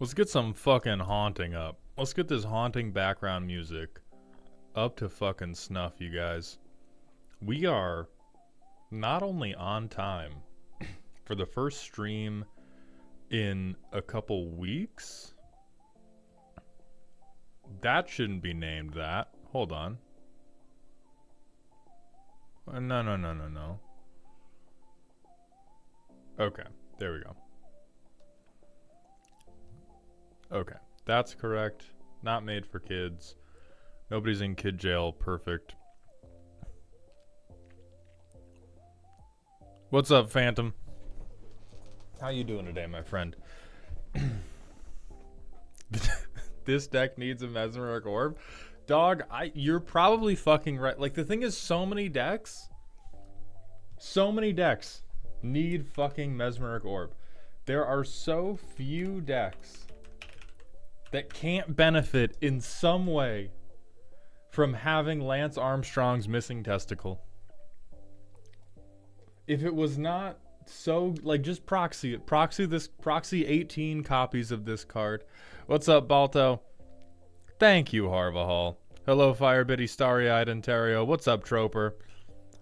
Let's get some fucking haunting up. Let's get this haunting background music up to fucking snuff, you guys. We are not only on time for the first stream in a couple weeks. That shouldn't be named that. Hold on. No. Okay, there we go. Okay, that's correct. Not made for kids. Nobody's in kid jail. Perfect. What's up, Phantom? How you doing today, my friend? This deck needs a mesmeric orb. Dog, you're probably fucking right. Like, the thing is, so many decks need fucking mesmeric orb. There are so few decks that can't benefit in some way from having Lance Armstrong's missing testicle. If it was not so, like, just proxy it. Proxy 18 copies of this card. What's up, Balto? Thank you, Harva Hall. Hello, Firebitty, Starry-Eyed Ontario. What's up, Troper?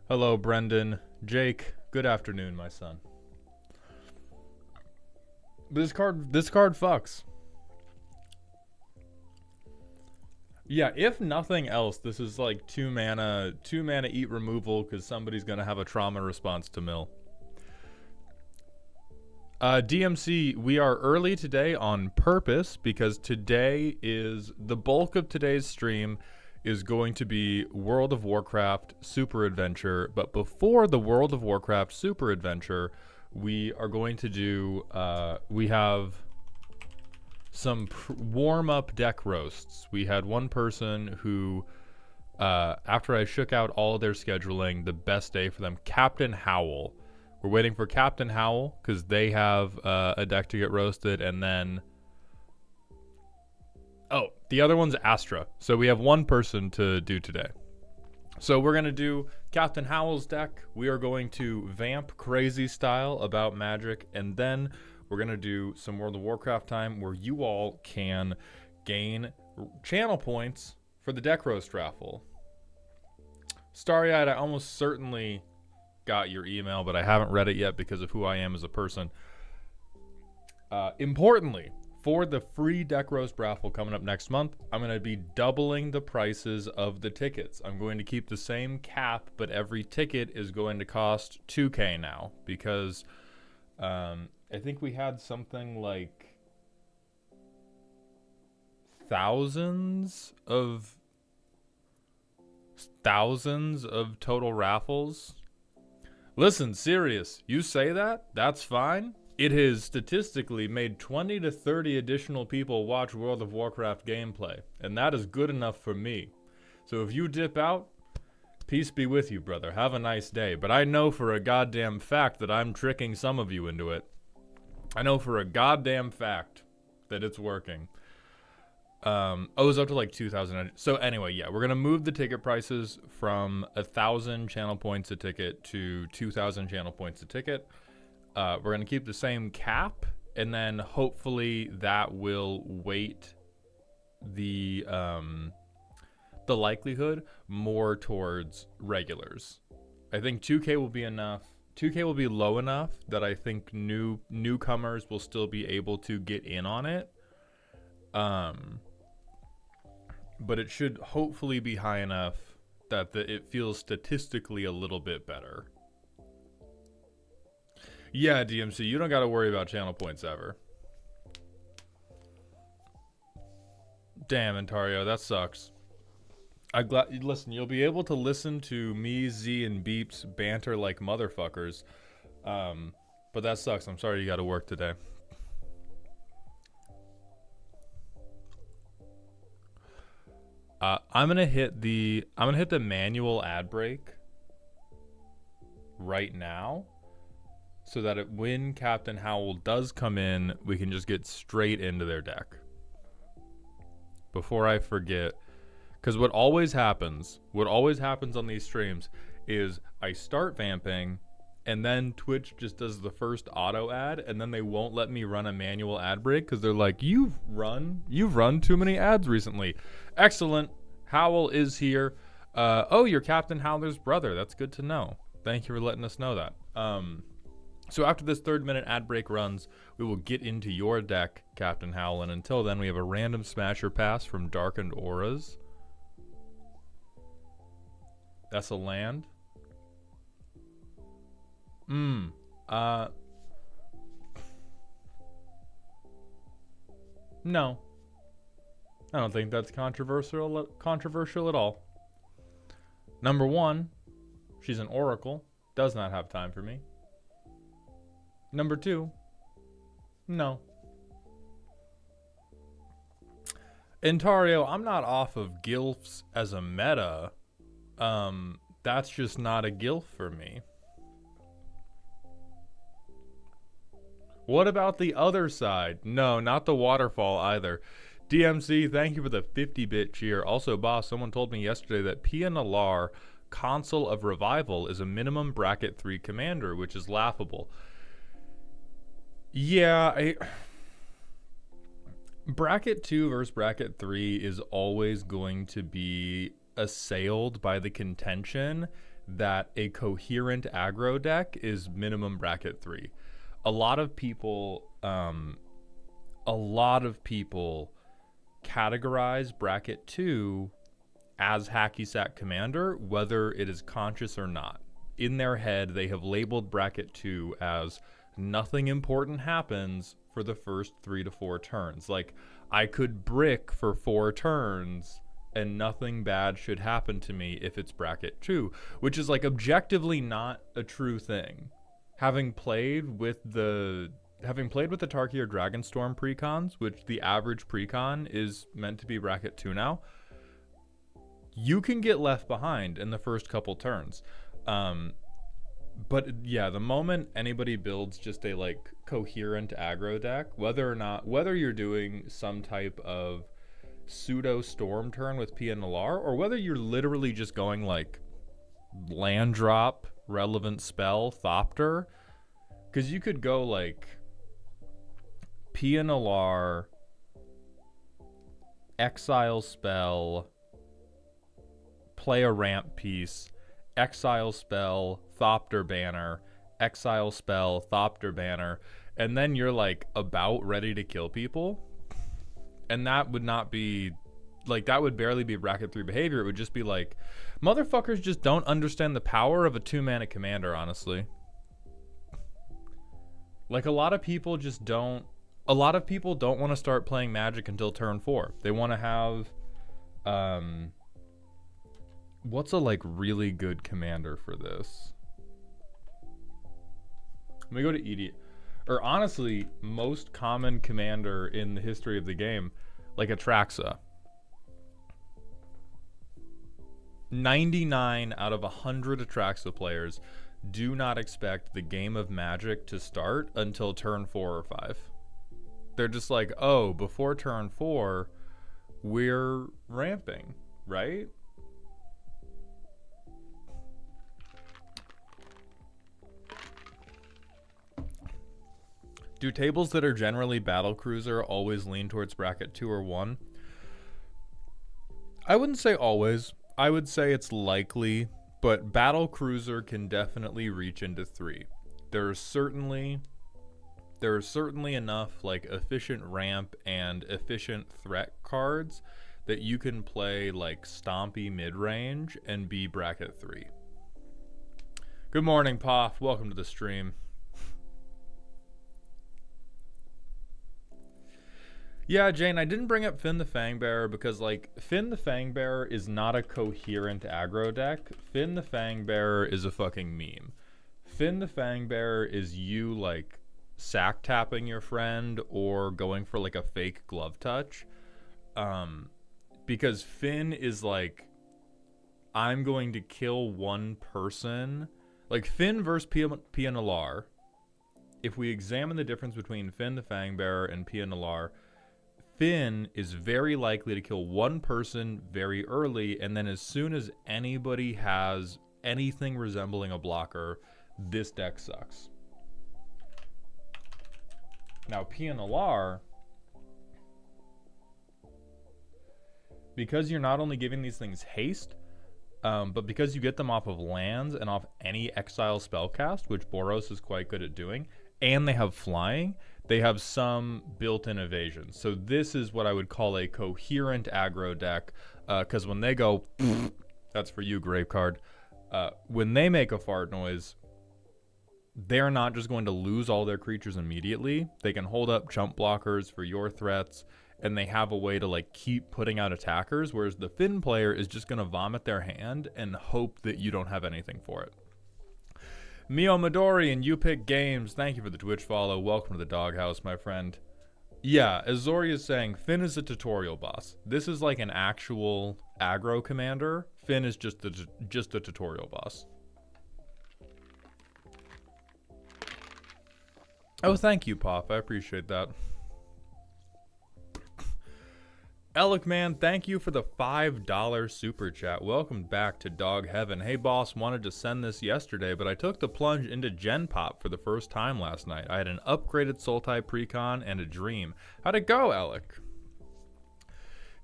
Hello, Brendan. Jake, good afternoon, my son. This card fucks. Yeah, if nothing else, this is like 2 mana eat removal because somebody's gonna have a trauma response to mill. DMC, we are early today on purpose because today is the bulk of today's stream is going to be World of Warcraft Super Adventure. But before the World of Warcraft Super Adventure, we are going to do, we have some warm-up deck roasts. We had one person who, after I shook out all of their scheduling, the best day for them, Captain Howell. We're waiting for Captain Howell because they have a deck to get roasted, and then the other one's Astra. So we have one person to do today. So we're gonna do Captain Howell's deck. We are going to vamp crazy style about Magic, and then we're gonna do some World of Warcraft time where you all can gain channel points for the deck roast raffle. Starry-Eyed, I almost certainly got your email, but I haven't read it yet because of who I am as a person. Importantly, for the free deck roast raffle coming up next month, I'm going to be doubling the prices of the tickets. I'm going to keep the same cap, but every ticket is going to cost $2K now because I think we had something like thousands of total raffles. Listen, serious, you say that? That's fine. It has statistically made 20 to 30 additional people watch World of Warcraft gameplay, and that is good enough for me. So if you dip out, peace be with you, brother. Have a nice day. But I know for a goddamn fact that I'm tricking some of you into it. I know for a goddamn fact that it's working. It was up to like 2,000. So anyway, yeah, we're gonna move the ticket prices from 1,000 channel points a ticket to 2,000 channel points a ticket. We're gonna keep the same cap, and then hopefully that will weight the likelihood more towards regulars. I think 2K will be enough. 2K will be low enough that I think newcomers will still be able to get in on it. But it should hopefully be high enough that it feels statistically a little bit better. Yeah, DMC, you don't got to worry about channel points ever. Damn, Ontario, that sucks. Listen, you'll be able to listen to me, Z, and Beeps banter like motherfuckers. But that sucks. I'm sorry you got to work today. I'm gonna hit the manual ad break right now, so that when Captain Howell does come in, we can just get straight into their deck. Before I forget, because what always happens on these streams is I start vamping, and then Twitch just does the first auto ad, and then they won't let me run a manual ad break because they're like, you've run too many ads recently. Excellent. Howell is here. Oh, you're Captain Howler's brother. That's good to know. Thank you for letting us know that. So after this 3rd-minute ad break runs, we will get into your deck, Captain Howell, and until then, we have a random Smasher Pass from Darkened Auras. That's a land. No. I don't think that's controversial at all. Number 1, she's an oracle. Does not have time for me. Number 2, no. Intario, I'm not off of Gilfs as a meta. That's just not a Gilf for me. What about the other side? No, not the waterfall either. DMC, thank you for the 50-bit cheer. Also, boss, someone told me yesterday that PNLR Consul of Revival is a minimum bracket 3 commander, which is laughable. Yeah, bracket 2 versus bracket 3 is always going to be assailed by the contention that a coherent aggro deck is minimum bracket 3. A lot of people categorize bracket 2 as hacky sack commander, whether it is conscious or not. In their head, they have labeled bracket 2 as nothing important happens for the first 3 to 4 turns. Like, I could brick for 4 turns and nothing bad should happen to me if it's bracket 2, which is like objectively not a true thing. Having played with the Tarkir Dragonstorm precons, which the average precon is meant to be bracket 2 now, you can get left behind in the first couple turns. But yeah, the moment anybody builds just a like coherent aggro deck, whether you're doing some type of pseudo storm turn with PNLR, or whether you're literally just going like land drop, relevant spell, Thopter, because you could go like PNLR, exile spell, play a ramp piece, exile spell, Thopter banner, exile spell, Thopter banner, and then you're like about ready to kill people. And that would not be like, that would barely be bracket 3 behavior. It would just be like, motherfuckers just don't understand the power of a 2-mana commander, honestly. Like, a lot of people don't want to start playing Magic until turn 4. They want to have what's a like really good commander for this? Let me go to Idiot. Or honestly, most common commander in the history of the game, like Atraxa. 99 out of 100 Atraxa players do not expect the game of Magic to start until turn 4 or 5. They're just like, oh, before turn 4, we're ramping, right? Do tables that are generally Battlecruiser always lean towards bracket 2 or 1? I wouldn't say always. I would say it's likely, but Battlecruiser can definitely reach into 3. There are certainly enough like efficient ramp and efficient threat cards that you can play like stompy mid-range and be bracket 3. Good morning, Poff. Welcome to the stream. Yeah, Jane, I didn't bring up Finn the Fangbearer because, like, Finn the Fangbearer is not a coherent aggro deck. Finn the Fangbearer is a fucking meme. Finn the Fangbearer is you, like, sack tapping your friend or going for, like, a fake glove touch. Because Finn is, like, I'm going to kill one person. Like, Finn versus PNLR, if we examine the difference between Finn the Fangbearer and PNLR, Finn is very likely to kill one person very early, and then as soon as anybody has anything resembling a blocker, this deck sucks. Now PNLR, because you're not only giving these things haste, but because you get them off of lands and off any exile spellcast, which Boros is quite good at doing, and they have flying, they have some built-in evasion. So this is what I would call a coherent aggro deck, because when they go, that's for you, Grave Card. When they make a fart noise, they're not just going to lose all their creatures immediately. They can hold up chump blockers for your threats, and they have a way to like keep putting out attackers, whereas the Finn player is just going to vomit their hand and hope that you don't have anything for it. Mio Midori and You Pick Games, thank you for the Twitch follow. Welcome to the doghouse, my friend. Yeah, as Zori is saying, Finn is a tutorial boss. This is like an actual aggro commander. Finn is just a tutorial boss. Oh, thank you, Pop. I appreciate that. Alec Man, thank you for the $5 super chat. Welcome back to Dog Heaven. Hey boss, wanted to send this yesterday, but I took the plunge into Gen Pop for the first time last night. I had an upgraded Sultai Precon and a dream. How'd it go, Alec?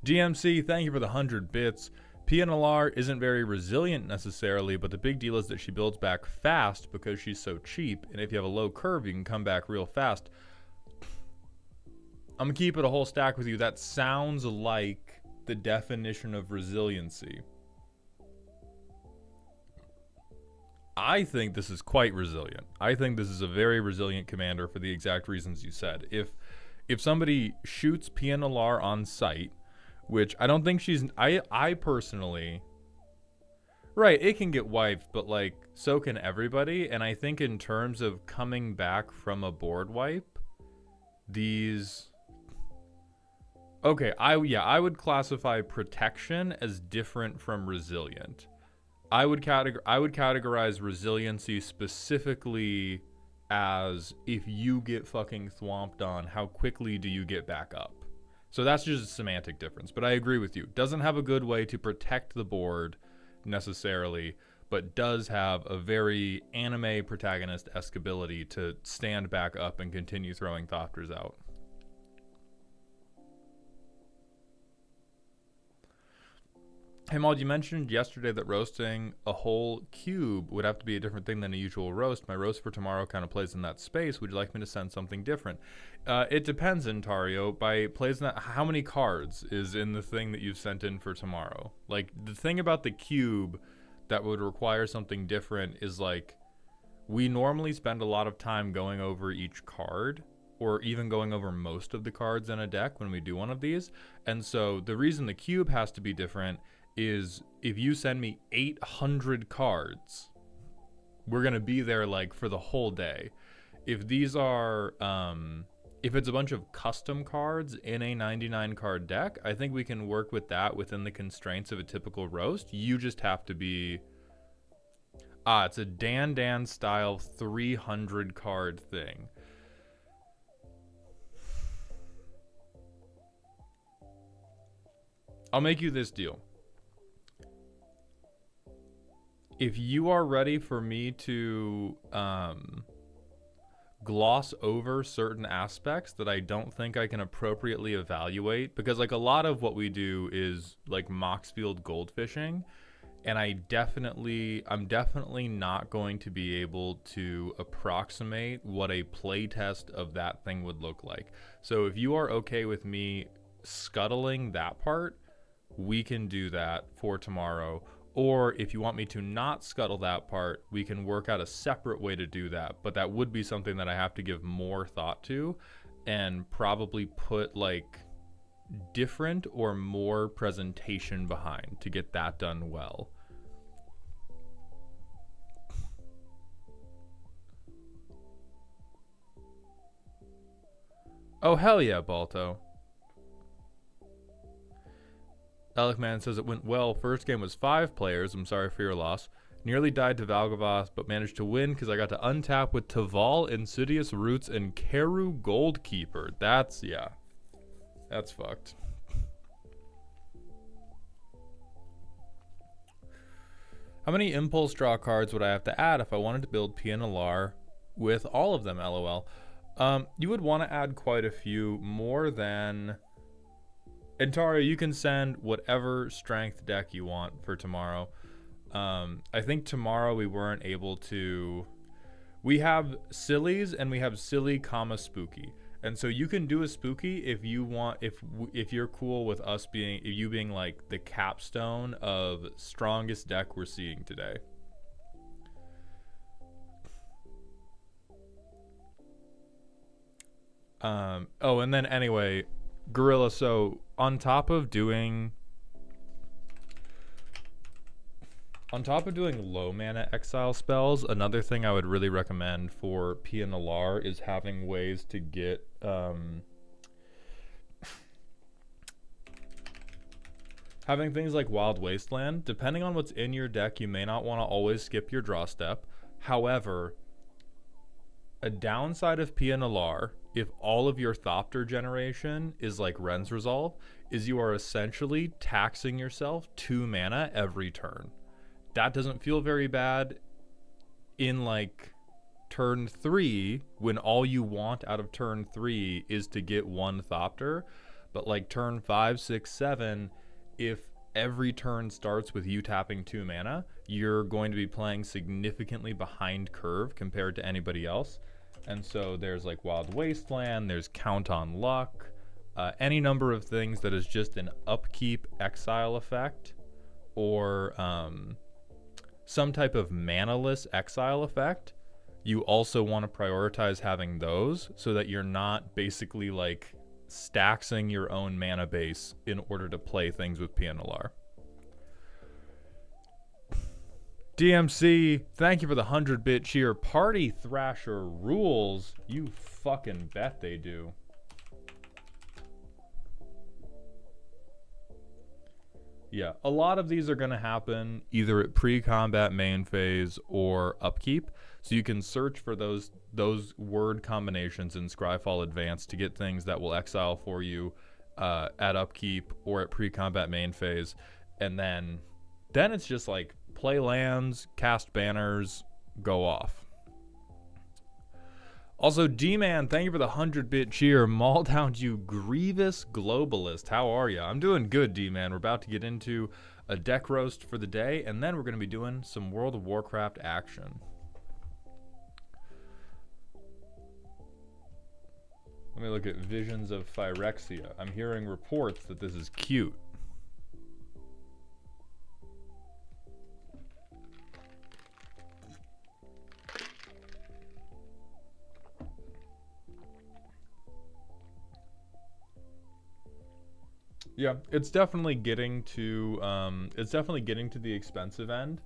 DMC, thank you for the 100 bits. PNLR isn't very resilient necessarily, but the big deal is that she builds back fast because she's so cheap, and if you have a low curve, you can come back real fast. I'm gonna keep it a whole stack with you. That sounds like the definition of resiliency. I think this is quite resilient. I think this is a very resilient commander for the exact reasons you said. If somebody shoots PNLR on sight, which I don't think she's... I personally... Right, it can get wiped, but like, so can everybody. And I think in terms of coming back from a board wipe, these... Okay, I would classify protection as different from resilient. I would categorize resiliency specifically as if you get fucking thwomped on, how quickly do you get back up? So that's just a semantic difference, but I agree with you. Doesn't have a good way to protect the board necessarily, but does have a very anime protagonist-esque ability to stand back up and continue throwing Thopters out. Hey Maud, you mentioned yesterday that roasting a whole cube would have to be a different thing than a usual roast. My roast for tomorrow kind of plays in that space. Would you like me to send something different? It depends, Intario. By plays in that, how many cards is in the thing that you've sent in for tomorrow? Like, the thing about the cube that would require something different is like, we normally spend a lot of time going over each card, or even going over most of the cards in a deck when we do one of these. And so the reason the cube has to be different is if you send me 800 cards, we're going to be there like for the whole day. If these are, if it's a bunch of custom cards in a 99 card deck, I think we can work with that within the constraints of a typical roast. You just have to be, it's a Dan style 300 card thing. I'll make you this deal. If you are ready for me to gloss over certain aspects that I don't think I can appropriately evaluate, because like a lot of what we do is like Moxfield goldfishing, and I'm definitely not going to be able to approximate what a playtest of that thing would look like. So if you are okay with me scuttling that part, we can do that for tomorrow. Or if you want me to not scuttle that part, we can work out a separate way to do that. But that would be something that I have to give more thought to and probably put like different or more presentation behind to get that done well. Oh, hell yeah, Balto. Alec Man says it went well. First game was 5 players. I'm sorry for your loss. Nearly died to Valgavoth, but managed to win because I got to untap with Taval, Insidious Roots, and Keru Goldkeeper. That's, yeah. That's fucked. How many impulse draw cards would I have to add if I wanted to build PNLR with all of them, LOL? You would want to add quite a few, more than... And Tario, you can send whatever strength deck you want for tomorrow. I think tomorrow we weren't able to... We have sillies and we have silly, spooky. And so you can do a spooky if you want, if you're cool with us being, you being like the capstone of strongest deck we're seeing today. Oh, and then anyway, Gorilla, so on top of doing low mana exile spells, another thing I would really recommend for PNLR is having ways to get having things like Wild Wasteland. Depending on what's in your deck, you may not want to always skip your draw step. However, a downside of PNLR, if all of your Thopter generation is like Ren's Resolve, is you are essentially taxing yourself 2 mana every turn. That doesn't feel very bad in like turn 3, when all you want out of turn 3 is to get 1 Thopter. But like turn 5, 6, 7, if every turn starts with you tapping 2 mana, you're going to be playing significantly behind curve compared to anybody else. And so there's like Wild Wasteland, there's Count on Luck, any number of things that is just an upkeep exile effect, or some type of manaless exile effect. You also want to prioritize having those so that you're not basically like staxing your own mana base in order to play things with PNLR. DMC, thank you for the 100-bit cheer. Party Thrasher rules. You fucking bet they do. Yeah, a lot of these are going to happen either at pre-combat main phase or upkeep. So you can search for those word combinations in Scryfall Advanced to get things that will exile for you at upkeep or at pre-combat main phase. And then it's just like play lands, cast banners, go off. Also, D-Man, thank you for the 100-bit cheer. Maul down you grievous globalist. How are ya? I'm doing good, D-Man. We're about to get into a deck roast for the day, and then we're going to be doing some World of Warcraft action. Let me look at Visions of Phyrexia. I'm hearing reports that this is cute. Yeah, it's definitely getting to the expensive end,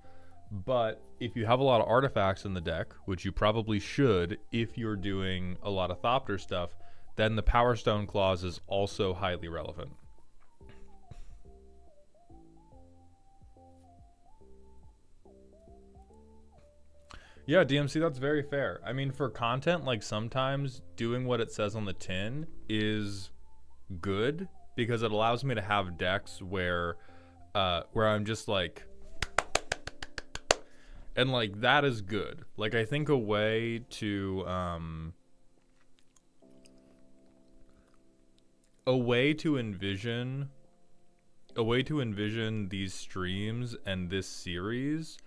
but if you have a lot of artifacts in the deck, which you probably should if you're doing a lot of Thopter stuff, then the Power Stone clause is also highly relevant. Yeah, DMC, that's very fair. I mean, for content, like sometimes doing what it says on the tin is good, because it allows me to have decks where I'm just like, and like that is good. Like I think a way to envision these streams and this series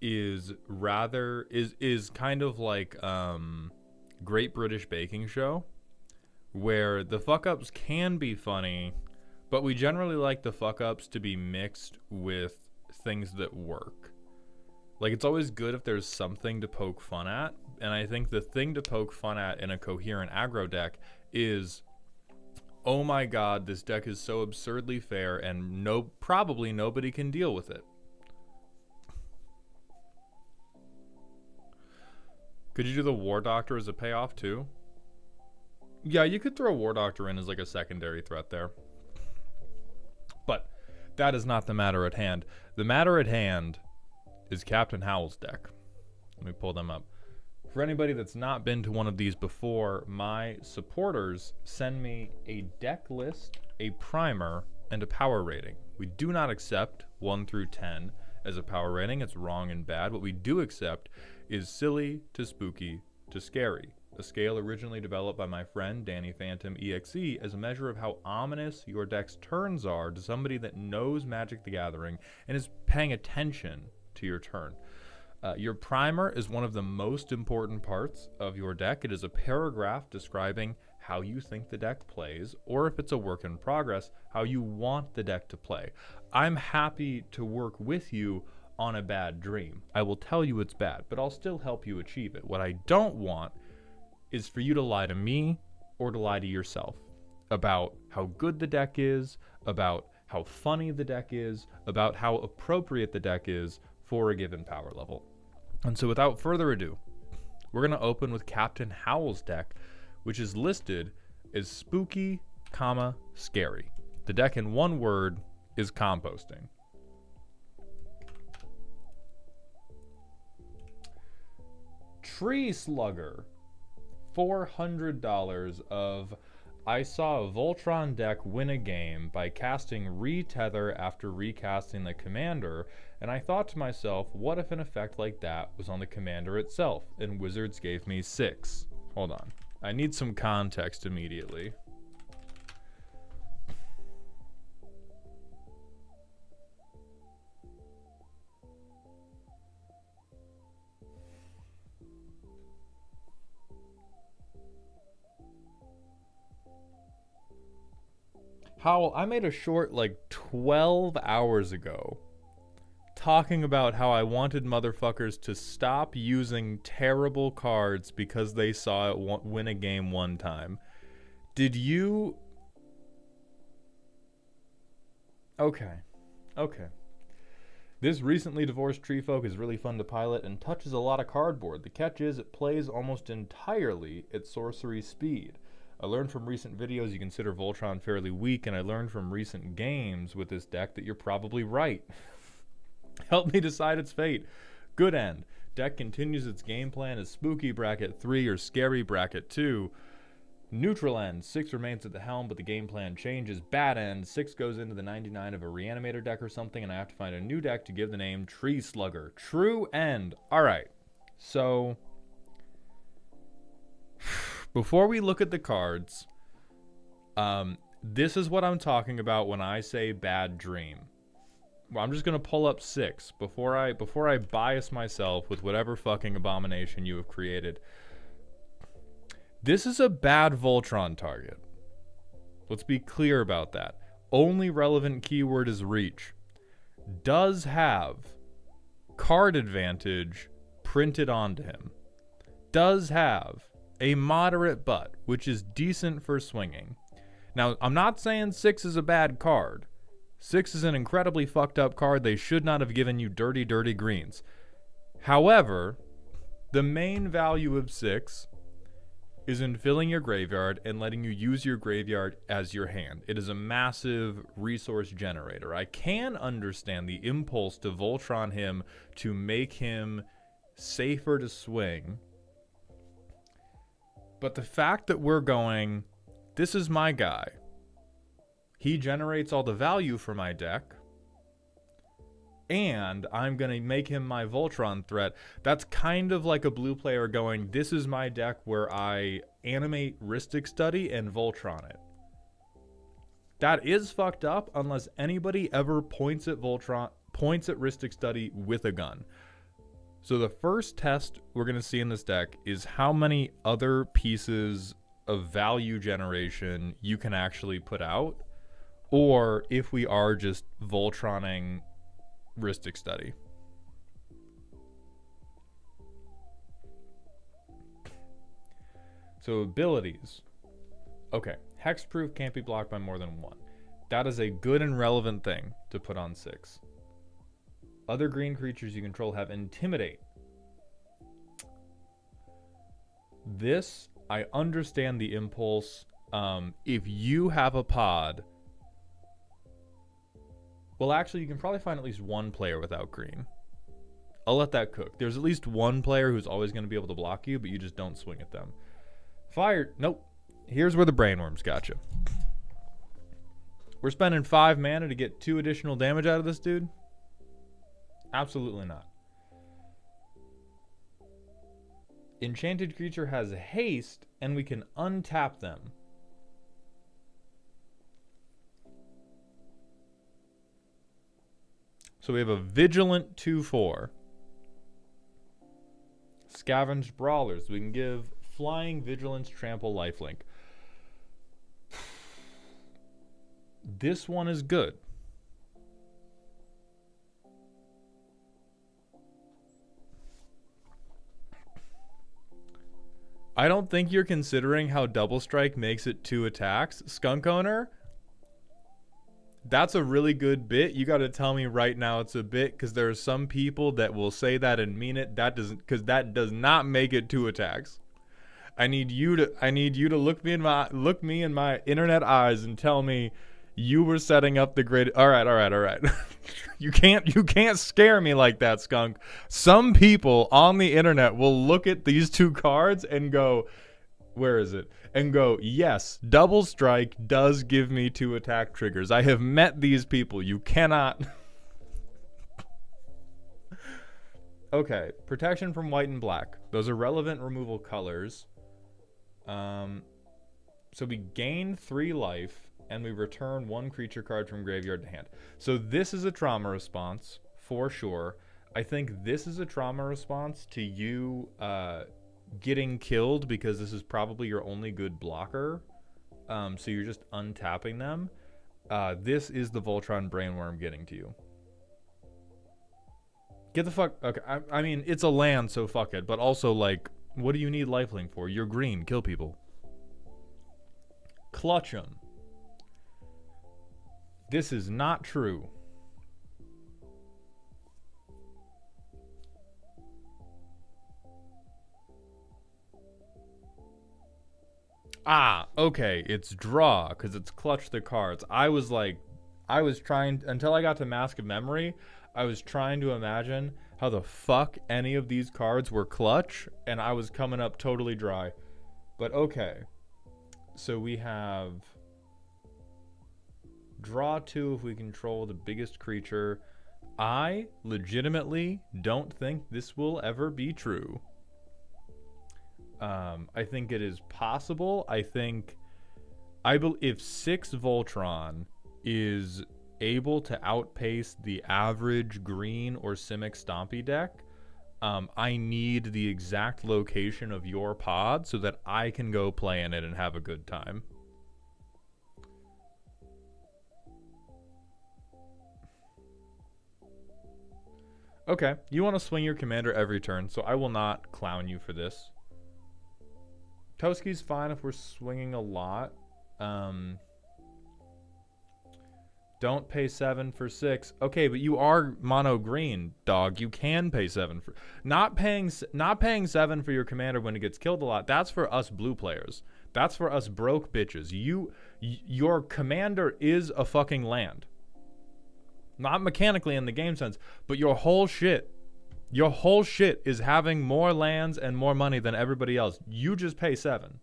is kind of like Great British Baking Show, where the fuck-ups can be funny, but we generally like the fuck-ups to be mixed with things that work. Like, it's always good if there's something to poke fun at, and I think the thing to poke fun at in a coherent aggro deck is, oh my god, this deck is so absurdly fair, and probably nobody can deal with it. Could you do the War Doctor as a payoff, too? Yeah, you could throw War Doctor in as like a secondary threat there. But that is not the matter at hand. The matter at hand is Captain Howell's deck. Let me pull them up. For anybody that's not been to one of these before, my supporters send me a deck list, a primer, and a power rating. We do not accept 1 through 10, as a power rating. It's wrong and bad. What we do accept is silly to spooky to scary, a scale originally developed by my friend Danny Phantom EXE as a measure of how ominous your deck's turns are to somebody that knows Magic the Gathering and is paying attention to your turn. Your primer is one of the most important parts of your deck. It is a paragraph describing how you think the deck plays, or if it's a work in progress, how you want the deck to play. I'm happy to work with you on a bad dream. I will tell you it's bad, but I'll still help you achieve it. What I don't want is for you to lie to me or to lie to yourself about how good the deck is, about how funny the deck is, about how appropriate the deck is for a given power level. And so without further ado, we're going to open with Captain Howell's deck, which is listed as spooky, scary. The deck in one word is composting. Tree Slugger, $400 of I saw a Voltron deck win a game by casting Retether after recasting the commander, and I thought to myself, what if an effect like that was on the commander itself? And Wizards gave me 6. Hold on. I need some context immediately. Howell, I made a short like 12 hours ago talking about how I wanted motherfuckers to stop using terrible cards because they saw it win a game one time. Did you... Okay. This recently divorced tree folk is really fun to pilot and touches a lot of cardboard. The catch is it plays almost entirely at sorcery speed. I learned from recent videos you consider Voltron fairly weak, and I learned from recent games with this deck that you're probably right. Help me decide its fate. Good end. Deck continues its game plan as Spooky Bracket 3 or Scary Bracket 2. Neutral end. 6 remains at the helm, but the game plan changes. Bad end. 6 goes into the 99 of a Reanimator deck or something, and I have to find a new deck to give the name Tree Slugger. True end. Alright. So... before we look at the cards, this is what I'm talking about when I say bad dream. Well, I'm just going to pull up 6 before I bias myself with whatever fucking abomination you have created. This is a bad Voltron target. Let's be clear about that. Only relevant keyword is reach. Does have card advantage printed onto him. Does have a moderate butt, which is decent for swinging. Now, I'm not saying 6 is a bad card. 6 is an incredibly fucked up card. They should not have given you dirty, dirty greens. However, the main value of 6 is in filling your graveyard and letting you use your graveyard as your hand. It is a massive resource generator. I can understand the impulse to Voltron him to make him safer to swing. But the fact that we're going, this is my guy. He generates all the value for my deck. And I'm going to make him my Voltron threat. That's kind of like a blue player going, this is my deck where I animate Rhystic Study and Voltron it. That is fucked up unless anybody ever points at Rhystic Study with a gun. So the first test we're going to see in this deck is how many other pieces of value generation you can actually put out, or if we are just Voltroning Rhystic Study. So abilities. Okay, Hexproof can't be blocked by more than 1. That is a good and relevant thing to put on 6. Other green creatures you control have Intimidate. This, I understand the impulse. If you have a pod... well, actually, you can probably find at least one player without green. I'll let that cook. There's at least one player who's always going to be able to block you, but you just don't swing at them. Fire... nope. Here's where the brainworms got you. We're spending 5 mana to get 2 additional damage out of this dude? Absolutely not. Enchanted creature has haste, and we can untap them. So we have a Vigilant 2/4. Scavenged Brawlers. We can give Flying, Vigilance, Trample, Lifelink. This one is good. I don't think you're considering how Double Strike makes it 2 attacks. Skunk Owner, that's a really good bit. You got to tell me right now it's a bit, because there are some people that will say that and mean it. That doesn't, because that does not make it 2 attacks. I need you to look me in my internet eyes and tell me you were setting up the great. All right. You can't scare me like that, Skunk. Some people on the internet will look at these 2 cards and go, where is it? And go, yes, Double Strike does give me 2 attack triggers. I have met these people. You cannot. Okay, protection from white and black. Those are relevant removal colors. So we gain 3 life, and we return 1 creature card from graveyard to hand. So this is a trauma response, for sure. I think this is a trauma response to you getting killed, because this is probably your only good blocker. So you're just untapping them. This is the Voltron Brainworm getting to you. Get the fuck... Okay, I mean, it's a land, so fuck it. But also, like, what do you need lifelink for? You're green. Kill people. Clutch them. This is not true. Ah, okay. It's draw, because it's clutch the cards. I was trying, until I got to Mask of Memory, I was trying to imagine how the fuck any of these cards were clutch, and I was coming up totally dry. But okay. So we have draw 2 if we control the biggest creature. I legitimately don't think this will ever be true. I think it is possible. I think if 6 Voltron is able to outpace the average green or Simic Stompy deck, I need the exact location of your pod so that I can go play in it and have a good time. Okay, you want to swing your commander every turn, so I will not clown you for this. Toski's fine if we're swinging a lot. Don't pay 7 for 6. Okay, but you are mono green, dog. You can pay 7 for not paying 7 for your commander when it gets killed a lot. That's for us blue players. That's for us broke bitches. Your commander is a fucking land. Not mechanically in the game sense, but your whole shit is having more lands and more money than everybody else. You just pay 7.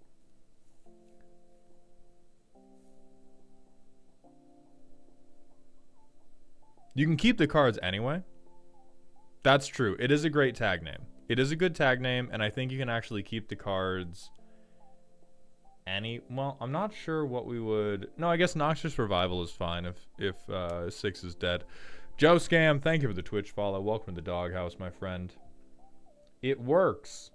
You can keep the cards anyway. That's true. It is a great tag name. It is a good tag name, and I think you can actually keep the cards well, I'm not sure what we would... No, I guess Noxious Revival is fine if 6 is dead. Joe Scam, thank you for the Twitch follow. Welcome to the doghouse, my friend. It works.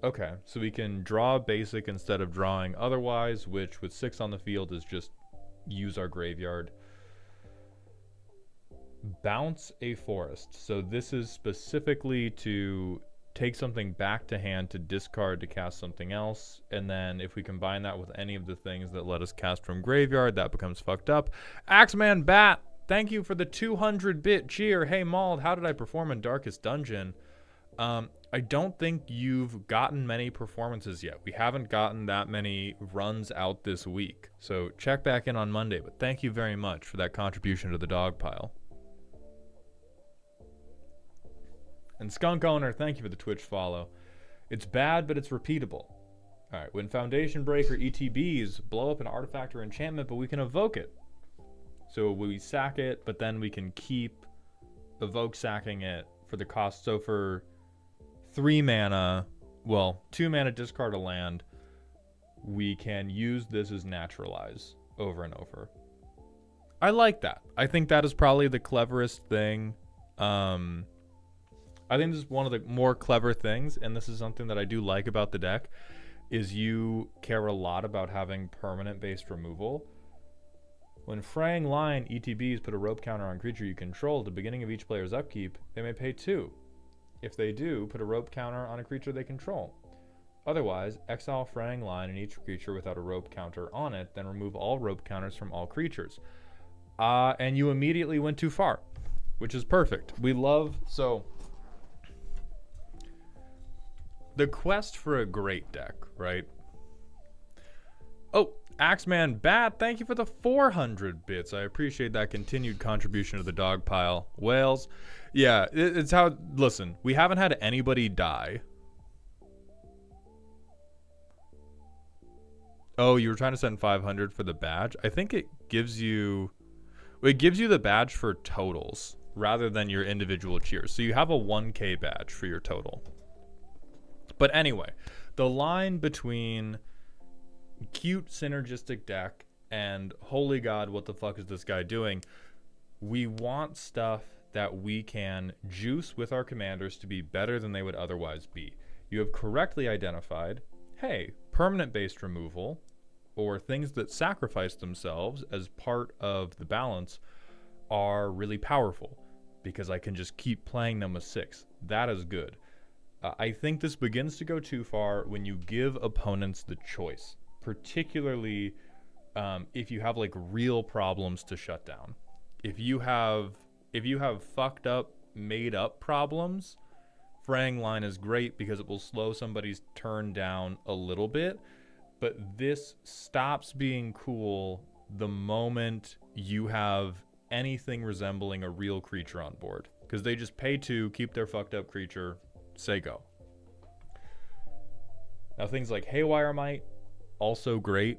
Okay, so we can draw basic instead of drawing otherwise, which with 6 on the field is just use our graveyard. Bounce a forest. So this is specifically to take something back to hand to discard to cast something else, and then if we combine that with any of the things that let us cast from graveyard, that becomes fucked up. Axeman Bat, thank you for the 200-bit cheer. Hey Mauled, how did I perform in Darkest Dungeon? I don't think you've gotten many performances yet. We haven't gotten that many runs out this week, so check back in on Monday, but thank you very much for that contribution to the dog pile. And Skunk Owner, thank you for the Twitch follow. It's bad, but it's repeatable. Alright, when Foundation Breaker ETBs blow up an artifact or enchantment, but we can evoke it. So we sack it, but then we can keep evoke sacking it for the cost. So for 3 mana, well, 2 mana discard a land, we can use this as naturalize over and over. I like that. I think that is probably the cleverest thing. I think this is one of the more clever things, and this is something that I do like about the deck, is you care a lot about having permanent-based removal. When Fraying Line ETBs put a rope counter on creature you control at the beginning of each player's upkeep, they may pay 2. If they do, put a rope counter on a creature they control. Otherwise, exile Fraying Line in each creature without a rope counter on it, then remove all rope counters from all creatures. And you immediately went too far, which is perfect. We love... So, the quest for a great deck, right? Oh, Axeman Bat, thank you for the 400 bits. I appreciate that continued contribution to the dog pile. Whales. Yeah, it's how... Listen, we haven't had anybody die. Oh, you were trying to send 500 for the badge? I think it gives you... It gives you the badge for totals rather than your individual cheers. So you have a 1K badge for your total. But anyway, the line between cute synergistic deck and holy god, what the fuck is this guy doing? We want stuff that we can juice with our commanders to be better than they would otherwise be. You have correctly identified, hey, permanent-based removal, or things that sacrifice themselves as part of the balance, are really powerful because I can just keep playing them with 6. That is good. I think this begins to go too far when you give opponents the choice, particularly if you have like real problems to shut down. If you have fucked up, made up problems, Fraying Line is great because it will slow somebody's turn down a little bit. But this stops being cool the moment you have anything resembling a real creature on board. Because they just pay 2, keep their fucked up creature, say go. Now things like Haywire Might, also great,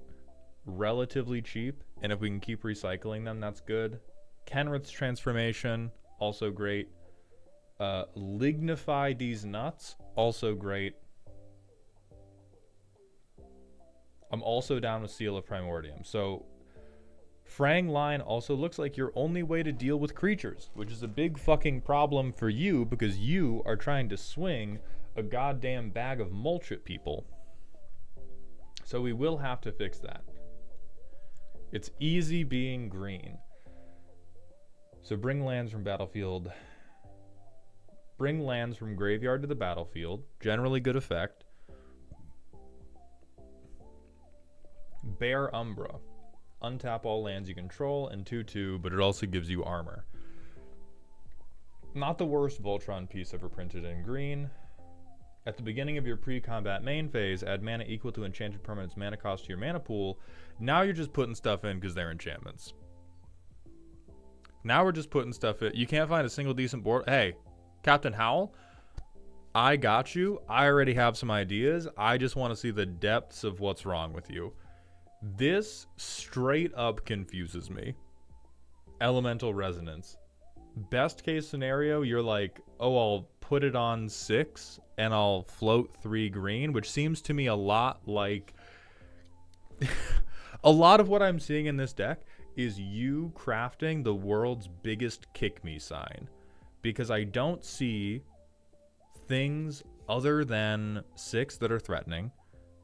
relatively cheap, and if we can keep recycling them, that's good. Kenrith's Transformation, also great. Lignify These Nuts, also great. I'm also down with Seal of Primordium. So Fraying Line also looks like your only way to deal with creatures, which is a big fucking problem for you because you are trying to swing a goddamn bag of mulch at people. So we will have to fix that. It's easy being green. So bring lands from battlefield. Bring lands from graveyard to the battlefield. Generally good effect. Bear Umbra. Untap all lands you control and 2/2, but it also gives you armor. Not the worst Voltron piece ever printed in green. At the beginning of your pre-combat main phase, add mana equal to enchanted permanent's mana cost to your mana pool. Now you're just putting stuff in because they're enchantments. Now we're just putting stuff in. You can't find a single decent board. Hey, Captain Howell, I got you. I already have some ideas. I just want to see the depths of what's wrong with you. This straight up confuses me. Elemental Resonance. Best case scenario, you're like, oh, I'll put it on 6 and I'll float 3 green, which seems to me a lot like... a lot of what I'm seeing in this deck is you crafting the world's biggest kick me sign. Because I don't see things other than 6 that are threatening.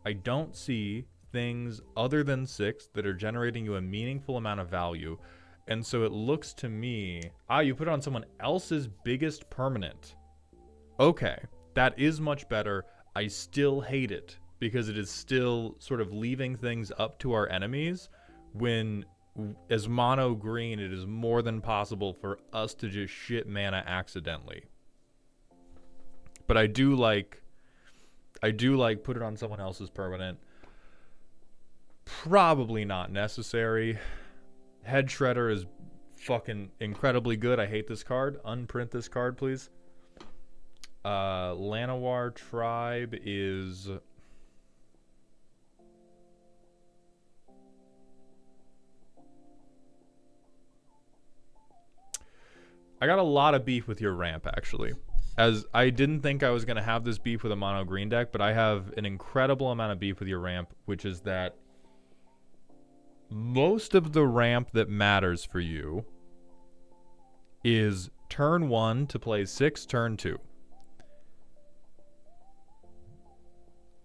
I don't see things other than 6 that are generating you a meaningful amount of value. And so it looks to me, you put it on someone else's biggest permanent. Okay, that is much better. I still hate it because it is still sort of leaving things up to our enemies when as mono green, it is more than possible for us to just shit mana accidentally. But I do like put it on someone else's permanent. Probably not necessary. Head Shredder is fucking incredibly good. I hate this card. Unprint this card, please. Llanowar Tribe is... I got a lot of beef with your ramp, actually. As I didn't think I was going to have this beef with a mono green deck, but I have an incredible amount of beef with your ramp, which is that most of the ramp that matters for you is turn 1 to play 6, turn 2.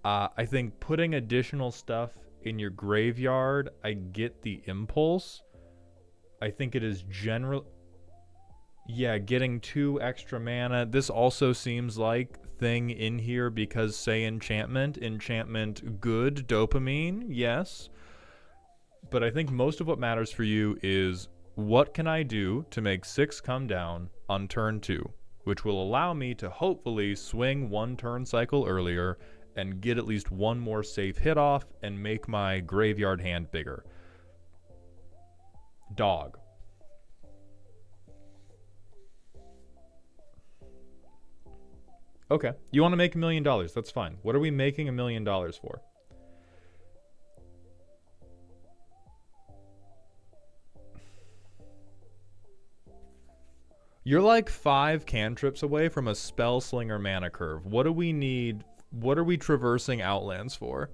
I think putting additional stuff in your graveyard, I get the impulse. I think it is general. Yeah, getting 2 extra mana. This also seems like thing in here because say enchantment good, dopamine, yes. But I think most of what matters for you is what can I do to make 6 come down on turn 2, which will allow me to hopefully swing 1 turn cycle earlier and get at least 1 more safe hit off and make my graveyard hand bigger. Dog. Okay, you want to make $1 million, that's fine. What are we making $1 million for? You're like 5 cantrips away from a spell slinger mana curve. What do we need? What are we traversing Outlands for?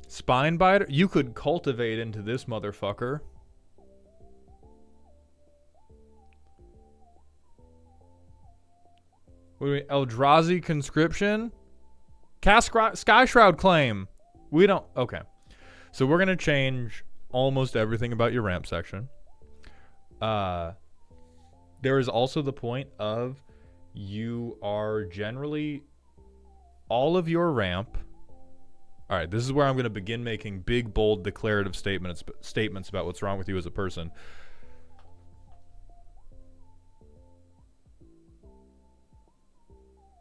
Spinebiter? You could cultivate into this motherfucker. What do we, Eldrazi Conscription? Cast Sky Shroud Claim. We don't... Okay. So we're going to change almost everything about your ramp section. There is also the point of you are generally... All of your ramp... Alright, this is where I'm going to begin making big, bold, declarative statements about what's wrong with you as a person.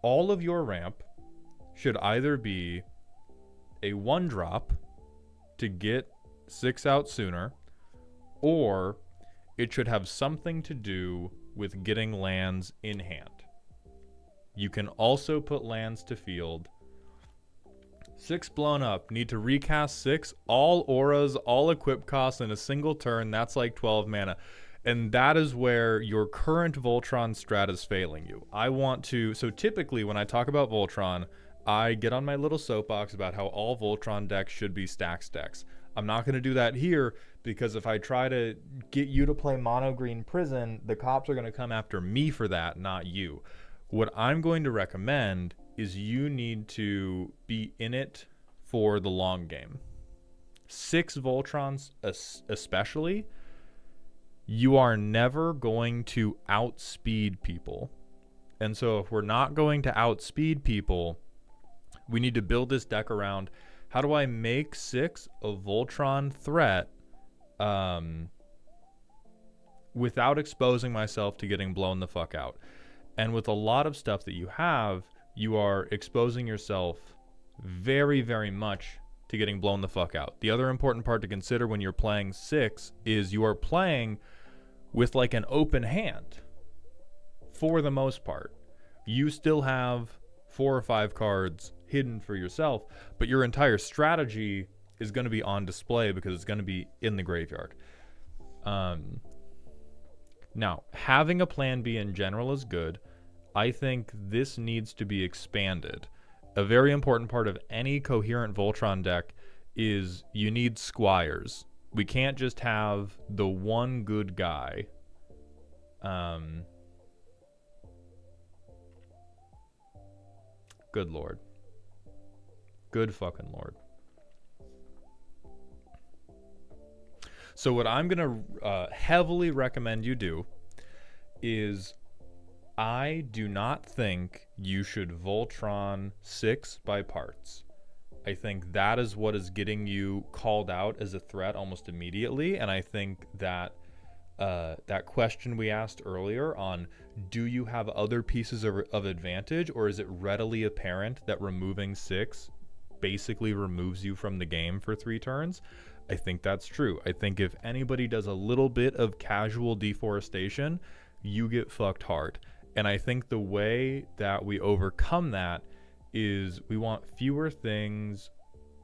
All of your ramp should either be a 1-drop to get 6 out sooner, or it should have something to do with getting lands in hand. You can also put lands to field. 6 blown up, need to recast 6, all auras, all equip costs in a single turn, that's like 12 mana. And that is where your current Voltron strat is failing you. I want to... So typically when I talk about Voltron, I get on my little soapbox about how all Voltron decks should be stacks decks. I'm not going to do that here because if I try to get you to play Mono Green Prison, the cops are going to come after me for that, not you. What I'm going to recommend is you need to be in it for the long game. 6 Voltrons especially... You are never going to outspeed people. And so if we're not going to outspeed people, we need to build this deck around how do I make 6 a Voltron threat without exposing myself to getting blown the fuck out. And with a lot of stuff that you have, you are exposing yourself very, very much to getting blown the fuck out. The other important part to consider when you're playing 6 is you are playing with like an open hand for the most part. You still have 4 or 5 cards hidden for yourself, but your entire strategy is going to be on display because it's going to be in the graveyard. Now, having a plan B in general is good. I think this needs to be expanded. A very important part of any coherent Voltron deck is you need squires. We can't just have the one good guy. Good lord. Good fucking lord. So what I'm going to heavily recommend you do is I do not think you should Voltron 6 by parts. I think that is what is getting you called out as a threat almost immediately, and I think that that question we asked earlier on do you have other pieces of advantage, or is it readily apparent that removing 6 basically removes you from the game for 3 turns? I think that's true. I think if anybody does a little bit of casual deforestation, you get fucked hard. And I think the way that we overcome that is we want fewer things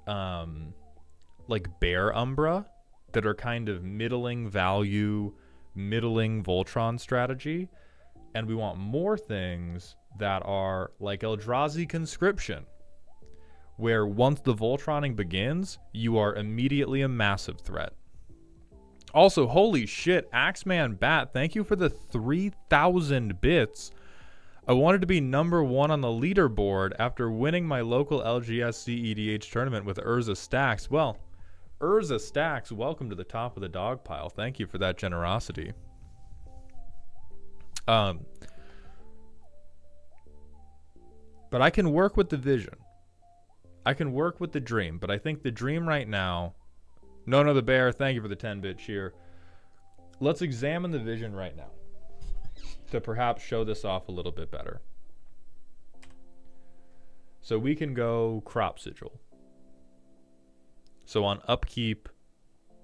like Bear Umbra that are kind of middling value, middling Voltron strategy. And we want more things that are like Eldrazi Conscription, where once the Voltroning begins, you are immediately a massive threat. Also, holy shit, Axeman Bat, thank you for the 3,000 bits. I wanted to be number 1 on the leaderboard after winning my local LGSC EDH tournament with Urza Stacks. Well, Urza Stacks, welcome to the top of the dog pile. Thank you for that generosity. But I can work with the vision. I can work with the dream, but I think the dream right now... No, the bear, thank you for the 10-bit cheer. Let's examine the vision right now to perhaps show this off a little bit better. So we can go crop sigil. So on upkeep,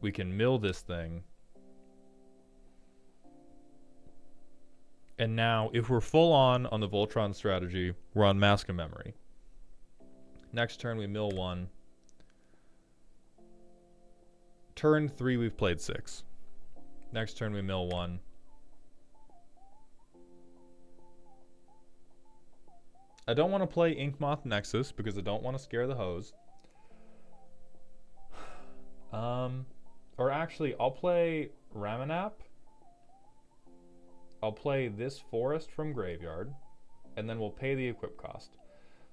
we can mill this thing. And now, if we're full on the Voltron strategy, we're on Mask of Memory. Next turn, we mill 1. Turn 3, we've played 6. Next turn, we mill 1. I don't want to play Inkmoth Nexus because I don't want to scare the hose. Or actually, I'll play Ramanap. I'll play this Forest from Graveyard, and then we'll pay the equip cost.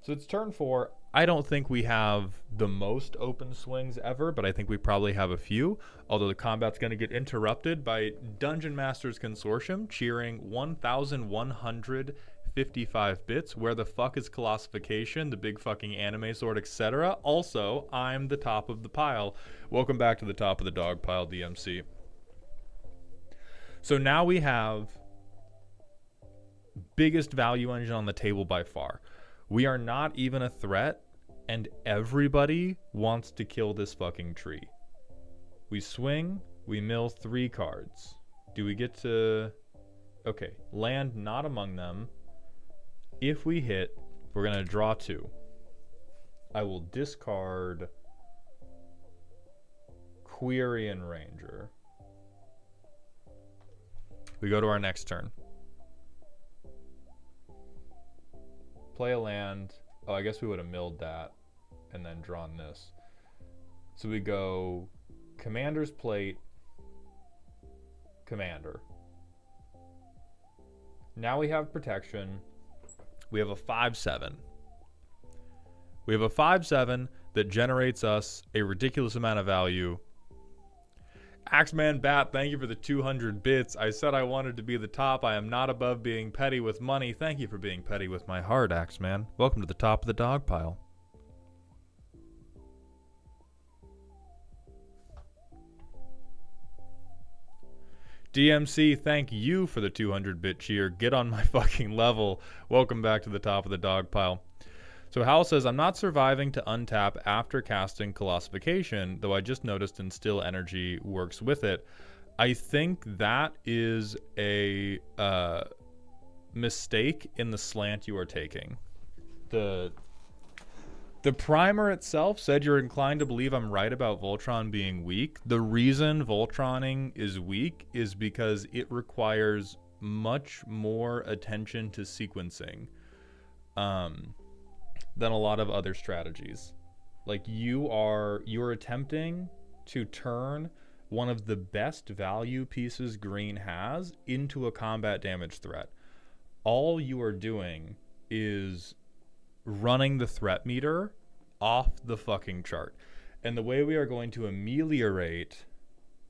So it's turn 4. I don't think we have the most open swings ever, but I think we probably have a few, although the combat's going to get interrupted by Dungeon Masters Consortium cheering 1,155 bits. Where the fuck is Colossification, the big fucking anime sword, etc.? Also, I'm the top of the pile. Welcome back to the top of the dog pile, DMC. So now we have biggest value engine on the table by far. We are not even a threat, and everybody wants to kill this fucking tree. We swing, we mill 3 cards. Do we get to... Okay, land not among them. If we hit, we're going to draw 2. I will discard Quirion Ranger. We go to our next turn. Play a land. Oh, I guess we would have milled that and then drawn this. So we go Commander's Plate, Commander. Now we have protection. We have a 5/7. We have a 5/7 that generates us a ridiculous amount of value. Axeman Bat, thank you for the 200 bits. I said I wanted to be the top. I am not above being petty with money. Thank you for being petty with my heart, Axeman. Welcome to the top of the dog pile. DMC, thank you for the 200-bit cheer. Get on my fucking level. Welcome back to the top of the dog pile. So Howell says, I'm not surviving to untap after casting Colossification, though I just noticed Instill Energy works with it. I think that is a mistake in the slant you are taking. The primer itself said you're inclined to believe I'm right about Voltron being weak. The reason Voltroning is weak is because it requires much more attention to sequencing than a lot of other strategies. Like you're attempting to turn one of the best value pieces green has into a combat damage threat. All you are doing is running the threat meter off the fucking chart. And the way we are going to ameliorate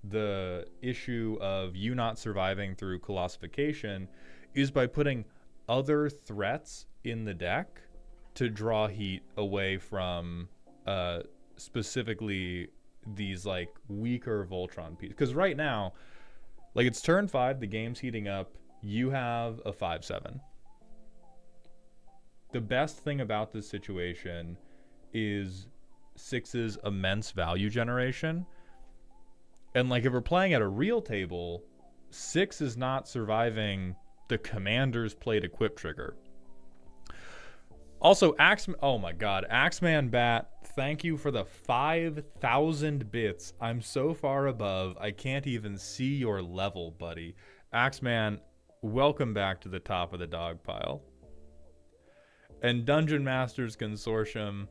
the issue of you not surviving through Colossification is by putting other threats in the deck to draw heat away from specifically these like weaker Voltron pieces. Because right now, like it's turn 5, the game's heating up, you have a 5/7. The best thing about this situation is 6's immense value generation. And like if we're playing at a real table, 6 is not surviving the Commander's Plate equip trigger. Also, oh my god, Axeman Bat, thank you for the 5,000 bits. I'm so far above, I can't even see your level, buddy. Axeman, welcome back to the top of the dog pile. And Dungeon Masters Consortium.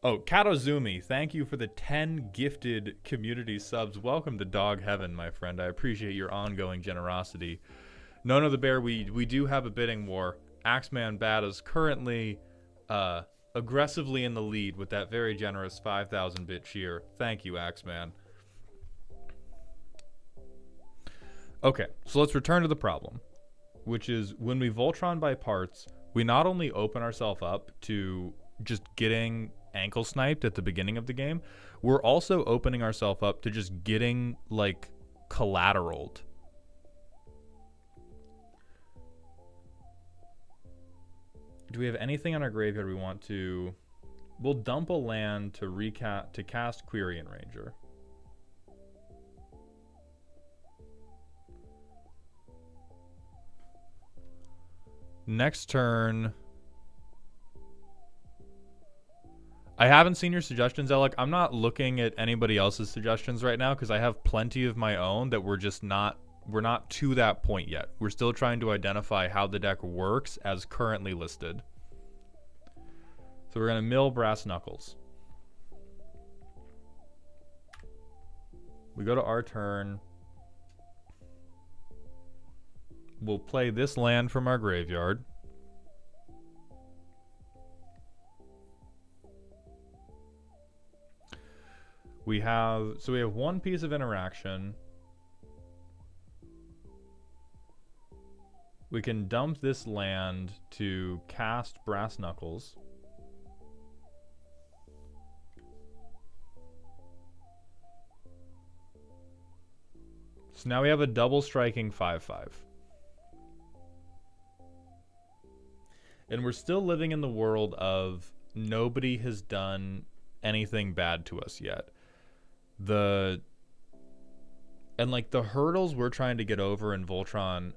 Oh, Katozumi, thank you for the 10 gifted community subs. Welcome to Dog Heaven, my friend. I appreciate your ongoing generosity. None of the Bear, we do have a bidding war. Axeman Bat is currently aggressively in the lead with that very generous 5,000 bit cheer. Thank you, Axeman. Okay, so let's return to the problem, which is when we Voltron by parts, we not only open ourselves up to just getting ankle sniped at the beginning of the game, we're also opening ourselves up to just getting, like, collateraled. Do we have anything on our graveyard we want to... We'll dump a land to cast Quirion Ranger. Next turn... I haven't seen your suggestions, Alec. I'm not looking at anybody else's suggestions right now because I have plenty of my own that we're not to that point yet. We're still trying to identify how the deck works as currently listed. So we're going to mill Brass Knuckles. We go to our turn. We'll play this land from our graveyard. We have one piece of interaction. We can dump this land to cast Brass Knuckles. So now we have a double striking 5/5. And we're still living in the world of nobody has done anything bad to us yet. The hurdles we're trying to get over in Voltron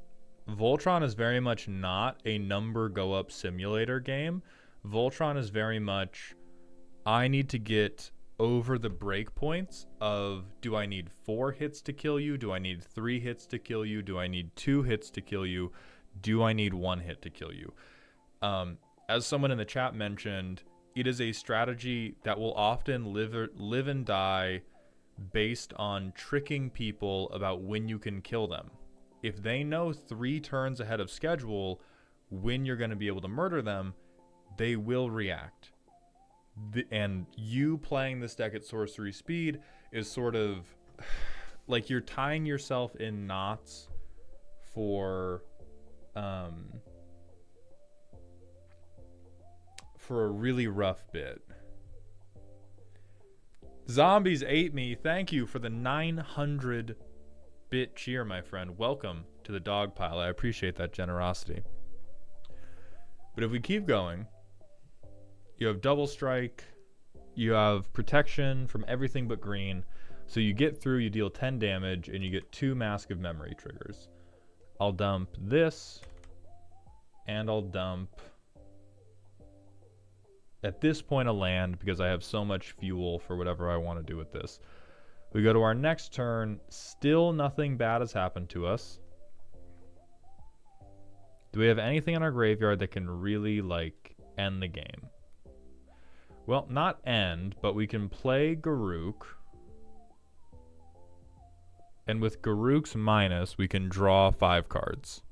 is very much not a number go up simulator game. Voltron is very much, I need to get over the breakpoints of, do I need 4 hits to kill you? Do I need 3 hits to kill you? Do I need 2 hits to kill you? Do I need 1 hit to kill you? As someone in the chat mentioned, it is a strategy that will often live and die based on tricking people about when you can kill them. If they know 3 turns ahead of schedule when you're going to be able to murder them, they will react. And you playing this deck at sorcery speed is sort of like you're tying yourself in knots for a really rough bit. Zombies ate me. Thank you for the 900 bit cheer, my friend. Welcome to the dog pile. I appreciate that generosity. But if we keep going, you have double strike, you have protection from everything but green. So you get through, you deal 10 damage, and you get 2 Mask of Memory triggers. I'll dump this, and I'll dump, at this point, a land, because I have so much fuel for whatever I want to do with this. We go to our next turn. Still nothing bad has happened to us. Do we have anything in our graveyard that can really, like, end the game? Well, not end, but we can play Garruk. And with Garruk's minus, we can draw 5 cards.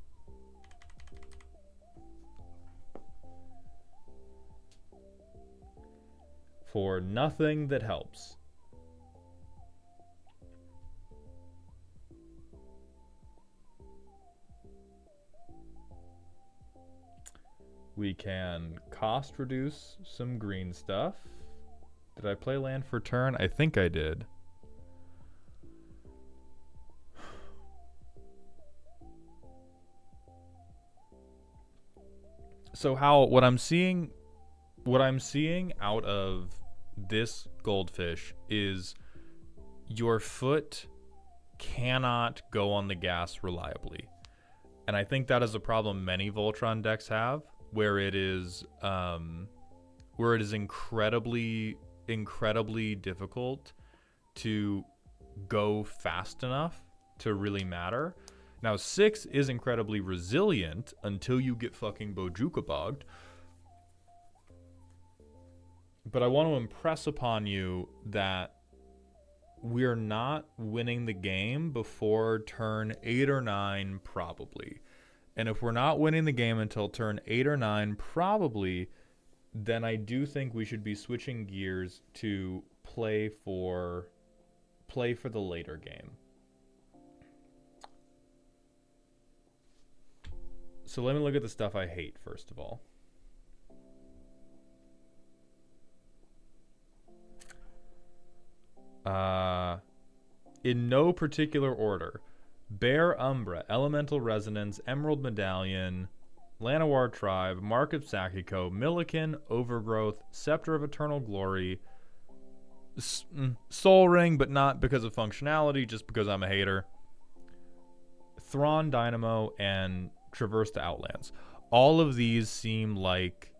For nothing that helps. We can cost reduce some green stuff. Did I play land for turn? I think I did. So how what I'm seeing out of this goldfish is your foot cannot go on the gas reliably. And I think that is a problem many Voltron decks have, where it is where it is incredibly difficult to go fast enough to really matter. Now 6 is incredibly resilient until you get fucking Bojuka bogged. But I want to impress upon you that we're not winning the game before turn 8 or 9 probably. And if we're not winning the game until turn 8 or 9 probably, then I do think we should be switching gears to play for the later game. So let me look at the stuff I hate first of all. In no particular order: Bear Umbra, Elemental Resonance, Emerald Medallion, Llanowar Tribe, Mark of Sakiko, Milliken, Overgrowth, Scepter of Eternal Glory, Soul Ring, but not because of functionality, just because I'm a hater, Thrawn Dynamo, and Traverse the Outlands. All of these seem like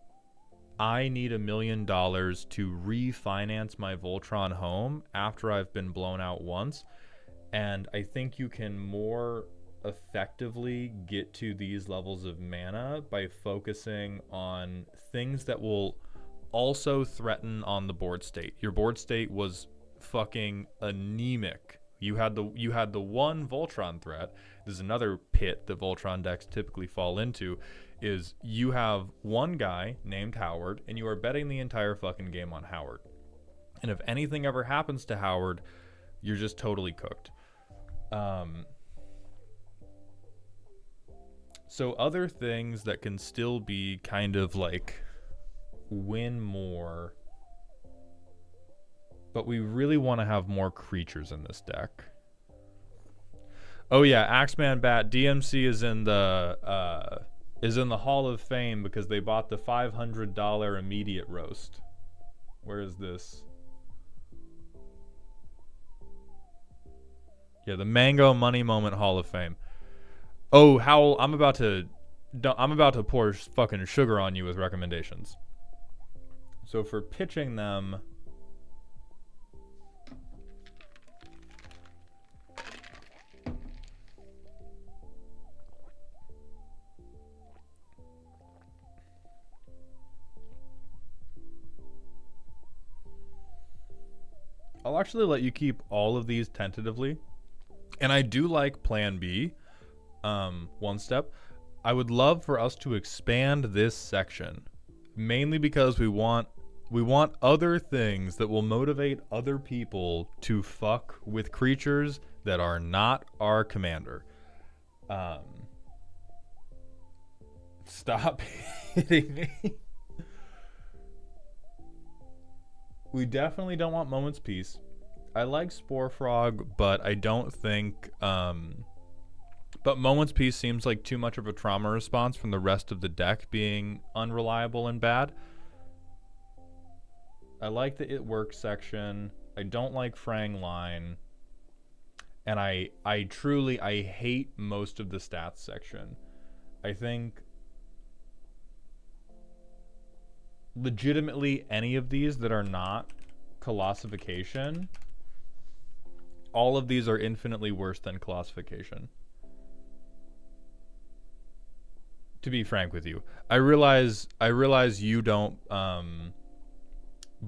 I need $1 million to refinance my Voltron home after I've been blown out once. And I think you can more effectively get to these levels of mana by focusing on things that will also threaten on the board state. Your board state was fucking anemic. You had the one Voltron threat. There's another pit that Voltron decks typically fall into, is you have one guy named Howard, and you are betting the entire fucking game on Howard. And if anything ever happens to Howard, you're just totally cooked. So other things that can still be kind of like win more, but we really want to have more creatures in this deck. Oh yeah, Axeman Bat DMC is in the Hall of Fame because they bought the $500 immediate roast. Where is this? Yeah, the Mango Money Moment Hall of Fame. Oh, Howell, I'm about to pour fucking sugar on you with recommendations. So for pitching them, I'll actually let you keep all of these tentatively. And I do like Plan B, one step. I would love for us to expand this section, mainly because we want other things that will motivate other people to fuck with creatures that are not our commander. Stop hitting me. We definitely don't want Moment's Peace. I like Spore Frog, but I don't think... but Moment's Peace seems like too much of a trauma response from the rest of the deck being unreliable and bad. I like the It Works section. I don't like Frang Line. And I hate most of the stats section. I think legitimately any of these that are not Colossification, all of these are infinitely worse than Colossification. To be frank with you, I realize you don't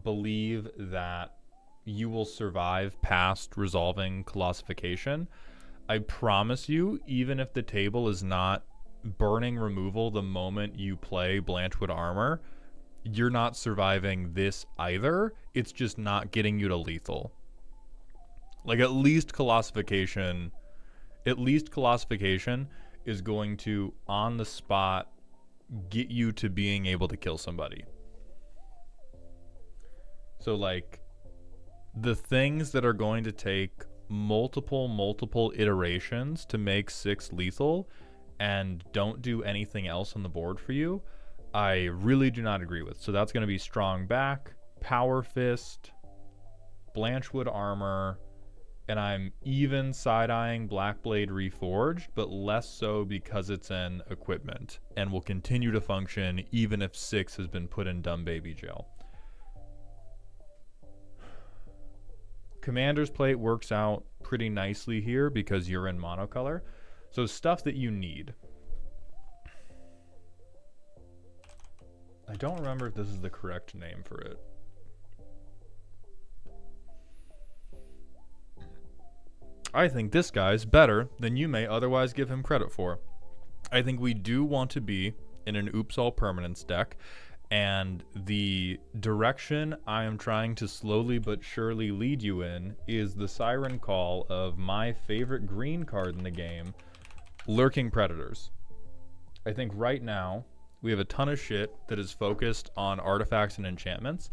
believe that you will survive past resolving Colossification. I promise you, even if the table is not burning removal the moment you play Blanchwood Armor, you're not surviving this either. It's just not getting you to lethal. Like at least Colossification is going to, on the spot, get you to being able to kill somebody. So like, the things that are going to take multiple iterations to make 6 lethal and don't do anything else on the board for you, I really do not agree with. So that's going to be Strong Back, Power Fist, Blanchwood Armor, and I'm even side-eyeing Blackblade Reforged, but less so because it's an equipment and will continue to function even if 6 has been put in dumb baby jail. Commander's Plate works out pretty nicely here because you're in monocolor. So stuff that you need. I don't remember if this is the correct name for it. I think this guy's better than you may otherwise give him credit for. I think we do want to be in an Oops All Permanence deck, and the direction I am trying to slowly but surely lead you in is the Siren Call of my favorite green card in the game, Lurking Predators. I think right now we have a ton of shit that is focused on artifacts and enchantments,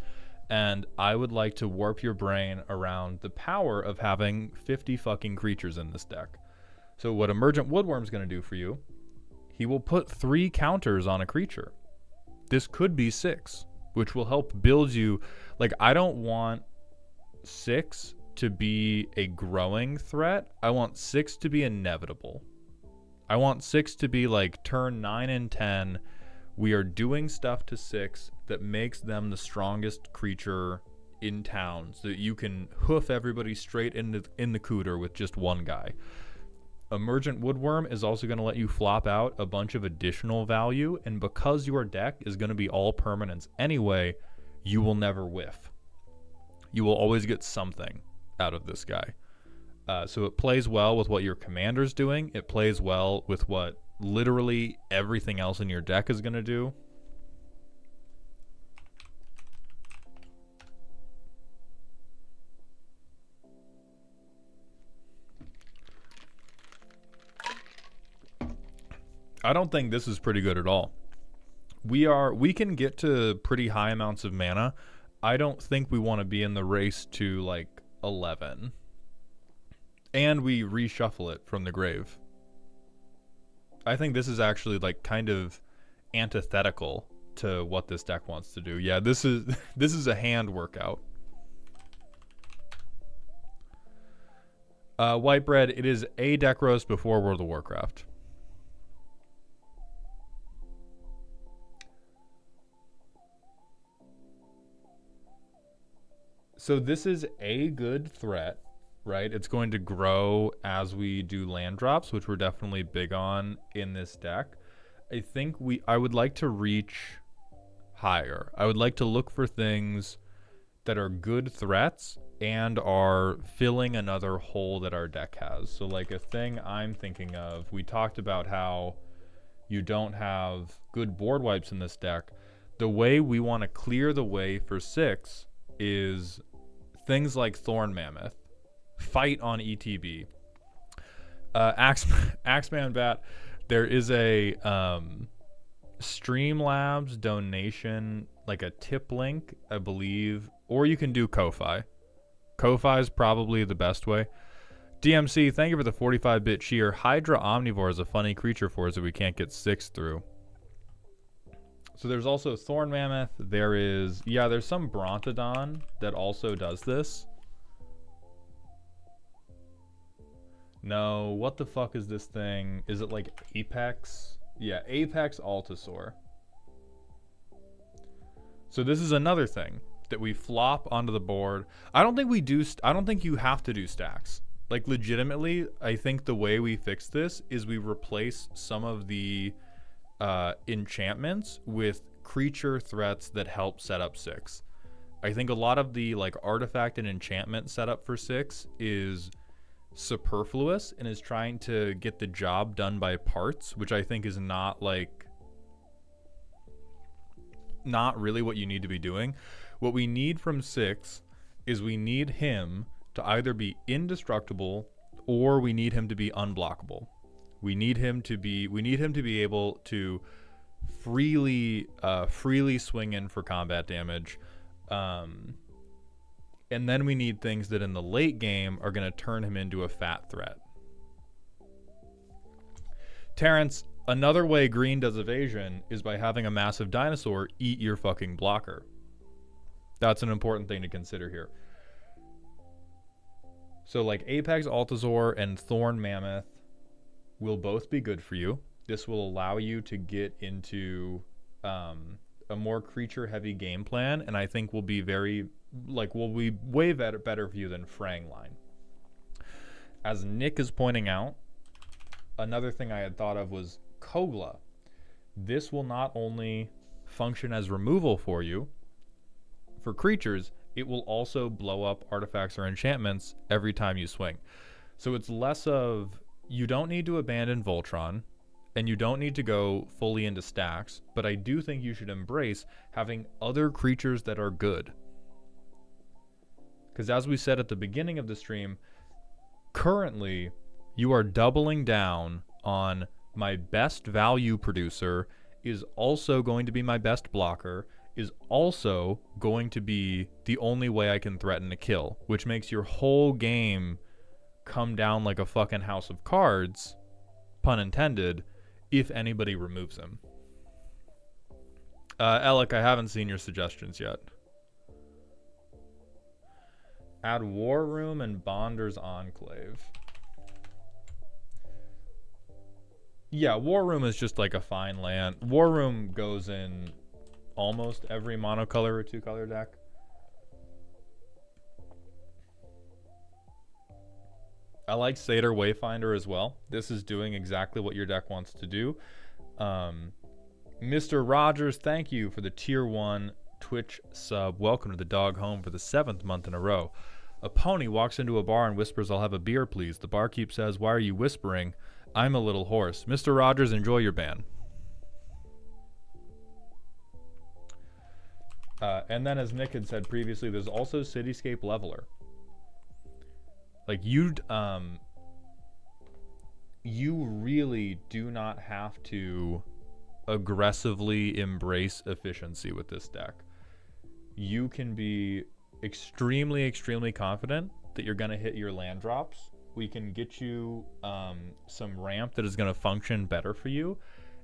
and I would like to warp your brain around the power of having 50 fucking creatures in this deck. So what Emergent Woodworm's going to do for you, he will put 3 counters on a creature. This could be 6, which will help build you. Like, I don't want 6 to be a growing threat. I want 6 to be inevitable. I want 6 to be like turn 9 and 10. We are doing stuff to 6 that makes them the strongest creature in town, so that you can hoof everybody straight in the cooter with just one guy. Emergent Woodworm is also going to let you flop out a bunch of additional value, and because your deck is going to be all permanents anyway, you will never whiff. You will always get something out of this guy. So it plays well with what your commander's doing. It plays well with what literally everything else in your deck is going to do. I don't think this is pretty good at all. We can get to pretty high amounts of mana. I don't think we want to be in the race to like 11. And we reshuffle it from the grave. I think this is actually like kind of antithetical to what this deck wants to do. Yeah, this is a hand workout. White Bread, it is a deck roast before World of Warcraft. So this is a good threat, right? It's going to grow as we do land drops, which we're definitely big on in this deck. I think I would like to reach higher. I would like to look for things that are good threats and are filling another hole that our deck has. So like a thing I'm thinking of, we talked about how you don't have good board wipes in this deck. The way we want to clear the way for 6 is things like Thorn Mammoth, Fight on ETB, Axeman Bat. There is a Streamlabs donation, like a tip link, I believe, or you can do Ko-Fi. Ko-Fi is probably the best way. DMC, thank you for the 45-bit cheer. Hydra Omnivore is a funny creature for us that we can't get 6 through. So there's also Thorn Mammoth. There's some Brontodon that also does this. No, what the fuck is this thing? Is it like Apex? Yeah, Apex Altasaur. So this is another thing that we flop onto the board. I don't think you have to do stacks. Like legitimately, I think the way we fix this is we replace some of the enchantments with creature threats that help set up 6. I think a lot of the like artifact and enchantment setup for 6 is superfluous and is trying to get the job done by parts, which I think is not really what you need to be doing. What we need from 6 is we need him to either be indestructible or we need him to be unblockable. We need him to be able to freely swing in for combat damage. And then we need things that in the late game are going to turn him into a fat threat. Terrence, another way green does evasion is by having a massive dinosaur eat your fucking blocker. That's an important thing to consider here. So like Apex Altasaur and Thorn Mammoth will both be good for you. This will allow you to get into a more creature heavy game plan, and I think will be way better for you than Frang line. As Nick is pointing out, another thing I had thought of was Kogla. This will not only function as removal for you, for creatures, it will also blow up artifacts or enchantments every time you swing. So it's less of, you don't need to abandon Voltron, and you don't need to go fully into stacks, but I do think you should embrace having other creatures that are good. Because as we said at the beginning of the stream, currently you are doubling down on my best value producer is also going to be my best blocker, is also going to be the only way I can threaten a kill, which makes your whole game come down like a fucking house of cards, pun intended, if anybody removes him. Alec, I haven't seen your suggestions yet. Add War Room and Bonder's Enclave. Yeah, War Room is just like a fine land. War Room goes in almost every monocolor or two-color deck. I like Satyr Wayfinder as well. This is doing exactly what your deck wants to do. Mr. Rogers, thank you for the tier 1 Twitch sub. Welcome to the dog home for the 7th month in a row. A pony walks into a bar and whispers, "I'll have a beer, please." The barkeep says, "Why are you whispering? I'm a little hoarse." Mr. Rogers, enjoy your ban. And then, as Nick had said previously, there's also Cityscape Leveler. Like, you really do not have to aggressively embrace efficiency with this deck. You can be extremely, extremely confident that you're going to hit your land drops. We can get you some ramp that is going to function better for you.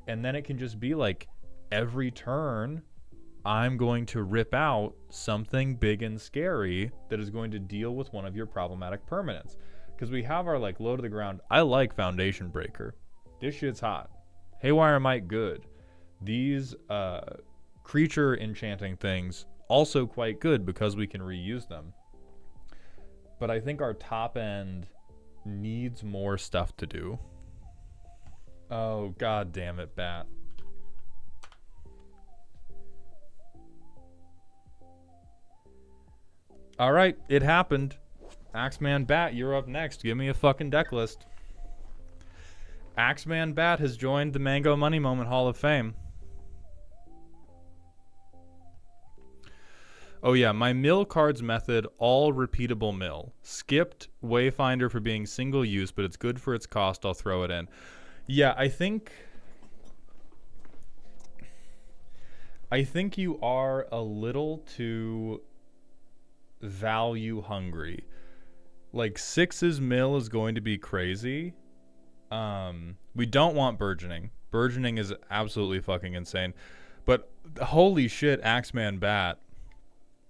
And then it can just be like, every turn, I'm going to rip out something big and scary that is going to deal with one of your problematic permanents. Because we have our like low to the ground. I like Foundation Breaker. This shit's hot. Haywire Might, good. These creature enchanting things, also quite good because we can reuse them. But I think our top end needs more stuff to do. Oh, god damn it, Bat. All right, it happened. Axeman Bat, you're up next. Give me a fucking deck list. Axeman Bat has joined the Mango Money Moment Hall of Fame. Oh yeah, my mill cards method, all repeatable mill. Skipped Wayfinder for being single use, but it's good for its cost. I'll throw it in. Yeah, I think you are a little too value hungry. Like 6's mill is going to be crazy. We don't want burgeoning. Burgeoning is absolutely fucking insane. But holy shit, Axeman Bat.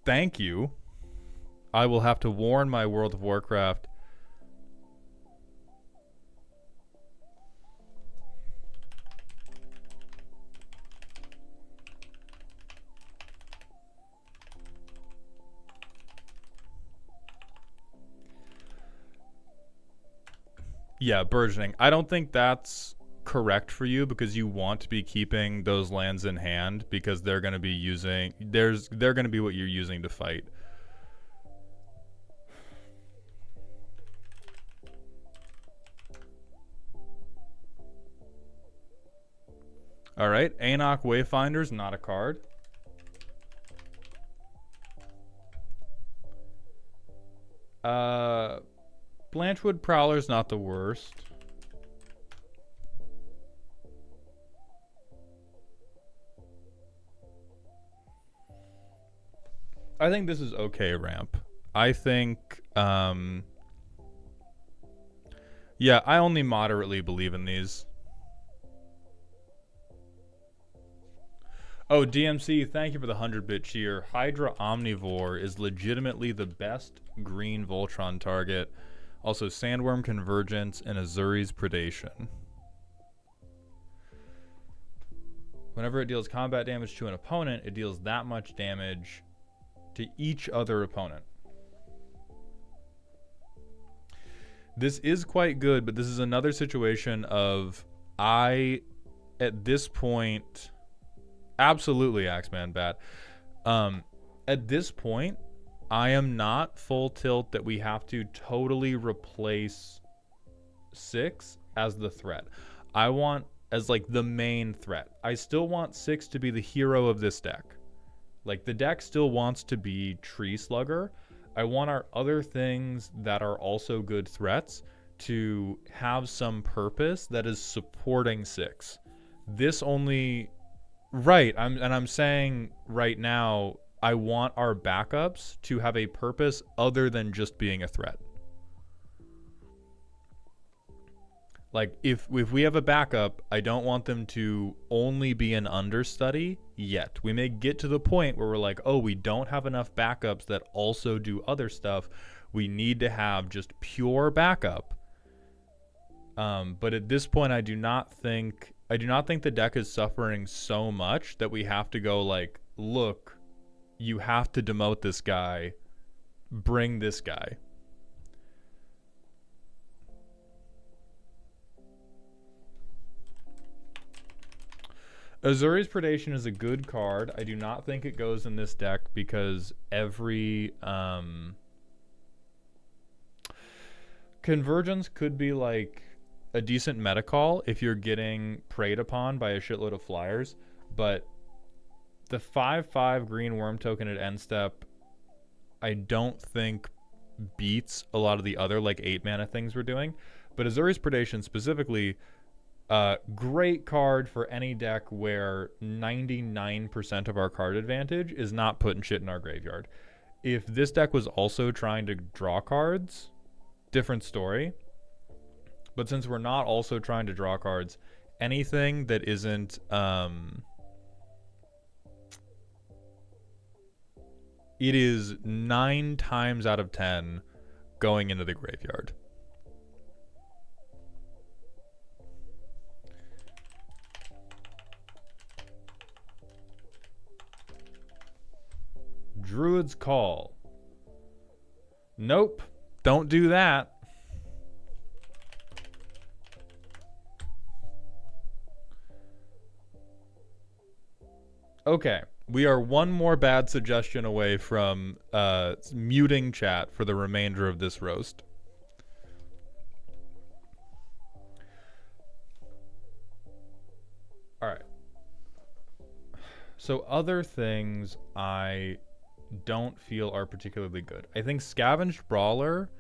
Thank you. I will have to warn my World of Warcraft. Yeah, burgeoning. I don't think that's correct for you because you want to be keeping those lands in hand because they're going to be using they're going to be what you're using to fight. All right, Anok Wayfinder's not a card. Blanchwood Prowler's not the worst. I think this is okay ramp. I think, yeah, I only moderately believe in these. Oh, DMC, thank you for the 100-bit cheer. Hydra Omnivore is legitimately the best green Voltron target. Also, Sandworm Convergence and Azuri's Predation. Whenever it deals combat damage to an opponent, it deals that much damage to each other opponent. This is quite good, but this is another situation of at this point, absolutely Axeman Bat. At this point, I am not full tilt that we have to totally replace 6 as the threat. I want as like the main threat. I still want 6 to be the hero of this deck. Like the deck still wants to be Tree Slugger. I want our other things that are also good threats to have some purpose that is supporting 6. This only, right, I'm saying right now, I want our backups to have a purpose other than just being a threat. Like if we have a backup, I don't want them to only be an understudy yet. We may get to the point where we're like, oh, we don't have enough backups that also do other stuff. We need to have just pure backup. But at this point, I do not think the deck is suffering so much that we have to go like, look, you have to demote this guy, bring this guy. Azuri's Predation is a good card. I do not think it goes in this deck because every Convergence could be like a decent meta call if you're getting preyed upon by a shitload of flyers, but the 5/5 green worm token at end step I don't think beats a lot of the other like 8 mana things we're doing. But Azuri's Predation specifically, great card for any deck where 99% of our card advantage is not putting shit in our graveyard. If this deck was also trying to draw cards, different story. But since we're not also trying to draw cards, anything that isn't it is 9 times out of 10 going into the graveyard. Druid's Call. Nope. Don't do that. Okay. We are one more bad suggestion away from muting chat for the remainder of this roast. All right. So other things I don't feel are particularly good. I think Scavenged Brawler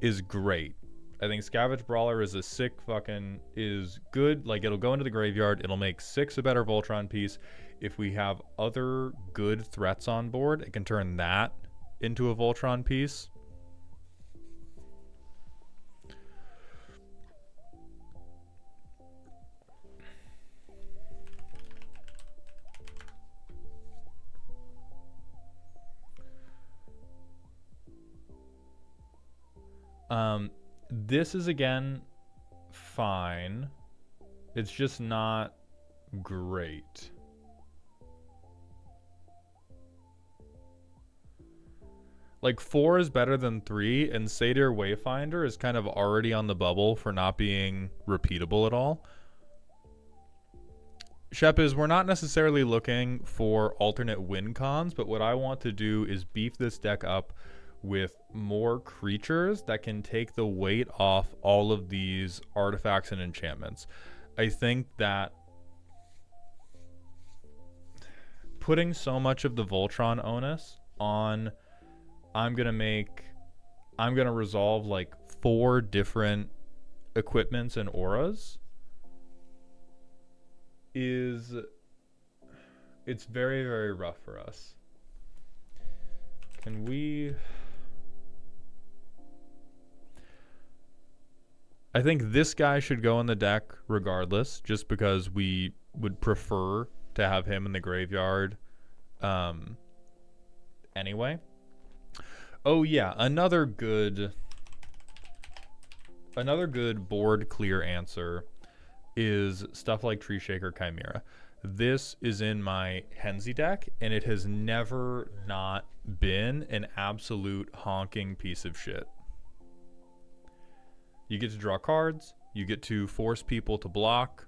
is great. I think Scavenged Brawler is a sick fucking, is good. Like, it'll go into the graveyard. It'll make 6 a better Voltron piece. If we have other good threats on board, it can turn that into a Voltron piece. This is, again, fine. It's just not great. Like, 4 is better than 3, and Satyr Wayfinder is kind of already on the bubble for not being repeatable at all. Shep is, we're not necessarily looking for alternate win cons, but what I want to do is beef this deck up with more creatures that can take the weight off all of these artifacts and enchantments. I think that putting so much of the Voltron onus on, I'm gonna resolve like 4 different equipments and auras it's very, very rough for us. Can we... I think this guy should go in the deck regardless, just because we would prefer to have him in the graveyard anyway. Oh yeah, another good board clear answer is stuff like Tree Shaker Chimera. This is in my Henzi deck, and it has never not been an absolute honking piece of shit. You get to draw cards. You get to force people to block.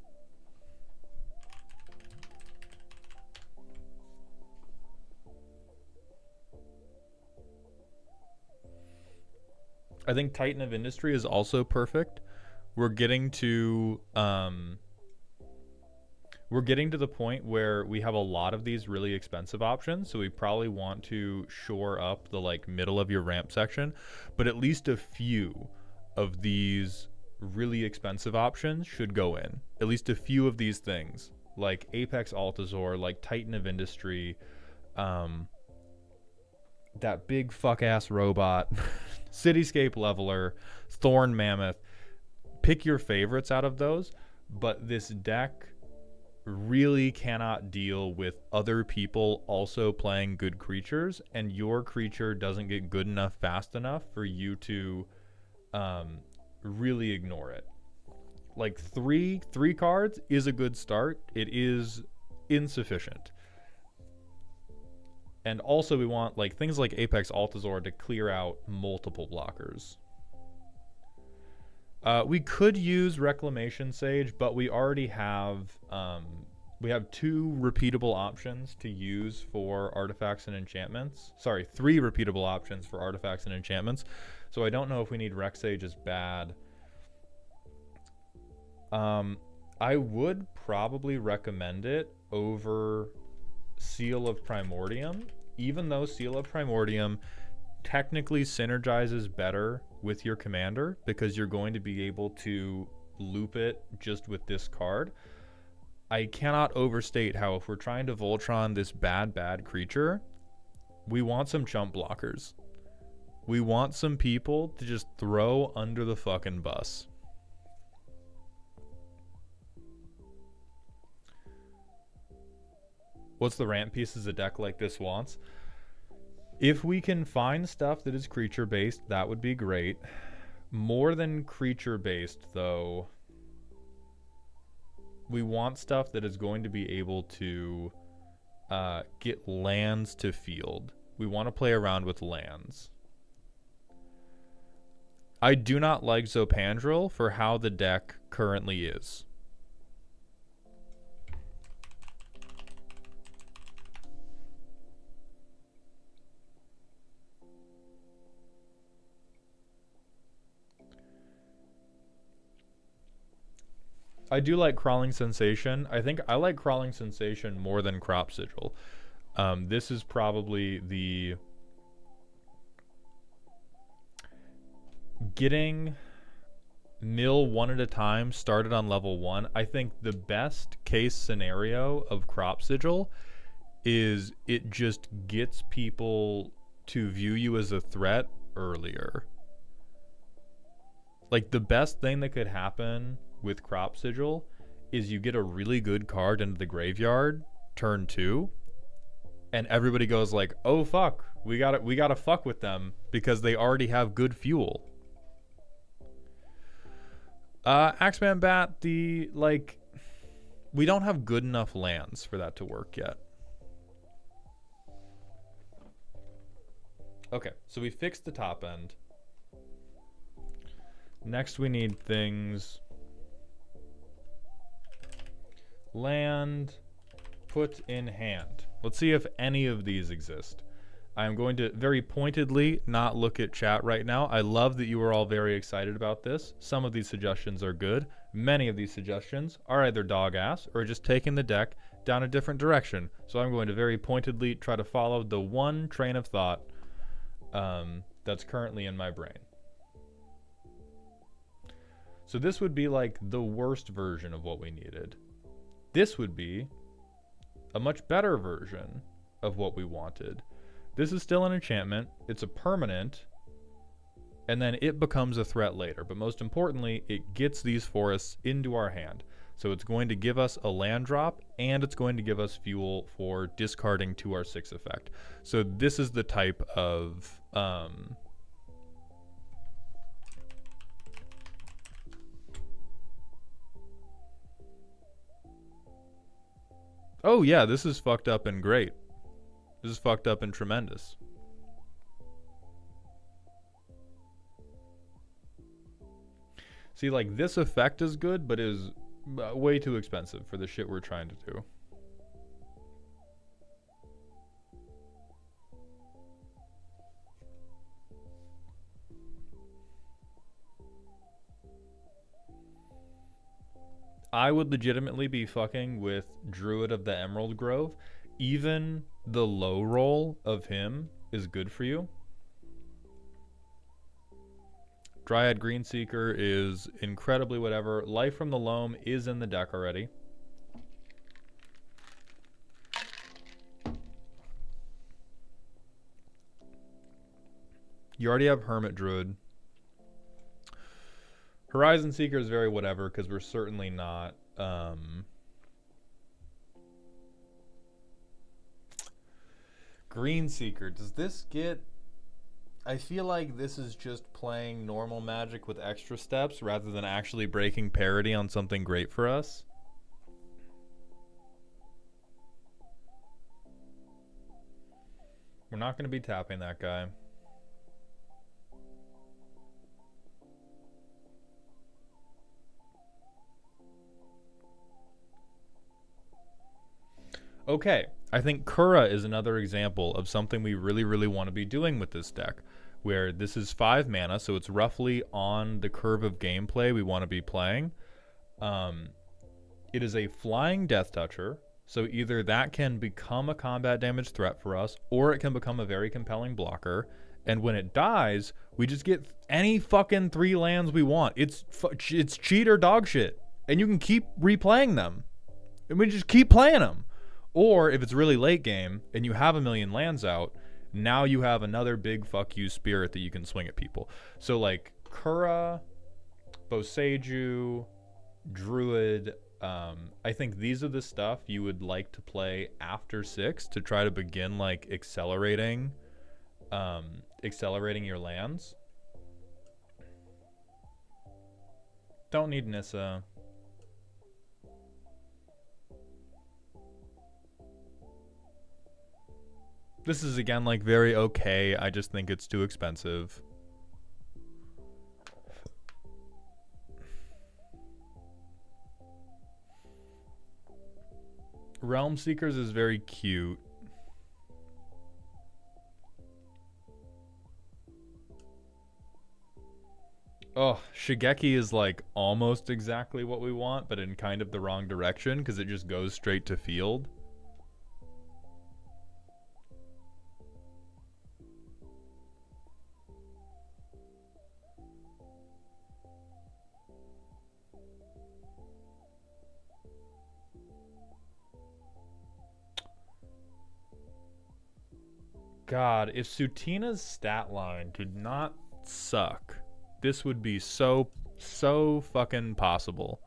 I think Titan of Industry is also perfect. We're getting to the point where we have a lot of these really expensive options, so we probably want to shore up the like middle of your ramp section, but at least a few of these really expensive options should go in. At least a few of these things, like Apex Altazor, like Titan of Industry, that big fuck ass robot, Cityscape Leveler, Thorn Mammoth. Pick your favorites out of those, but this deck really cannot deal with other people also playing good creatures, and your creature doesn't get good enough fast enough for you to really ignore it. Like three cards is a good start. It is insufficient. And also we want like things like Apex Altazor to clear out multiple blockers. We could use Reclamation Sage, but we already have two repeatable options to use for artifacts and enchantments. Sorry, 3 repeatable options for artifacts and enchantments. So I don't know if we need Rec Sage as bad. I would probably recommend it over Seal of Primordium, even though Seal of Primordium technically synergizes better with your commander because you're going to be able to loop it just with this card. I cannot overstate how if we're trying to Voltron this bad creature, we want some chump blockers. We want some people to just throw under the fucking bus. What's the ramp pieces a deck like this wants? If we can find stuff that is creature-based, that would be great. More than creature-based, though, we want stuff that is going to be able to get lands to field. We want to play around with lands. I do not like Zopandrel for how the deck currently is. I do like Crawling Sensation. I think I like Crawling Sensation more than Crop Sigil. This is probably the... Getting mill one at a time started on level 1. I think the best case scenario of Crop Sigil is it just gets people to view you as a threat earlier. Like the best thing that could happen with Crop Sigil is you get a really good card into the graveyard turn 2 and everybody goes like, oh fuck, we gotta fuck with them because they already have good fuel. Axeman Bat, we don't have good enough lands for that to work yet. Okay, so we fixed the top end. Next we need things. Land, put in hand. Let's see if any of these exist. I'm going to very pointedly not look at chat right now. I love that you are all very excited about this. Some of these suggestions are good. Many of these suggestions are either dog ass or just taking the deck down a different direction. So I'm going to very pointedly try to follow the one train of thought that's currently in my brain. So this would be like the worst version of what we needed. This would be a much better version of what we wanted. This is still an enchantment. It's a permanent. And then it becomes a threat later. But most importantly, it gets these forests into our hand. So it's going to give us a land drop, and it's going to give us fuel for discarding to our 6 effect. So this is the type of... Oh yeah, this is fucked up and great. This is fucked up and tremendous. See, like, this effect is good, but is way too expensive for the shit we're trying to do. I would legitimately be fucking with Druid of the Emerald Grove. Even the low roll of him is good for you. Dryad Greenseeker is incredibly whatever. Life from the Loam is in the deck already. You already have Hermit Druid. Horizon Seeker is very whatever because we're certainly not... Greenseeker, does this get... I feel like this is just playing normal Magic with extra steps rather than actually breaking parity on something great for us. We're not going to be tapping that guy. Okay, I think Kura is another example of something we really, really want to be doing with this deck, where this is 5 mana, so it's roughly on the curve of gameplay we want to be playing. It is a flying Death Toucher, so either that can become a combat damage threat for us, or it can become a very compelling blocker, and when it dies, we just get any fucking 3 lands we want. It's cheat or dog shit, and you can keep replaying them, and we just keep playing them. Or if it's really late game and you have a million lands out, now you have another big fuck you spirit that you can swing at people. So like Kura, Boseiju, Druid, I think these are the stuff you would like to play after 6 to try to begin like accelerating your lands. Don't need Nissa. This is, again, like, very okay. I just think it's too expensive. Realm Seekers is very cute. Oh, Shigeki is, like, almost exactly what we want, but in kind of the wrong direction, because it just goes straight to field. God, if Sutina's stat line did not suck, this would be so fucking possible.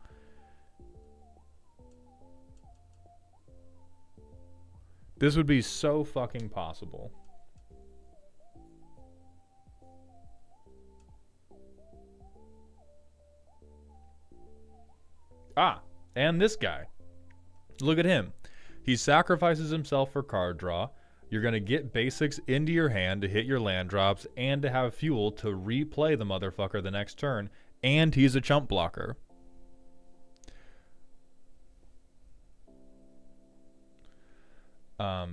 This would be so fucking possible. Ah, and this guy. Look at him. He sacrifices himself for card draw. You're going to get basics into your hand to hit your land drops and to have fuel to replay the motherfucker the next turn. And he's a chump blocker.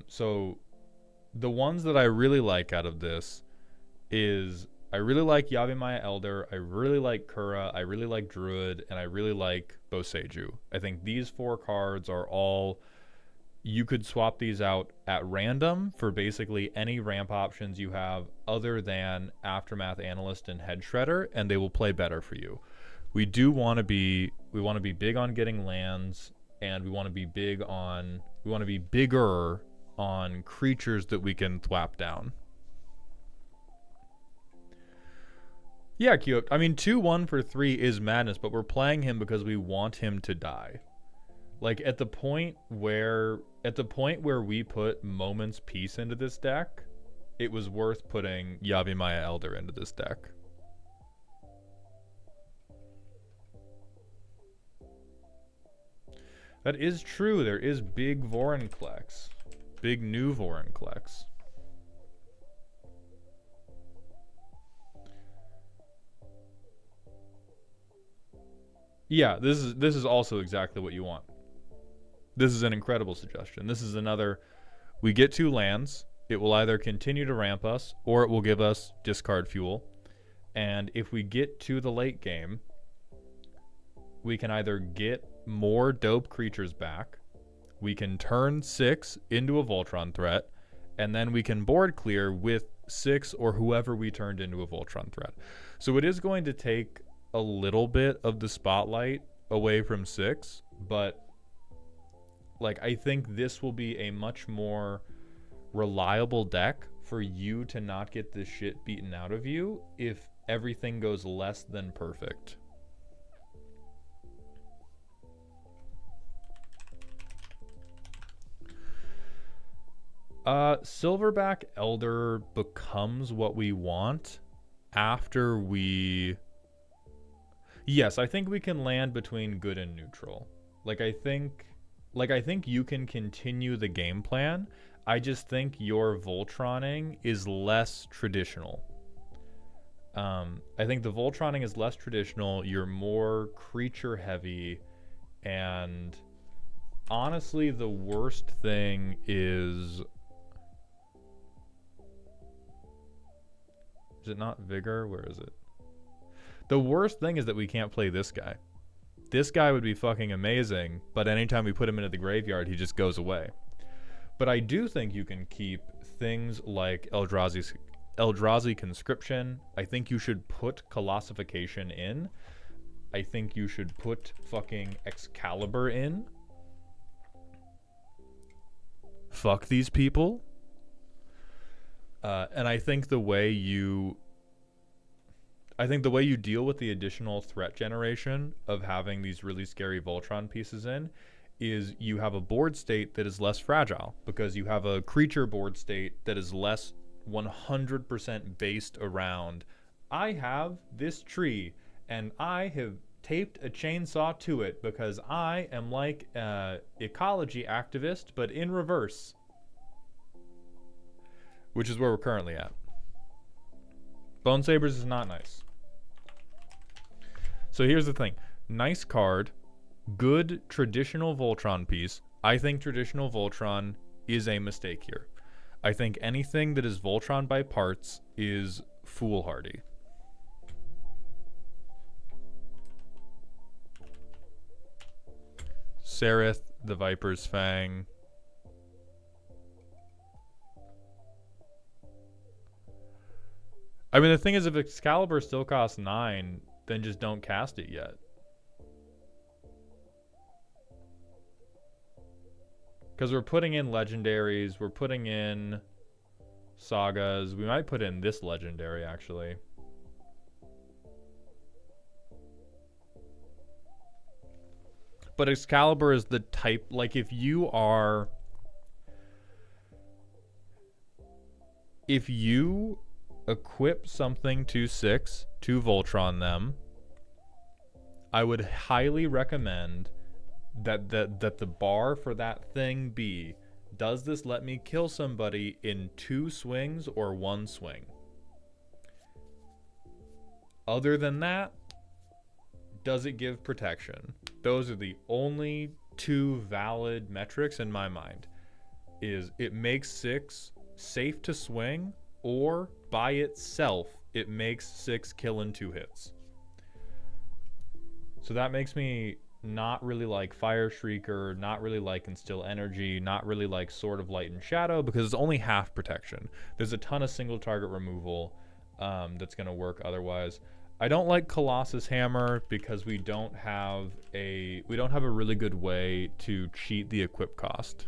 So the ones that I really like out of this is I really like Yavimaya Elder, I really like Kura, I really like Druid, and I really like Boseiju. I think these 4 cards are all... You could swap these out at random for basically any ramp options you have other than Aftermath Analyst and Head Shredder, and they will play better for you. We want to be big on getting lands, and we want to be bigger on creatures that we can thwap down. Yeah, cute. I mean, 2-1 for 3 is madness, but we're playing him because we want him to die. Like at the point where we put Moment's Peace into this deck, it was worth putting Yavimaya Elder into this deck. That is true. There is big Vorinclex. Big new Vorinclex. Yeah, this is also exactly what you want. This is an incredible suggestion. This is another, we get 2 lands, it will either continue to ramp us or it will give us discard fuel. And if we get to the late game, we can either get more dope creatures back, we can turn 6 into a Voltron threat, and then we can board clear with 6 or whoever we turned into a Voltron threat. So it is going to take a little bit of the spotlight away from 6, but like I think this will be a much more reliable deck for you to not get this shit beaten out of you if everything goes less than perfect. Silverback Elder becomes what we want after we... Yes, I think we can land between good and neutral. I think you can continue the game plan. I just think your Voltroning is less traditional. I think the Voltroning is less traditional. You're more creature heavy, and honestly, the worst thing is... Is it not Vigor? Where is it? The worst thing is that we can't play this guy. This guy would be fucking amazing, but anytime we put him into the graveyard, he just goes away. But I do think you can keep things like Eldrazi Conscription. I think you should put Colossification in. I think you should put fucking Excalibur in. Fuck these people. And I think the way you deal with the additional threat generation of having these really scary Voltron pieces in is you have a board state that is less fragile because you have a creature board state that is less 100% based around, I have this tree and I have taped a chainsaw to it because I am like an ecology activist, but in reverse. Which is where we're currently at. Bone Sabers is not nice. So here's the thing. Nice card. Good traditional Voltron piece. I think traditional Voltron is a mistake here. I think anything that is Voltron by parts is foolhardy. Sereth, the Viper's Fang. I mean, the thing is, if Excalibur still costs 9, then just don't cast it yet. Because we're putting in legendaries, we're putting in sagas. We might put in this legendary, actually. But Excalibur is the type, like if you equip something to 6 to Voltron them, I would highly recommend that the bar for that thing be, does this let me kill somebody in 2 swings or 1 swing? Other than that, does it give protection? Those are the only 2 valid metrics in my mind. Is it makes 6 safe to swing, or by itself, it makes 6 kill in 2 hits. So that makes me not really like Fire Shrieker, not really like Instill Energy, not really like Sword of Light and Shadow, because it's only half protection. There's a ton of single target removal that's going to work otherwise. I don't like Colossus Hammer because we don't have a really good way to cheat the equip cost.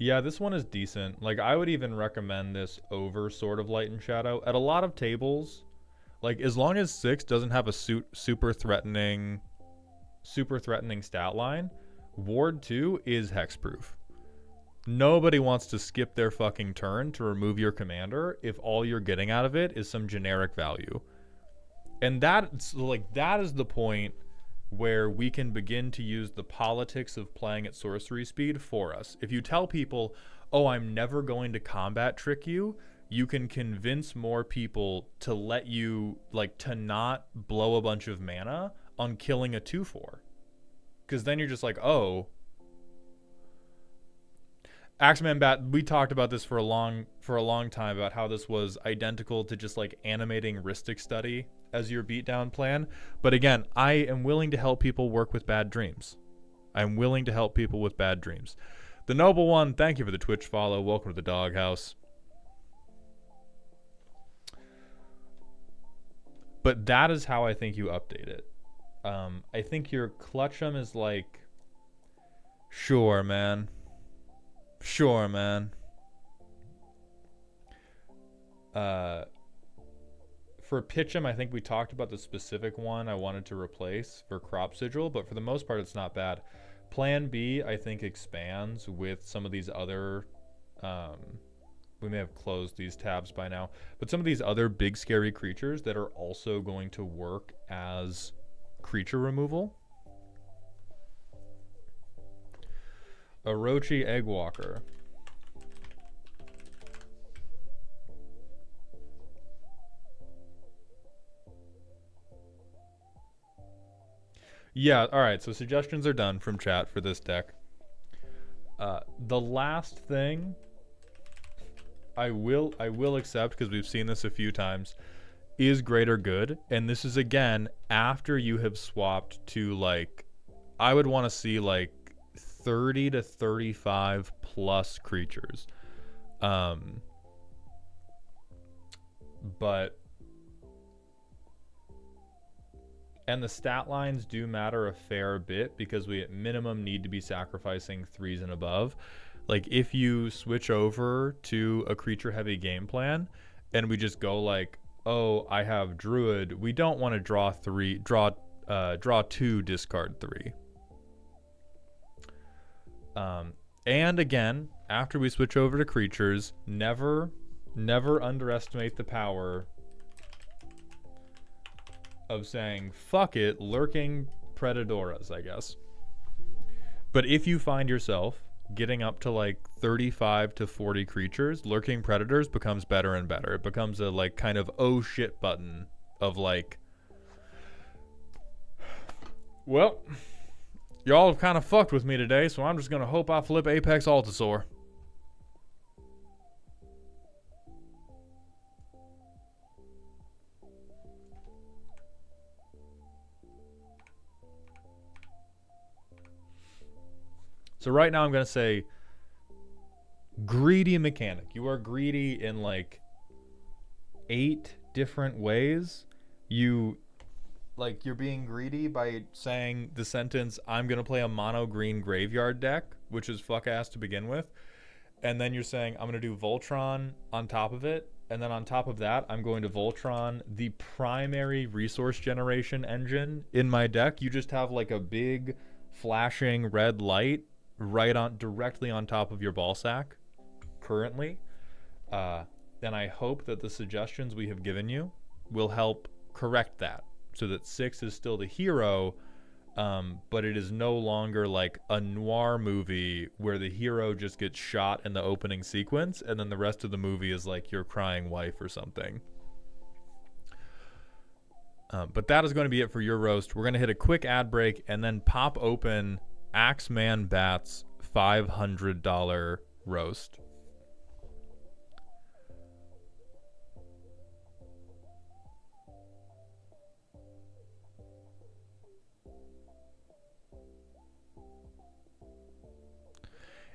Yeah, this one is decent. Like, I would even recommend this over Sword of Light and Shadow. At a lot of tables, like, as long as 6 doesn't have a super threatening stat line, Ward 2 is hexproof. Nobody wants to skip their fucking turn to remove your commander if all you're getting out of it is some generic value. And that is the point where we can begin to use the politics of playing at sorcery speed for us. If you tell people, oh, I'm never going to combat trick you, you can convince more people to let you, to not blow a bunch of mana on killing a 2/4. Because then you're just like, oh. Axeman Bat, we talked about this for a long time about how this was identical to just animating Rhystic Study as your beatdown plan. But again, I am willing to help people work with bad dreams. I'm willing to help people with bad dreams. The Noble One, thank you for the Twitch follow. Welcome to the doghouse. But that is how I think you update it. I think your Clutch'em is sure, man. Sure, man. For Pitch'em, I think we talked about the specific one I wanted to replace for Crop Sigil, but for the most part, it's not bad. Plan B, I think, expands with some of these other... we may have closed these tabs by now, but some of these other big scary creatures that are also going to work as creature removal. Orochi Eggwalker. Yeah, alright, so suggestions are done from chat for this deck. The last thing I will accept, because we've seen this a few times, is Greater Good. And this is, again, after you have swapped to, I would want to see, 30 to 35 plus creatures. And the stat lines do matter a fair bit, because we at minimum need to be sacrificing 3s and above. If you switch over to a creature heavy game plan and we just go oh, I have Druid, we don't want to draw 2, discard 3. And again, after we switch over to creatures, never underestimate the power of saying, fuck it, lurking Predadoras, I guess. But if you find yourself getting up to 35 to 40 creatures, lurking predators becomes better and better. It becomes a kind of oh shit button of well, y'all have kind of fucked with me today, so I'm just gonna hope I flip Apex Altasaur. So right now I'm going to say greedy mechanic. You are greedy in 8 different ways. You're being greedy by saying the sentence, I'm going to play a mono green graveyard deck, which is fuck ass to begin with. And then you're saying, I'm going to do Voltron on top of it. And then on top of that, I'm going to Voltron the primary resource generation engine in my deck. You just have a big flashing red light directly on top of your ball sack currently. And I hope that the suggestions we have given you will help correct that, so that 6 is still the hero, but it is no longer a noir movie where the hero just gets shot in the opening sequence and then the rest of the movie is your crying wife or something. But that is going to be it for your roast. We're going to hit a quick ad break and then pop open Axeman Bat's $500 roast.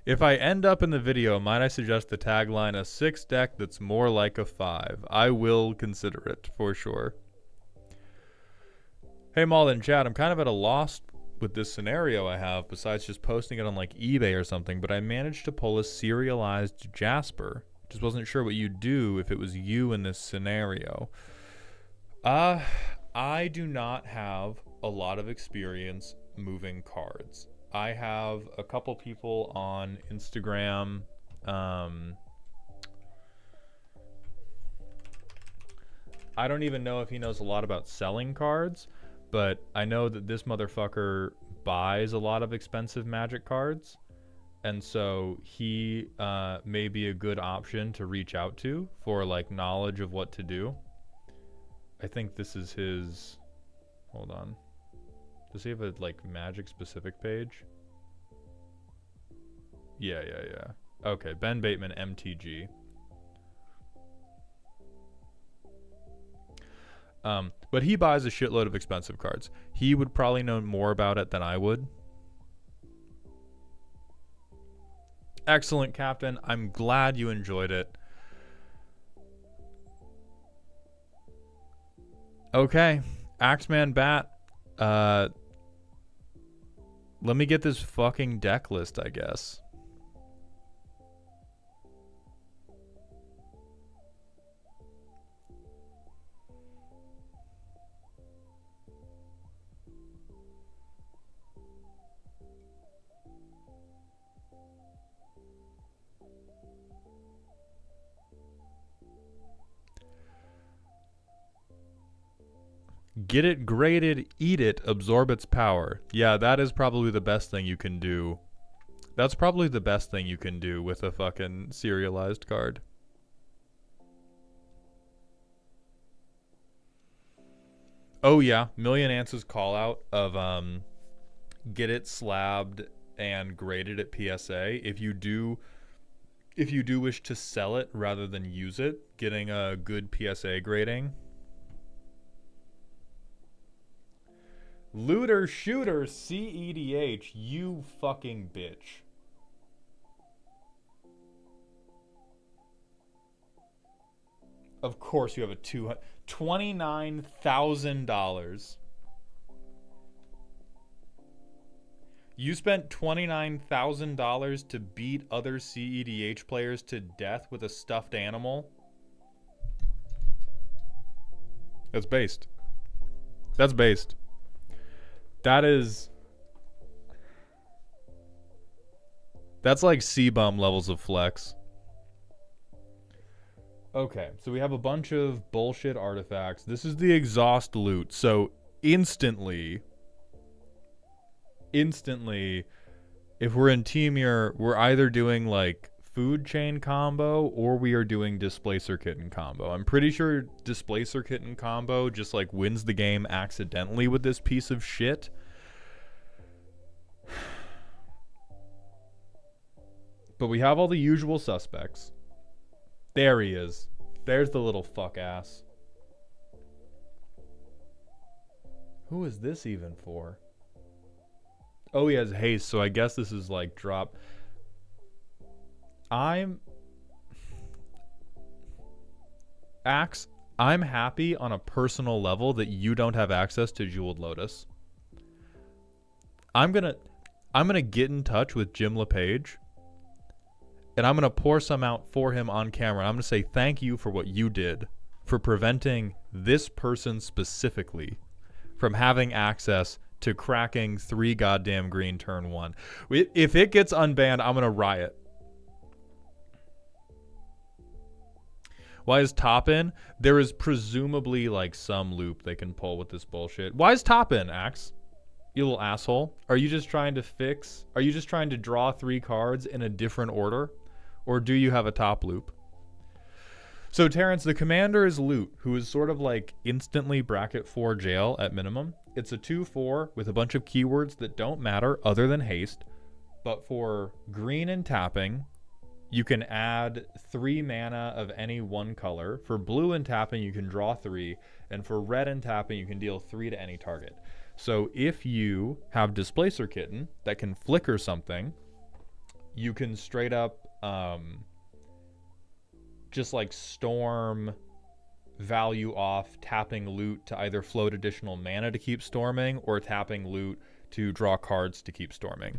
If I end up in the video, might I suggest the tagline, a 6 deck that's more like a 5? I will consider it, for sure. Hey, Malden chat, I'm kind of at a loss with this scenario I have, besides just posting it on eBay or something, but I managed to pull a serialized Jasper. Just wasn't sure what you'd do if it was you in this scenario. I do not have a lot of experience moving cards. I have a couple people on Instagram. I don't even know if he knows a lot about selling cards, but I know that this motherfucker buys a lot of expensive Magic cards, and so he may be a good option to reach out to for like knowledge of what to do. I think this is his. Hold on. Does he have a like Magic specific page? Yeah. Okay, Ben Bateman, MTG. But he buys a shitload of expensive cards. He would probably know more about it than I would. Excellent, Captain. I'm glad you enjoyed it. Okay, Axeman Bat. Let me get this fucking deck list, I guess. Get it graded, eat it, absorb its power. Yeah, that is probably the best thing you can do. That's probably the best thing you can do with a fucking serialized card. Oh yeah, Million Ants' call out of get it slabbed and graded at PSA. If you do wish to sell it rather than use it, getting a good PSA grading. Looter shooter CEDH, you fucking bitch. Of course you have a $29,000. You spent $29,000 to beat other CEDH players to death with a stuffed animal? That's based. That's based. That's like C-bum levels of flex. Okay, so we have a bunch of bullshit artifacts. This is the exhaust loot. So instantly, if we're in Teemier, we're either doing like food chain combo or we are doing displacer kitten combo. I'm pretty sure displacer kitten combo just like wins the game accidentally with this piece of shit. But we have all the usual suspects. There he is. There's the little fuck ass. Who is this even for? Oh, he has haste, so I guess this is like drop. I'm happy on a personal level that you don't have access to Jeweled Lotus. I'm gonna get in touch with Jim LePage, and I'm gonna pour some out for him on camera. I'm gonna say thank you for what you did for preventing this person specifically from having access to cracking 3 goddamn green turn 1. If it gets unbanned, I'm gonna riot. Why is top in? There is presumably like some loop they can pull with this bullshit. Why is top in, Axe? You little asshole. Are you just trying to draw 3 cards in a different order? Or do you have a top loop? So Terrence, the commander is Loot, who is sort of like instantly bracket 4 jail at minimum. It's a 2/4 with a bunch of keywords that don't matter other than haste. But for green and tapping, you can add 3 mana of any one color. For blue and tapping, you can draw 3. And for red and tapping, you can deal 3 to any target. So if you have Displacer Kitten that can flicker something, you can straight up just like storm value off tapping Loot to either float additional mana to keep storming or tapping Loot to draw cards to keep storming.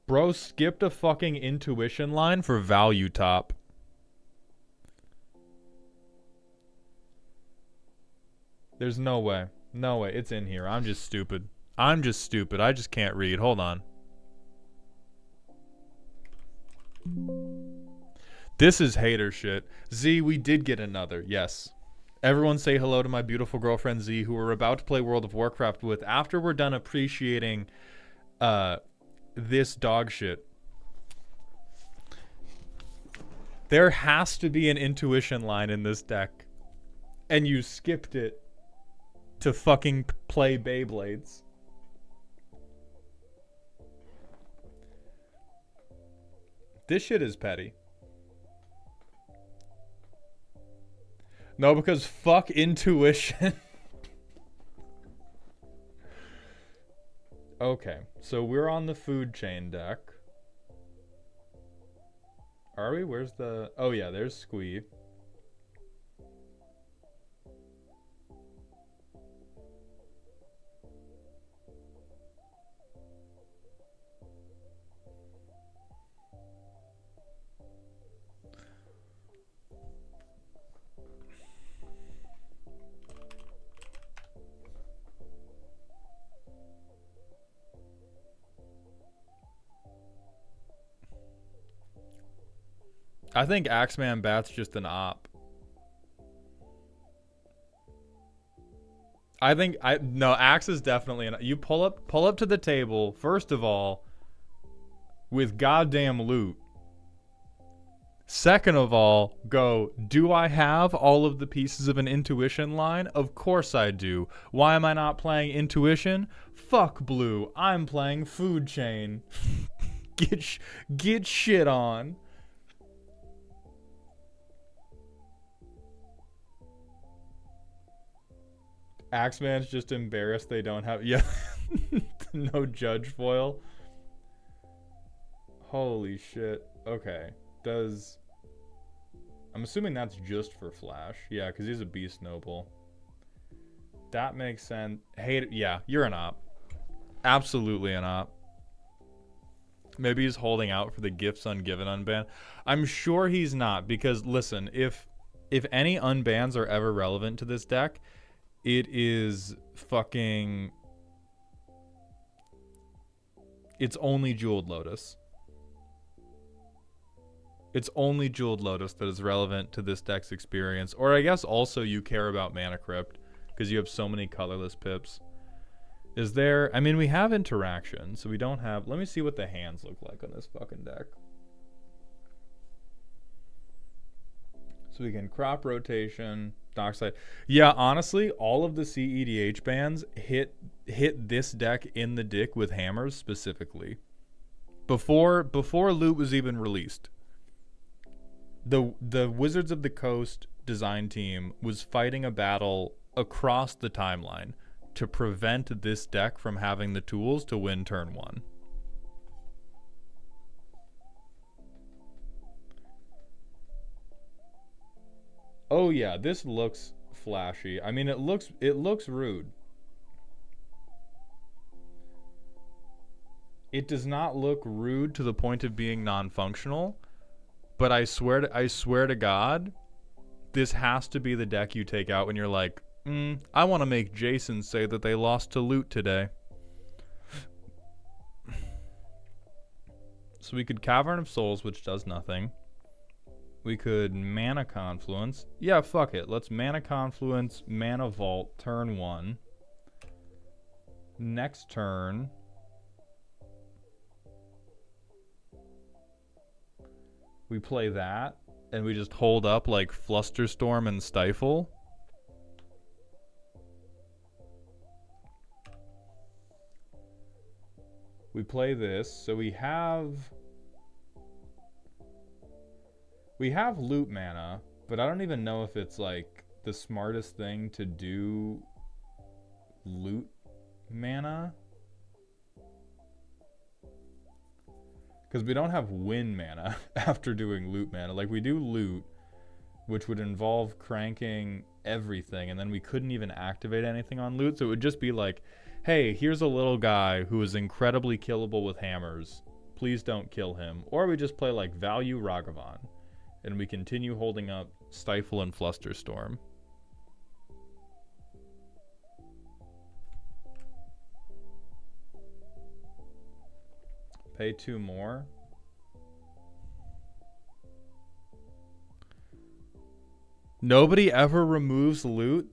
Bro skipped a fucking intuition line for value top. There's no way. No way. It's in here. I'm just stupid. I'm just stupid. I just can't read. Hold on. This is hater shit. Z, we did get another. Yes. Everyone say hello to my beautiful girlfriend Z, who we're about to play World of Warcraft with after we're done appreciating this dog shit. There has to be an intuition line in this deck. And you skipped it to fucking play Beyblades. This shit is petty. No, because fuck intuition. Okay, so we're on the food chain deck. Are we? Where's the... Oh yeah, there's Squee. I think Axeman Bat's just an op. No, Axe is definitely an... You pull up to the table, first of all, with goddamn loot. Second of all, go, do I have all of the pieces of an intuition line? Of course I do. Why am I not playing intuition? Fuck blue. I'm playing food chain. Get shit on. Axeman's just embarrassed they don't have... Yeah. No judge foil. Holy shit. Okay. Does... I'm assuming that's just for Flash. Yeah, because he's a Beast Noble. That makes sense. Hey, yeah, you're an op. Absolutely an op. Maybe he's holding out for the gifts ungiven unban. I'm sure he's not, because listen, if any unbans are ever relevant to this deck... It is fucking... It's only Jeweled Lotus. It's only Jeweled Lotus that is relevant to this deck's experience. Or I guess also you care about Mana Crypt, because you have so many colorless pips. Is there... I mean, we have interaction, so we don't have... Let me see what the hands look like on this fucking deck. So we can crop rotation... Dockside. Yeah, honestly, all of the CEDH bands hit this deck in the dick with hammers specifically. Before loot was even released. The Wizards of the Coast design team was fighting a battle across the timeline to prevent this deck from having the tools to win turn 1. Oh yeah, this looks flashy. I mean, it looks rude. It does not look rude to the point of being non-functional, but I swear to God, this has to be the deck you take out when you're like, I want to make Jason say that they lost to loot today. So we could Cavern of Souls, which does nothing. We could Mana Confluence. Yeah, fuck it. Let's Mana Confluence, Mana Vault, turn 1. Next turn. We play that, and we just hold up like Flusterstorm and Stifle. We play this, so we have loot mana, but I don't even know if it's like the smartest thing to do loot mana. Because we don't have win mana after doing loot mana. Like we do loot, which would involve cranking everything, and then we couldn't even activate anything on loot, so it would just be like, hey, here's a little guy who is incredibly killable with hammers. Please don't kill him. Or we just play like Value Ragavan, and we continue holding up Stifle and Flusterstorm. Pay 2 more. Nobody ever removes loot.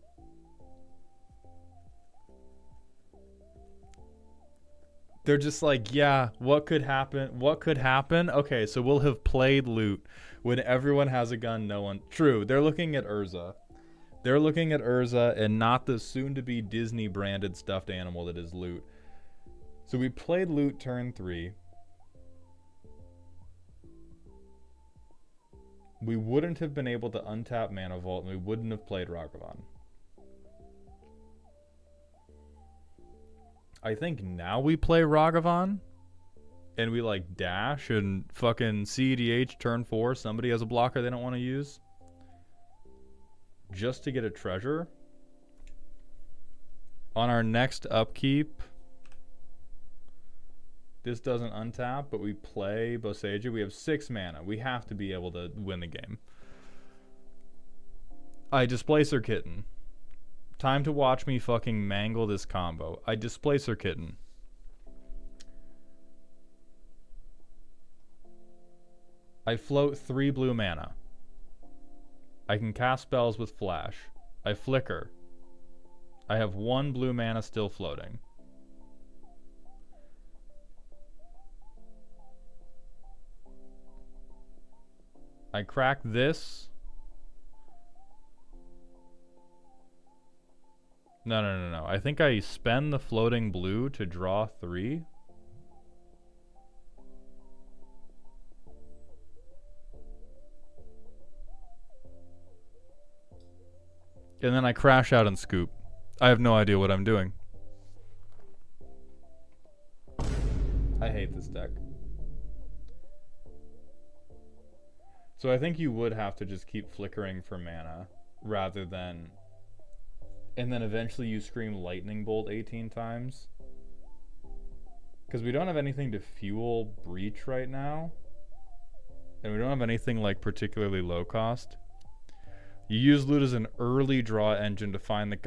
They're just like, yeah, what could happen? What could happen? Okay, so we'll have played loot. When everyone has a gun, no one... True, they're looking at Urza. They're looking at Urza and not the soon-to-be Disney-branded stuffed animal that is loot. So we played loot turn 3. We wouldn't have been able to untap Mana Vault, and we wouldn't have played Ragavan. I think now we play Ragavan, and we like dash and fucking CEDH turn 4. Somebody has a blocker they don't want to use. Just to get a treasure. On our next upkeep, this doesn't untap, but we play Boseiju. We have 6 mana. We have to be able to win the game. I Displacer Kitten. Time to watch me fucking mangle this combo. I Displacer Kitten. I float 3 blue mana. I can cast spells with flash. I flicker. I have 1 blue mana still floating. I crack this. No. I think I spend the floating blue to draw 3. And then I crash out and scoop. I have no idea what I'm doing. I hate this deck. So I think you would have to just keep flickering for mana rather than... And then eventually you scream Lightning Bolt 18 times. Because we don't have anything to fuel Breach right now. And we don't have anything like particularly low cost. You use loot as an early draw engine to find the...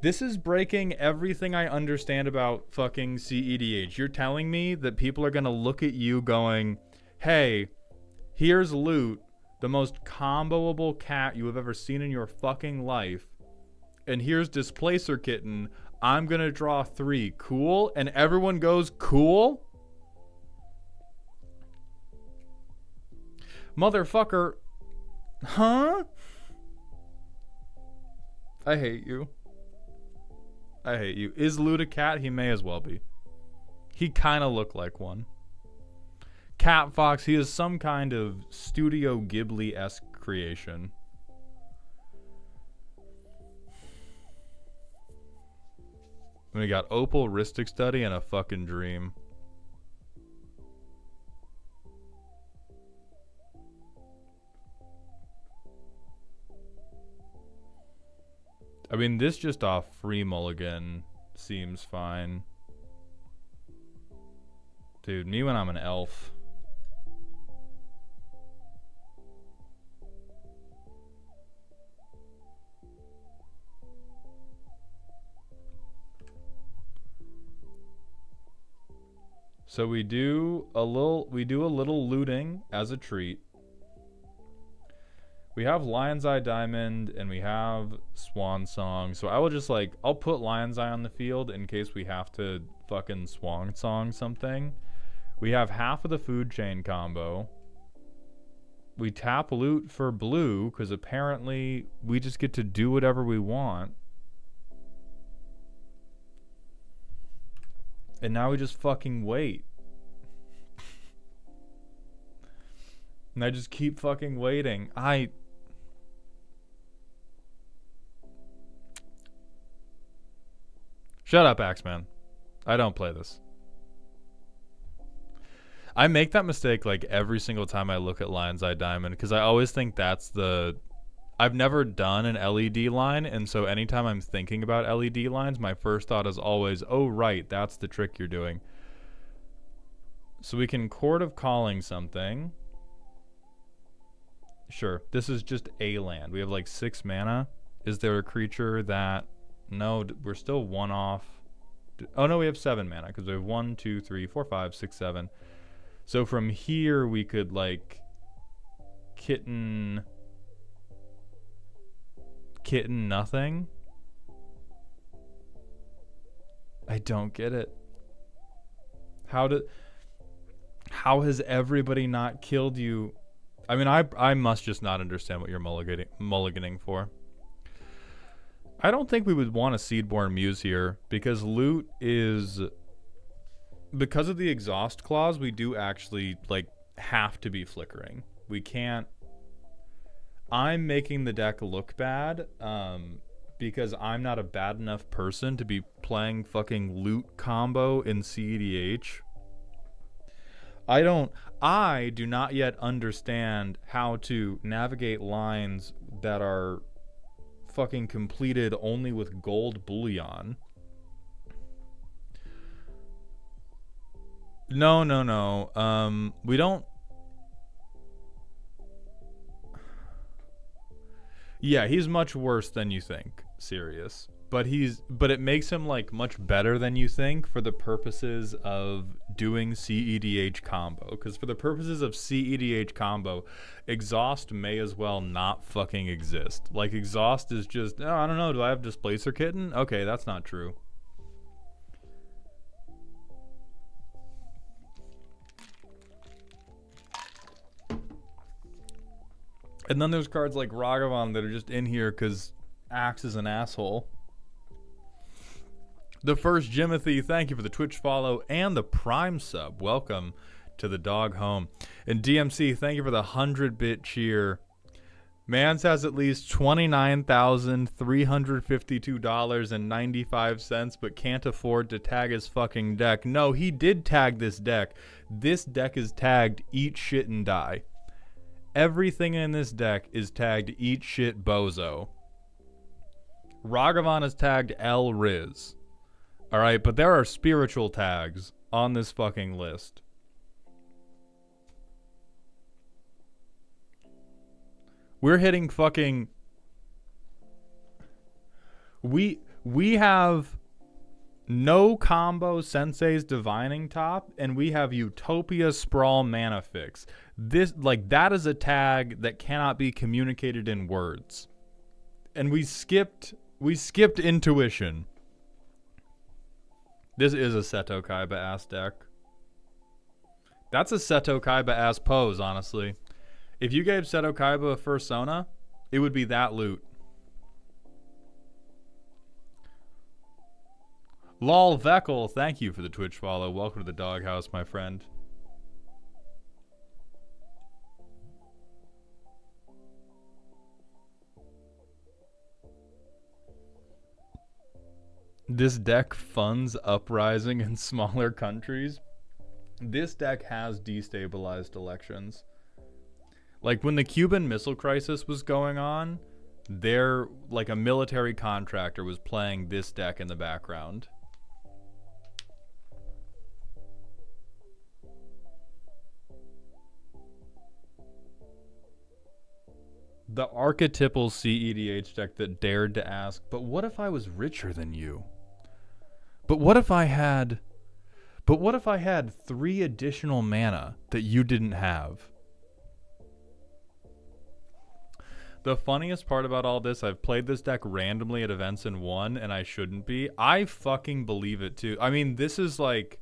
This is breaking everything I understand about fucking CEDH. You're telling me that people are going to look at you going, hey, here's loot, the most comboable cat you have ever seen in your fucking life. And here's Displacer Kitten. I'm going to draw 3. Cool? And everyone goes, cool? Motherfucker. Huh? I hate you. I hate you. Is Loot a cat? He may as well be. He kind of looked like one. Cat Fox, he is some kind of Studio Ghibli-esque creation. We got Opal, Ristic Study, and a fucking Dream. I mean, this just off free mulligan seems fine. Dude, me when I'm an elf. So we do a little looting as a treat. We have Lion's Eye Diamond and we have Swan Song. So I will just I'll put Lion's Eye on the field in case we have to fucking Swan Song something. We have half of the food chain combo. We tap loot for blue because apparently we just get to do whatever we want. And now we just fucking wait. And I just keep fucking waiting. Shut up, Axeman. I don't play this. I make that mistake every single time I look at Lion's Eye Diamond because I always think that's the... I've never done an LED line, and so anytime I'm thinking about LED lines, my first thought is always, oh, right, that's the trick you're doing. So we can Court of Calling something. Sure, this is just a land. We have 6 mana. Is there a creature that... No, we're still 1 off. Oh, no, we have 7 mana because we have 1, 2, 3, 4, 5, 6, 7. So from here we could like kitten nothing. I don't get it. How has everybody not killed you? I mean, I must just not understand what you're mulliganing for. I don't think we would want a Seedborn Muse here because loot is, because of the exhaust clause, we do actually like have to be flickering. We can't. I'm making the deck look bad because I'm not a bad enough person to be playing fucking loot combo in CEDH. I do not yet understand how to navigate lines that are fucking completed only with gold bullion. No. We don't. Yeah, he's much worse than you think. Serious. But it makes him like much better than you think for the purposes of doing CEDH combo. Because for the purposes of CEDH combo, exhaust may as well not fucking exist. Like exhaust is just, oh, I don't know, do I have Displacer Kitten? Okay, that's not true. And then there's cards like Ragavan that are just in here because Axe is an asshole. The first Jimothy, thank you for the Twitch follow and the Prime sub. Welcome to the dog home. And DMC, thank you for the 100-bit cheer. Mans has at least $29,352.95, but can't afford to tag his fucking deck. No, he did tag this deck. This deck is tagged Eat Shit and Die. Everything in this deck is tagged Eat Shit Bozo. Ragavan is tagged El Riz. Alright, but there are spiritual tags on this fucking list. We're hitting fucking... We have no combo Sensei's Divining Top, and we have Utopia Sprawl Mana Fix. This, like, that is a tag that cannot be communicated in words. And we skipped Intuition. This is a Seto Kaiba ass deck. That's a Seto Kaiba ass pose, honestly. If you gave Seto Kaiba a Fursona, it would be that loot. Lol Veckel, thank you for the Twitch follow. Welcome to the doghouse, my friend. This deck funds uprising in smaller countries. This deck has destabilized elections. Like when the Cuban Missile Crisis was going on, there, like a military contractor was playing this deck in the background. The archetypal CEDH deck that dared to ask, but what if I was richer than you? But what if I had 3 additional mana that you didn't have? The funniest part about all this, I've played this deck randomly at events and won, and I shouldn't be. I fucking believe it too. I mean, this is like...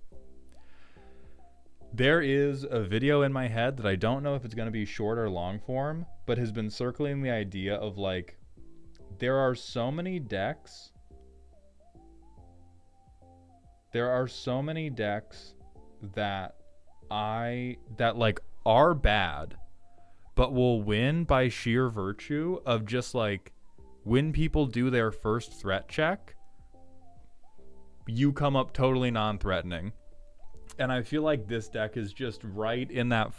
There is a video in my head that I don't know if it's going to be short or long form, but has been circling the idea of like, there are so many decks that like are bad, but will win by sheer virtue of just like, when people do their first threat check, you come up totally non-threatening. And I feel like this deck is just right in that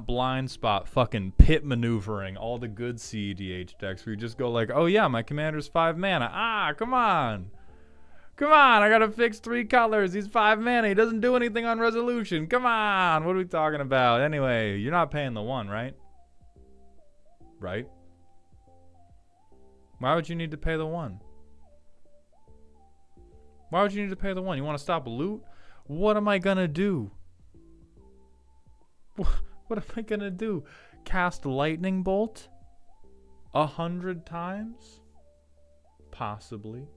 blind spot, fucking pit maneuvering all the good CEDH decks where you just go like, oh yeah, my commander's 5 mana. Ah, come on, I gotta fix 3 colors. He's 5 mana. He doesn't do anything on resolution. Come on, what are we talking about? Anyway, you're not paying the 1, right? Right? Why would you need to pay the 1? Why would you need to pay the 1? You want to stop loot? What am I gonna do? What am I gonna do? Cast Lightning Bolt 100 times? Possibly.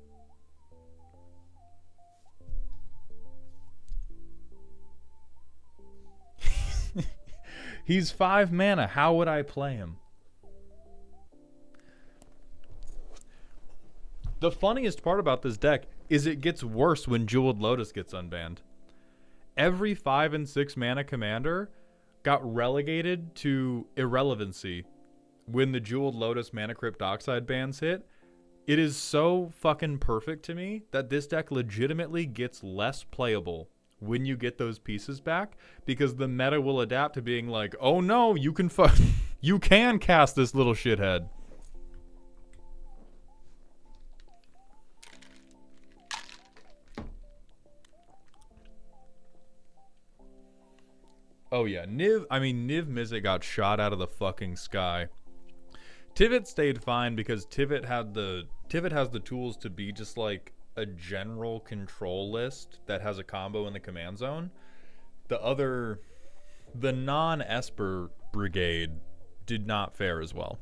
He's 5 mana. How would I play him? The funniest part about this deck is it gets worse when Jeweled Lotus gets unbanned. Every 5 and 6 mana commander got relegated to irrelevancy when the Jeweled Lotus Mana Crypt Dockside bans hit. It is so fucking perfect to me that this deck legitimately gets less playable when you get those pieces back, because the meta will adapt to being like, oh no, you can you can cast this little shithead. Oh yeah, Niv Mizzet got shot out of the fucking sky. Tivit stayed fine because Tivit has the tools to be just like a general control list that has a combo in the command zone. The non-Esper brigade did not fare as well.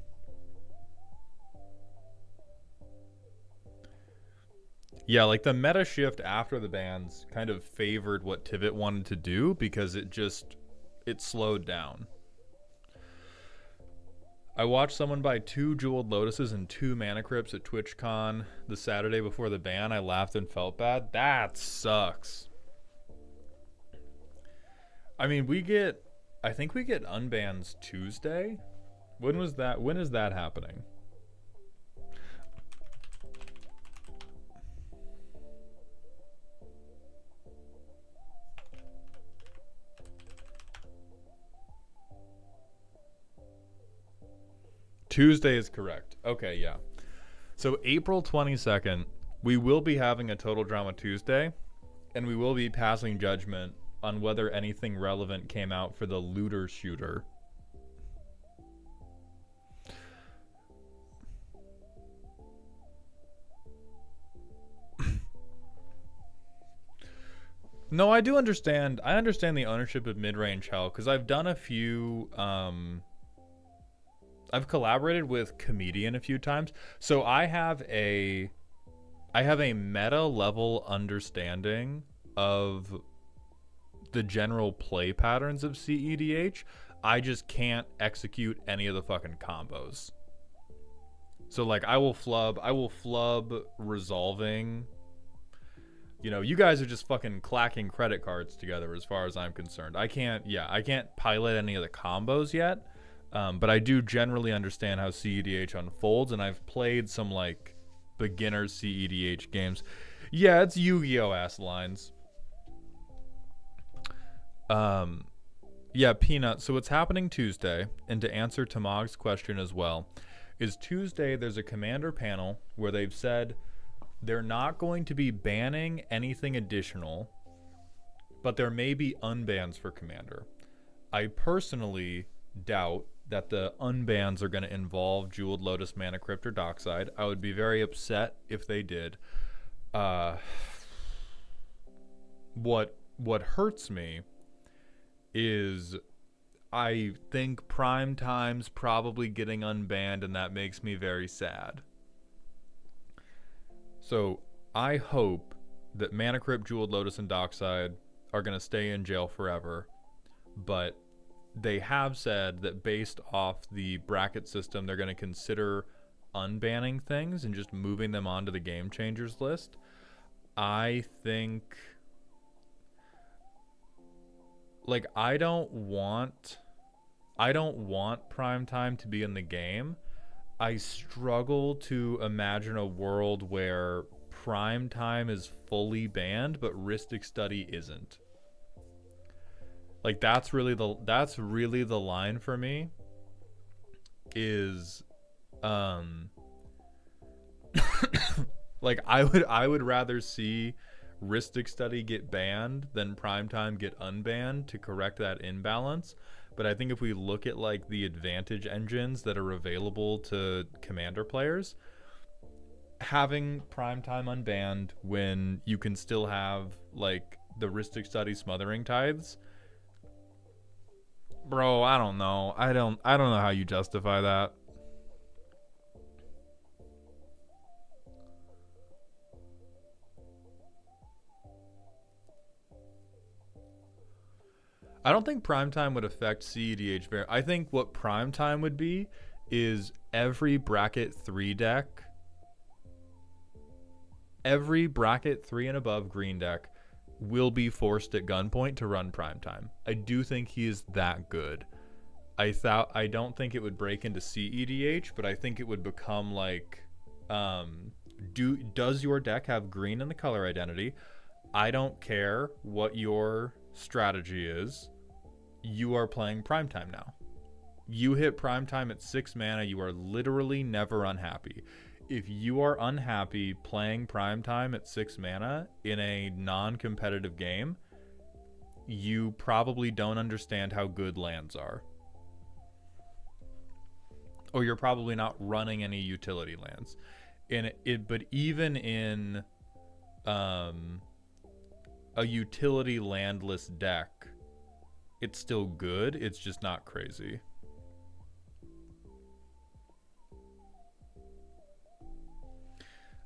Yeah, like the meta shift after the bans kind of favored what Tivit wanted to do because it slowed down. I watched someone buy 2 Jeweled Lotuses and 2 Mana Crypts at TwitchCon the Saturday before the ban. I laughed and felt bad. That sucks. I mean, I think we get unbans Tuesday. When is that happening? Tuesday is correct. Okay, yeah. So April 22nd, we will be having a Total Drama Tuesday, and we will be passing judgment on whether anything relevant came out for the Looter Shooter. No, I do understand. I understand the ownership of mid-range Hell, because I've done a few... I've collaborated with Comedian a few times, so I have a meta level understanding of the general play patterns of CEDH. I just can't execute any of the fucking combos. So like I will flub resolving. You know, you guys are just fucking clacking credit cards together as far as I'm concerned. I can't pilot any of the combos yet. But I do generally understand how CEDH unfolds, and I've played some like beginner CEDH games. Yeah, it's Yu-Gi-Oh! Ass lines. Yeah, Peanut. So what's happening Tuesday, and to answer Tamag's question as well, is Tuesday there's a commander panel where they've said they're not going to be banning anything additional, but there may be unbans for commander. I personally doubt that the unbans are going to involve Jeweled Lotus, Mana Crypt, or Dockside. I would be very upset if they did. What hurts me is I think Prime Time's probably getting unbanned, and that makes me very sad. So I hope that Mana Crypt, Jeweled Lotus, and Dockside are going to stay in jail forever, but they have said that based off the bracket system, they're going to consider unbanning things and just moving them onto the Game Changers list. I think, like, I don't want Primetime to be in the game. I struggle to imagine a world where Primetime is fully banned, but Rhystic Study isn't. Like that's really the line for me is like I would rather see Rhystic Study get banned than Primetime get unbanned to correct that imbalance. But I think if we look at like the advantage engines that are available to commander players, having Primetime unbanned when you can still have like the Rhystic Study Smothering Tithes Bro, I don't know. I don't know how you justify that. I don't think primetime would affect CEDH very. I think what primetime would be is every bracket 3 deck, every bracket 3 and above green deck will be forced at gunpoint to run primetime. I do think he is that good. I don't think it would break into CEDH, but I think it would become like, does your deck have green in the color identity? I don't care what your strategy is. You are playing primetime now. You hit primetime at 6 mana, you are literally never unhappy. If you are unhappy playing primetime at 6 mana in a non-competitive game, you probably don't understand how good lands are. Or you're probably not running any utility lands. But even in a utility landless deck, it's still good. It's just not crazy.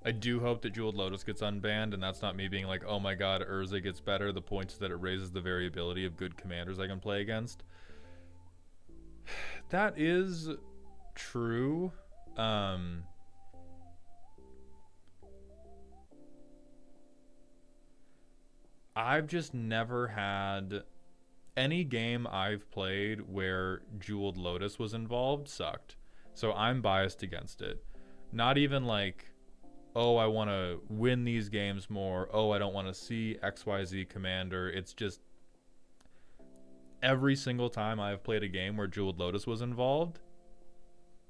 I do hope that Jeweled Lotus gets unbanned, and that's not me being like, oh my god, Urza gets better. The point is that it raises the variability of good commanders I can play against. That is true. I've just never had any game I've played where Jeweled Lotus was involved sucked. So I'm biased against it. Not even like, oh, I want to win these games more. Oh, I don't want to see XYZ commander. It's just every single time I've played a game where Jeweled Lotus was involved,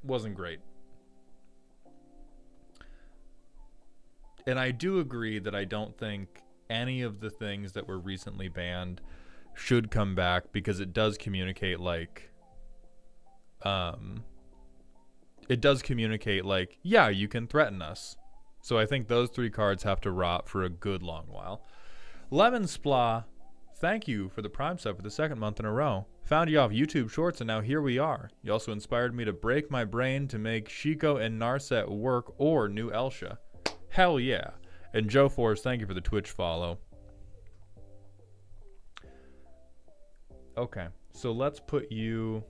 wasn't great. And I do agree that I don't think any of the things that were recently banned should come back, because it does communicate like, yeah, you can threaten us. So I think those 3 cards have to rot for a good long while. Lemon Splah, thank you for the Prime sub for the 2nd month in a row. Found you off YouTube Shorts, and now here we are. You also inspired me to break my brain to make Shiko and Narset work, or New Elsha. Hell yeah. And Joe Force, thank you for the Twitch follow. Okay, so let's put you...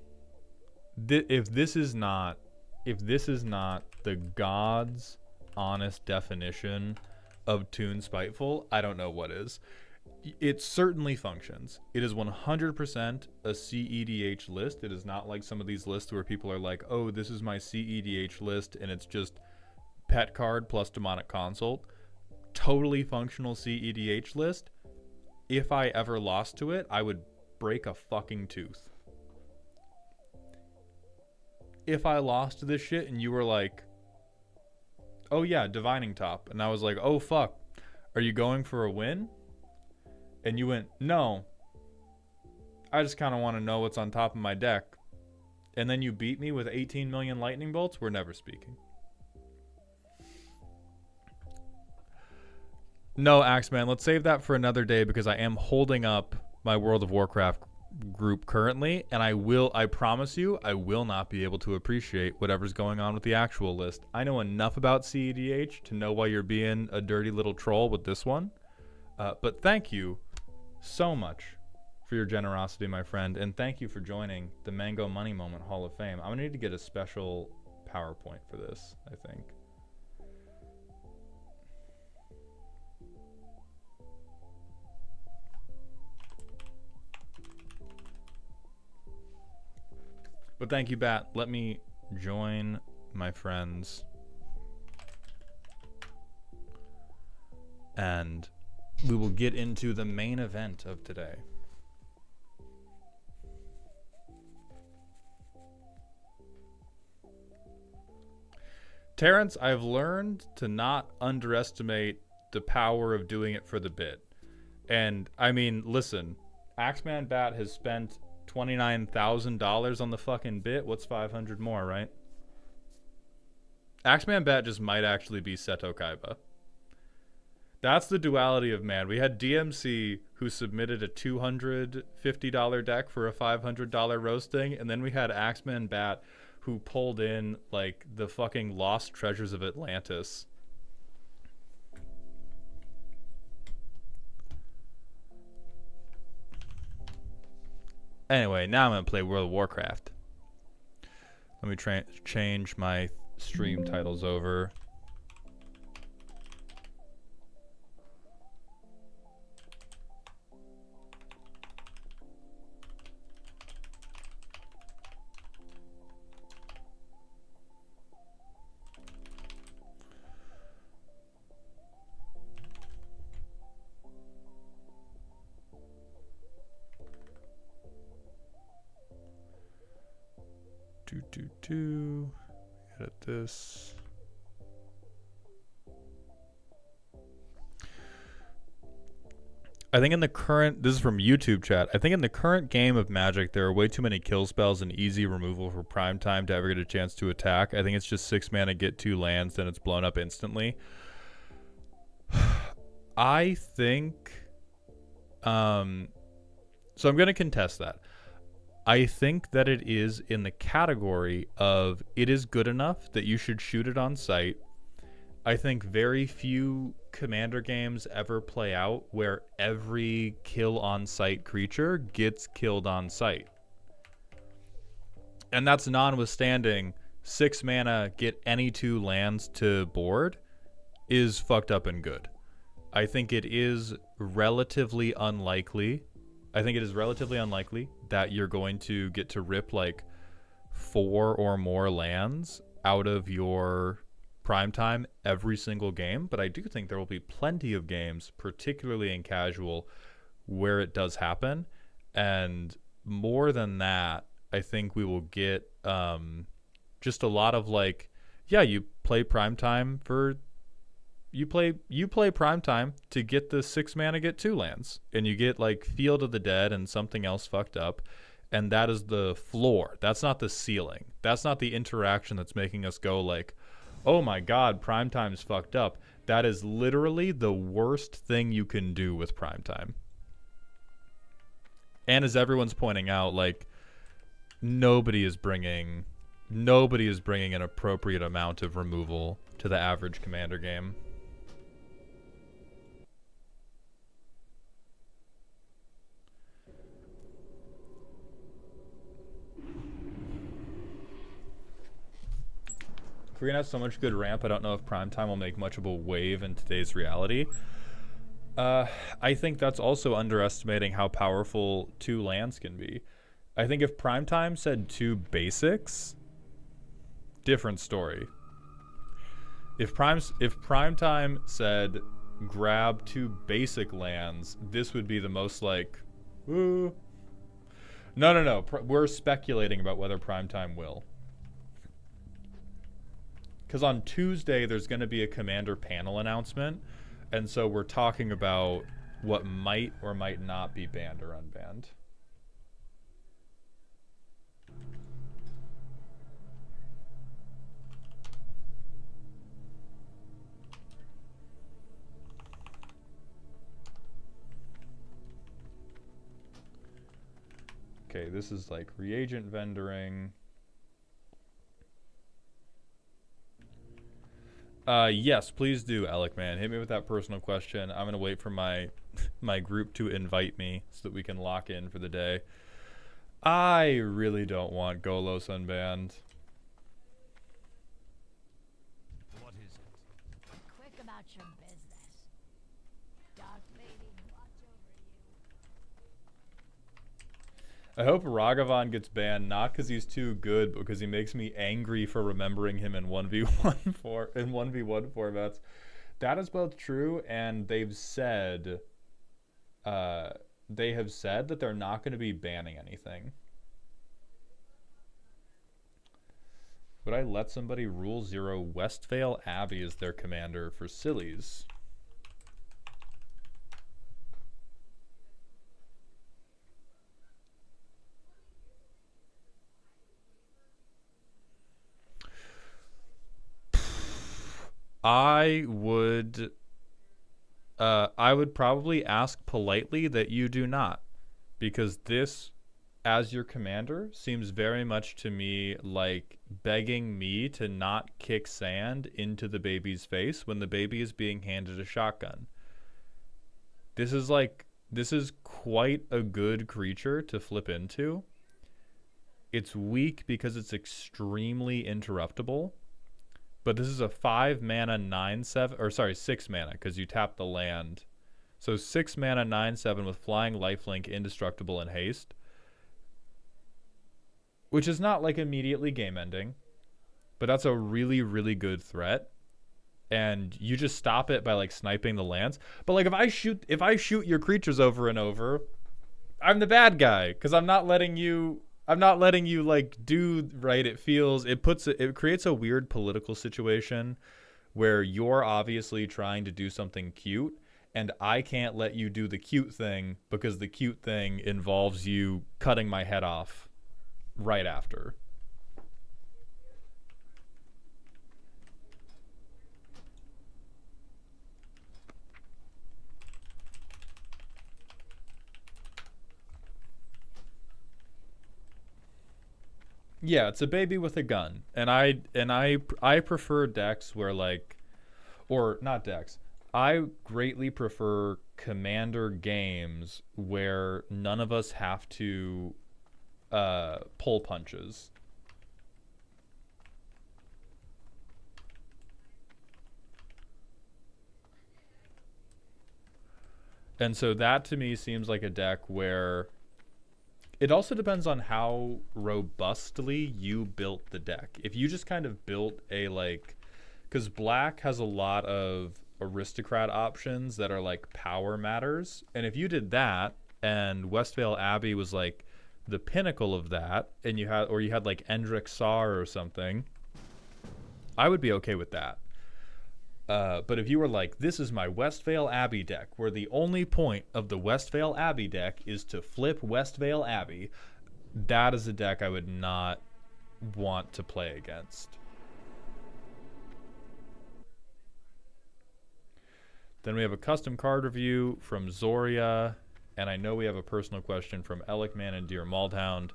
If this is not the God's honest definition of Toon Spiteful, I don't know what is. It certainly functions. It is 100% a CEDH list. It is not like some of these lists where people are like, oh, this is my CEDH list, and it's just pet card plus demonic consult. Totally functional CEDH list. If I ever lost to it, I would break a fucking tooth. If I lost to this shit and you were like, oh yeah, Divining Top, and I was like, oh fuck, are you going for a win? And you went, no, I just kind of want to know what's on top of my deck. And then you beat me with 18 million lightning bolts, we're never speaking. No, Axeman, let's save that for another day, because I am holding up my World of Warcraft group currently, and I promise you, I will not be able to appreciate whatever's going on with the actual list. I know enough about CEDH to know why you're being a dirty little troll with this one. But thank you so much for your generosity, my friend, and thank you for joining the Mango Money Moment Hall of Fame. I'm gonna need to get a special PowerPoint for this, I think. But thank you, Bat. Let me join my friends. And we will get into the main event of today. Terrence, I've learned to not underestimate the power of doing it for the bit. And, I mean, listen, Axeman Bat has spent $29,000 on the fucking bit. What's 500 more, right? Axeman Bat just might actually be Seto Kaiba. That's the duality of man. We had DMC who submitted a $250 deck for a $500 roasting, and then we had Axeman Bat who pulled in like the fucking lost treasures of Atlantis. Anyway, now I'm gonna play World of Warcraft. Let me change my stream titles over. Edit this. I think in the current, this is from YouTube chat, I think in the current game of Magic, there are way too many kill spells and easy removal for prime time to ever get a chance to attack. I think it's just 6 mana, get 2 lands, then it's blown up instantly. I think, so I'm going to contest that. I think that it is in the category of it is good enough that you should shoot it on sight. I think very few commander games ever play out where every kill on sight creature gets killed on sight. And that's notwithstanding 6 mana, get any 2 lands to board is fucked up and good. I think it is relatively unlikely. That you're going to get to rip like 4 or more lands out of your prime time every single game, but I do think there will be plenty of games, particularly in casual, where it does happen. And more than that, I think we will get just a lot of like, yeah, you play prime time for you play prime time to get the 6 mana, get 2 lands, and you get like Field of the Dead and something else fucked up, and that is the floor. That's not the ceiling. That's not the interaction that's making us go like, oh my god, prime time's fucked up. That is literally the worst thing you can do with prime time. And as everyone's pointing out, like nobody is bringing an appropriate amount of removal to the average commander game. We're gonna have so much good ramp. I don't know if primetime will make much of a wave in today's reality. I think that's also underestimating how powerful 2 lands can be. I think if primetime said 2 basics, different story. If primetime said grab 2 basic lands, this would be the most like, ooh. No. We're speculating about whether primetime will. Because on Tuesday, there's going to be a commander panel announcement. And so we're talking about what might or might not be banned or unbanned. Okay, this is like reagent vendoring. Yes, please do, Alec, man. Hit me with that personal question. I'm gonna wait for my group to invite me so that we can lock in for the day. I really don't want Golos unbanned. What is it? Quick about your business. Dark lady, watch over you. I hope Ragavan gets banned, not because he's too good, but because he makes me angry for remembering him in 1v1 formats. That is both true, and they have said that they're not going to be banning anything. Would I let somebody rule 0 Westvale Abbey as their commander for sillies? I would I would probably ask politely that you do not, because this, as your commander, seems very much to me like begging me to not kick sand into the baby's face when the baby is being handed a shotgun. This is quite a good creature to flip into. It's weak because it's extremely interruptible. But this is a 5 mana 9/7, or sorry, 6 mana, because you tap the land. So 6 mana 9/7 with flying, lifelink, indestructible, and haste. Which is not like immediately game ending. But that's a really, really good threat. And you just stop it by like sniping the lands. But like if I shoot your creatures over and over, I'm the bad guy. Because I'm not letting you like do right. It creates a weird political situation where you're obviously trying to do something cute and I can't let you do the cute thing because the cute thing involves you cutting my head off right after. Yeah, it's a baby with a gun. And I prefer decks where like, or not decks. I greatly prefer commander games where none of us have to pull punches. And so that to me seems like a deck where it also depends on how robustly you built the deck. If you just kind of built a like, because black has a lot of aristocrat options that are like power matters. And if you did that and Westvale Abbey was like the pinnacle of that, and you had like Endrick Sar or something, I would be okay with that. But if you were like, this is my Westvale Abbey deck, where the only point of the Westvale Abbey deck is to flip Westvale Abbey, that is a deck I would not want to play against. Then we have a custom card review from Zoria, and I know we have a personal question from Elikman and Dear Maldhound.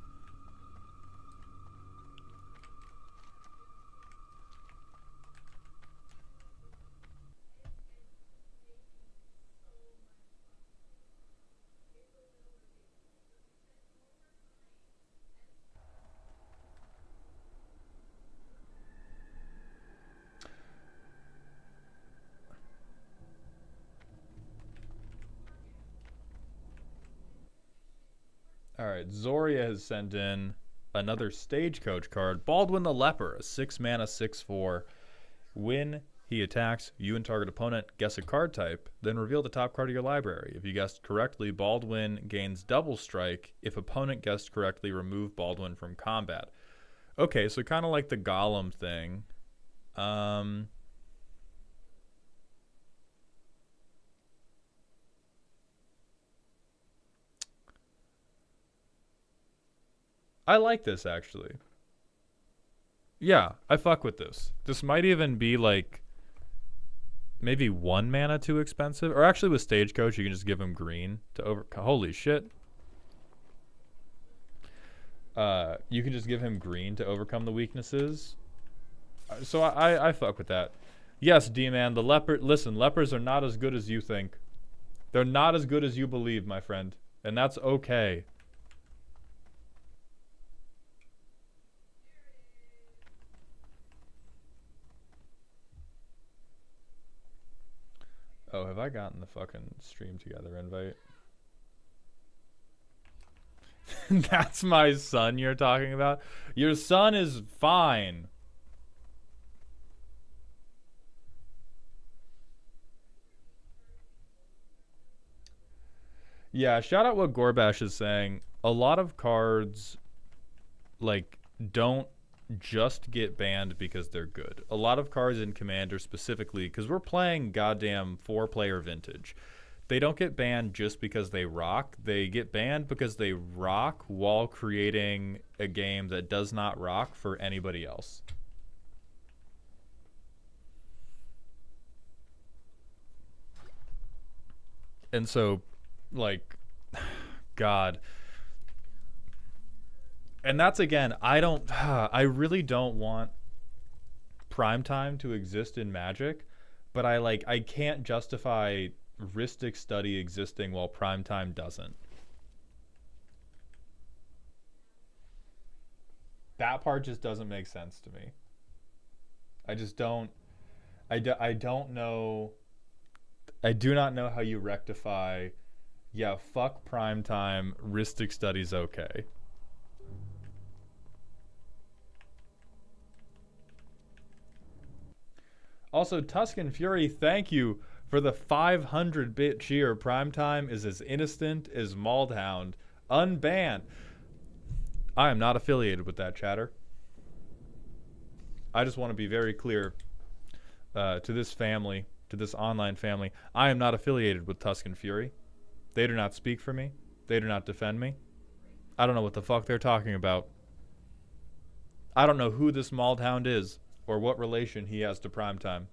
All right, Zoria has sent in another Stagecoach card. Baldwin the Leper, a 6 mana 6/4. When he attacks, you and target opponent guess a card type, then reveal the top card of your library. If you guessed correctly, Baldwin gains double strike. If opponent guessed correctly, remove Baldwin from combat. Okay, so kind of like the Golem thing. I like this, actually. Yeah, I fuck with this. This might even be, like, maybe 1 mana too expensive. Or actually, with Stagecoach, you can just give him green to over... Holy shit. You can just give him green to overcome the weaknesses. So I fuck with that. Yes, D-Man, the leper... Listen, lepers are not as good as you think. They're not as good as you believe, my friend. And that's okay. Oh, have I gotten the fucking stream together invite? That's my son you're talking about? Your son is fine. Yeah, shout out what Gorbash is saying. A lot of cards, like, don't just get banned because they're good. A lot of cards in Commander specifically, because we're playing goddamn 4-player Vintage, they don't get banned just because they rock. They get banned because they rock while creating a game that does not rock for anybody else. And so, like, God. And that's, again, I really don't want primetime to exist in Magic, but I can't justify Rhystic Study existing while primetime doesn't. That part just doesn't make sense to me. I just don't. I don't know. I do not know how you rectify. Yeah, fuck primetime. Rhystic Study's okay. Also, Tuscan Fury, thank you for the 500-bit cheer. Primetime is as innocent as Mauled Unbanned. I am not affiliated with that, chatter. I just want to be very clear to this family, to this online family. I am not affiliated with Tuscan Fury. They do not speak for me. They do not defend me. I don't know what the fuck they're talking about. I don't know who this Mauled is or what relation he has to primetime.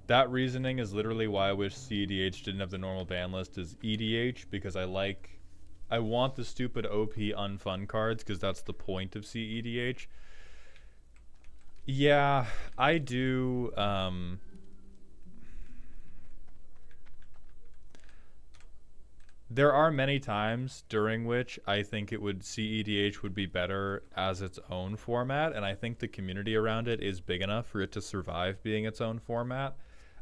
That reasoning is literally why I wish CEDH didn't have the normal ban list as EDH, because I want the stupid OP unfun cards, because that's the point of CEDH. Yeah, I do. There are many times during which I think CEDH would be better as its own format, and I think the community around it is big enough for it to survive being its own format.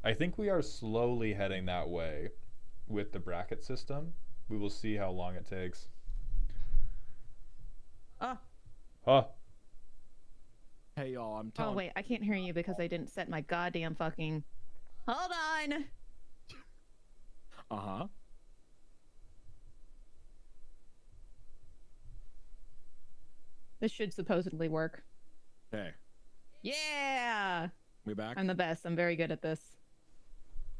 I think we are slowly heading that way with the bracket system. We will see how long it takes. Hey y'all, I'm telling. Oh wait, I can't hear you because I didn't set my goddamn fucking. Hold on. Uh-huh. This should supposedly work. Hey, Yeah, we back? I'm the best. I'm very good at this.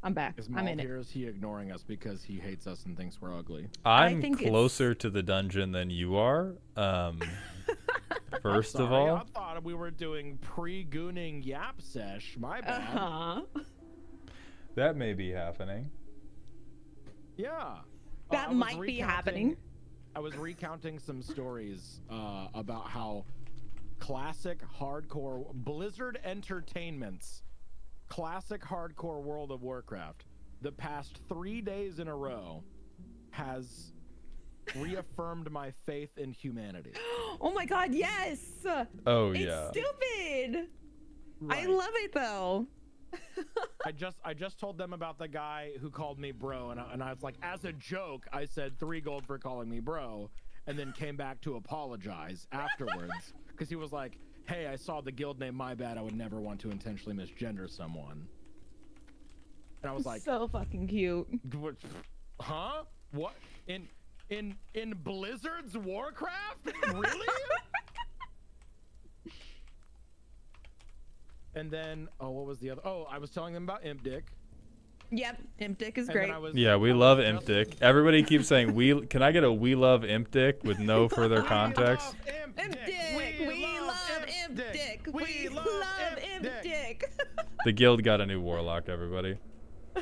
I'm back. Is I'm in it. here? Is he ignoring us because he hates us and thinks we're ugly? I'm think it's- closer to the dungeon than you are. First of Sorry, all, I thought we were doing pre-gooning yap sesh. My bad. that may be happening. Yeah. That I was might be happening. I was recounting some stories about how classic hardcore Blizzard Entertainment's classic hardcore World of Warcraft the past 3 days in a row has reaffirmed my faith in humanity. Oh my god, yes! Oh It's yeah. stupid! I Right. love it though. I just told them about the guy who called me bro, and I was like, as a joke, I said 3 gold for calling me bro, and then came back to apologize afterwards because he was like, hey, I saw the guild name, my bad, I would never want to intentionally misgender someone. And I was like, So fucking cute. what, huh? What? In Blizzard's Warcraft? Really? And then, oh, what was the other? Oh, I was telling them about Imp Dick. Yep, Imp Dick is And then great. I was, Yeah, we I love was Imp just- Dick. Everybody keeps saying we. Can I get a "We love Imp Dick" with no further context? Imp Dick! We love Imp Dick! We love Imp Dick! The guild got a new warlock. Everybody.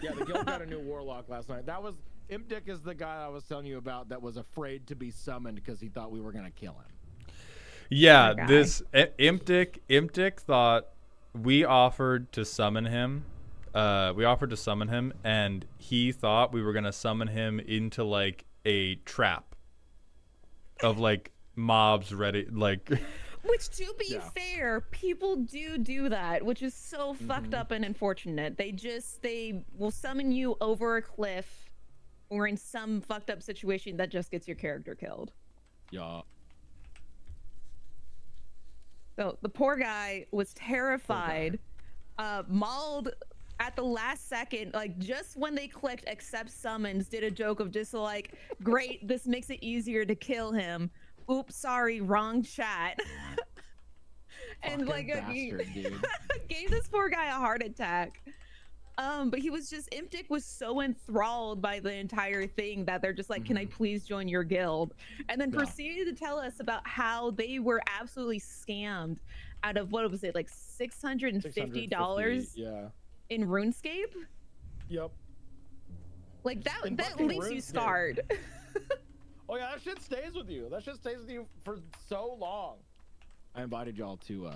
Yeah, the guild got a new warlock last night. That was Imp Dick is the guy I was telling you about that was afraid to be summoned because he thought we were gonna kill him. Yeah, Poor guy. this Imp Dick thought we offered to summon him. And he thought we were gonna summon him into like a trap of like mobs ready, like. Which, to be Yeah. fair, people do that, which is so fucked up and unfortunate. They will summon you over a cliff or in some fucked up situation that just gets your character killed. Yeah. So the poor guy was terrified, mauled at the last second, like just when they clicked accept summons, did a joke of just like, great, this makes it easier to kill him. Oops, sorry, wrong chat. and like bastard, dude. gave this poor guy a heart attack. But he was just Imdic was so enthralled by the entire thing that they're just like, "Can I please join your guild?" And then Yeah. proceeded to tell us about how they were absolutely scammed out of what was it, like $650 Yeah. in RuneScape? Yep. Like that In that fucking leaves you RuneScape. scarred. Oh yeah, that shit stays with you. That shit stays with you for so long. I invited y'all to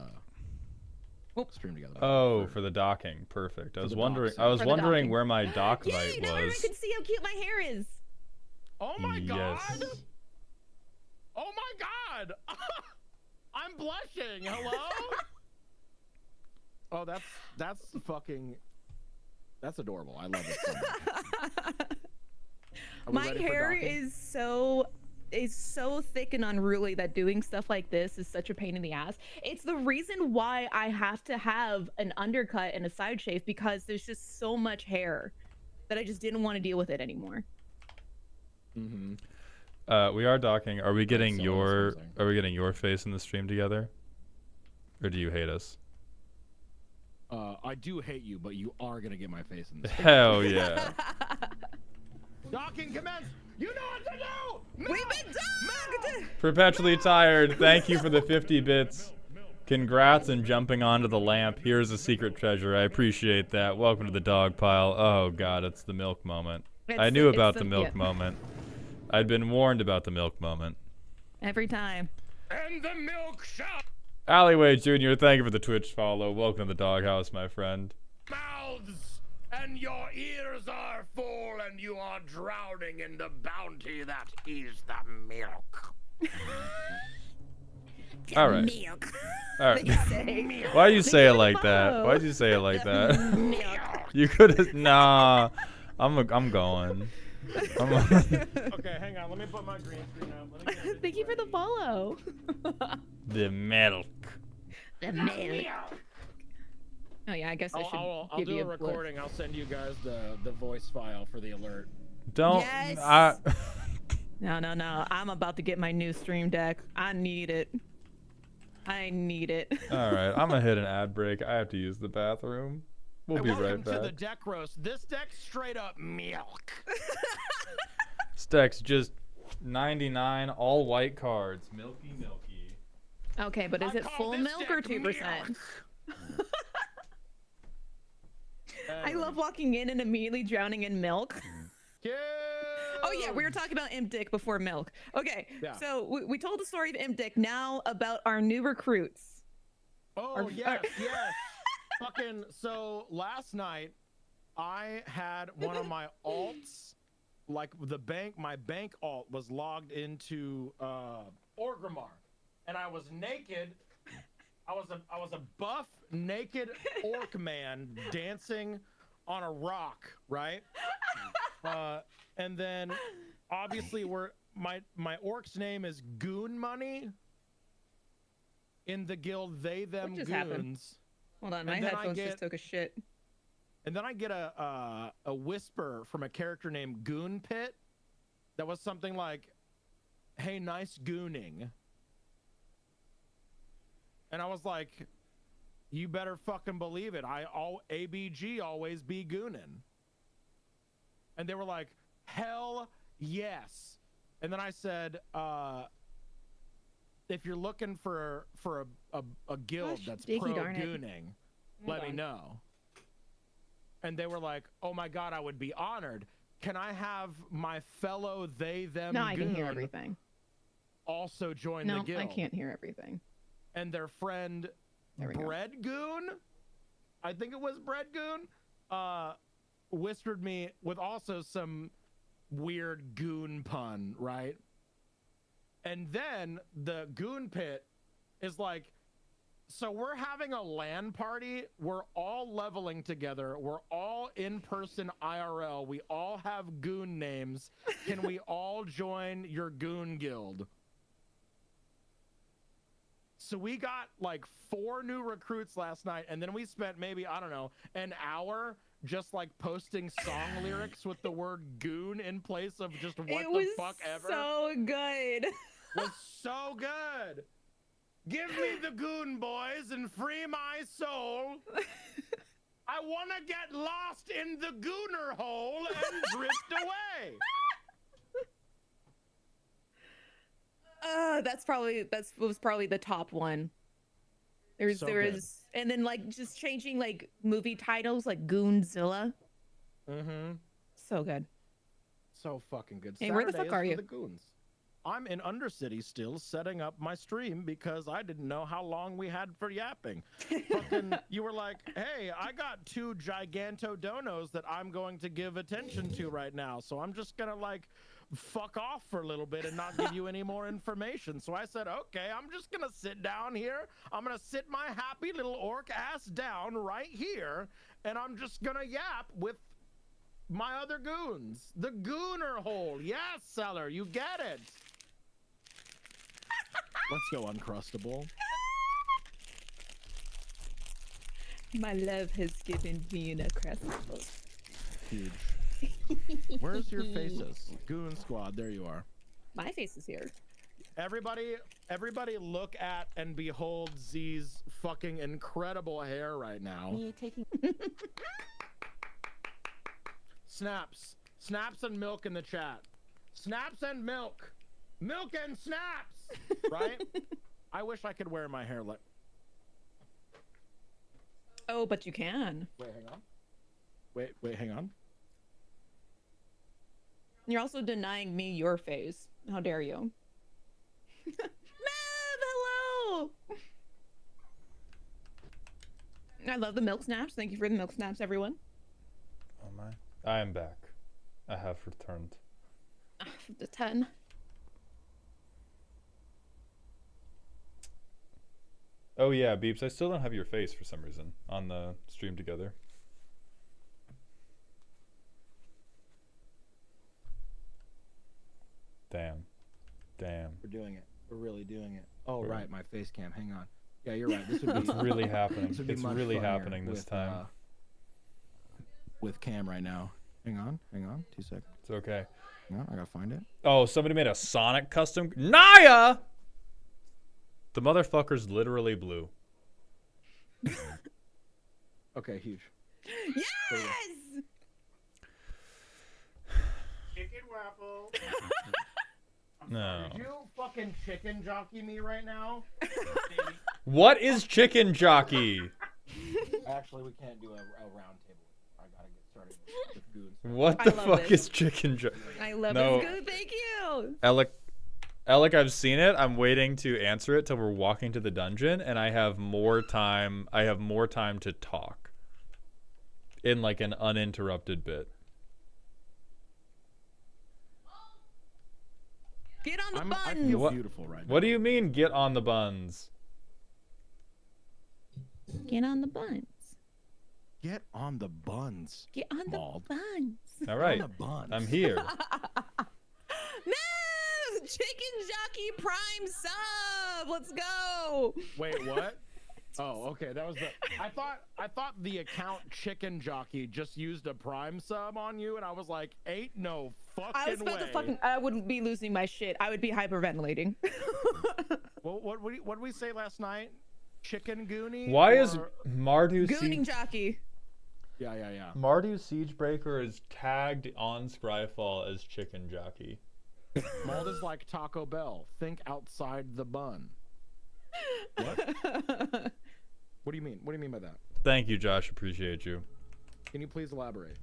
stream together. Oh, for the docking. Perfect. I was the wondering. docks, I was For the wondering docking. where my dock Yay! light Now everyone was. can see how cute my hair is. Oh my god! Yes. Oh my god! I'm blushing. Hello? Oh, that's fucking. That's adorable. I love it so much. Are we My ready for hair docking? is so thick and unruly that doing stuff like this is such a pain in the ass. It's the reason why I have to have an undercut and a side shave, because there's just so much hair that I just didn't want to deal with it anymore. Mm-hmm. We are docking. Are we getting so your? that's what I'm saying. Are we getting your face in the stream together? Or do you hate us? I do hate you, but you are gonna get my face in this. Hell yeah. Docking commence. You know what to do. We've been dogged! Perpetually tired. Thank you for the 50 bits. Congrats on jumping onto the lamp. Here's a secret treasure. I appreciate that. Welcome to the dog pile. Oh god, it's the milk moment. I knew about the milk moment. I'd been warned about the milk moment. Every time. And the milk shop. Alleyway Jr., thank you for the Twitch follow. Welcome to the doghouse, my friend. Mouths and your ears are full and you are drowning in the bounty that is the milk. All right. Milk. All right. Say. Why'd you say it Milk. like that? Why'd you say it like that? You could have. Nah. I'm going. Okay, hang on. Let me put my green screen up. Let me get this Thank you for the ready. follow. The milk. The milk. Oh yeah, I guess I should I'll give do you a blip. recording. I'll send you guys the voice file for the alert. Don't. Yes. No. I'm about to get my new stream deck. I need it. I need it. All right. I'm gonna hit an ad break. I have to use the bathroom. We'll be Welcome right to the back. deck roast. This deck's straight up milk. Stacks just 99 all white cards. Milky. Okay, but is I it call full this milk or deck 2%? milk. I love walking in and immediately drowning in milk. Oh yeah, we were talking about Imdic before milk. Okay, Yeah. so we told the story of Imdic. Now about our new recruits. Oh yes. Fucking so last night I had one of my alts, like my bank alt was logged into Orgrimmar, and I was naked. I was a buff naked orc man dancing on a rock, right? And then obviously my orc's name is Goon Money. In the guild, they them What just goons. happened? Hold on, my And then I headphones get- just took a shit. And then I get a whisper from a character named Goon Pit that was something like, "Hey, nice gooning." And I was like, "You better fucking believe it. ABG always be gooning." And they were like, "Hell yes." And then I said, "If you're looking for a guild Gosh, that's dicky pro darn it. gooning, Hold let me on. know." And they were like, "Oh my god, I would be honored. Can I have my fellow they them No, I can hear goon everything. also join No, the guild?" I can't hear everything. And their friend There we go. Bread Goon, I think it was Bread Goon, whispered me with also some weird goon pun, right? And then the Goon Pit is like, "So we're having a LAN party. We're all leveling together. We're all in person IRL. We all have goon names. Can we all join your goon guild?" So we got like 4 new recruits last night, and then we spent maybe, I don't know, an hour just like posting song lyrics with the word goon in place of just what It the was fuck ever. so good. Was so good. Give me the goon boys and free my soul. I want to get lost in the gooner hole and drift away. That was probably the top one. There So was, good. and then like just changing like movie titles like Goonzilla. Mm-hmm. So good. So fucking good. Hey, where the Saturday fuck is are for you? The goons. I'm in Undercity still setting up my stream because I didn't know how long we had for yapping. Fucking, you were like, hey, I got 2 gigantodonos that I'm going to give attention to right now. So I'm just going to like fuck off for a little bit and not give you any more information. So I said, okay, I'm just going to sit down here. I'm going to sit my happy little orc ass down right here. And I'm just going to yap with my other goons. The gooner hole. Yes, Seller, you get it. Let's go, Uncrustable. My love has given me an Uncrustable. Huge. Where's your faces? Goon Squad, there you are. My face is here. Everybody look at and behold Z's fucking incredible hair right now. Me taking. Snaps. Snaps and milk in the chat. Snaps and milk. Milk and snaps. Right? I wish I could wear my hair like. Oh, but you can. Wait, hang on. Wait, hang on. You're also denying me your face. How dare you? Mav, hello! I love the milk snaps. Thank you for the milk snaps, everyone. Oh my. I am back. I have returned. The 10. Oh yeah, Beeps, I still don't have your face for some reason on the stream together. Damn. We're doing it. We're really doing it. Oh, right, my face cam. Hang on. Yeah, you're right. This would be. It's really happening. This would be It's much really funnier happening this with, time. With cam right now. Hang on. 2 seconds. It's okay. Hang on, I gotta find it. Oh, somebody made a Sonic custom. Naya! The motherfucker's literally blue. Okay, huge. Yes! Chicken waffle. No. Did you fucking chicken jockey me right now? What is chicken jockey? Actually, we can't do a round table. I gotta get started with goons. What I the love fuck this. is chicken jockey? I love No. it. Good, thank you. Alec, I've seen it. I'm waiting to answer it till we're walking to the dungeon, and I have more time. I have more time to talk in like an uninterrupted bit. Get on the I buns. feel What- beautiful right now. What do you mean, get on the buns? Get on the buns. Get on the buns. Get on the Mauled. buns. All right, On the buns. I'm here. No! Chicken Jockey Prime sub. Let's go. Wait, what? Oh, okay. That was the. I thought the account Chicken Jockey just used a Prime sub on you, and I was like, ain't no fucking I was about way. to fucking. I would be losing my shit. I would be hyperventilating. Well, what did we say last night? Chicken Goonie? Why is or- Mardu Gooning Siege? Jockey. Yeah. Mardu Siegebreaker is tagged on Scryfall as chicken jockey. Mauled is like Taco Bell. Think outside the bun. What? What do you mean? What do you mean by that? Thank you, Josh. Appreciate you. Can you please elaborate?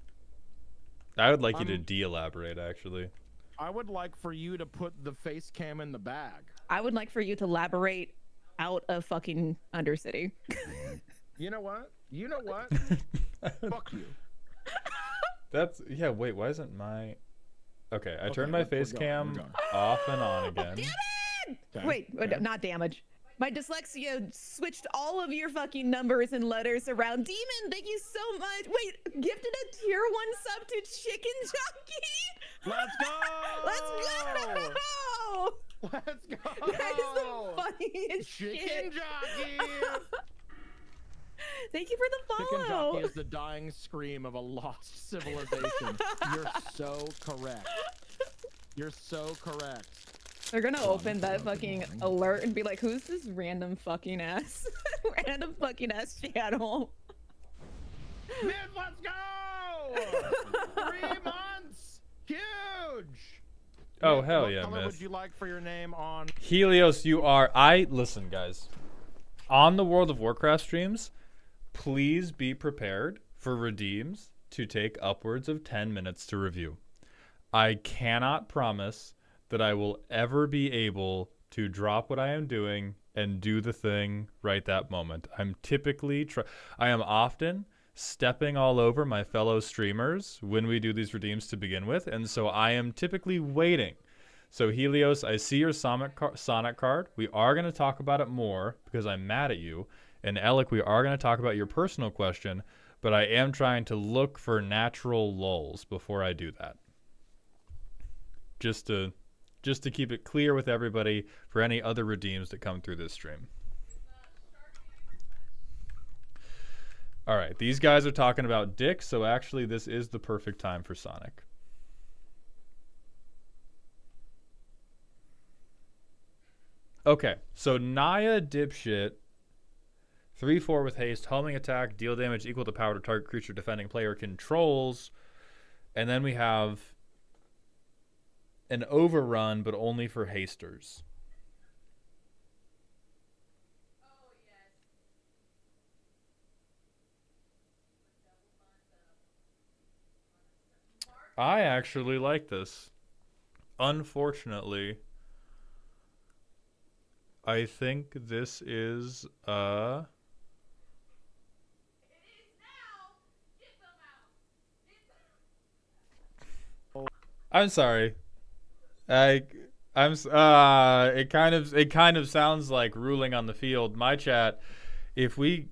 I would like you to de-elaborate, actually. I would like for you to put the face cam in the bag. I would like for you to elaborate out of fucking Undercity. You know what? Fuck you. That's yeah. Wait, why isn't my? Okay, I Okay, turned my we're face going, cam we're going. off and on again. Okay, Wait, okay. not damage. My dyslexia switched all of your fucking numbers and letters around. Demon, thank you so much. Wait, gifted a tier 1 sub to Chicken Jockey. Let's go! Let's go. Let's go! That is the funniest Chicken shit. Jockey! Thank you for the Chicken follow. Jockey is the dying scream of a lost civilization. You're so correct. You're so correct. They're gonna open that fucking alert and be like, who's this random fucking ass channel? Mid, let's go! 3 months! Huge! Oh, Mid, hell what yeah, color Myth. would you like for your name on? Helios, listen, guys. On the World of Warcraft streams, please be prepared for redeems to take upwards of 10 minutes to review. I cannot promise that I will ever be able to drop what I am doing and do the thing right that moment. I am often stepping all over my fellow streamers when we do these redeems to begin with, and so I am typically waiting. So Helios, I see your Sonic card. We are going to talk about it more because I'm mad at you. And Alec, we are going to talk about your personal question, but I am trying to look for natural lulls before I do that. Just to keep it clear with everybody for any other redeems that come through this stream. All right, these guys are talking about Dick, so actually this is the perfect time for Sonic. Okay, so Naya dipshit, 3/4 with haste, homing attack, deal damage equal to power to target creature defending player controls, and then we have an overrun, but only for hasters. I actually like this. Unfortunately, I think this is I'm sorry. It kind of sounds like ruling on the field. My chat, if we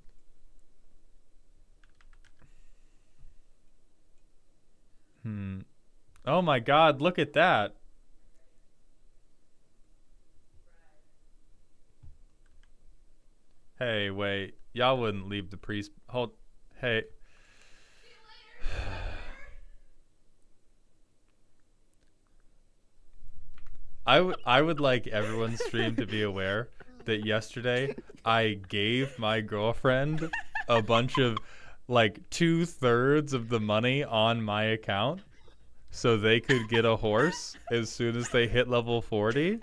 Oh my god, look at that. Hey, wait. Y'all wouldn't leave the priest. Hold. Hey. I would like everyone's stream to be aware that yesterday I gave my girlfriend a bunch of like 2/3 of the money on my account so they could get a horse as soon as they hit level 40.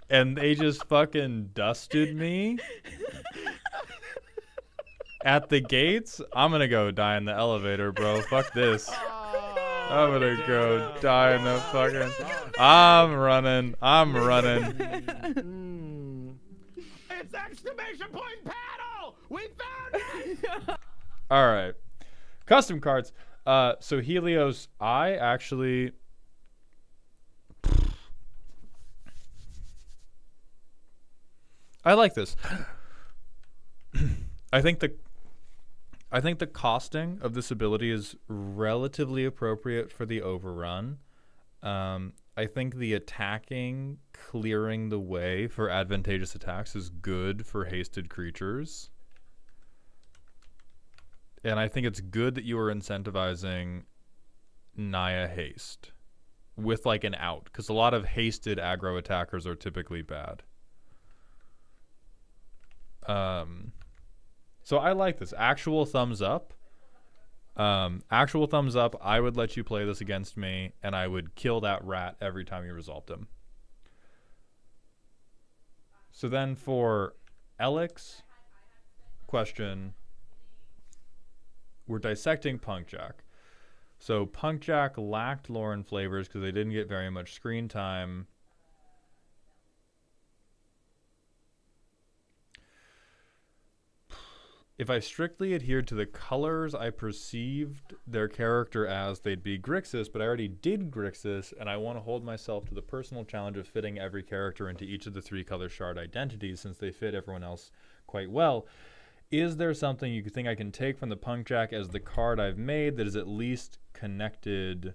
And they just fucking dusted me at the gates. I'm gonna go die in the elevator, bro. Fuck this. I'm gonna go die in the fucking... I'm running. It's exclamation point paddle! We found it! All right. Custom cards. So Helios, I actually... I like this. I think the costing of this ability is relatively appropriate for the overrun. I think the attacking, clearing the way for advantageous attacks is good for hasted creatures. And I think it's good that you are incentivizing Naya haste with like an out, because a lot of hasted aggro attackers are typically bad. So I like this. Actual thumbs up. Actual thumbs up. I would let you play this against me, and I would kill that rat every time you resolved him. So then for Alex question, we're dissecting Punkjack. So Punkjack lacked lore and flavors because they didn't get very much screen time. If I strictly adhered to the colors I perceived their character as, they'd be Grixis, but I already did Grixis, and I want to hold myself to the personal challenge of fitting every character into each of the 3 color shard identities since they fit everyone else quite well. Is there something you think I can take from the Punkjack as the card I've made that is at least connected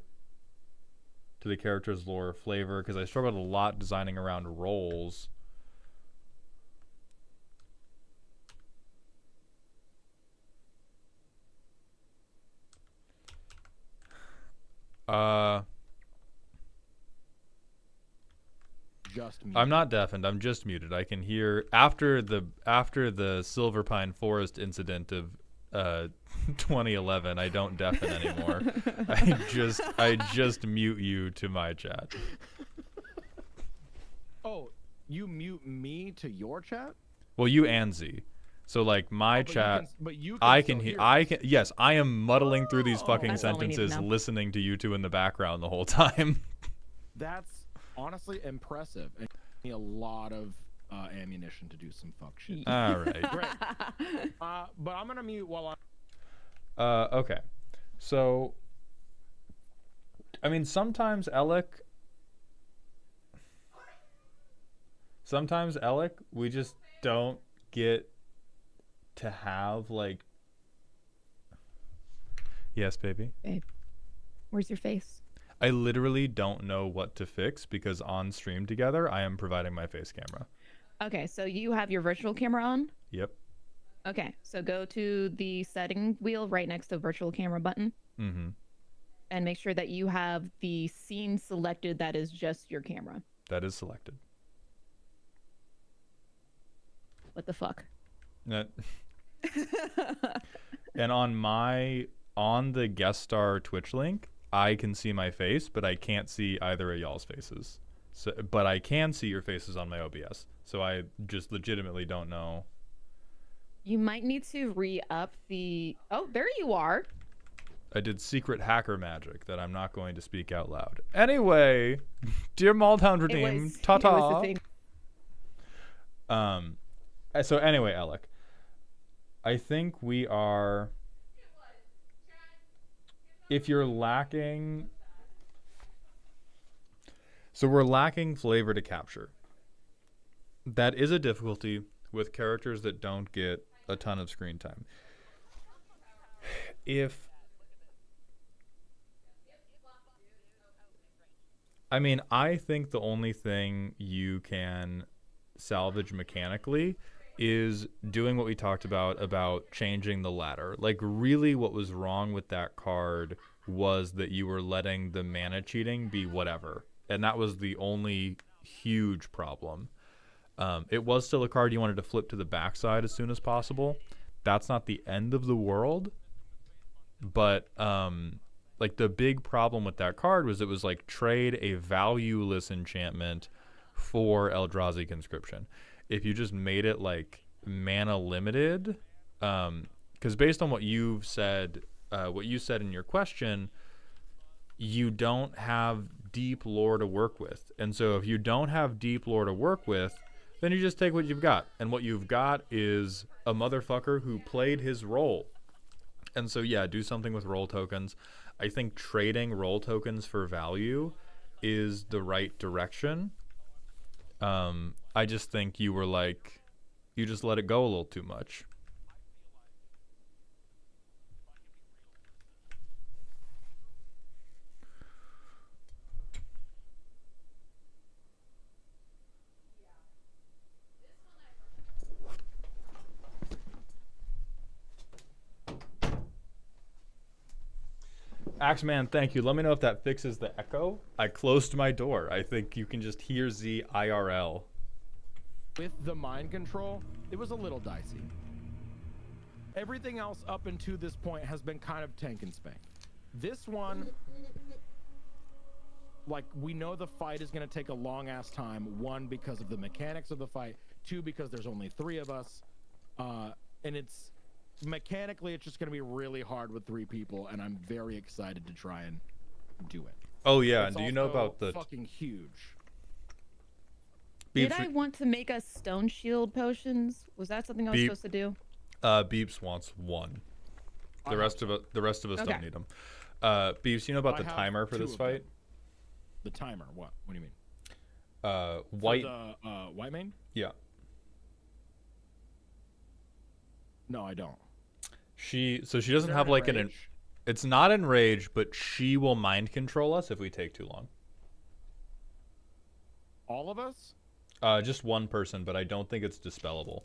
to the character's lore or flavor? Because I struggled a lot designing around roles. just muted? I'm not deafened. I'm just muted. I can hear after the Silver Pine Forest incident of 2011. I don't deafen anymore. I just mute you to my chat. Oh, you mute me to your chat? Well, you and Z. So like my chat, you I can still hear. I can. Yes, I am muddling through these fucking That's all we need to sentences, know. listening to you two in the background the whole time. That's honestly impressive. And you need a lot of ammunition to do some fuck shit. All right. Great. But I'm gonna mute while I'm. Okay. So, I mean, sometimes Alec, we just don't get to have like. Yes, baby. Babe, where's your face? I literally don't know what to fix because on stream together, I am providing my face camera. Okay, so you have your virtual camera on? Yep. Okay, so go to the setting wheel right next to virtual camera button. Mm-hmm. And make sure that you have the scene selected that is just your camera. That is selected. What the fuck? That- and on the guest star Twitch link, I can see my face, but I can't see either of y'all's faces. So, but I can see your faces on my OBS. So I just legitimately don't know. You might need to re-up the... Oh, there you are. I did secret hacker magic that I'm not going to speak out loud. Anyway, dear Maldhound Redeem, ta-ta. It was a thing. So anyway, Alec, I think we are... If you're lacking... So we're lacking flavor to capture. That is a difficulty with characters that don't get a ton of screen time. I think the only thing you can salvage mechanically is doing what we talked about changing the ladder. Like, really what was wrong with that card was that you were letting the mana cheating be whatever. And that was the only huge problem. It was still a card you wanted to flip to the backside as soon as possible. That's not the end of the world. But, like, the big problem with that card was it was, like, trade a valueless enchantment for Eldrazi Conscription. If you just made it like mana limited, because based on what you've said, what you said in your question, you don't have deep lore to work with. And so if you don't have deep lore to work with, then you just take what you've got. And what you've got is a motherfucker who played his role. And so, yeah, do something with role tokens. I think trading role tokens for value is the right direction. I just think you were like, you just let it go a little too much. Axeman, thank you. Let me know if that fixes the echo. I closed my door. I think you can just hear Z IRL. With the mind control, it was a little dicey. Everything else up until this point has been kind of tank and spank. This one, like, we know the fight is going to take a long ass time. One, because of the mechanics of the fight. Two, because there's only 3 of us. And it's mechanically, it's just going to be really hard with 3 people. And I'm very excited to try and do it. Oh yeah, It's and do you know also about the fucking huge? Did I want to make us stone shield potions? Was that something I was supposed to do? Beeps wants 1. The rest of us Okay. don't need them. Beeps, you know about I the have timer for 2 this of them. fight? The timer? What do you mean? White. For the white main? Yeah. No, I don't. She doesn't have like an. Enrage? It's not enrage, but she will mind control us if we take too long. All of us? Just one person, but I don't think it's dispellable.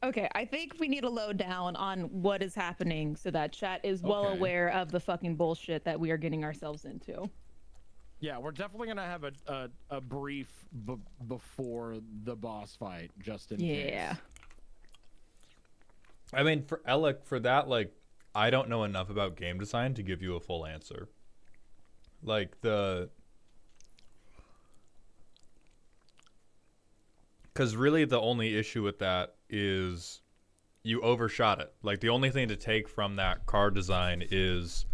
Okay, I think we need a lowdown on what is happening so that chat is well Okay. aware of the fucking bullshit that we are getting ourselves into. Yeah, we're definitely gonna have a brief before the boss fight, just in Yeah. case. I mean, for Alec, for that, like, I don't know enough about game design to give you a full answer. Like, because really the only issue with that is you overshot it. Like, the only thing to take from that card design is,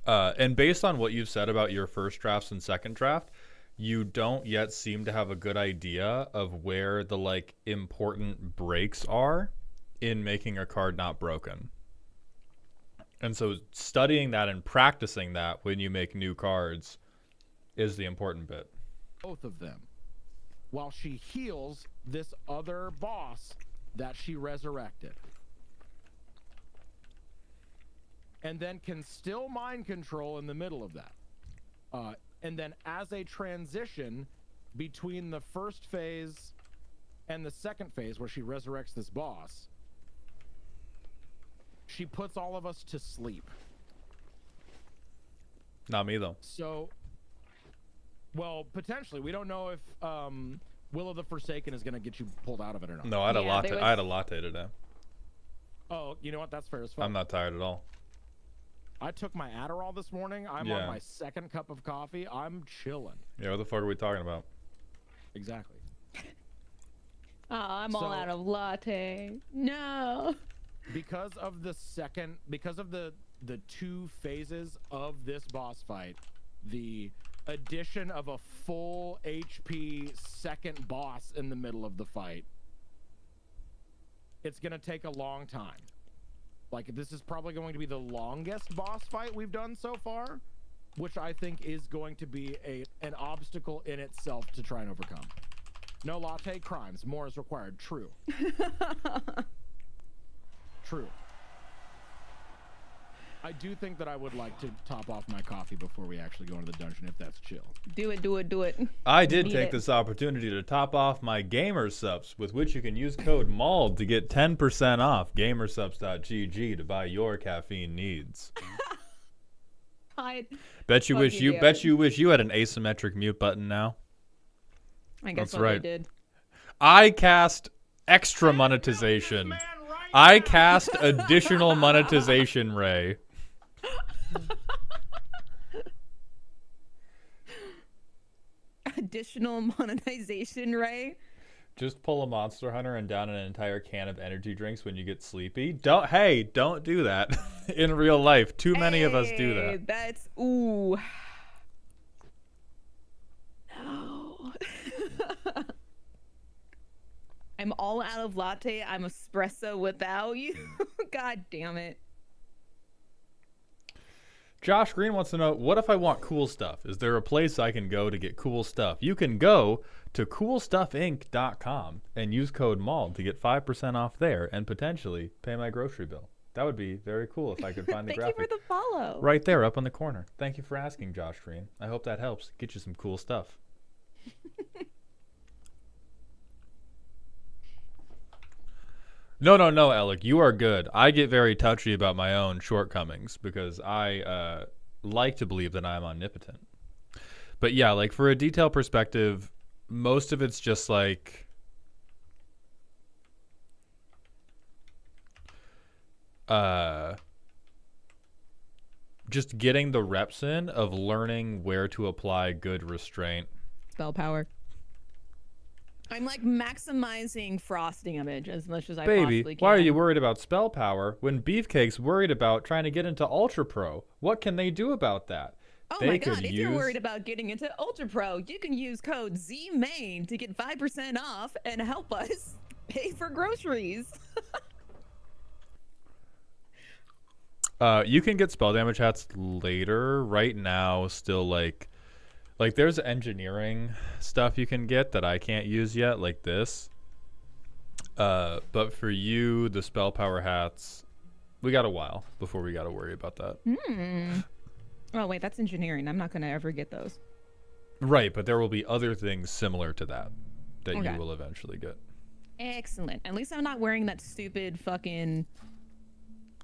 and based on what you've said about your first drafts and second draft, you don't yet seem to have a good idea of where the, like, important breaks are in making a card not broken. And so studying that and practicing that when you make new cards is the important bit. Both of them. While she heals this other boss that she resurrected. And then can still mind control in the middle of that. And then as a transition between the first phase and the second phase where she resurrects this boss, she puts all of us to sleep. Not me, though. So, well, potentially. We don't know if Will of the Forsaken is going to get you pulled out of it or not. No, I had a Yeah, latte. there was- I had a latte today. Oh, you know what? That's fair as fuck. I'm not tired at all. I took my Adderall this morning. I'm Yeah. on my second cup of coffee. I'm chilling. Yeah, what the fuck are we talking about? Exactly. Oh, I'm all So- out of latte. No. Because of the two phases of this boss fight, the addition of a full HP second boss in the middle of the fight, it's gonna take a long time. Like, this is probably going to be the longest boss fight we've done so far, which I think is going to be an obstacle in itself to try and overcome. No latte crimes. More is required. True. True. I do think that I would like to top off my coffee before we actually go into the dungeon, if that's chill. Do it, do it, do it. I did Need take it. this opportunity to top off my gamer subs, with which you can use code MAULD to get 10% off gamersubs.gg to buy your caffeine needs. I Bet you Fuck wish you, you dude. bet you wish you had an asymmetric mute button now. guess That's what right. they did. I cast extra monetization. I cast additional monetization, Ray. Additional monetization, Ray. Just pull a Monster Hunter and down an entire can of energy drinks when you get sleepy. Don't do that in real life. Too many of us do Hey, that. That's ooh. No. I'm all out of latte. I'm espresso without you. God damn it. Josh Green wants to know, what if I want cool stuff? Is there a place I can go to get cool stuff? You can go to coolstuffinc.com and use code MAULD to get 5% off there and potentially pay my grocery bill. That would be very cool if I could find the Thank graphic. you for the follow. Right there up in the corner. Thank you for asking, Josh Green. I hope that helps get you some cool stuff. No, Alec, you are good. I get very touchy about my own shortcomings because I like to believe that I'm omnipotent. But yeah, like for a detail perspective, most of it's just like just getting the reps in of learning where to apply good restraint. Spell power. I'm like maximizing frosting image as much as I Baby, possibly can. why are you worried about spell power when Beefcake's worried about trying to get into Ultra Pro? What can they do about that? Oh They my could god, if you're worried about getting into Ultra Pro, you can use code ZMAIN to get 5% off and help us pay for groceries. You can get spell damage hats later. Right now, still like there's engineering stuff you can get that I can't use yet, like this. But for you, the spell power hats, we got a while before we got to worry about that. Oh wait, that's engineering. I'm not gonna ever get those. Right, but there will be other things similar to that Okay. you will eventually get. Excellent. At least I'm not wearing that stupid fucking.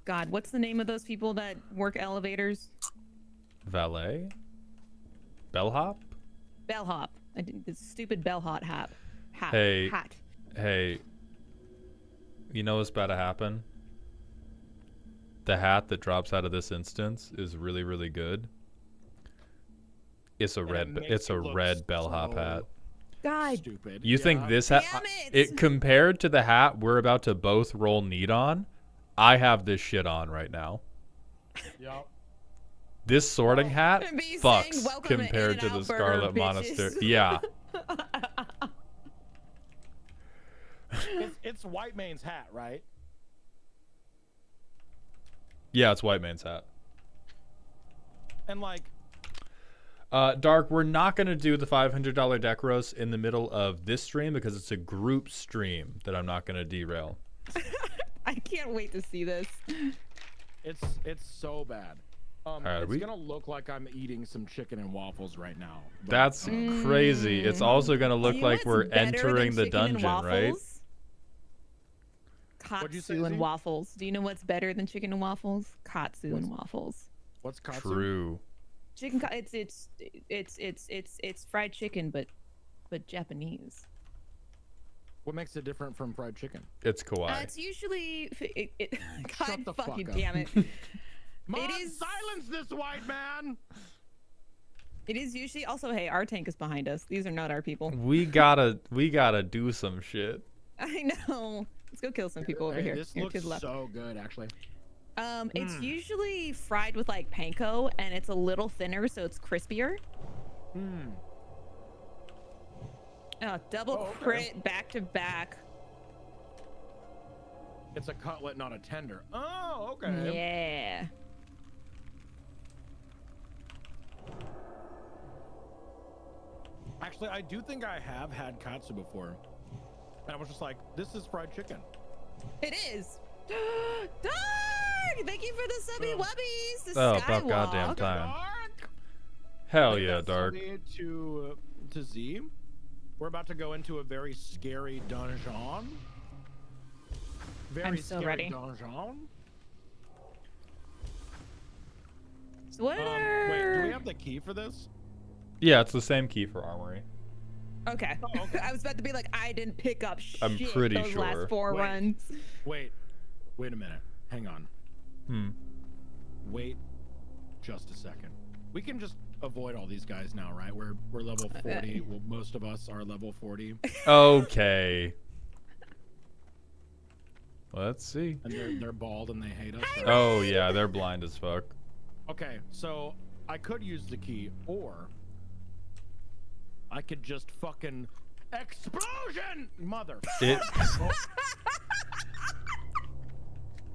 God, what's the name of those people that work elevators? Valet? Bellhop? Bellhop. The stupid bellhop hat. Hey. Hat. Hey, you know what's about to happen? The hat that drops out of this instance is really, really good. It's a red bellhop hat. God. Stupid. You think this hat? Damn It compared to the hat we're about to both roll need on. I have this shit on right now. Yep. This sorting hat And me saying, fucks "Welcome to compared to the In-N-Out Scarlet Burger, Monastery. bitches." Yeah. It's White Main's hat, right? Yeah, it's White Man's hat. And like, Dark, we're not going to do the $500 deck roast in the middle of this stream because it's a group stream that I'm not going to derail. I can't wait to see this. it's so bad. right, it's gonna look like I'm eating some chicken and waffles right now. But, That's crazy. It's also going to look You know like what's we're better entering than the chicken and dungeon, right? waffles? What'd you say, Katsu and Z? waffles. Do you know what's better than chicken and waffles? Katsu and waffles. what's katsu? True. Chicken. It's fried chicken, but Japanese. What makes it different from fried chicken? It's kawaii. It's usually. Shut God the fuck fucking up. damn it! Mom, is- silence this white man. It is usually also. Hey, our tank is behind us. These are not our people. We gotta do some shit. I know. Let's go kill some people over Hey, here. this Here, looks to the left. so good, actually. It's usually fried with like panko, and it's a little thinner, so it's crispier. Oh, double Oh, okay. crit back to back. It's a cutlet, not a tender. Oh, okay. Yeah. Actually, I do think I have had katsu before. And I was just like, this is fried chicken. It is. Dark! Thank you for the subby wubbies. The Oh, about Skywalk. goddamn time. Dark! Hell I think yeah, that's Dark. something to Z. We're about to go into a very scary dungeon. Very I'm so scary ready. dungeon. So what Wait, do are... we have the key for this? Yeah, it's the same key for Armory. Okay. Oh, okay. I was about to be like, I didn't pick up shit I'm pretty those sure. last 4 Wait. runs. Wait a minute. Hang on. Wait just a second. We can just avoid all these guys now, right? We're level 40. Well, most of us are level 40. Okay. Let's see. And they're bald and they hate us. Right? Oh yeah, they're blind as fuck. Okay, so I could use the key, or I could just fucking explosion, mother. It.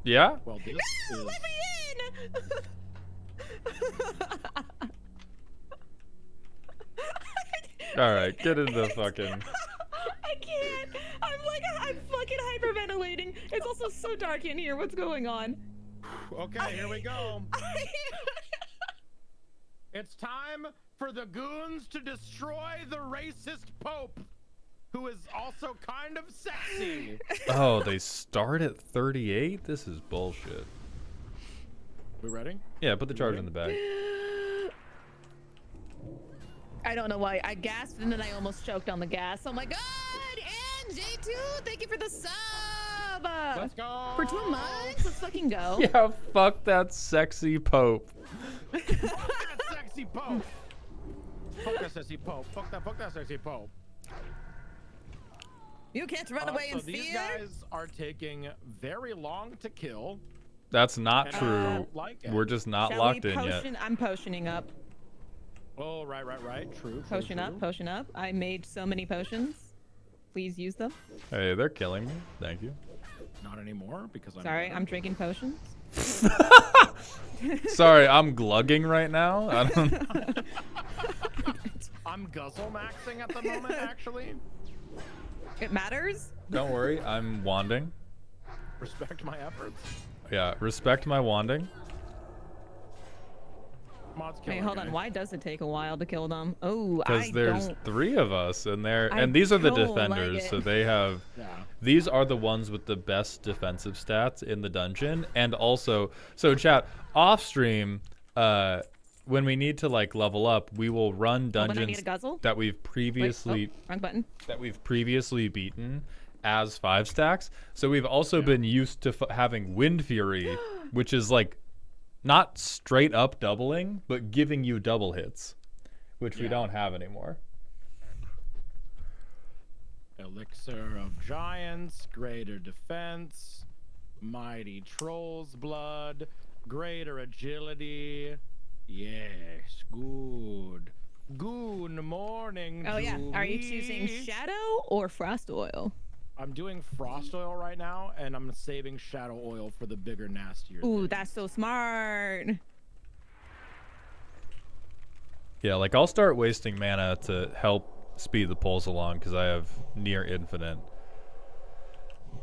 Yeah. Well, this is Let me in! All right, get into the fucking. I can't. I'm fucking hyperventilating. It's also so dark in here. What's going on? okay. Here we go. It's time for the goons to destroy the racist Pope, who is also kind of sexy. Oh, they start at 38. This is bullshit. We ready? Yeah, put the charge in the bag. I don't know why. I gasped and then I almost choked on the gas. Oh my god! And J2, thank you for the sub! Let's go. For 2 months? Let's fucking go. Yeah, fuck that sexy Pope. Fuck that sexy Pope. Fuck that sexy Pope. Fuck that sexy Pope. You can't run away So in these fear. guys are taking very long to kill. That's not And I true. don't like it. We're just not Shall locked we in yet. potion? I'm potioning up. Oh, right. True. Potion up, potion up. I made so many potions. Please use them. Hey, they're killing me. Thank you. Not anymore because I'm. Sorry, better. I'm drinking potions. Sorry, I'm glugging right now. I don't. I'm guzzle maxing at the moment, actually. It matters? Don't worry, I'm wanding. Respect my efforts. Yeah, respect my wanding. Mods Wait, killer hold guy. on. Why does it take a while to kill them? Oh, Because I there's don't. 3 of us, and I these are the don't like defenders, it. so they have. Yeah. These are the ones with the best defensive stats in the dungeon, and also, so chat off stream, when we need to like level up, we will run When I need dungeons a guzzle. that we've Wait, previously wrong button. beaten as 5 stacks. So we've also been used to having Wind Fury, which is like not straight up doubling, but giving you double hits, which we don't have anymore. Elixir of Giants, Greater Defense, Mighty Troll's Blood, Greater Agility. Yes, good. Good morning, Oh yeah. Are you Julie. choosing Shadow or Frost Oil? I'm doing Frost Oil right now, and I'm saving Shadow Oil for the bigger, nastier Ooh, things. that's so smart. Yeah, like I'll start wasting mana to help speed the pulls along because I have near infinite.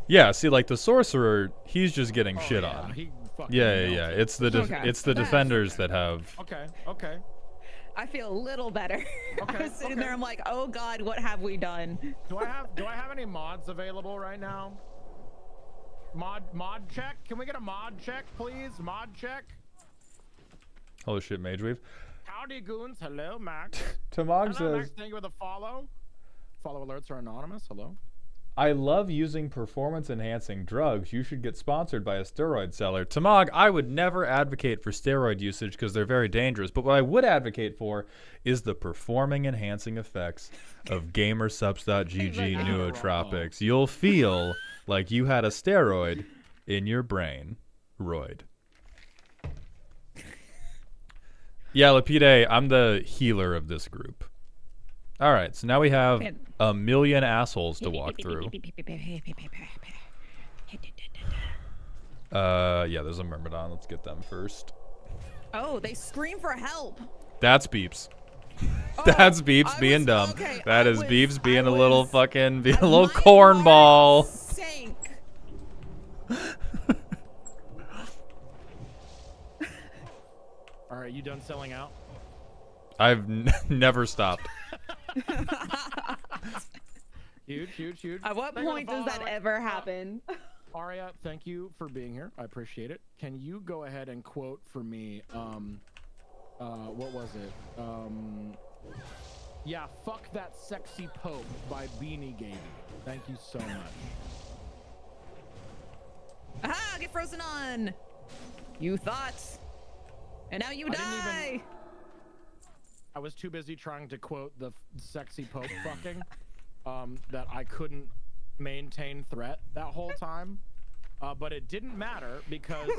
Yeah, see, like the sorcerer, he's just getting shit yeah, on. he fucking Yeah. melted. It's the Okay. it's the That's defenders okay. that have. Okay. I feel a little better. I Okay, was sitting okay. there, I'm like, oh god, what have we done? Do I have any mods available right now? Mod check? Can we get a mod check, please? Mod check? Holy shit, Mage Weave. Howdy goons. Hello, Max. Tamog Hello, says, Max. Thank you for the follow. Follow alerts are anonymous. Hello. I love using performance-enhancing drugs. You should get sponsored by a steroid seller. Tamog, I would never advocate for steroid usage because they're very dangerous. But what I would advocate for is the performing-enhancing effects of gamersubs.gg Like, nootropics. You'll feel like you had a steroid in your brain. Roid. Yeah, Lapide, I'm the healer of this group. All right, so now we have a million assholes to walk through. Yeah, there's a Myrmidon. Let's get them first. Oh, they scream for help. That's Beeps. That's Beeps I being was- dumb. okay, That I is was- Beeps being I a little was- fucking, being a My little heart cornball. sank. All right, you done selling out? I've never stopped. Huge. At what Thank you for point the does follow, that Alex. ever happen? Aria, thank you for being here. I appreciate it. Can you go ahead and quote for me? What was it? Yeah, fuck that sexy Pope by Beanie Gaby. Thank you so much. Aha, get frozen on. You thought. And now you I didn't die. even- I was too busy trying to quote the sexy Pope fucking that I couldn't maintain threat that whole time. But it didn't matter because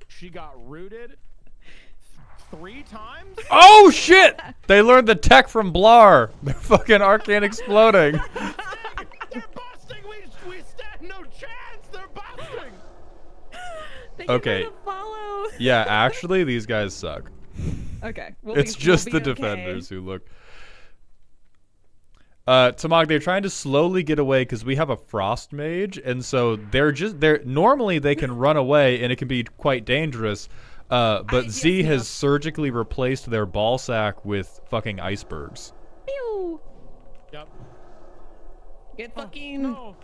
she got rooted 3 times. Oh shit! They learned the tech from Blar. They're fucking arcane exploding. They're busting. We stand no chance. They're busting. They can Okay. never follow. Yeah, actually, these guys suck. Okay. It's just the defenders who look. Tamag, they're trying to slowly get away because we have a frost mage, and so they're normally they can run away and it can be quite dangerous. But Z has surgically replaced their ball sack with fucking icebergs. Pew. Yep. Get fucking. No.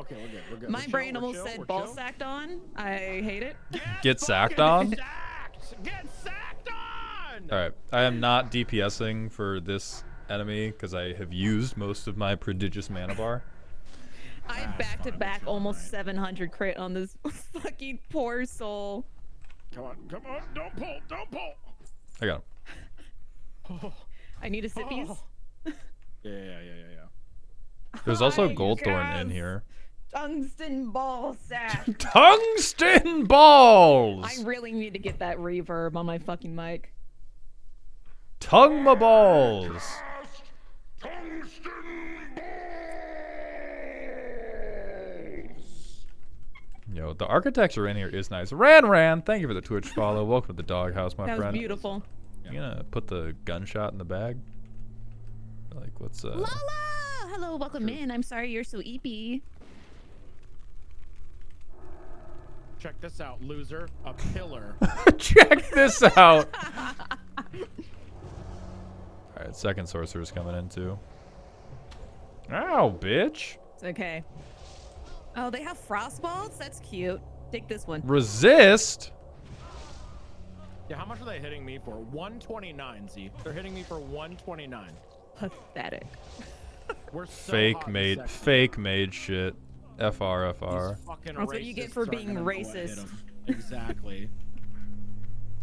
Okay, we're good. My We're chill, brain we're almost chill, said we're ball chill. sacked on. I hate it. Get sacked fucking on? Sacked. Get sacked on. All right, I am not DPSing for this enemy because I have used most of my prodigious mana bar. I That's back to fine, back that's almost alright. 700 crit on this fucking poor soul. Come on, don't pull. I got him. I need a sippies. Yeah. There's also Hi, Goldthorn in guys. here. Tungsten ball sack. Tungsten balls! I really need to get that reverb on my fucking mic. Tongue my balls! Yo, the architecture in here is nice. Ran, thank you for the Twitch follow. Welcome to the doghouse, my That was friend. beautiful. You gonna put the gunshot in the bag? Like, what's Lala! Hello, welcome in. I'm sorry you're so eepy. Check this out, loser. A pillar. Check this out! Alright, second sorcerer's coming in too. Ow, bitch! It's okay. Oh, they have frost balls? That's cute. Take this one. Resist? Yeah, how much are they hitting me for? 129, Z. They're hitting me for 129. Pathetic. We're so hot and sexy. fake made shit. FR. These fucking That's what you get racists for aren't being gonna know what hit racist. 'em. Exactly.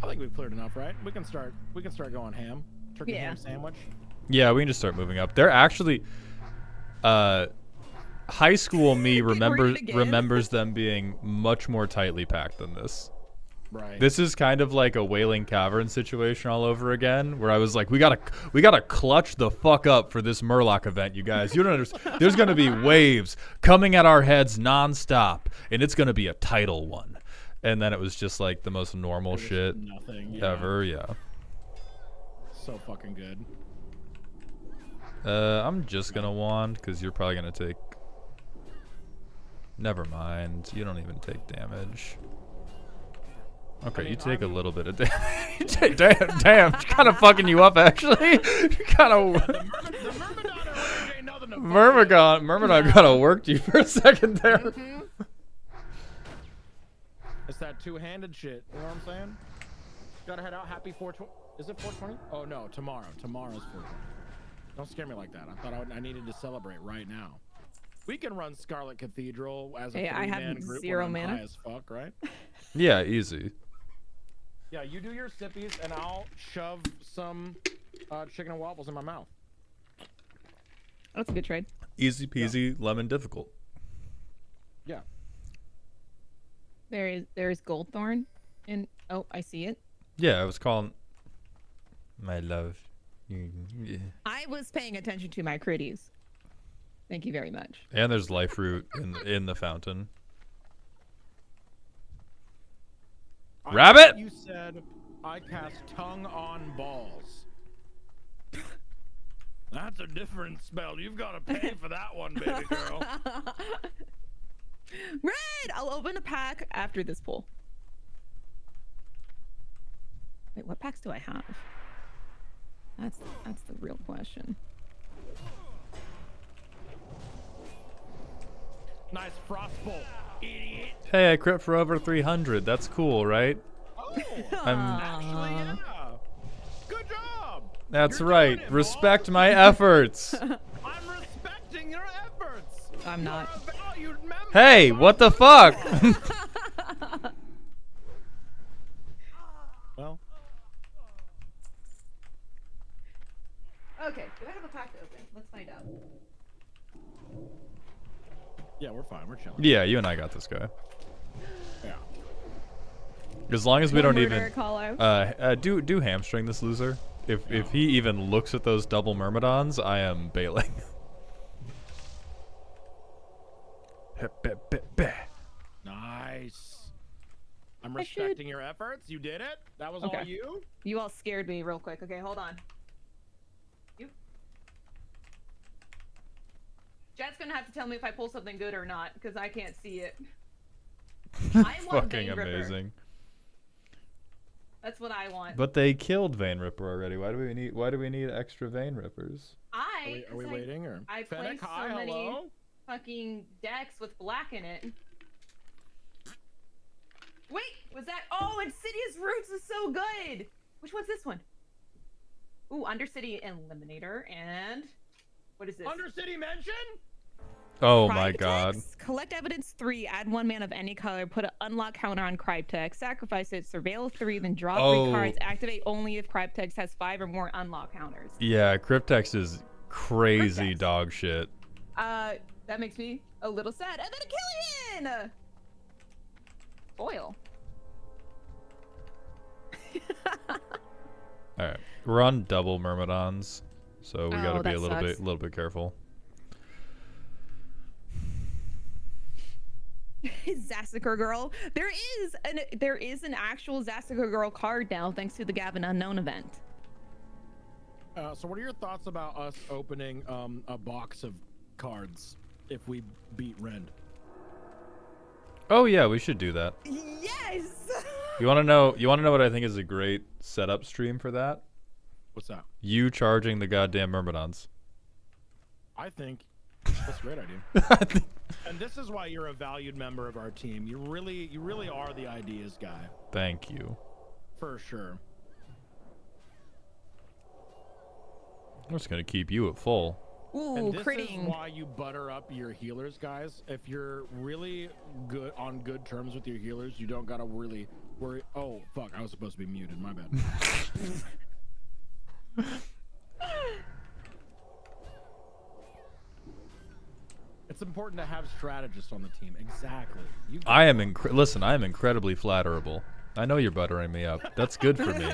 I think we've cleared enough, right? We can start going ham. Turkey Yeah. ham sandwich. Yeah, we can just start moving up. They're actually, high school me remembers them being much more tightly packed than this. Right. This is kind of like a Wailing Cavern situation all over again, where I was like, we gotta clutch the fuck up for this Murloc event, you guys. You don't understand. There's gonna be waves coming at our heads nonstop, and it's gonna be a tidal one. And then it was just like the most normal shit Nothing. ever. Yeah. So fucking good. I'm just gonna wand because you're probably gonna take. Never mind. You don't even take damage. Okay, I mean, you take a little bit of damage. damn, kind of fucking you up actually. Kind of. The Myrmidon range ain't nothing to fuck with. Myrmidon kind of worked you for a second there. Mhm. It's that two-handed shit. You know what I'm saying? Gotta head out. Happy 420. Is it 420? Oh no, tomorrow. Tomorrow's 420. Don't scare me like that. I thought I needed to celebrate right now. We can run Scarlet Cathedral as a Hey, I have three-man group. 0 when I'm mana. high as fuck, right? Yeah, easy. Yeah, you do your sippies, and I'll shove some chicken and waffles in my mouth. That's a good trade. Easy peasy, lemon difficult. Yeah. There is Goldthorn, and oh, I see it. Yeah, I was calling. My love. I was paying attention to my critties. Thank you very much. And there's life root in the fountain. I Rabbit! thought you said I cast tongue on balls. That's a different spell. You've got to pay for that one, baby girl. Red! I'll open a pack after this pull. Wait, what packs do I have? That's the real question. Nice frostbolt, idiot. Hey, I crit for over 300. That's cool, right? Oh, I'm. actually, yeah. Good job. That's You're right. doing it, Respect boss. my efforts. I'm respecting your efforts. I'm not. You're a valued member Hey, of what the our fuck? Well, Okay, do I have a pack to open? Let's find out. yeah, we're fine. We're chilling. Yeah, you and I got this guy. Yeah. As long as we don't Murder even. call out. Do hamstring this loser. If he even looks at those double Myrmidons, I am bailing. Nice. I'm I should- respecting your efforts. You did it. That was all Okay. you. You all scared me real quick. Okay, hold on. You. Jet's gonna have to tell me if I pull something good or not, because I can't see it. I want Fucking Vein Ripper. amazing. That's what I want. But they killed Vein Ripper already. Why do we need extra Vein Rippers? Are we waiting or? I Fennec, placed so hi, many hello. fucking decks with black in it. Wait, was that? Oh, Insidious Roots is so good. Which one's this one? Ooh, Undercity Eliminator and what is this? Undercity Mansion? Oh my god. Cryptex, collect evidence 3, add 1 mana of any color, put an unlock counter on Cryptex, sacrifice it, surveil 3, then draw 3 cards, activate only if Cryptex has 5 or more unlock counters. Yeah, Cryptex is crazy Cryptex. dog shit. That makes me a little sad. And then Achillian! Foil. All right, we're on double Myrmidons, so we gotta be that a little sucks. bit careful. Zassiker Girl. There is an actual Zassiker Girl card now, thanks to the Gavin Unknown event. So what are your thoughts about us opening a box of cards if we beat Rend? Oh yeah, we should do that. Yes. You want to know what I think is a great setup stream for that? What's that? You charging the goddamn Myrmidons. I think that's a great idea. And this is why you're a valued member of our team. You really are the ideas guy. Thank you. For sure. I'm just gonna keep you at full. Ooh, And this critting. is why you butter up your healers, guys. If you're really good on good terms with your healers, you don't gotta really worry. Oh fuck, I was supposed to be muted. My bad. It's important to have strategists on the team. Exactly. You I am listen, I am incredibly flatterable. I know you're buttering me up. That's good for me.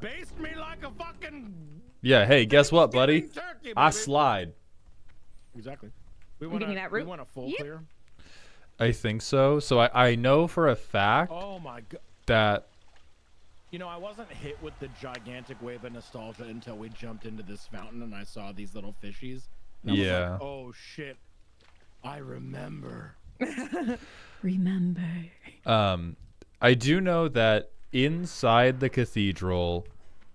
based me like a fucking Yeah, hey, guess what, buddy? turkey, I baby. slide. Exactly. We give me that root. want a full Yep. clear. I think so. So I know for a fact Oh my god. that You know, I wasn't hit with the gigantic wave of nostalgia until we jumped into this fountain and I saw these little fishies. And I was Yeah. like, oh shit. I remember. Remember. I do know that inside the cathedral,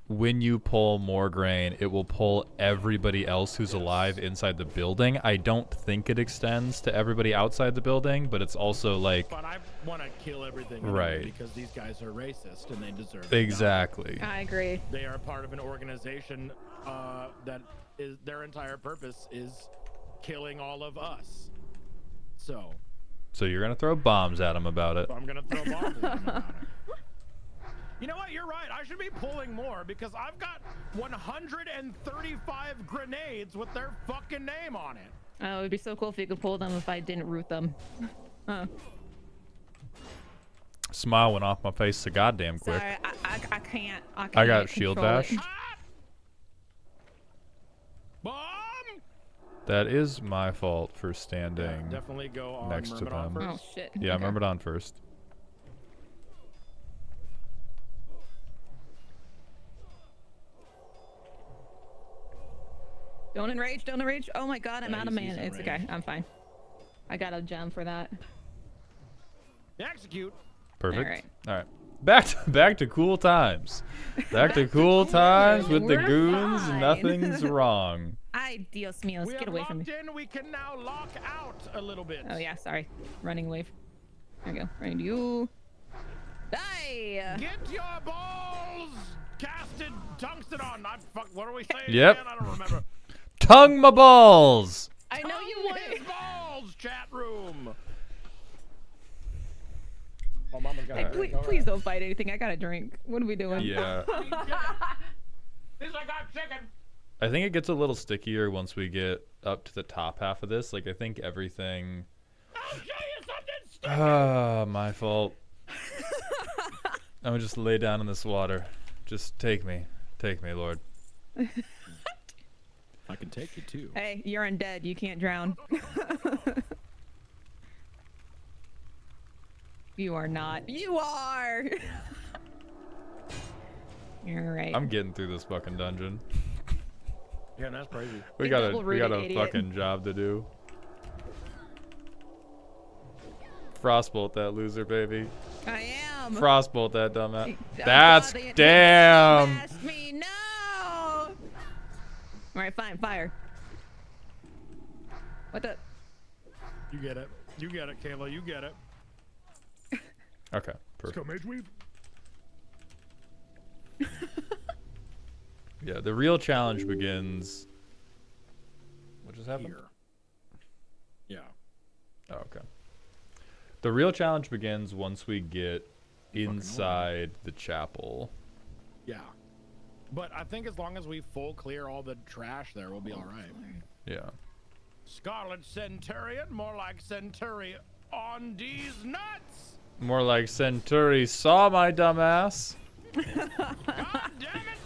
when you pull more grain, it will pull everybody else who's alive inside the building. I don't think it extends to everybody outside the building, but it's also like But I want to kill everything anyway Right. because these guys are racist and they deserve to die. exactly. I agree. They are part of an organization that is their entire purpose is killing all of us. So So you're gonna throw bombs at them about it. I'm gonna throw bombs at them about it. You know what? You're right. I should be pulling more because I've got 135 grenades with their fucking name on it. Oh, it'd be so cool if you could pull them if I didn't root them. Huh. Smile went off my face so goddamn quick. Sorry, I can't. I can't. I got shield control it. bash. Ah! Bomb! That is my fault for Yeah, standing. definitely go on next to Myrmidon them. Oh first. shit. Yeah, Okay. Myrmidon first. Don't enrage. Don't enrage. Oh my god, I'm Yeah, out of he's mana. It's okay. enraged. I'm fine. I got a gem for that. Execute. Perfect. All right. Back to cool times. Back to cool times with the We're goons. fine. Nothing's wrong. Ay, Dios míos. We Get have away from me. locked in. We can now lock out a little bit. Oh yeah, sorry. Running wave. There we go. Running to you. Die! Get your balls casted tungsten on. What are we saying? Yep. Again? I don't remember. Tongue my balls. I know you Tongue his would. balls, chat room. Oh, Mama's got Hey, please don't fight anything. I got a drink. What are we doing? Yeah. This I got chicken. I think it gets a little stickier once we get up to the top half of this. Like I think everything. I'll show you something stupid. Ah, my fault. I'm gonna just lay down in this water. Just take me, Lord. I can take you too. Hey, you're undead. You can't drown. You are not. You are. You're right. I'm getting through this fucking dungeon. Yeah, that's crazy. We You got a double-rooted idiot. fucking job to do. Frostbolt that loser, baby. I am. Frostbolt that dumbass. Oh, That's God, they damn. smashed me. No. All right, fine. Fire. What the? You get it. You get it, Kayla. You get it. Okay, Let's go, perfect. Mage Weave. Yeah, the real challenge begins. What just happened? Here. Yeah. Oh, okay. The real challenge begins once we get Fucking inside the chapel. Yeah. But I think as long as we full clear all the trash there, we'll be all right. Yeah. Scarlet Centurion, more like Centurion on these nuts. More like Centauri saw my dumbass. God damn it.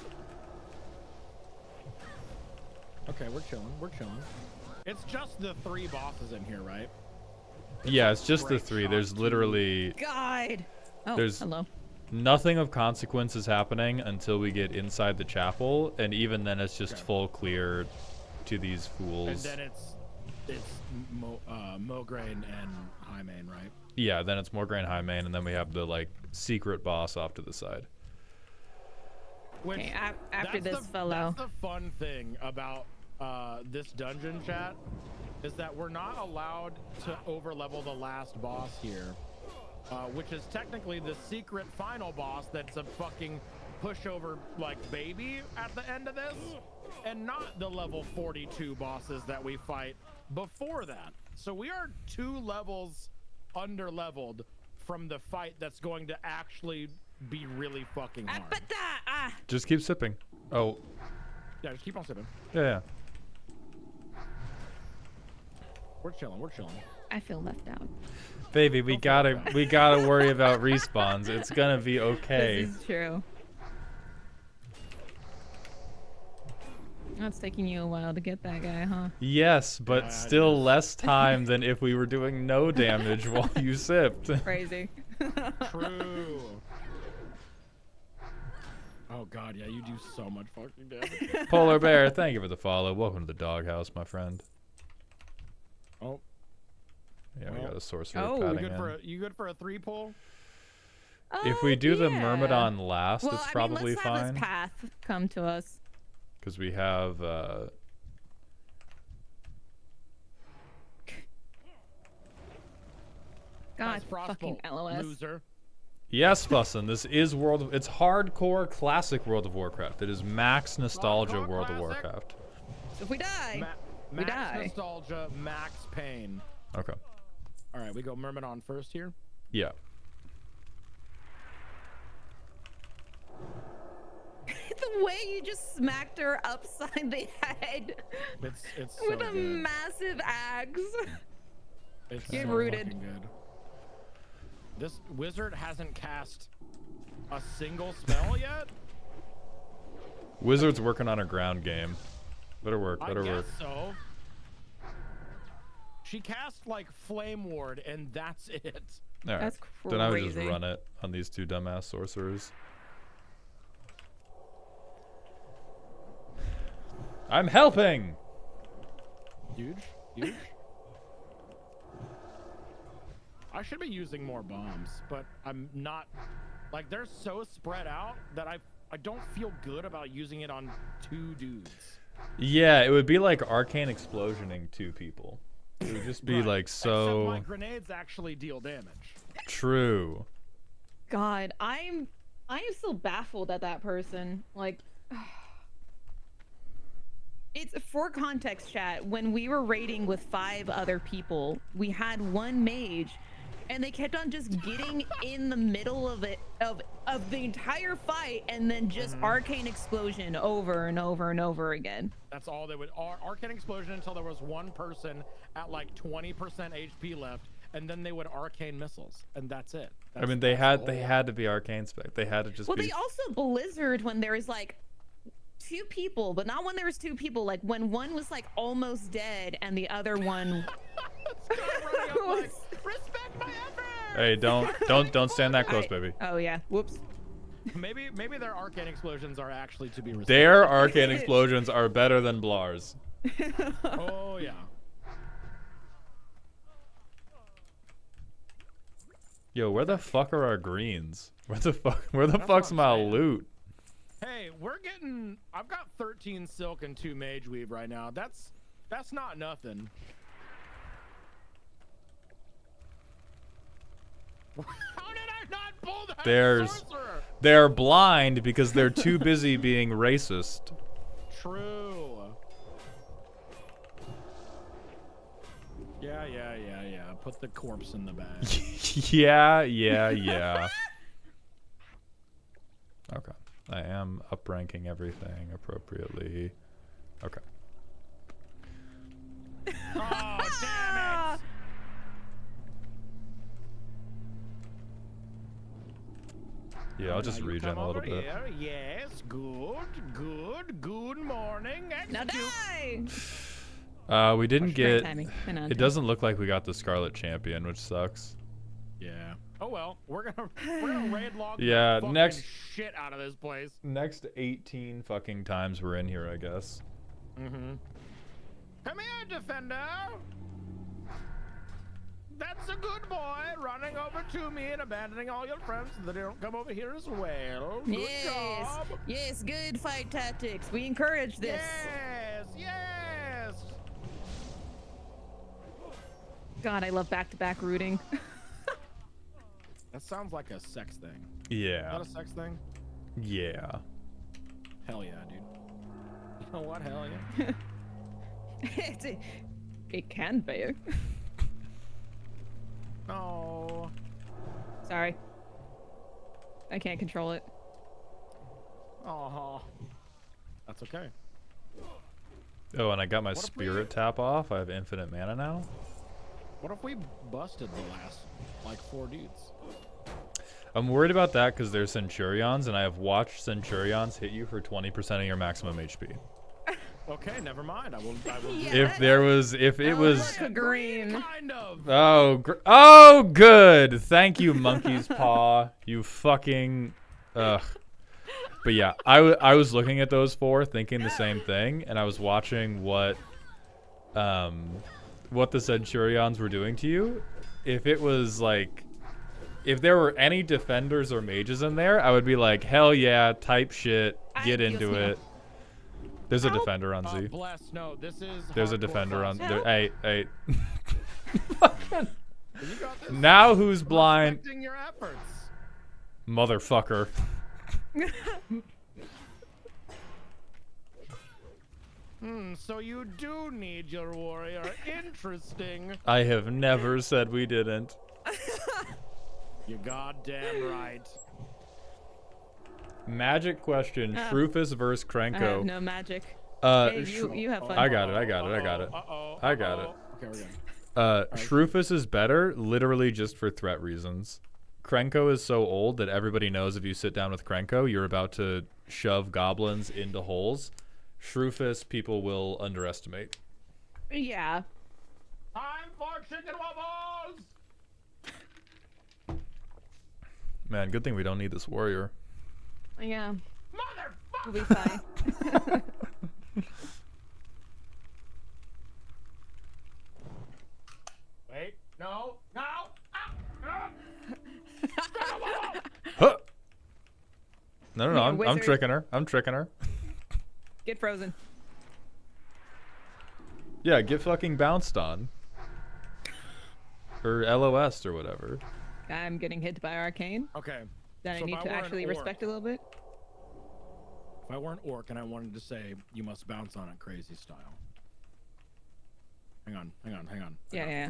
Okay, we're chilling. We're chilling. It's just the 3 bosses in here, right? Yeah, it's just the Great 3. shot, There's too. literally God. Oh, There's- hello. nothing of consequence is happening until we get inside the chapel, and even then it's just Okay. full clear to these And fools. then it's Mograine and Highmane, right? Yeah, then it's Morgraine High Main, and then we have the like secret boss off to the side. Which, Okay, after that's this fellow. That's the fun thing about this dungeon, chat, is that we're not allowed to overlevel the last boss here which is technically the secret final boss that's a fucking pushover like baby at the end of this, and not the level 42 bosses that we fight before that. So we are 2 levels under leveled from the fight that's going to actually be really fucking hard. Just keep sipping. Oh. Yeah, just keep on sipping. Yeah. We're chilling. We're chilling. I feel left out. Baby, we gotta worry about respawns. It's gonna be okay. This is true. It's taking you a while to get that guy, huh? Yes, but still less time than if we were doing no damage while you sipped. Crazy. True. Oh god, yeah, you do so much fucking damage. Polar Bear, thank you for the follow. Welcome to the doghouse, my friend. Oh. Yeah, we got a sorcerer Oh, padding You good for a 3 pull? If we do the yeah. Myrmidon last, well, it's I probably mean, let's have fine. this path come to us. Because we have God, Nice fucking frostbolt, LOS. loser. yes, Fussin. This is it's hardcore classic World of Warcraft. It is max nostalgia Hardcore World of classic? Warcraft. So if we die, we Max die. nostalgia, max pain. Okay. All right, we go Myrmidon first here. Yeah. The way you just smacked her upside the head It's so with a good. massive axe. It's Get so rooted. fucking good. This wizard hasn't cast a single spell yet. Wizard's working on a ground game. Better work. I Better guess work. so. She cast like Flame Ward, and that's it. All right. That's Then I would just crazy. run it on these 2 dumbass sorcerers. I'm helping. Huge, huge. I should be using more bombs, but I'm not. Like, they're so spread out that I don't feel good about using it on 2 dudes. Yeah, it would be like arcane explosioning 2 people. It would just be Right. like so Except my grenades actually deal damage. true. God, I am still baffled at that person. Like, it's for context, chat. When we were raiding with 5 other people, we had 1 mage, and they kept on just getting in the middle of it of the entire fight, and then just arcane explosion over and over and over again. That's all they would. Arcane explosion until there was 1 person at like 20% HP left, and then they would arcane missiles, and that's it. I mean, they had to be arcane spec. They had to just Well, be. they also blizzard when there was like 2 people, but not when there was 2 people. Like when one was like almost dead, and the other one. Like, respect my effort. Hey, don't stand that close, baby. Oh yeah. Whoops. Maybe their arcane explosions are actually to be respected. Their arcane explosions are better than Blar's. Oh yeah. Yo, where the fuck are our greens? Where the That's fuck's what my I'm saying. loot? Hey, I've got 13 silk and 2 mage weave right now. That's not nothing. How did I not pull that sorcerer? They're blind because they're too busy being racist. True. Yeah. Put the corpse in the bag. yeah. Okay. I am upranking everything appropriately. Okay. Oh, damn it! Yeah, I'll just Now you regen come a little over bit. here. Yes, good morning. Now Execute. die. We didn't Great get. timing. It doesn't look like we got the Scarlet Champion, which sucks. Yeah. Oh well, we're gonna raid log the Yeah, fucking next- shit out of this place. Next 18 fucking times we're in here, I guess. Mm-hmm. Come here, defender. That's a good boy, running over to me and abandoning all your friends so that they don't come over here as well. Good Yes. job. Yes. Good fight tactics. We encourage this. Yes. God, I love back-to-back rooting. That sounds like a sex thing. Yeah. Is that a sex thing? Yeah. Hell yeah, dude. You know what? Hell yeah. It can be. No. Sorry. I can't control it. Oh. That's okay. Oh, and I got my What if we- spirit tap off. I have infinite mana now. What if we busted the last, like, 4 dudes? I'm worried about that because they're Centurions, and I have watched Centurions hit you for 20% of your maximum HP. Okay, never mind. I will Yeah. If it was, Green. kind of. oh, good. Thank you, Monkey's Paw. You fucking, ugh. But yeah, I was looking at those 4, thinking the same thing, and I was watching what the Centurions were doing to you. If it was like, if there were any defenders or mages in there, I would be like, hell yeah, type shit, get into it. There's a defender on Z. Bless. No, this is. There's a hardcore defender on. classic. Hey. You got this. Now who's blind? Respecting your efforts. Motherfucker. So you do need your warrior. Interesting. I have never said we didn't. You goddamn right. Magic question: Shrufus versus I have Krenko. no magic. Hey, You have fun. I got it. I got it. Uh-oh. I got it. Okay, we're good. Shrufus is better, literally just for threat reasons. Krenko is so old that everybody knows if you sit down with Krenko, you're about to shove goblins into holes. Shrufus, people will underestimate. Yeah. Time for chicken wobbles. Man, good thing we don't need this warrior. Yeah. Motherfucker. We'll be fine. Wait. No. No. Huh. No, Yeah, I'm wizard. tricking her. I'm tricking her. Get frozen. Yeah, get fucking bounced on. Or LOS or whatever. I'm getting hit by arcane. Okay. Then So I need if to I were an actually orc- respect it a little bit. If I were an orc and I wanted to say you must bounce on it crazy style. Hang on. Yeah.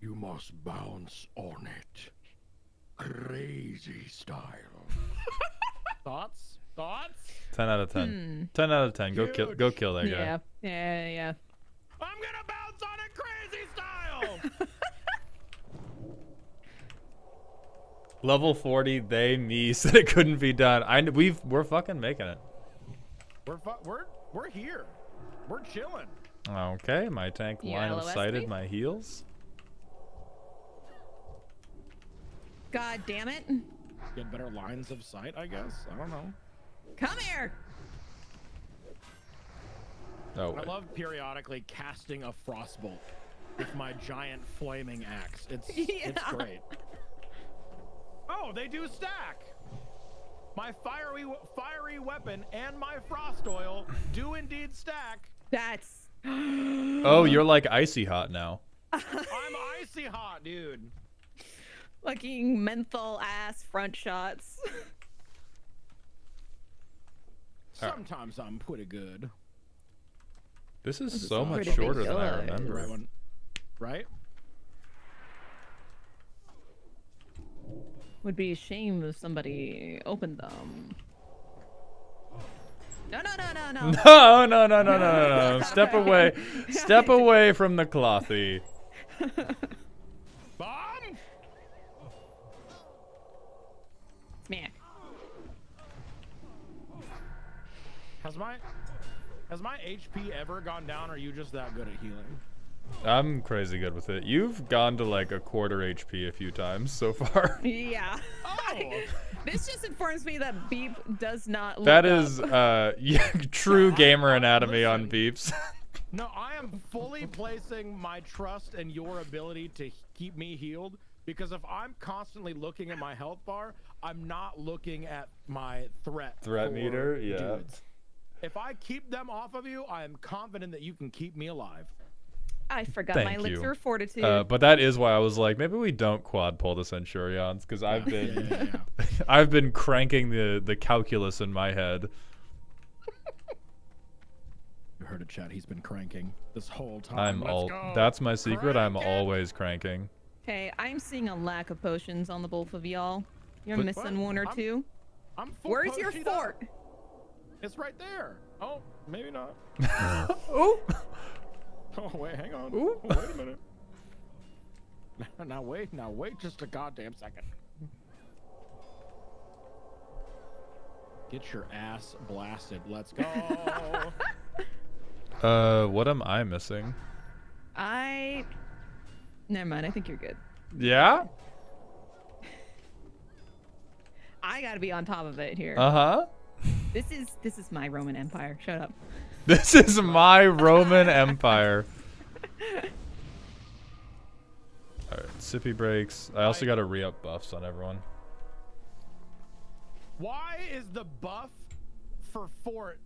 You must bounce on it. Crazy style. Thoughts? 10 out of 10. 10 out of 10. Go kill that guy. Yeah. I'm gonna bounce on it crazy style! Level 40, me said it couldn't be done. We're fucking making it. We're here. We're chilling. Okay, my tank You line of LOS sighted me? my heals. God damn it. Get better lines of sight, I guess. I don't know. Come here. Oh, I wait. love periodically casting a frostbolt with my giant flaming axe. It's great. Oh, they do stack. My fiery weapon and my frost oil do indeed stack. That's. Oh, you're like icy hot now. I'm icy hot, dude. Fucking menthol ass front shots. Sometimes I'm pretty good. This is so much pretty shorter than I good. remember. Right one. Right? Would be a shame if somebody opened them. No. No. Step away. Step away from the clothy. Bomb! Smack. Has my HP ever gone down, or are you just that good at healing? I'm crazy good with it. You've gone to like a quarter HP a few times so far. Yeah. Oh! This just informs me that Beep does not look That up. is true gamer anatomy on beeps. No, I am fully placing my trust in your ability to keep me healed, because if I'm constantly looking at my health bar, I'm not looking at my threat for meter, yeah. dudes. If I keep them off of you, I am confident that you can keep me alive. I forgot Thank my you. elixir of fortitude. But that is why I was like, maybe we don't quad pull the Centurions, because I've been Yeah. I've been cranking the calculus in my head. You heard it, chat. He's been cranking this whole time. Let's go. That's my secret. I'm Crank it. always cranking. Okay, I'm seeing a lack of potions on the both of y'all. You're But- missing one or two. I'm full Where's your potioned up. fort? It's right there. Oh, maybe not. Oh. Oh, wait, hang on. Ooh. Oh, wait a minute. Now wait just a goddamn second. Get your ass blasted. Let's go. What am I missing? Never mind. I think you're good. Yeah? I gotta be on top of it here. Uh-huh. This is my Roman Empire. Shut up. This is my Roman Empire. Alright, sippy breaks. I also gotta re-up buffs on everyone. Why is the buff for fort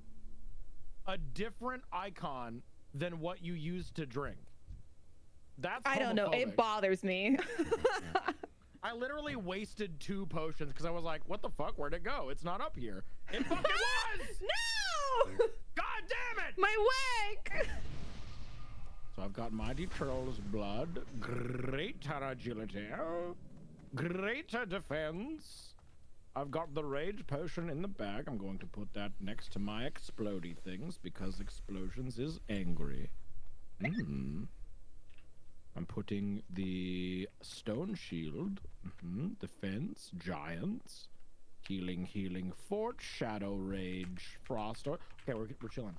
a different icon than what you use to drink? That's I don't know. It homophobic. bothers me. I literally wasted 2 potions because I was like, what the fuck? Where'd it go? It's not up here. It fucking was! No! God damn it! My wig! So I've got Mighty Troll's blood, greater agility, greater defense. I've got the rage potion in the bag. I'm going to put that next to my explodey things because explosions is angry. I'm putting the stone shield, defense, giants, healing, fort, shadow rage, frost. Okay, we're chilling.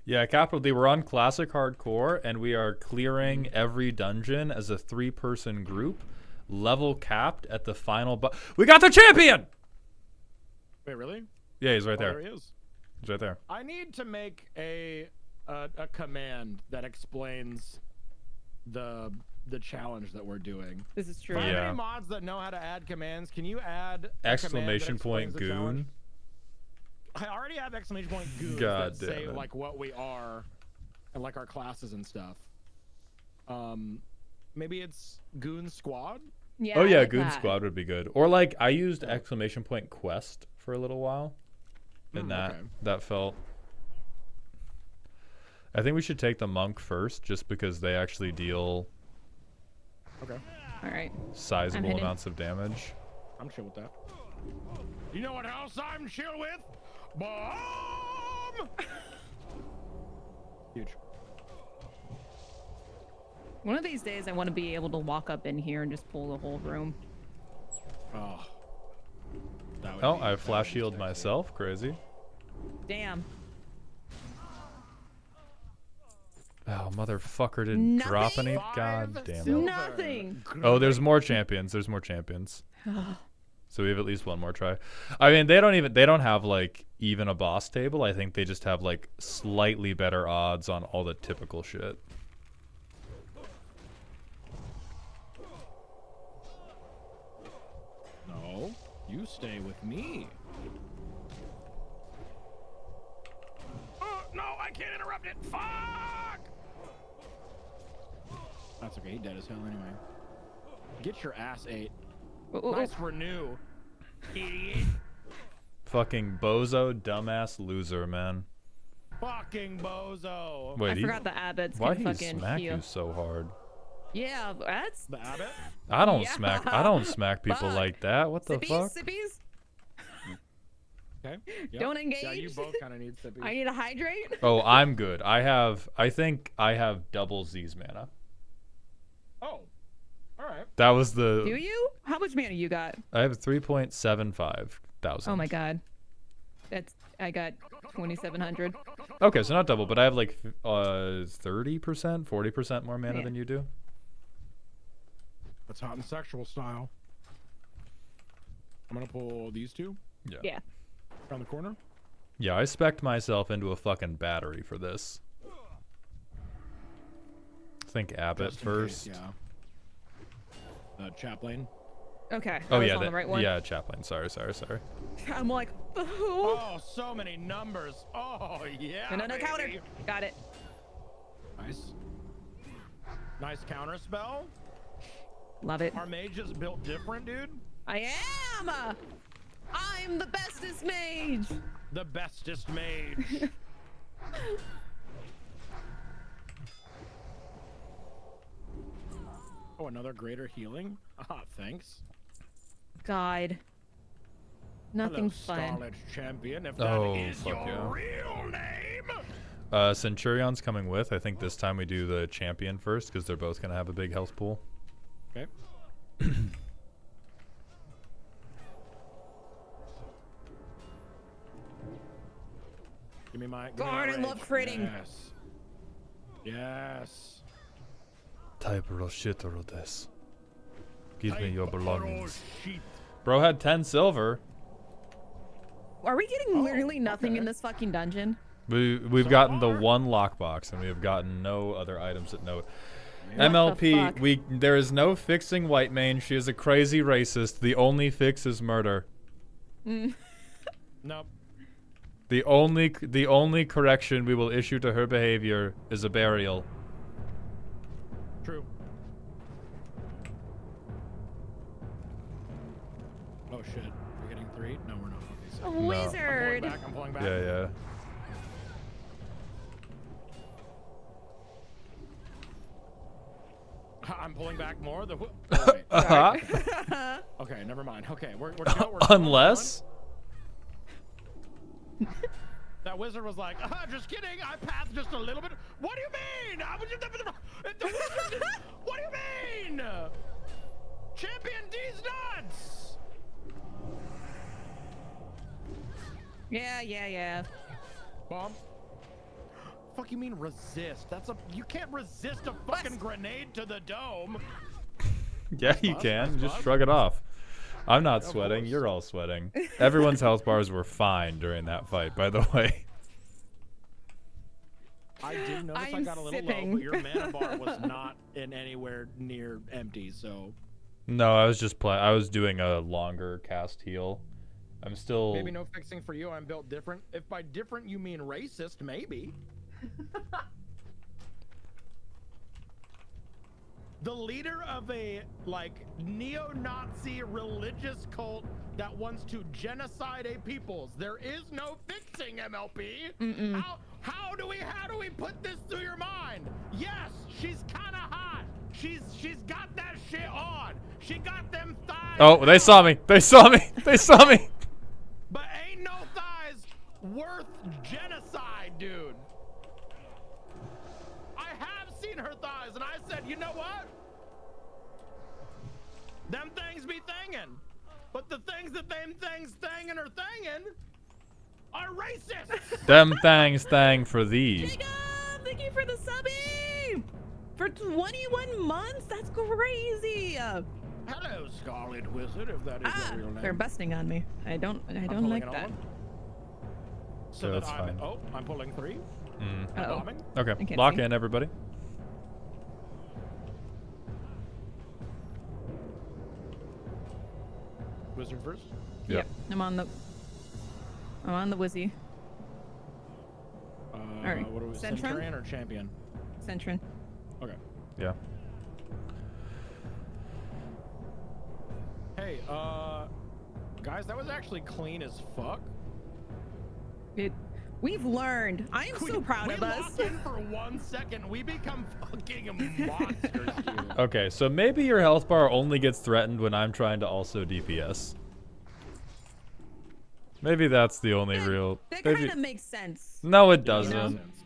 Yeah, capital D. We're on classic hardcore, and we are clearing every dungeon as a 3-person group, level capped at the final. We got the champion! Wait, really? Yeah, he's right Oh, there. there he is. He's right there. I need to make a command that explains the challenge that we're doing. This is true. If I have Yeah. any mods that know how to add commands, can you add a Exclamation command point that explains the challenge? goon. I already have exclamation point goons God that damn say it. like what we are and like our classes and stuff. Maybe it's goon squad. Yeah. Oh I yeah, like goon that. squad would be good. Or like I used exclamation point quest for a little while, and okay. that felt. I think we should take the monk first, just because they actually deal Okay, All right. sizable hidden. amounts of damage. I'm chill with that. You know what else I'm chill with? Bomb! Huge. One of these days, I want to be able to walk up in here and just pull the whole room. Oh. That would Oh, be- I that flash would be healed sexy. myself. Crazy. Damn. Oh, motherfucker didn't drop Nothing? any. 5 God damn it. silver. Nothing. Oh, there's more champions. There's more champions. So we have at least one more try. I mean, they don't have like even a boss table. I think they just have like slightly better odds on all the typical shit. No, you stay with me. Oh, no, I can't interrupt it. Fuck! That's okay. He dead as hell anyway. Get your ass ate. Ooh, ooh, ooh. Nice renew. Idiot. Fucking bozo, dumbass loser, man. Fucking bozo. Wait, I forgot the abbots why can he fucking smack heal. you so hard? Yeah, that's The abbot? I don't Yeah. smack people Fuck. like that. What the sippies, fuck? sippies. Okay. Yep. Don't engage. Yeah, you both kind of need sippies. I need to hydrate. Oh, I'm good. I think I have double Z's mana. Oh. All right. That was the. Do you? How much mana you got? I have 3.75 thousand. Oh my god. I got 2,700. Okay, so not double, but I have like 30%, 40% more mana Yeah. than you do. That's hot and sexual style. I'm gonna pull these two Yeah. around the corner. Yeah, I spec'd myself into a fucking battery for this. Think Abbott Just in case, first. yeah. Chaplain. Okay. Oh I was yeah, on the right one. yeah, Chaplain. Sorry. I'm like, who? Oh, so many numbers. Oh yeah. No, counter. baby. Got it. Nice. Nice counter spell. Love it. Our mage is built different, dude. I am. I'm the bestest mage. The bestest mage. Oh, another greater healing? Ah, thanks. God. Nothing Hello, fun. Scarlet Champion, if that Oh, is fuck your yeah. real name. Centurion's coming with. I think this time we do the champion first because they're both gonna have a big health pool. Okay. Give me my. God, I love critting. Yes. Yes. Type of shit or this. Give me your Type of belongings. shit. Bro had 10 silver. Are we getting literally nothing okay. in this fucking dungeon? We've So gotten the far. one lockbox and we have gotten no other items that note. What the MLP, fuck? there is no fixing White Mane. She is a crazy racist. The only fix is murder. Nope. The only correction we will issue to her behavior is a burial. True. Oh shit. We're getting 3? No, we're not. Okay, A so I'm wizard. pulling back. Yeah, yeah. I'm pulling back more. The oh, wait. Uh-huh. Okay, never mind. Okay, we're chill, we're Unless. that wizard was like, just kidding. I passed just a little bit. What do you mean? I was just the wizard. What do you mean? Champion D's nuts. Yeah. Bomb. Fuck you mean resist? You can't resist a fucking grenade to the dome. Yeah, you Buzz, can. buzz, Just buzz. shrug it off. I'm not Of sweating. course. You're all sweating. Everyone's health bars were fine during that fight, by the way. I did notice I I'm got a little sipping. low, but your mana bar was not in anywhere near empty, so No, I was just I was doing a longer cast heal. I'm still. maybe no fixing for you. I'm built different. If by different you mean racist, maybe. The leader of a neo-Nazi religious cult that wants to genocide a peoples. There is no fixing, MLP. How do we put this through your mind? Yes, she's kind of hot. She's got that shit on. She got them thighs. Oh, they saw me. They saw me. They saw me. But ain't no thighs worth genocide, dude. I have seen her thighs, and I said, you know what? Them things be thangin'. But the things that them things thangin' are thangin' are racist. Them things thang for thee. Jacob, thank you for the subbing. For 21 months? That's crazy. Hello, Scarlet Wizard, if that is your real name. They're busting on me. I don't pulling like another that. one. So Yeah, that that's I'm, fine. oh, I'm pulling 3. Mm. I'm Uh-oh. bombing. Okay, can't lock see. in, everybody. Wizard first. Yep. I'm on the Wizzy. Alright, What are we? Centron? Centurion or Champion? Centron. Okay. Yeah. Hey, guys, that was actually clean as fuck. We've learned. I am so proud we of us. lock in for 1 second, we become fucking monsters, dude. Okay, so maybe your health bar only gets threatened when I'm trying to also DPS. Maybe that's the only real. That maybe- kind of makes sense. No, it That makes doesn't. sense.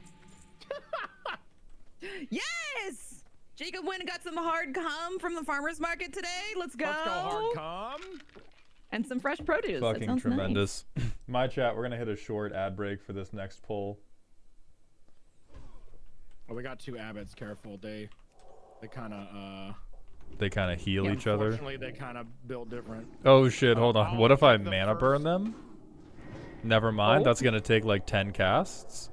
Yes! Jacob went and got some hard cum from the farmer's market today. Let's go. Let's go hard come. And some fresh produce. That Fucking sounds nice. tremendous. My chat, we're gonna hit a short ad break for this next poll. Oh, we got 2 abbots. Careful, they kind of They kind of heal Yeah, each other. Unfortunately, they kind of build different. Oh shit! Hold on. I'll What if I take the mana burn first. them? Never mind. Oh. That's gonna take like 10 casts.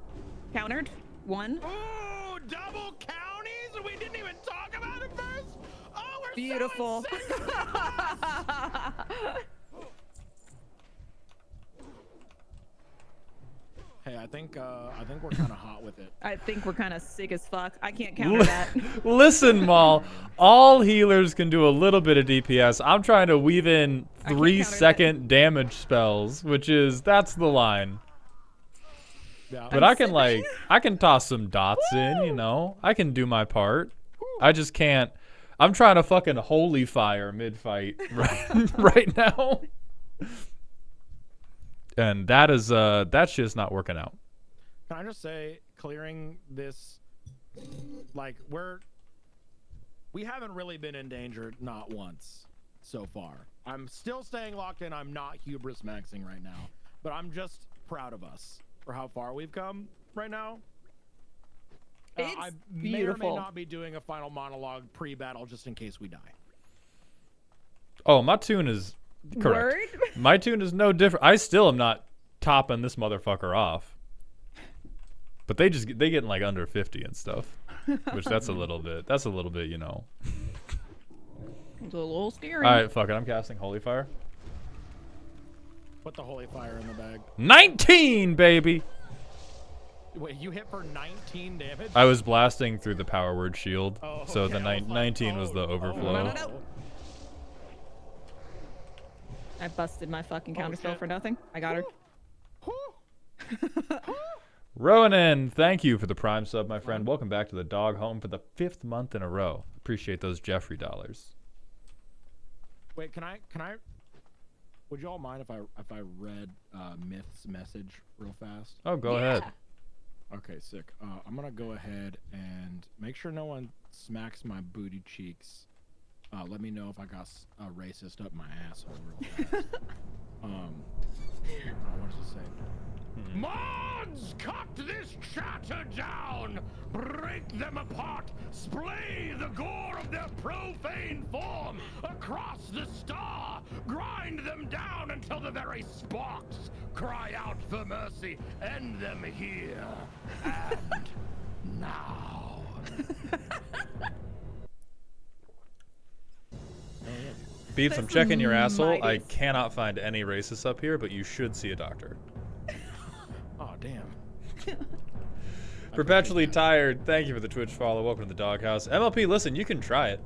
Countered. 1. Ooh, double counties? We didn't even talk about it first? Oh, we're Beautiful. so insensitive. Hey, Hey, I think we're kind of hot with it. I think we're kind of sick as fuck. I can't counter that. Listen, Maul. All healers can do a little bit of DPS. I'm trying to weave in I can't 3-second damage spells, that's the line. Yeah. But I can toss some dots in, you know. I can do my part. I just can't. I'm trying to fucking holy fire mid-fight right now. And that's just not working out. Can I just say, clearing this, like, we haven't really been in danger, not once so far. I'm still staying locked in. I'm not hubris maxing right now, but I'm just proud of us for how far we've come right now. I may or may beautiful. not be doing a final monologue pre-battle just in case we die. Oh, my tune is correct. Word? My tune is no different. I still am not topping this motherfucker off. But they getting like under 50 and stuff, which that's a little bit, you know. It's a little scary. All right, fuck it. I'm casting Holy Fire. Put the holy fire in the bag. 19, baby. Wait, you hit for 19 damage? I was blasting through the power word shield, Oh, so okay, the I was like, 19 was the overflow. No. I busted my fucking counterspell shit. for nothing. I got her. Ronan, thank you for the Prime sub, my friend. Welcome back to the dog home for the 5th month in a row. Appreciate those Jeffrey dollars. Wait, can I? Would you all mind if I read Myth's message real fast? Oh, go ahead. Okay, sick. I'm gonna go ahead and make sure no one smacks my booty cheeks. Let me know if I got a racist up my asshole real fast. What does it say? Mods, cut this chatter down! Break them apart! Splay the gore of their profane form across the star! Grind them down until the very sparks cry out for mercy! End them here and now! Beeps, I'm checking your asshole. I mighty. cannot find any racists up here, but you should see a doctor. Oh, damn. Perpetually tired. Thank you for the Twitch follow. Welcome to the doghouse. MLP, listen, you can try it.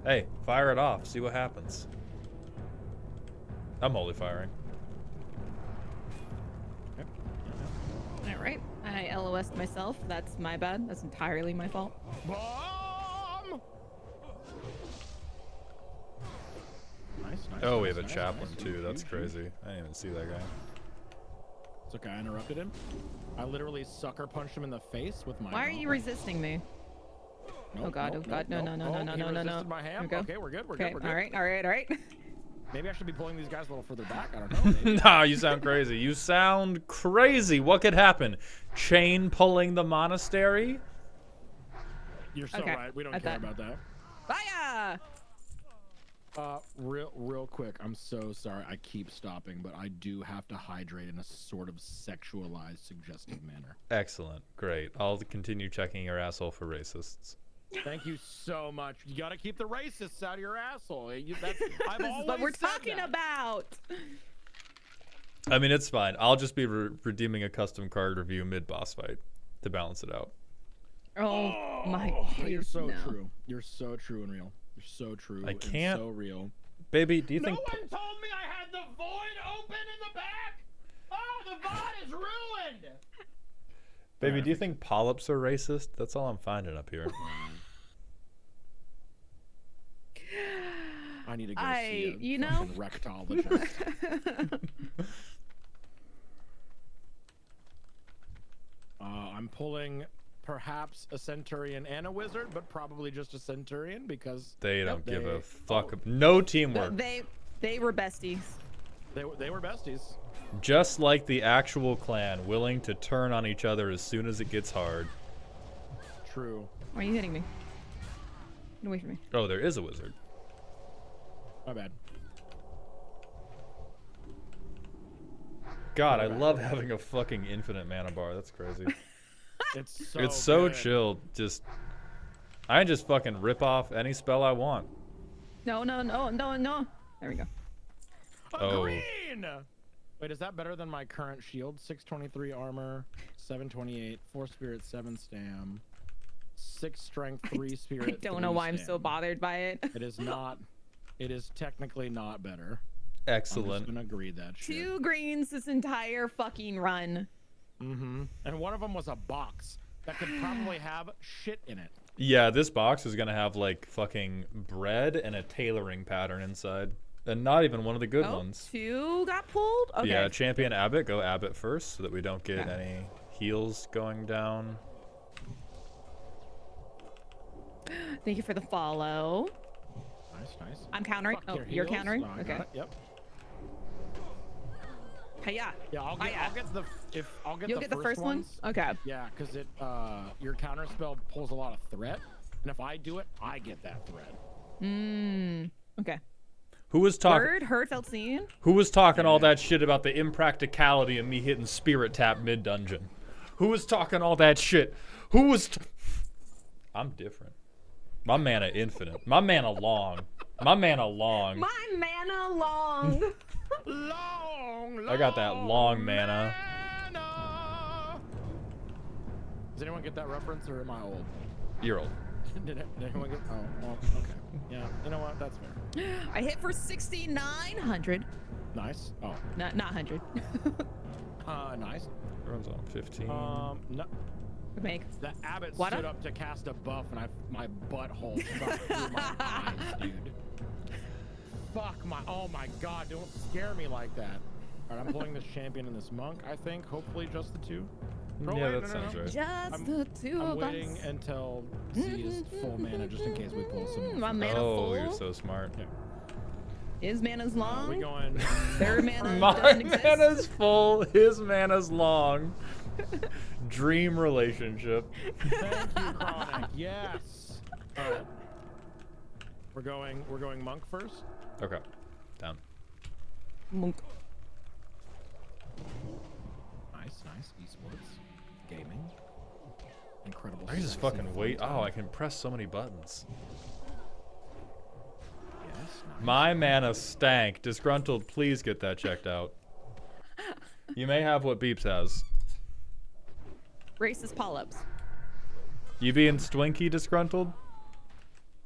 Hey, fire it off. See what happens. I'm holy firing. All right. I LOS'd myself. That's my bad. That's entirely my fault. Bomb! Nice. Oh, we have a chaplain too. That's crazy. I didn't even see that guy. It's okay, I interrupted him. I literally sucker punched him in the face with my. Why are you resisting me? Nope, Oh god, nope, oh god, nope, no, nope. no, no, Oh, no, he no, no, resisted my ham? Here we go. Okay, we're good, we're Okay, good, we're good. all right, all right, all right. Maybe I should be pulling these guys a little further back. I don't know. Maybe. Nah, you sound crazy. You sound crazy. What could happen? Chain pulling the monastery? You're so Okay, right. We don't at care that. about that. Fire! Real quick. I'm so sorry. I keep stopping, but I do have to hydrate in a sort of sexualized, suggestive manner. Excellent. Great. I'll continue checking your asshole for racists. Thank you so much. You got to keep the racists out of your asshole. That's, I've This is always what we're said talking that. about. I mean, it's fine. I'll just be redeeming a custom card review mid-boss fight to balance it out. Oh my You're days, so no. true. You're so true and real. You're so true. I and can't- so real. Baby, do you No think... one told me I had the void open in the back. Oh, the VOD is ruined. Baby, do you think polyps are racist? That's all I'm finding up here. I need to go I- see a you know? fucking rectologist. I'm pulling perhaps a centurion and a wizard, but probably just a centurion because They don't give they- a fuck. No teamwork. They were besties. they were besties. Just like the actual clan, willing to turn on each other as soon as it gets hard. True. Why are you hitting me? Get away from me. Oh, there is a wizard. My bad. God, I love having a fucking infinite mana bar. That's crazy. It's so It's so good. chill. I just fucking rip off any spell I want. No. There we go. A Oh. green. Wait, is that better than my current shield? 623 armor, 728, 4 spirit, 7 stam, 6 strength, 3 spirit. I don't know 3 why I'm so stam. bothered by it. It is not. It is technically not better. I'm Excellent. just gonna agree that shit. 2 greens this entire fucking run. Mm-hmm. And one of them was a box that could probably have shit in it. Yeah, this box is gonna have like fucking bread and a tailoring pattern inside, and not even one of the good Oh, ones. 2 got pulled? Okay. Yeah, champion Abbott, go Abbott first so that we don't get Okay. any heals going down. Thank you for the follow. Nice. I'm countering. Fuck Oh, your you're heals. countering? No, I Okay. got it. Yep. Hiya. Yeah, I'll get the You'll get the first one? ones. Okay. Yeah, because it your counter spell pulls a lot of threat, and if I do it, I get that threat. Okay. Who was talking? Heard, felt seen. Who was talking all that shit about the impracticality of me hitting spirit tap mid dungeon? Who was talking all that shit? Who was? I'm different. My mana infinite. My mana long. My mana long. My mana long. Long. I got that long mana. Does anyone get that reference, or am I old? You're old. Did anyone get? Oh, well, okay. Yeah, you know what? That's fair. I hit for 6,900. Nice. Oh, Not 100. nice. Everyone's on 15. No. Make. The Abbot What stood up? up to cast a buff, and my butthole shot through my eyes, dude. Fuck my. Oh my god! Don't scare me like that. All right, I'm pulling this champion and this monk. I think. Hopefully, just the two. Oh, Yeah, wait, that sounds right. Just the 2 I'm of waiting us. until Z is full mana, just in case we pull some. My mana Oh, full. you're so smart. His mana's long. We going. Their mana My doesn't exist. mana's full. His mana's long. Dream relationship. Thank you, Chronic. Yes. All right. We're going monk first. Okay. Down. Monk. Nice. Esports, gaming, incredible. I can just sexy fucking fun wait. time. Oh, I can press so many buttons. Yes. Nice. My mana stank. Disgruntled, please get that checked out. You may have what Beeps has. Racist polyps. You being Swinky disgruntled?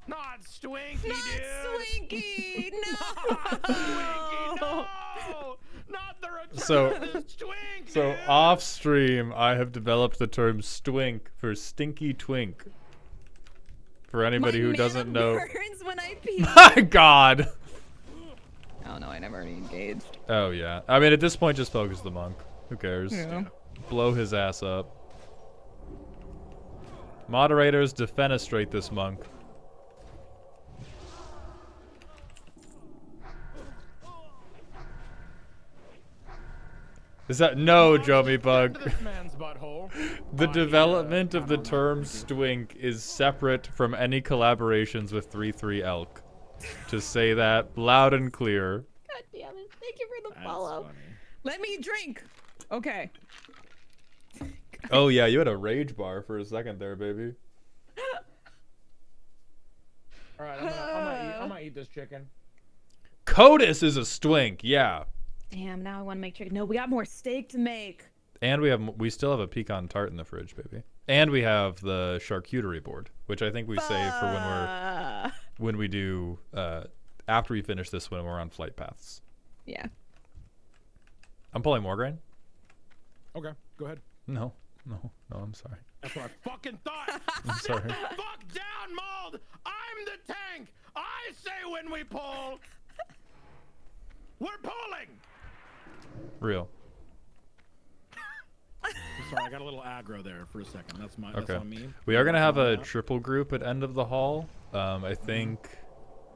Not Swinky, Not dude. Swinky. Not Swinky, no. Not the return So- of the Swink, So dude. off stream, I have developed the term stwink for stinky twink. For anybody My who mana doesn't know. burns when I pee. My God. Oh no, I never engaged. Oh yeah. I mean, at this point, just focus the monk. Who cares? Yeah. Blow his ass up. Moderators, defenestrate this monk. Is that no, Jomi Bug? Into this man's butthole. The He, development of the got on term that. stwink is separate from any collaborations with 3-3 Elk. To say that loud and clear. God damn it! Thank you for the That's follow. funny. Let me drink. Okay. Oh yeah, you had a rage bar for a second there, baby. All right, I'm gonna eat this chicken. Codus is a stwink, yeah. Damn. Now I want to make chicken. No, we got more steak to make. And we still have a pecan tart in the fridge, baby. And we have the charcuterie board, which I think we save for when we do after we finish this when we're on flight paths. Yeah. I'm pulling more grain. Okay, go ahead. No, I'm sorry. That's what I fucking thought. I'm sorry. Fuck down, Mold. I'm the tank. I say when we pull. We're pulling. Real. I'm sorry, I got a little aggro there for a second. That's Okay. on me. We are gonna have a Yeah. triple group at end of the hall. I think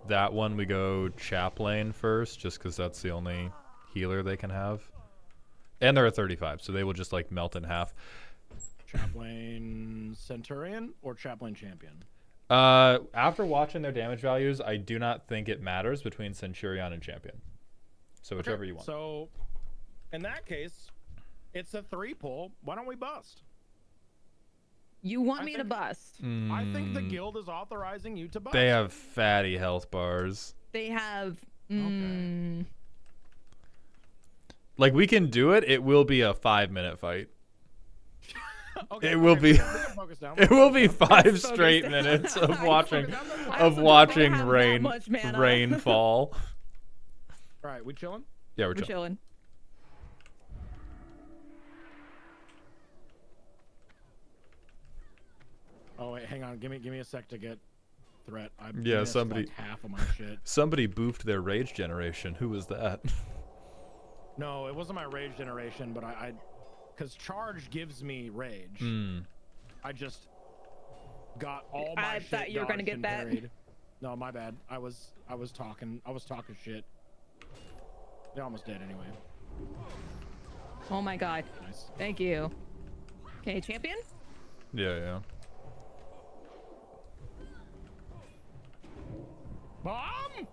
that one we go chap lane first, just because that's the only healer they can have. And they're at 35, so they will just like melt in half. Chaplain Centurion or Chaplain Champion? After watching their damage values, I do not think it matters between Centurion and Champion. So whichever you want. So, in that case, it's a 3 pull. Why don't we bust? You want I me to think- bust? I think the guild is authorizing you to bust. They have fatty health bars. They have. Okay. Like, we can do it. It will be a 5-minute fight. Okay, It will be. we can focus down. It will be 5 Focus straight down. minutes of I watching focus down. I of also don't watching have that rain much mana. rainfall. All right, we chilling? Yeah, we're We're chill. chilling. Oh wait, hang on. Give me a sec to get threat. I Yeah, missed, somebody- like, half of my shit. Somebody boofed their rage generation. Who was that? No, it wasn't my rage generation, but I because charge gives me rage. Hmm. I just got all my I shit thought you were gonna dodged get and that. parried. No, my bad. I was talking shit. They almost dead anyway. Oh my god. Nice. Thank you. Okay, champion? Yeah, yeah. Bomb!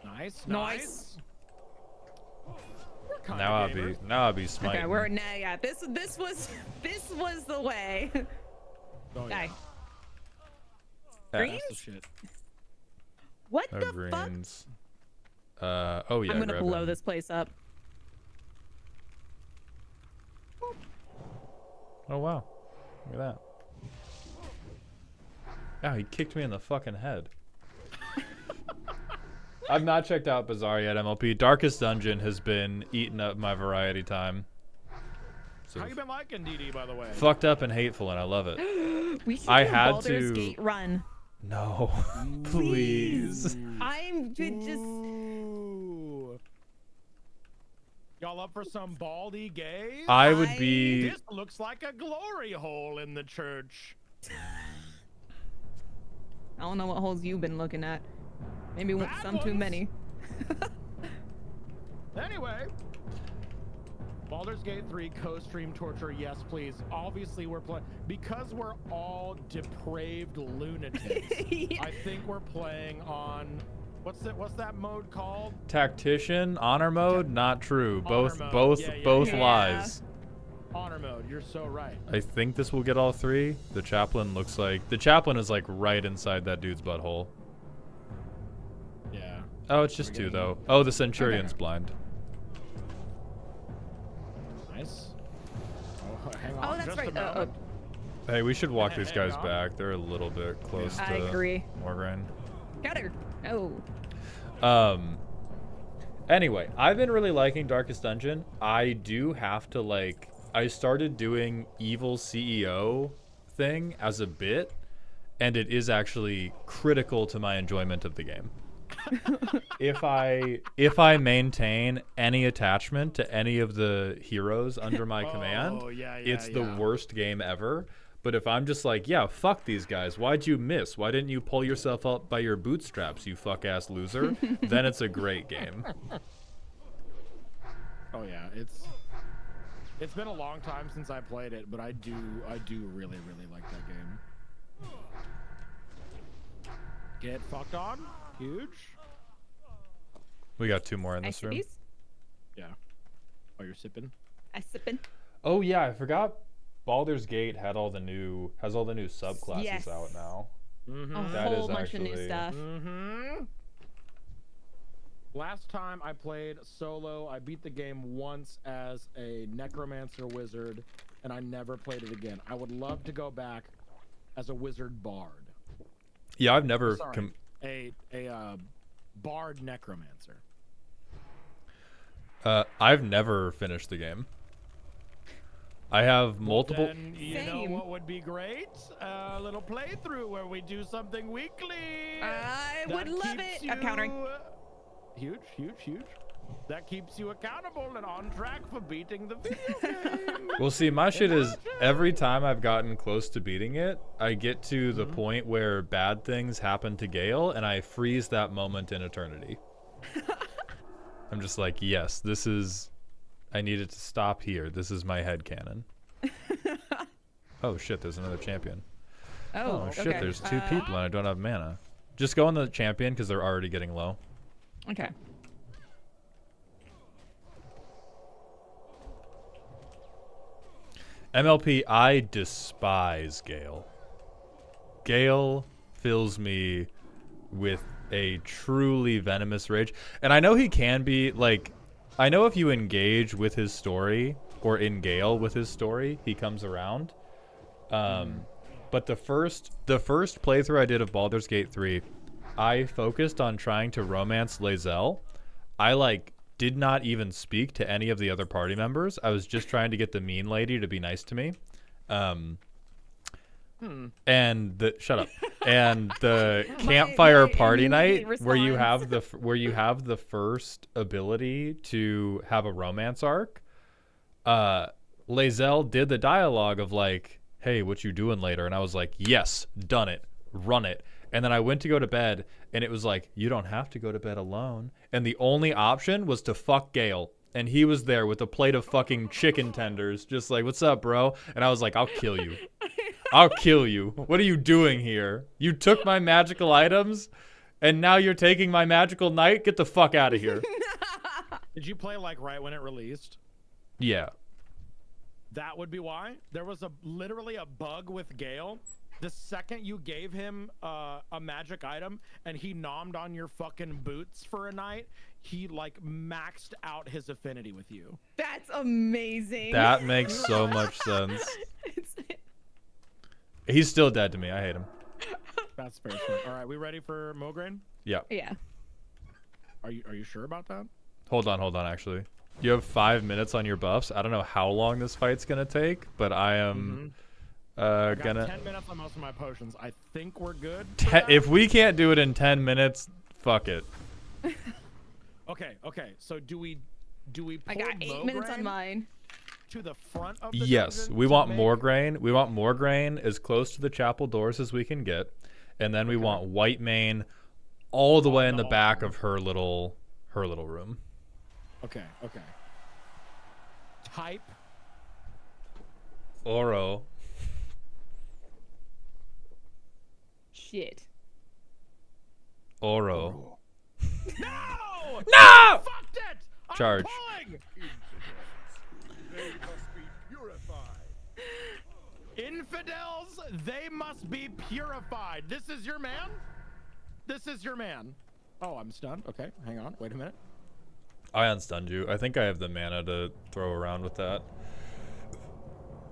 Nice. Nice. We're kinda Now I'll be Okay, smiting. we're now. Yeah, this was the way. Oh, yeah. Okay. Yeah. Greens? That's the shit. What No the fuck? greens. Oh yeah. I'm gonna grab blow him. this place up. Oh wow. Look at that. Oh, he kicked me in the fucking head. I've not checked out Bazaar yet, MLP. Darkest Dungeon has been eating up my variety time. So How you been liking DD, by the way? fucked up and hateful, and I love it. We should I do a had Baldur's to- Gate run. No, please. I'm just. Ooh. Y'all up for some baldy gays? I would be. This looks like a glory hole in the church. I don't know what holes you've been looking at. Maybe Bad some too ones. many. Anyway, Baldur's Gate 3 co-stream torture, yes please. Obviously we're playing because we're all depraved lunatics. Yeah. I think we're playing on what's that mode called? Tactician honor mode, not true. Honor mode. Yeah, Both yeah. lies. Honor mode. You're so right. I think this will get all 3. The chaplain looks like the chaplain is like right inside that dude's butthole. Yeah. Oh, it's just 2 though. Oh, the centurion's blind. Nice. Oh, hang on. Oh, that's just right. a moment. Hey, we should walk these Hang guys on. back. They're a little bit close I to agree. Morgraine. Got her. Oh. Anyway, I've been really liking Darkest Dungeon. I do have to like I started doing evil CEO thing as a bit, and it is actually critical to my enjoyment of the game. if I maintain any attachment to any of the heroes under my command, Oh, yeah, it's the yeah. worst game ever. But if I'm just like, yeah, fuck these guys. Why'd you miss? Why didn't you pull yourself up by your bootstraps, you fuck-ass loser? Then it's a great game. Oh yeah, it's been a long time since I played it, but I do really like that game. Get fucked on, huge. We got 2 more in Ice this room. cookies? Yeah. Oh, you're sipping. I sipping. Oh yeah, I forgot. Baldur's Gate has all the new subclasses Yes. out now. Mm-hmm. A That whole is bunch of new actually- stuff. Mm-hmm. Last time I played solo, I beat the game once as a necromancer wizard, and I never played it again. I would love to go back as a wizard bard. Yeah, I've never. Sorry, a bard necromancer. I've never finished the game. I have multiple. Then you know Same. what would be great? A little playthrough where we do something weekly. I That would love keeps it. I'm countering. Huge. That keeps you accountable and on track for beating the video game. Well, see, my shit is every time I've gotten close to beating it, I get to the point where bad things happen to Gale, and I freeze that moment in eternity. I'm just like, yes, this is. I need it to stop here. This is my headcanon. Oh shit, there's another champion. Oh, Oh shit, okay. there's 2 people and I don't have mana. Just go on the champion because they're already getting low. Okay. MLP, I despise Gale. Gale fills me with a truly venomous rage. And I know he can be, like, I know if you engage with his story, or in Gale with his story, he comes around. But the first playthrough I did of Baldur's Gate 3, I focused on trying to romance Lae'zel. I, like, did not even speak to any of the other party members. I was just trying to get the mean lady to be nice to me. And the shut up. And the campfire party night where you have the first ability to have a romance arc. Lae'zel did the dialogue of like, "Hey, what you doing later?" And I was like, "Yes, done it. Run it." And then I went to go to bed, and it was like, "You don't have to go to bed alone." And the only option was to fuck Gale. And he was there with a plate of fucking chicken tenders, just like, "What's up, bro?" And I was like, "I'll kill you. I'll kill you. What are you doing here? You took my magical items, and now you're taking my magical knight? Get the fuck out of here." Did you play like right when it released? Yeah. That would be why. There was literally a bug with Gale. The second you gave him a magic item and he nommed on your fucking boots for a night, he like maxed out his affinity with you. That's amazing. That makes so much sense. He's still dead to me. I hate him. That's fair. All right, we ready for Mograine? Yeah. Yeah. Are you sure about that? Hold on, actually. You have 5 minutes on your buffs. I don't know how long this fight's gonna take, but I am I got gonna 10 minutes on most of my potions. I think we're good. if we can't do it in 10 minutes, fuck it. Okay. So do we pull I got 8 minutes on Mograine mine. to the front of the Yes, dungeon we to want make- Mograine. We want Mograine as close to the chapel doors as we can get, and then we want Whitemane all the way in the back of her little room. Okay. Type Oro. Shit. Oro. No! No! Fucked it! I'm Charge. pulling! They must be purified. Infidels, they must be purified. This is your man? This is your man. Oh, I'm stunned. Okay, hang on. Wait a minute. I unstunned you. I think I have the mana to throw around with that.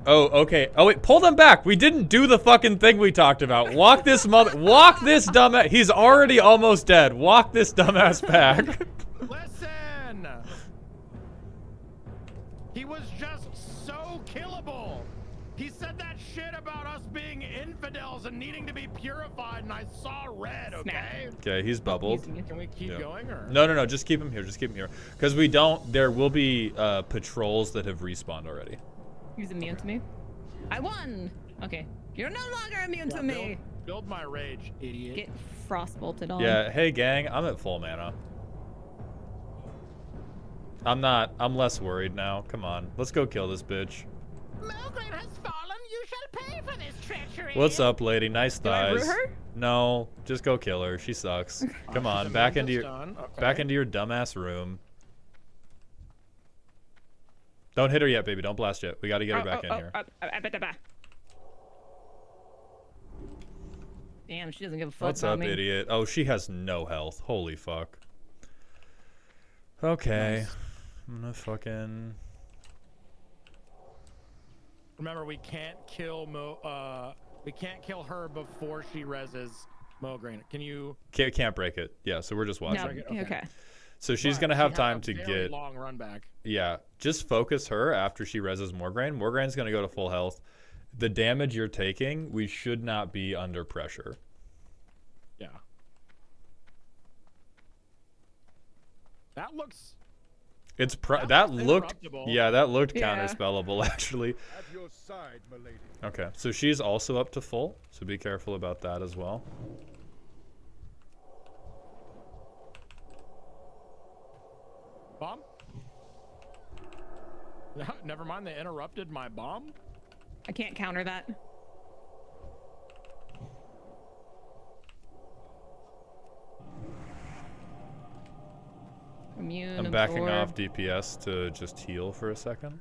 Oh, okay. Oh, wait. Pull them back. We didn't do the fucking thing we talked about. Walk this dumbass. He's already almost dead. Walk this dumbass back. Listen! He was just so killable. He said that shit about us being infidels and needing to be purified, and I saw red, okay? Okay, he's bubbled. Can we keep going, or? No. Just keep him here. Because there will be patrols that have respawned already. He's immune to me. I won. Okay. You're no longer immune to me. Build my rage, idiot. Get frostbolted on. Yeah, hey gang, I'm at full mana. I'm less worried now. Come on. Let's go kill this bitch. Mograine has fallen. You shall pay for this treachery. What's up, lady? Nice Do I root thighs. her? No, just go kill her. She sucks. Come on, back into your dumbass room. Don't hit her yet, baby. Don't blast yet. We got to get her back in here. Damn, she doesn't give a fuck What's about up, me. idiot? Oh, she has no health. Holy fuck. Okay. Nice. I'm gonna fucking... Remember, we can't kill her before she reses Mograine. Can you? Can't break it. Yeah, so we're just watching. No, okay. So she's But gonna she have had time a to very get... long run back. Yeah, just focus her after she reses Mograine. Morgraine's gonna go to full health. The damage you're taking, we should not be under pressure. Yeah. That looks. That looks looked interruptible. yeah, that looked Yeah. counterspellable actually. At your side, my lady. Okay, so she's also up to full, so be careful about that as well. Bomb? Never mind, they interrupted my bomb. I can't counter that. Immune. I'm backing absorb. off DPS to just heal for a second.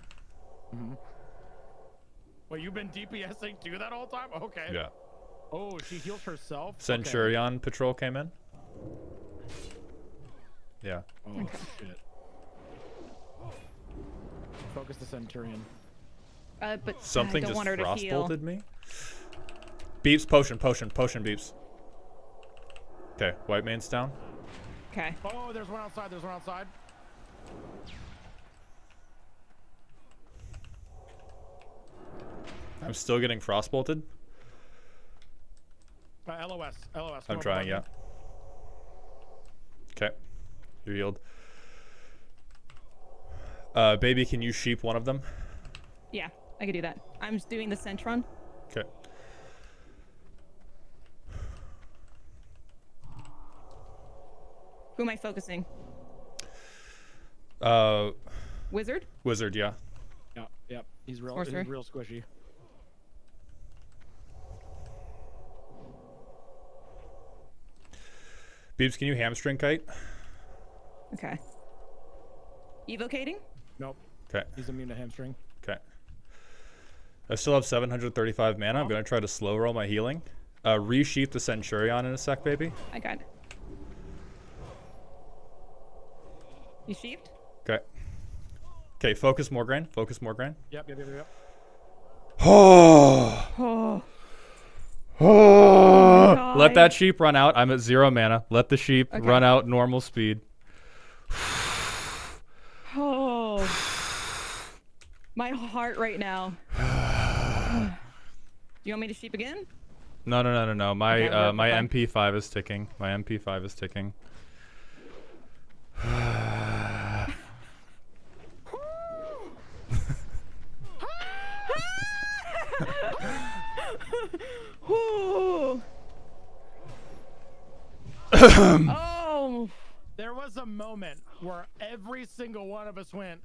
Wait, you've been DPSing too that whole time? Okay. Yeah. Oh, she heals herself. Okay. Centurion patrol came in. Yeah. Oh shit. Focus the Centurion. But Something I don't just want her to heal. frostbolted me. Beeps, potion, beeps. Okay, white man's down. Okay. Oh, there's one outside. There's one outside. I'm still getting frostbolted. LOS. LOS. I'm trying, yeah. Okay. You're healed. Baby, can you sheep one of them? Yeah, I can do that. I'm just doing the Centron. Okay. Who am I focusing? Wizard? Wizard, yeah. Yep. He's real. Sorcerer. He's real squishy. Beeps, can you hamstring kite? Okay. Evocating? Nope. Okay. He's immune to hamstring. Okay. I still have 735 mana. I'm gonna try to slow roll my healing. Resheep the Centurion in a sec, baby. I got it. You sheeped? Okay. Okay, focus Morgraine. Focus Morgraine. Yep. Oh. God. Let that sheep run out. I'm at 0 mana. Let the sheep run out normal speed. Oh. My heart right now. Do you want me to sheep again? No. My Okay, my fine. MP5 is ticking. My MP5 is ticking. Whew. Oh. There was a moment where every single one of us went,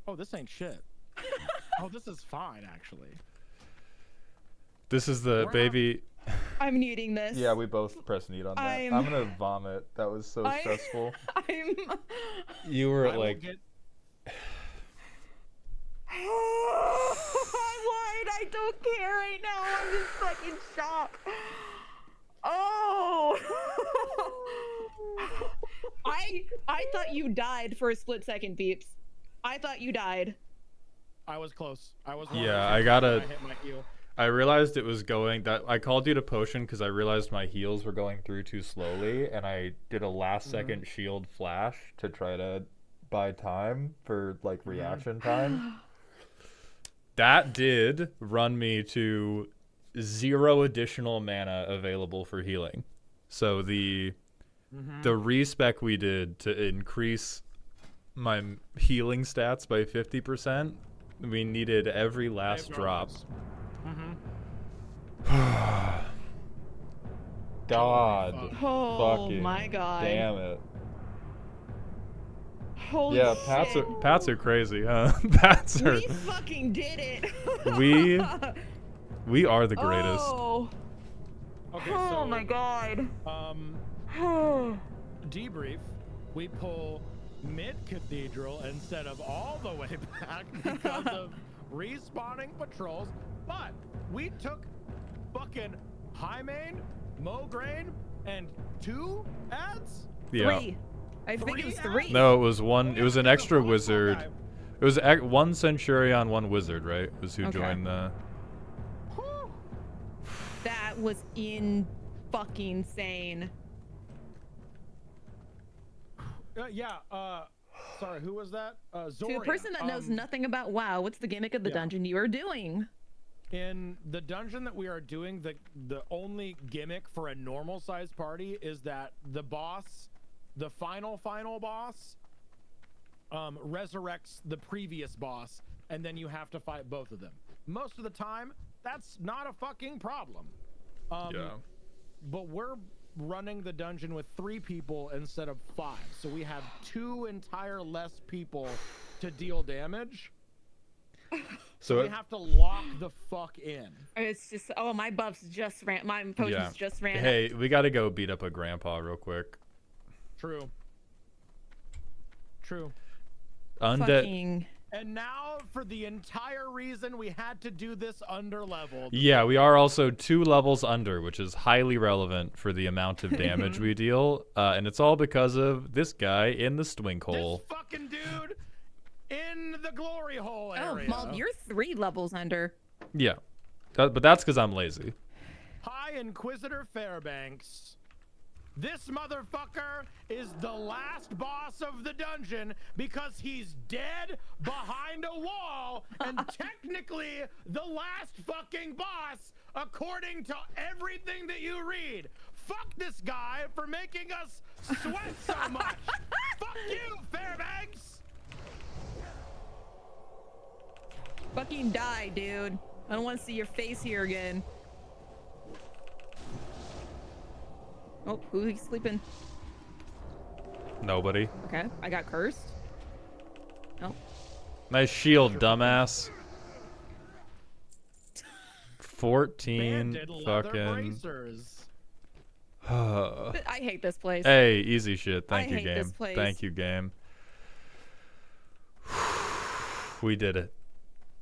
"Oh, this ain't shit." Oh, this is fine, actually. This is the baby. I'm muting this. Yeah, we both pressed need on that. I'm gonna vomit. That was so stressful. I'm You were I will like, get- I don't care right now. I'm in fucking shock. Oh. I thought you died for a split second, Beeps. I thought you died. I was close. I was. Yeah, I gotta. I hit my heel. I realized it was going that I called you to potion because I realized my heals were going through too slowly, and I did a last second shield flash to try to buy time for like reaction time. That did run me to 0 additional mana available for healing. So the respec we did to increase my healing stats by 50%, we needed every last drop. God. Oh fucking my god. damn it. Holy Yeah, shit. Pats are crazy, huh? Pats are. We fucking did it. We are the greatest. Oh, Okay, oh so my god. Debrief. We pull mid cathedral instead of all the way back because of respawning patrols, but we took fucking high main, Mograine, and 2 ads. Yeah. 3. I think it was 3. No, it was one. It was an extra Guy. wizard. It was one Centurion, one wizard, right? Was who Okay. joined the. That was fucking insane. Sorry, who was that? To Zoria. a person that knows nothing about WoW, what's the gimmick of the dungeon you are doing? In the dungeon that we are doing, the only gimmick for a normal sized party is that the boss, the final boss, resurrects the previous boss, and then you have to fight both of them. Most of the time, that's not a fucking problem. Yeah. But we're running the dungeon with 3 people instead of 5, so we have 2 entire less people to deal damage. So we have to lock the fuck in. It's just, oh, my buffs just ran, my potions just ran. Hey, we gotta go beat up a grandpa real quick. True. Undead. Fucking And now for the entire reason we had to do this under leveled. Yeah, we are also 2 levels under, which is highly relevant for the amount of damage we deal. And it's all because of this guy in the swing hole. This fucking dude in the glory hole Oh, area. Mal, you're 3 levels under. Yeah. But that's because I'm lazy. Hi, Inquisitor Fairbanks. This motherfucker is the last boss of the dungeon because he's dead behind a wall and technically the last fucking boss according to everything that you read. Fuck this guy for making us sweat so much. Fuck you, Fairbanks. Fucking die, dude. I don't want to see your face here again. Oh, who's sleeping? Nobody. Okay, I got cursed. Oh, Nice shield, dumbass. 14 Banded leather fucking. bracers. I hate this place. Hey, easy shit. Thank I you, hate this game. place. Thank you, game. We did it.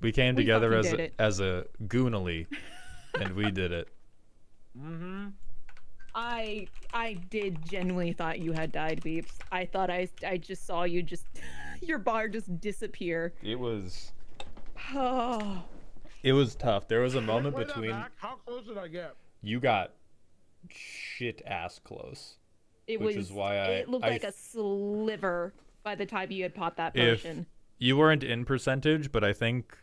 We came We together fucking did it. as a goonily, and we did it. Mm-hmm. I did genuinely thought you had died, Beeps. I thought I just saw you just your bar just disappear. It was Oh, tough. There was a moment Play that between back. How close did I get? you got shit ass close. it Which was. is why it looked I like a sliver by the time you had popped that If- potion. You weren't in percentage, but I think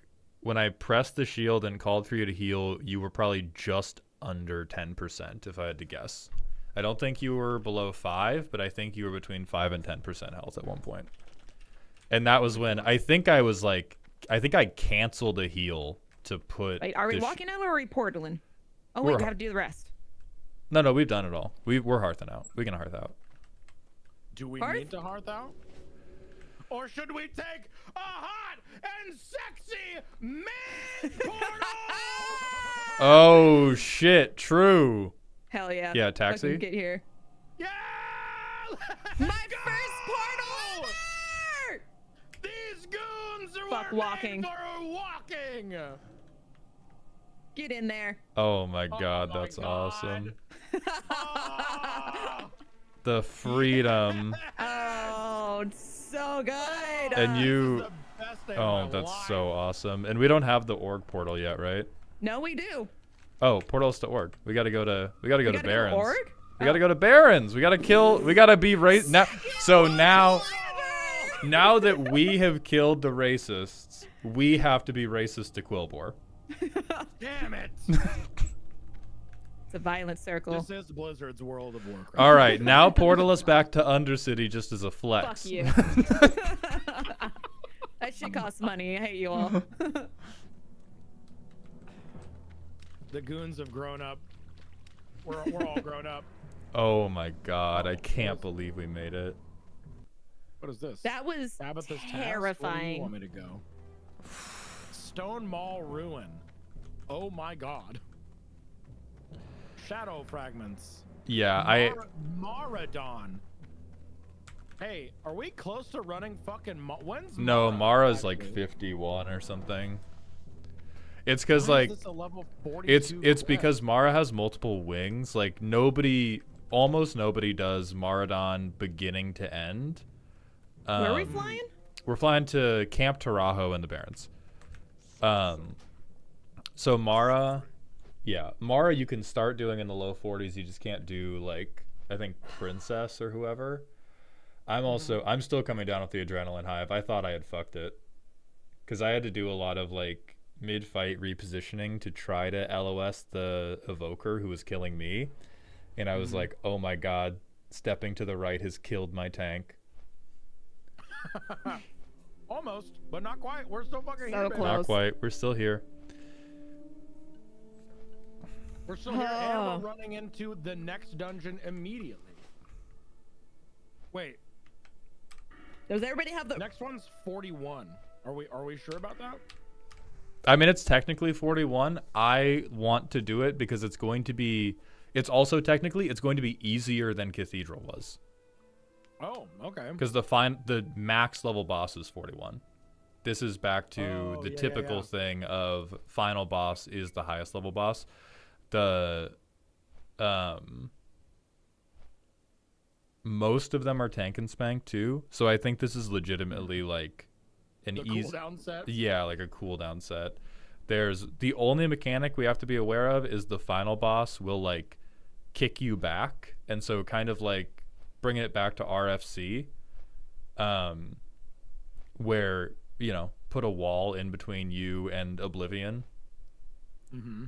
when I pressed the shield and called for you to heal, you were probably just under 10%, if I had to guess. I don't think you were below 5, but I think you were between 5 and 10% health at one point. And that was when I think I canceled a heal to put. Wait, are we the walking out or are we portaling? Oh We're wait, we have to do the rest. No, we've done it all. We're hearthing out. We can hearth out. Do we Hearth? need to hearth out? Or should we take a hot and sexy mid portal? Oh shit! True. Hell yeah. Yeah, taxi? Fucking get here. Yeah! My let's go! first portal ever! These goons are Fuck were walking. made for walking. Get in there. Oh my Oh god, my that's God. awesome. Oh, The freedom. Oh, it's so good. And you. the best day of Oh, my that's life. so awesome. And we don't have the org portal yet, right? No, we do. Oh, portals to org. We gotta go to Barons. Org? We gotta go to Barons. We gotta be now. So now that we have killed the racists, we have to be racist to Quilboar. Damn it. It's a violent circle. This is Blizzard's World of Warcraft. All right, now portal us back to Undercity just as a flex. Fuck you. That shit costs money. I hate you all. The goons have grown up. We're all grown up. Oh my god, I can't believe we made it. What is this? That was Tabitha's Task? Where do you terrifying. want me to go? Stone Mall Ruin. Oh my god. Shadow Fragments. Yeah, Maradon. Hey, are we close to running fucking when's No, Mara, Mara's like actually? 51 or something. It's because Why is like this a level it's 42 it's quest? because Mara has multiple wings. Like almost nobody does Maradon beginning to end. Where are we flying? We're flying to Camp Tarajo in the Barrens. So Mara you can start doing in the low 40s. You just can't do like I think Princess or whoever. I'm still coming down with the adrenaline hive. I thought I had fucked it because I had to do a lot of like mid-fight repositioning to try to LOS the evoker who was killing me, and I was like, oh my god, stepping to the right has killed my tank. Almost, but not quite. We're still fucking So here, baby. close. Not quite. We're still here. We're still here, and Oh. we're running into the next dungeon immediately. Wait, Does everybody have the? next one's 41. Are we sure about that? I mean, it's technically 41. I want to do it because it's going to be easier than Cathedral was. Oh, okay. Because the max level boss is 41. This is back to Oh, the yeah, typical yeah. thing of final boss is the highest level boss. The most of them are tank and spank too. So I think this is legitimately like an The easy, cooldown set. yeah, like a cooldown set. There's the only mechanic we have to be aware of is the final boss will like kick you back, and so kind of like bring it back to RFC, where you know put a wall in between you and Oblivion. Mm-hmm.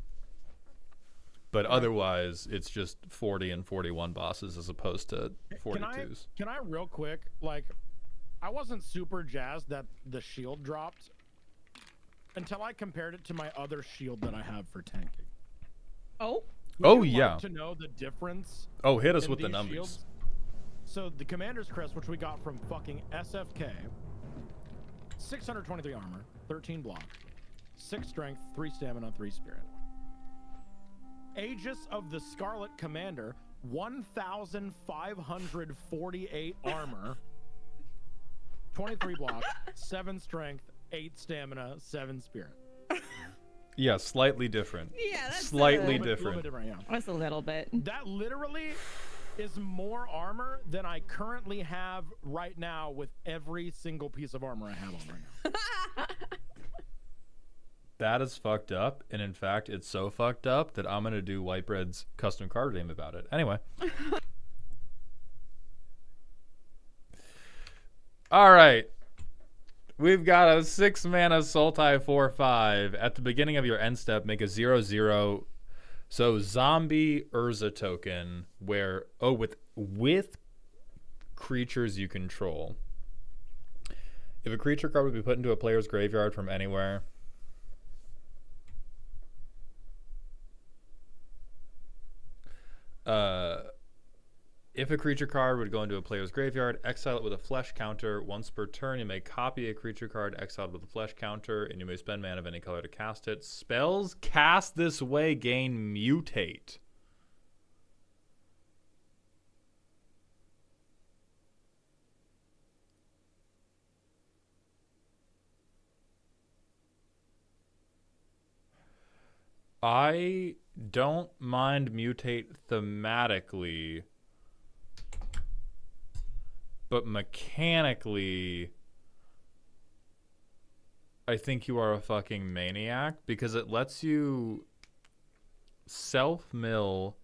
But otherwise, it's just 40 and 41 bosses as opposed to 42s. Can I real quick, like, I wasn't super jazzed that the shield dropped until I compared it to my other shield that I have for tanking. Oh, Oh, Would you yeah. like to know the difference Oh, hit us in with the these numbers. shields? So the Commander's Crest, which we got from fucking SFK, 623 armor, 13 block, 6 strength, 3 stamina, 3 spirit. Aegis of the Scarlet Commander, 1,548 armor, 23 block, 7 strength, 8 stamina, 7 spirit. Yeah, slightly different. yeah, that's Slightly Little bit different. different, yeah. That's a little bit. That literally is more armor than I currently have right now with every single piece of armor I have on right now. That is fucked up, and in fact, it's so fucked up that I'm gonna do Whitebread's custom card game about it. Anyway. All right. We've got a 6-mana Sultai 4/5. At the beginning of your end step, make a 0/0. So zombie Urza token where with creatures you control. If a creature card would be put into a player's graveyard from anywhere. If a creature card would go into a player's graveyard, exile it with a flesh counter. Once per turn, you may copy a creature card exiled with a flesh counter, and you may spend mana of any color to cast it. Spells cast this way gain mutate. I don't mind mutate thematically, but mechanically, I think you are a fucking maniac because it lets you self-mill,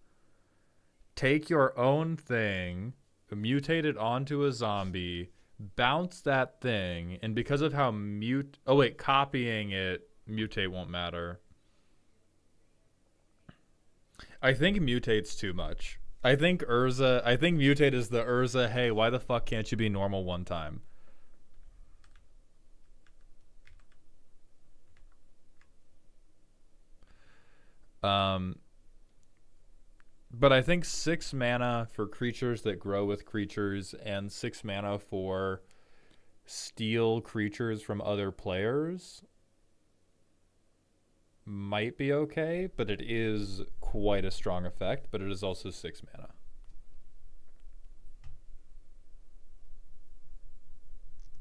take your own thing, mutate it onto a zombie, bounce that thing, and because of how copying it, mutate won't matter. I think mutate's too much. I think mutate is the Urza, hey, why the fuck can't you be normal one time? But I think 6 mana for creatures that grow with creatures and 6 mana for steal creatures from other players might be okay, but it is quite a strong effect, but it is also 6 mana.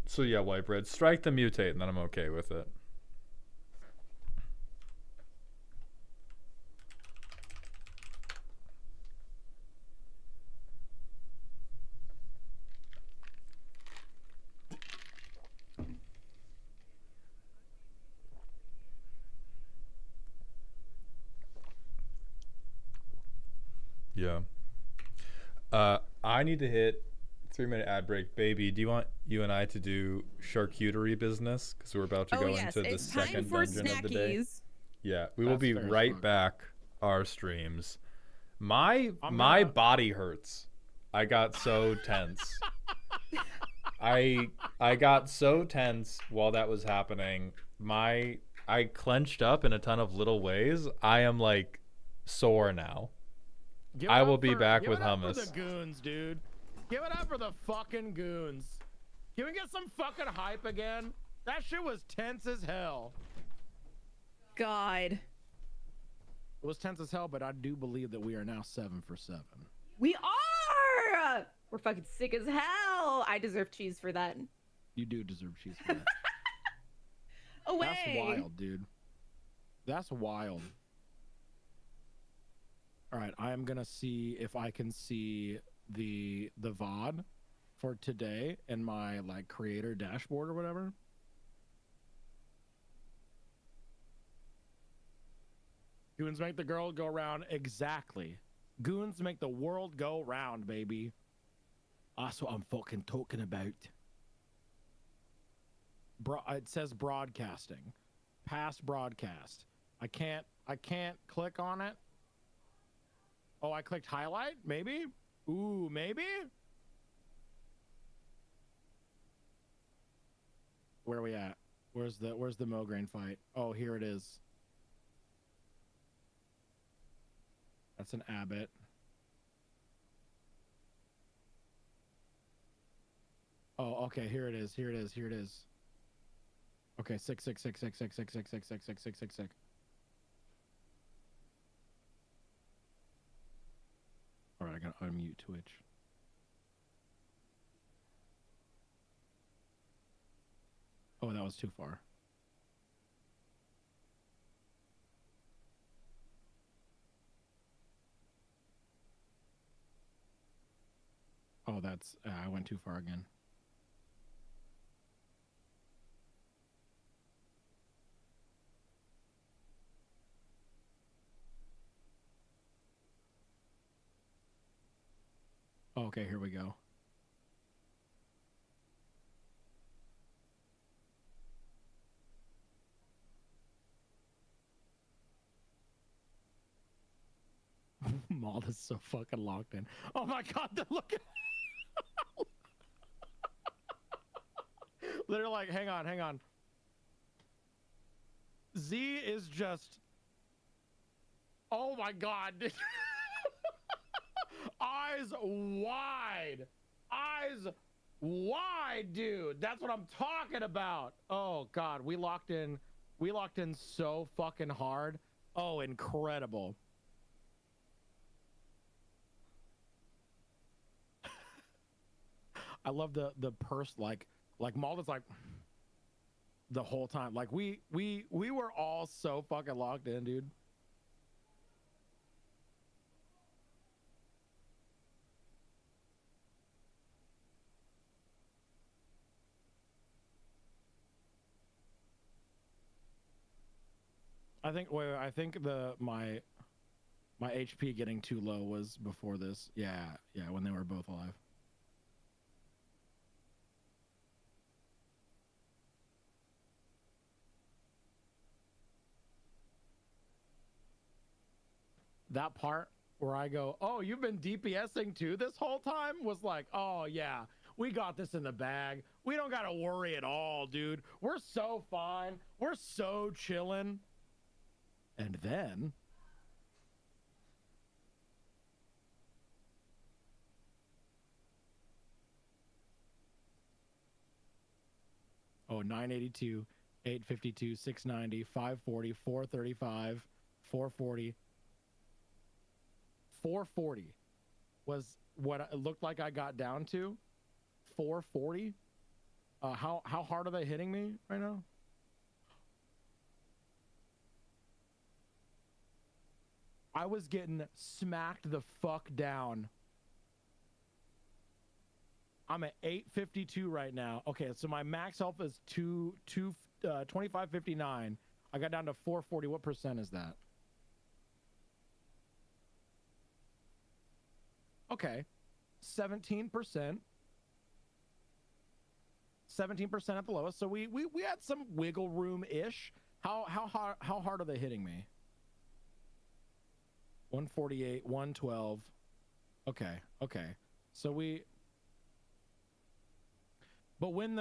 So yeah, Whitebread, strike the mutate and then I'm okay with it. Yeah. I need to hit 3-minute ad break. Baby, do you want you and I to do charcuterie business? Because we're about to go into the it's time second for dungeon of the day. snackies. Yeah, we will That's be fair as right fuck. back. Our streams. My gonna- body hurts. I got so tense. I got so tense while that was happening. I clenched up in a ton of little ways. I am like sore now. Give I it will up be for- back give with it up for hummus. the goons, dude. Give it up for the fucking goons. Can we get some fucking hype again? That shit was tense as hell. God, It was tense as hell, but I do believe that we are now 7 for 7. we are. We're fucking sick as hell. I deserve cheese for that. You do deserve cheese for that. away. That's wild, dude. That's wild. All right, I am gonna see if I can see the VOD for today in my like creator dashboard or whatever. Goons make the world go round. Exactly. Goons make the world go round, baby. That's what I'm fucking talking about. It says broadcasting. Past broadcast. I can't click on it. Oh, I clicked highlight? Maybe? Ooh, maybe? Where are we at? Where's the Mograine fight? Oh, here it is. That's an Abbott. Oh, okay, here it is. Here it is. Here it is. Okay, 6666666666666. All right, I gotta unmute Twitch. Oh, that was too far. Oh, that's I went too far again. Oh, okay, here we go. Maul is so fucking locked in. Oh my god, look at literally like, hang on. Z is just, oh my god. Eyes wide, dude. That's what I'm talking about. Oh god, we locked in so fucking hard. Oh, incredible. I love the purse, like Malda's like the whole time. Like we were all so fucking locked in, dude. I think my HP getting too low was before this. Yeah, when they were both alive. That part where I go, oh, you've been DPSing too this whole time, was like, oh yeah, we got this in the bag. We don't gotta worry at all, dude. We're so fine. We're so chilling. And then oh, 982, 852, 690, 540, 435, 440. 440 was what it looked like I got down to. 440. How hard are they hitting me right now? I was getting smacked the fuck down. I'm at 852 right now. Okay, so my max health is 2559. I got down to 440. What percent is that? Okay, 17%. 17% at the lowest. So we had some wiggle room ish. How hard are they hitting me? 148, 112. Okay. So but when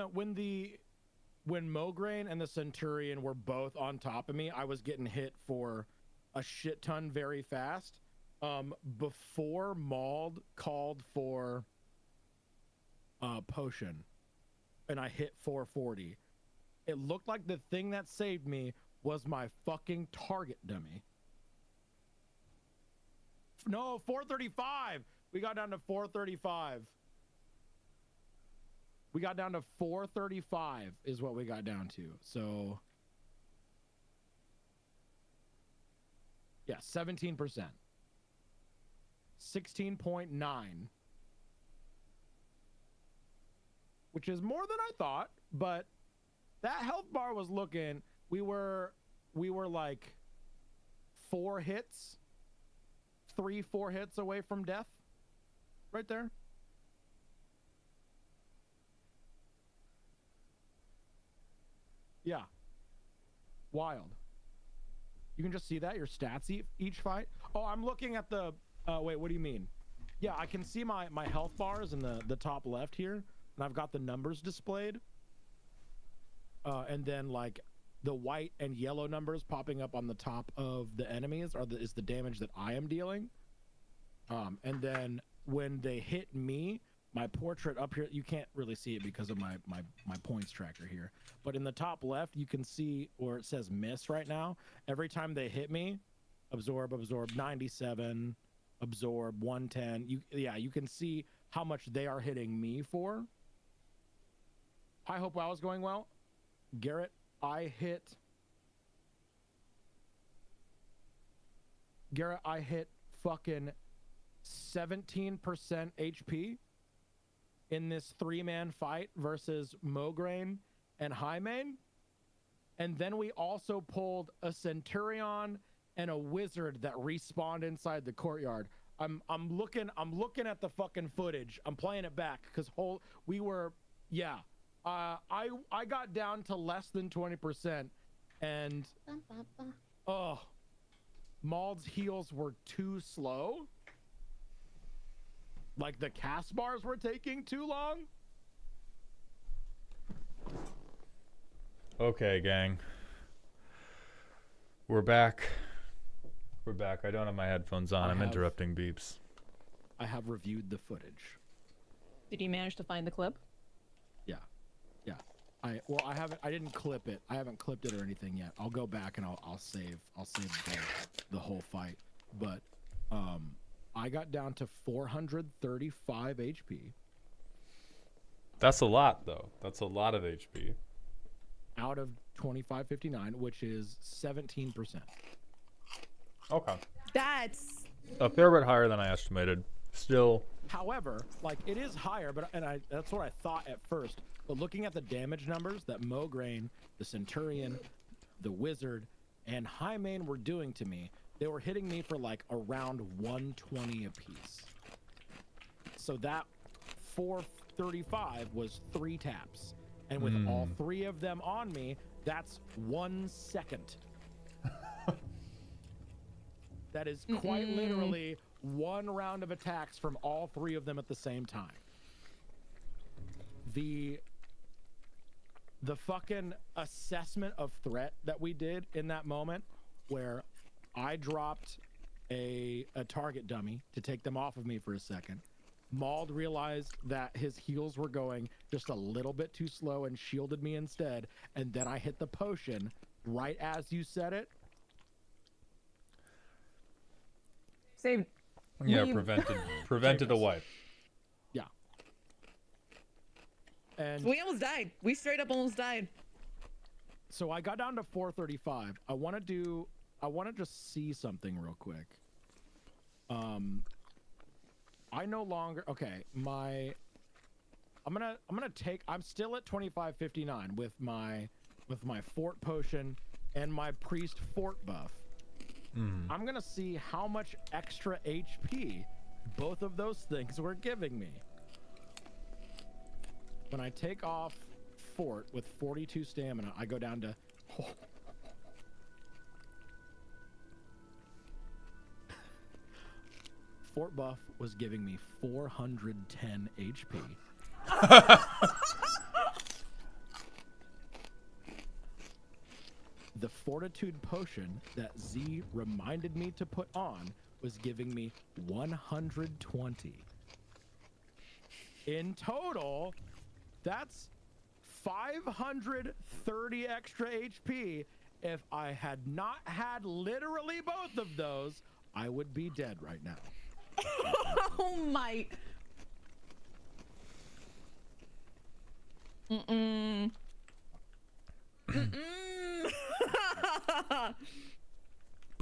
Mograine and the Centurion were both on top of me, I was getting hit for a shit ton very fast. Before Mauled called for potion and I hit 440, it looked like the thing that saved me was my fucking target dummy. No, 435. We got down to 435. We got down to 435 is what we got down to. So Yeah, 17%. 16.9. Which is more than I thought, but that health bar was looking, we were like 4 hits, 3-4 hits away from death. Right there. Yeah. Wild. You can just see that, your stats each fight. Oh, I'm looking at the, wait, what do you mean? Yeah, I can see my health bars in the top left here, and I've got the numbers displayed. And then like the white and yellow numbers popping up on the top of the enemies is the damage that I am dealing. And then when they hit me, my portrait up here, you can't really see it because of my points tracker here. But in the top left, you can see where it says miss right now. Every time they hit me, absorb 97, absorb 110. You can see how much they are hitting me for. I hope WoW is going well. Garrett, I hit fucking 17% HP in this 3-man fight versus Mograine and Highmane. And then we also pulled a Centurion and a Wizard that respawned inside the courtyard. I'm looking at the fucking footage. I'm playing it back because we were, yeah. I got down to less than 20%, and Maul's heals were too slow. Like the cast bars were taking too long. Okay, gang. We're back. I don't have my headphones on. I'm interrupting beeps. I have reviewed the footage. Did you manage to find the clip? Yeah. I didn't clip it. I haven't clipped it or anything yet. I'll go back and I'll save the whole fight. But I got down to 435 HP. That's a lot, though. That's a lot of HP. Out of 2559, which is 17%. Okay. That's A fair bit higher than I estimated. Still. However, like it is higher, that's what I thought at first. But looking at the damage numbers that Mograine, the Centurion, the Wizard, and Highmane were doing to me, they were hitting me for like around 120 apiece. So that 435 was 3 taps. And with all 3 of them on me, that's 1 second. That is quite literally 1 round of attacks from all 3 of them at the same time. The fucking assessment of threat that we did in that moment, where I dropped a target dummy to take them off of me for a second. Mauled realized that his heals were going just a little bit too slow and shielded me instead, and then I hit the potion right as you said it. saved. Yeah, prevented a wipe. Yeah. And We almost died. We straight up almost died. so I got down to 435. I want to just see something real quick. I no longer, okay, I'm still at 2559 with my fort potion and my priest fort buff. I'm gonna see how much extra HP both of those things were giving me. When I take off fort with 42 stamina, I go down to fort buff was giving me 410 HP. The fortitude potion that Z reminded me to put on was giving me 120. In total, that's 530 extra HP. If I had not had literally both of those, I would be dead right now. Oh my. Mm-mm. Mm-mm.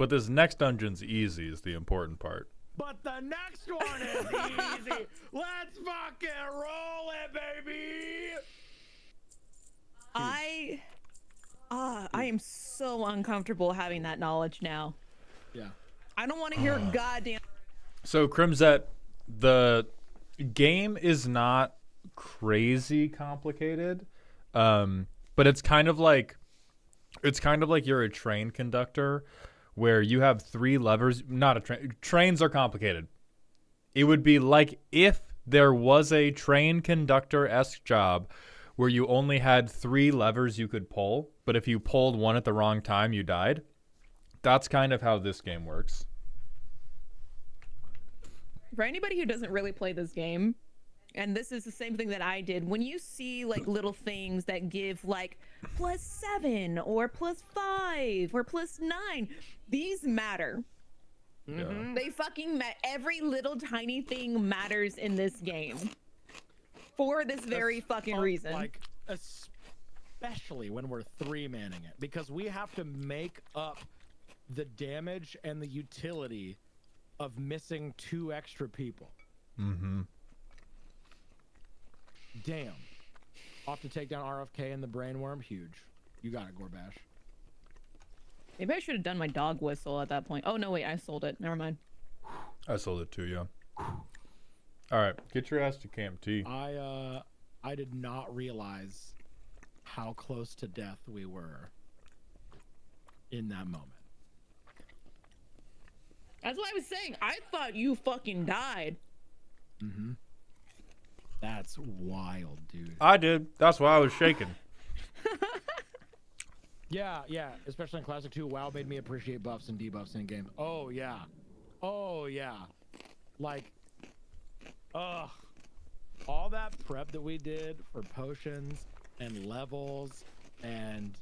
But this next dungeon's easy is the important part. But the next one is easy. Let's fucking roll it, baby. I am so uncomfortable having that knowledge now. Yeah. I don't want to hear goddamn. So Crimzet, the game is not crazy complicated, but it's kind of like you're a train conductor, where you have 3 levers. Not a train. Trains are complicated. It would be like if there was a train conductor-esque job where you only had 3 levers you could pull, but if you pulled one at the wrong time, you died. That's kind of how this game works. For anybody who doesn't really play this game, and this is the same thing that I did, when you see like little things that give like +7 or +5 or +9, these matter. Yeah. They fucking every little tiny thing matters in this game for this very fucking reason. Like, especially when we're 3-manning it, because we have to make up the damage and the utility of missing 2 extra people. Mm-hmm. Damn. Off to take down RFK and the brainworm. Huge. You got it, Gorbash. Maybe I should have done my dog whistle at that point. Oh no, wait, I sold it. Never mind. I sold it too, yeah. All right, get your ass to Camp T. I did not realize how close to death we were in that moment. That's what I was saying. I thought you fucking died. Mm-hmm. That's wild, dude. I did. That's why I was shaking. Yeah, especially in Classic 2, WoW made me appreciate buffs and debuffs in games. Oh, yeah. Like, all that prep that we did for potions and levels and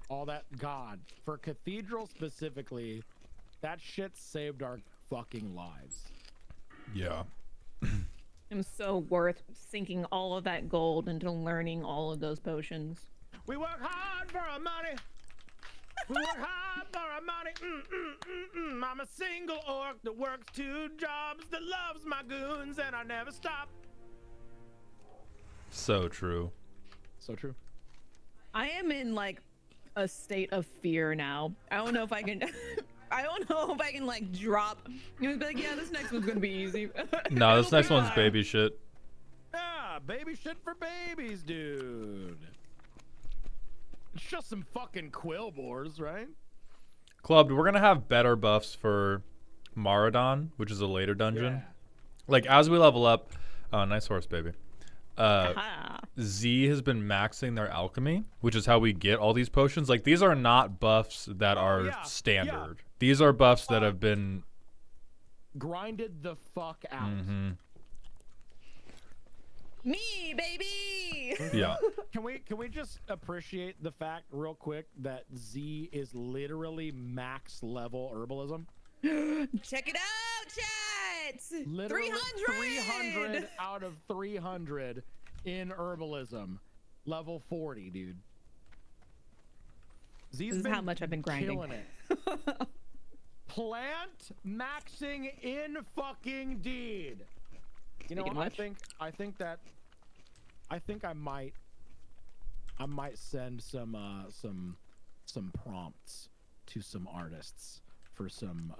all that, God, for Cathedral specifically, that shit saved our fucking lives. Yeah. It was so worth sinking all of that gold into learning all of those potions. We work hard for our money. We work hard for our money. I'm a single orc that works 2 jobs, that loves my goons, and I never stop. So true. So true. I am in like a state of fear now. I don't know if I can. I don't know if I can like drop. You know, be like, yeah, this next one's gonna be easy. No, this It'll next be one's fine. baby shit. Yeah, baby shit for babies, dude. It's just some fucking quill boars, right? Clubbed, we're gonna have better buffs for Maradon, which is a later dungeon. Yeah. Like as we level up, oh, nice horse, baby. Aha. Z has been maxing their alchemy, which is how we get all these potions. Like these are not buffs that are yeah, standard. These are buffs that have been grinded the fuck out. Mm-hmm. Me, baby. Yeah. Can we just appreciate the fact real quick that Z is literally max level herbalism? Check it out, chat. Literally 300. 300 out of 300 in herbalism. Level 40, dude. Z's This is been how much I've been grinding. killing it. Plant maxing in fucking deed. You know, Speaking I of which. think I might send some prompts to some artists for some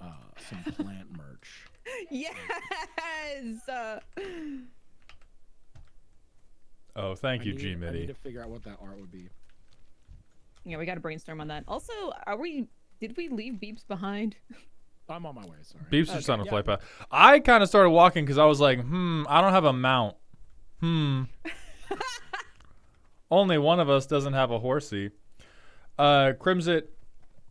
plant merch. Yes. Oh, thank you, I G need Midi. to figure out what that art would be. Yeah, we got to brainstorm on that. Also, did we leave Beeps behind? I'm on my way. Sorry. Beeps just on a yeah. flight path. I kind of started walking because I was like, I don't have a mount. Only one of us doesn't have a horsey. Crimson,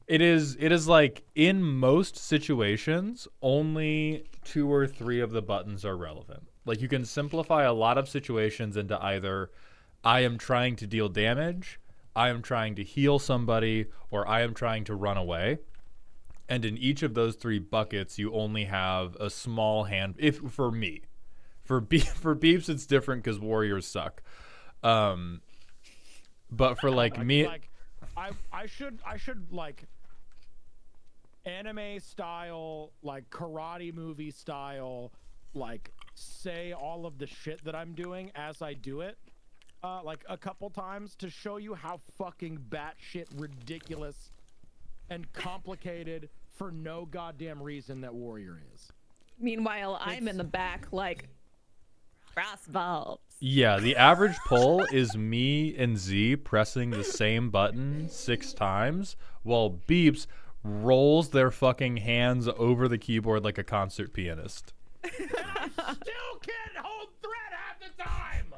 it is like in most situations, only 2 or 3 of the buttons are relevant. Like you can simplify a lot of situations into either I am trying to deal damage, I am trying to heal somebody, or I am trying to run away. And in each of those 3 buckets, you only have a small hand. If for me, for Beeps, it's different because warriors suck. But for like me, I should like anime style, like karate movie style, like say all of the shit that I'm doing as I do it, like a couple times to show you how fucking batshit ridiculous and complicated for no goddamn reason that Warrior is. Meanwhile, I'm in the back like crossballs. Yeah, the average poll is me and Z pressing the same button 6 times while Beeps rolls their fucking hands over the keyboard like a concert pianist. Still can't hold thread half the time.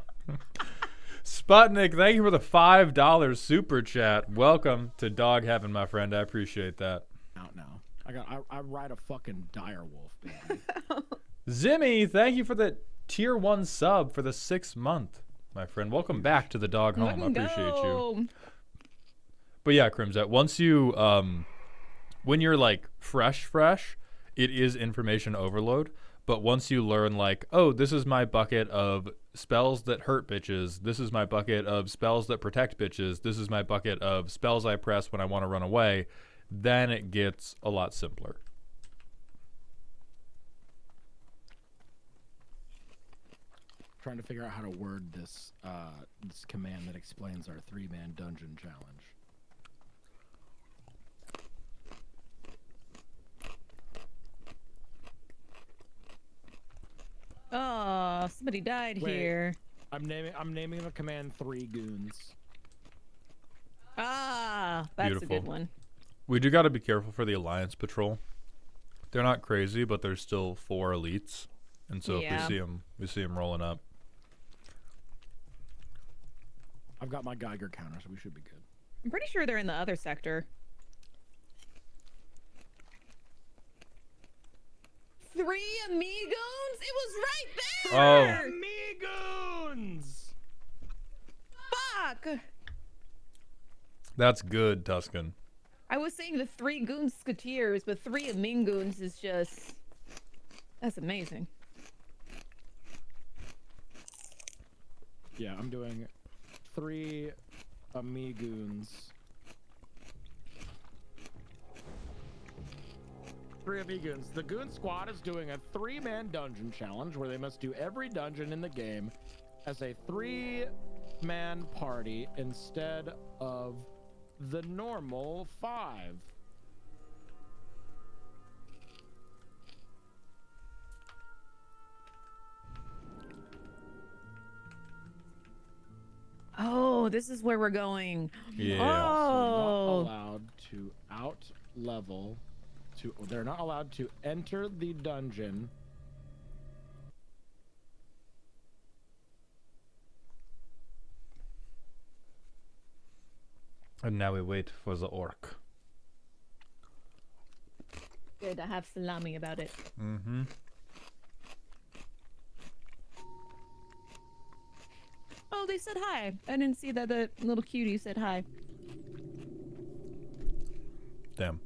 Sputnik, thank you for the $5 super chat. Welcome to Dog Heaven, my friend. I appreciate that. Out now. I ride a fucking dire wolf, baby. Zimmy, thank you for the tier 1 sub for the 6th month, my friend. Welcome back to the dog home. I appreciate you. But yeah, Crimzette, once you when you're like fresh, it is information overload. But once you learn like, oh, this is my bucket of spells that hurt bitches, this is my bucket of spells that protect bitches, this is my bucket of spells I press when I want to run away, then it gets a lot simpler. Trying to figure out how to word this this command that explains our 3-man dungeon challenge. Oh, somebody died Wait. here. I'm naming the command 3 goons. Ah, that's Beautiful. a good one. We do got to be careful for the Alliance Patrol. They're not crazy, but there's still 4 elites. And so Yeah. if we see them rolling up. I've got my Geiger counter, so we should be good. I'm pretty sure they're in the other sector. 3 amigos? It was right there! Oh. Amigos! Fuck! That's good, Tuscan. I was saying the 3 goonsketeers, but 3 amingoons is just... That's amazing. Yeah, I'm doing 3 amigoons. 3 amigoons. The Goon Squad is doing a 3-man dungeon challenge where they must do every dungeon in the game as a 3-man party instead of the normal 5. Oh, this is where we're going. Yeah. Oh. Not allowed to out level to they're not allowed to enter the dungeon. And now we wait for the orc. Good, I have salami about it. Mm-hmm. Oh, they said hi. I didn't see that the little cutie said hi. Damn.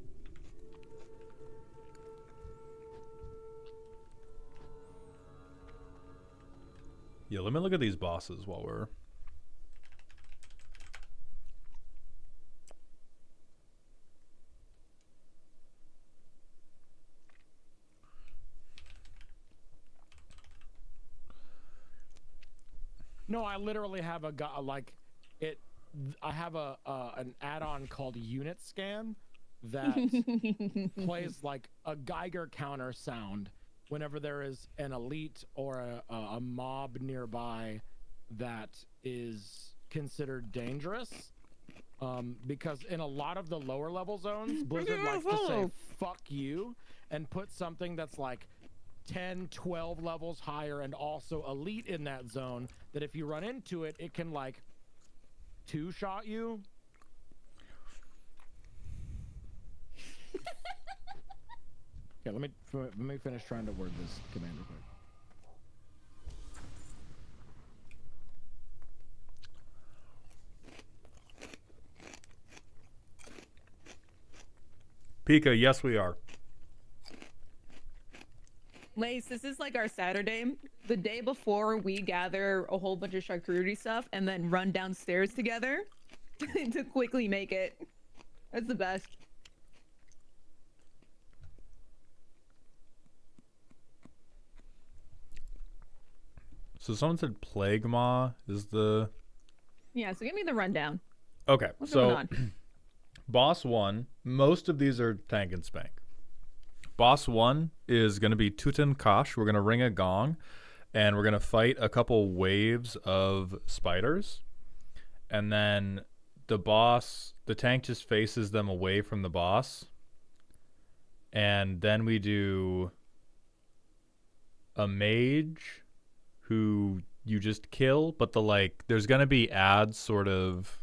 Yeah, let me look at these bosses while we're... No, I literally have a like it. I have a an add-on called Unit Scan that plays like a Geiger counter sound whenever there is an elite or a mob nearby that is considered dangerous. Because in a lot of the lower level zones, Blizzard likes to say "fuck you" and put something that's like 10, 12 levels higher and also elite in that zone, that if you run into it, it can like 2-shot you. Okay, let me finish trying to word this command real quick. Pika, yes we are. Lace, this is like our Saturday. The day before, we gather a whole bunch of charcuterie stuff and then run downstairs together to quickly make it. That's the best. So someone said Plague Maw is the... Yeah, so give me the rundown. Okay, What's going so on? boss 1, most of these are tank and spank. Boss 1 is going to be Tutankash. We're going to ring a gong, and we're going to fight a couple waves of spiders. And then the tank just faces them away from the boss. And then we do a mage who you just kill, but there's going to be ads sort of.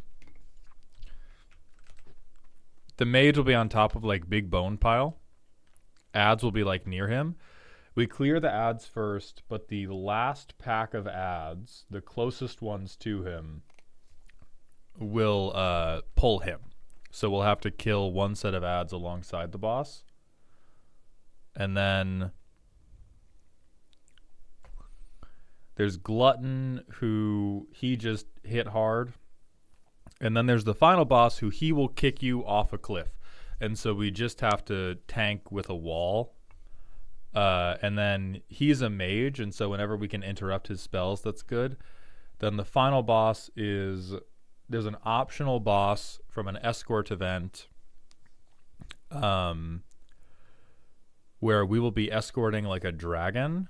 The mage will be on top of big bone pile. Ads will be near him. We clear the ads first, but the last pack of ads, the closest ones to him, will pull him. So we'll have to kill one set of ads alongside the boss. And then there's Glutton, who he just hit hard. And then there's the final boss, who he will kick you off a cliff. And so we just have to tank with a wall. And then he's a mage, and so whenever we can interrupt his spells, that's good. Then the final boss is... There's an optional boss from an escort event where we will be escorting a dragon.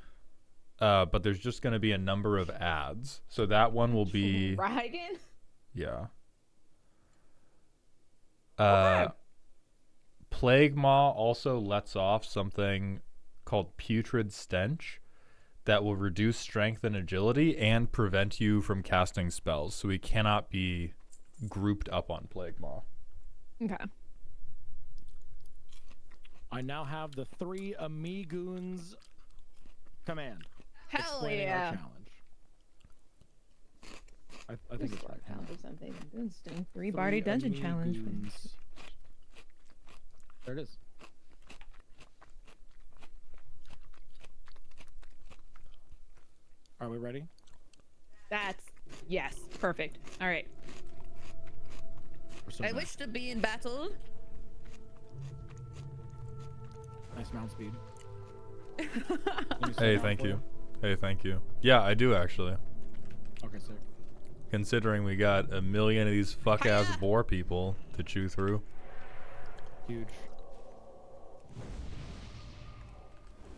But there's just going to be a number of ads. So that one will be... Dragon? Yeah. Okay. Plague Maw also lets off something called Putrid Stench that will reduce strength and agility and prevent you from casting spells. So we cannot be grouped up on Plague Maw. Okay. I now have the 3 Amigoons command. Hell explaining yeah. our challenge. I think it's right. Pound of something. Instinct. 3 Barty Dungeon Challenge. Amigoons. There it is. Are we ready? Yes. Perfect. All right. We're so I back. wish to be in battle. Nice mount speed. Hey, thank you. Hey, thank you. Yeah, I do actually. Okay, sick. Considering we got a million of these fuck-ass boar people to chew through. Huge.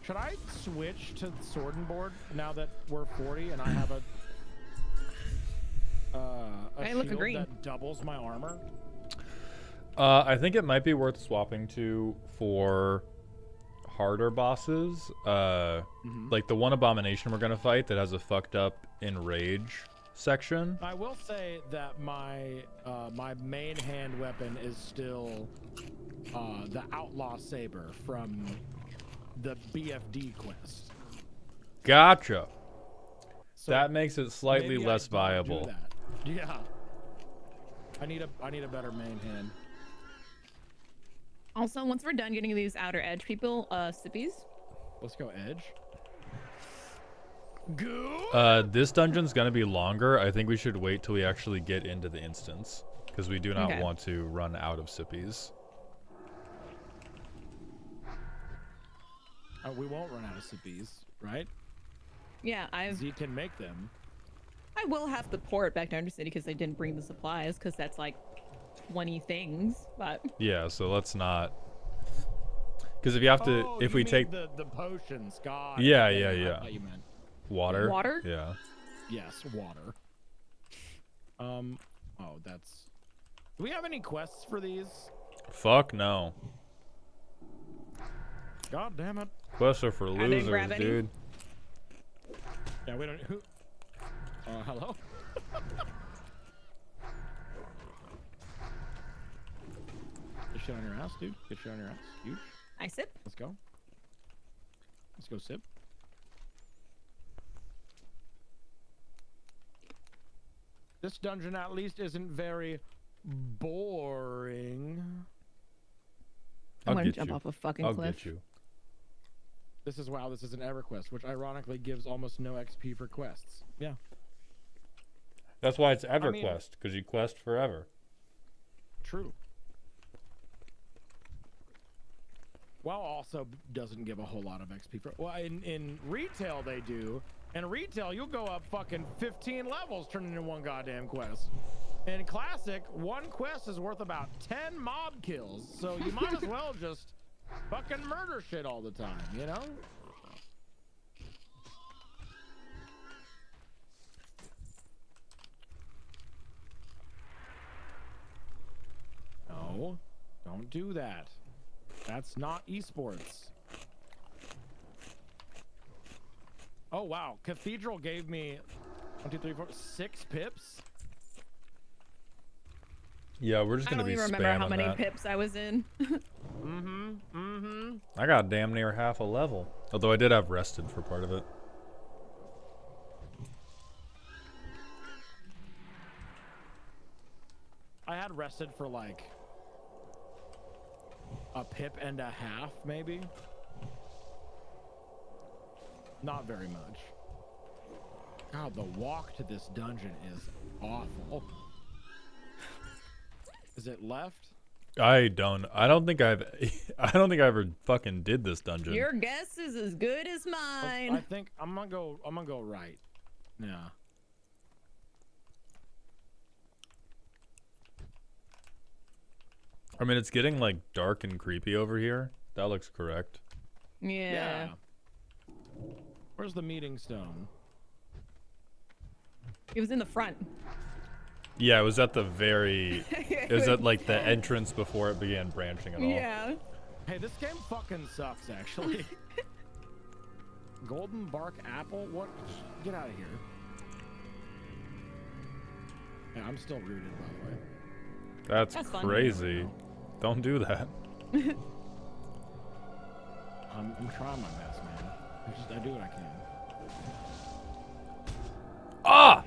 Should I switch to sword and board now that we're 40 and I have a I look shield green. that doubles my armor? I think it might be worth swapping to for harder bosses. Like the one abomination we're gonna fight that has a fucked up enrage section. I will say that my my main hand weapon is still the outlaw saber from the BFD quest. Gotcha. So That makes it slightly maybe I less don't do viable. that. Yeah. I need a better main hand. Also, once we're done getting these outer edge people, sippies. Let's go edge. This dungeon's gonna be longer. I think we should wait till we actually get into the instance, because we do not Okay. want to run out of sippies. We won't run out of CPs, right? Yeah, Z can make them. I will have to pour it back to Undercity because I didn't bring the supplies, because that's like 20 things. But Yeah, so let's not. Because if you have to, Oh, if you we mean take the potions, God. Yeah, damn, yeah, I yeah. thought you meant water, Water? yeah. yes, water. Oh, that's. Do we have any quests for these? Fuck no. God damn it. Quests are for didn't losers, grab any. dude. Yeah, we don't. Who? Hello. Get shit on your ass, dude. Get shit on your ass. Huge. I sip. Let's go. Let's go sip. This dungeon at least isn't very boring. I'm I'll gonna get jump you. off a fucking I'll cliff. get you. This is WoW, this is an EverQuest, which ironically gives almost no XP for quests. Yeah. That's why it's mean- EverQuest, because you quest forever. True. WoW also doesn't give a whole lot of XP for. Well, in retail they do, In retail, you'll go up fucking 15 levels turning into one goddamn quest. In classic, one quest is worth about 10 mob kills, so you might as well just fucking murder shit all the time, you know? No, don't do that. That's not esports. Oh wow, Cathedral gave me 1, 2, 3, 4, 6 pips. Yeah, we're just I gonna don't be even remember how spamming many that. pips I was in. I got damn near half a level. Although I did have rested for part of it. I had rested for like a pip and a half, maybe. Not very much. God, the walk to this dungeon is awful. Is it left? I don't think I ever fucking did this dungeon. Your guess is as good as mine. I think I'm gonna go right. Yeah. I mean, it's getting like dark and creepy over here. That looks correct. Yeah. Where's the meeting stone? It was in the front. Yeah, it was at the very. It was at like the entrance before it began branching at all. Yeah. Hey, this game fucking sucks, actually. Golden bark apple? What? Get out of here. Yeah, I'm still rooted, by the way. That's fun. crazy. Don't do that. I'm trying my best, man. I do what I can. Ah!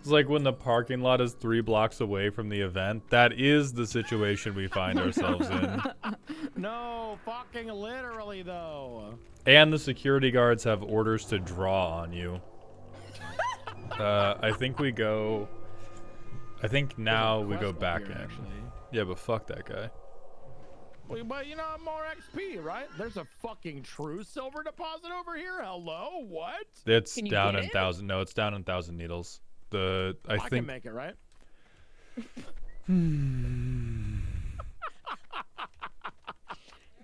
It's like when the parking lot is 3 blocks away from the event. That is the situation we find ourselves in. No, fucking literally, though. And the security guards have orders to draw on you. I think we go. I think now we go back in. Actually. Yeah, but fuck that guy. Well, but you know, more XP, right? There's a fucking true silver deposit over here. Hello, what? It's Can you down get in it? 1,000. No, it's down in 1,000 needles. I I think. can make it, right?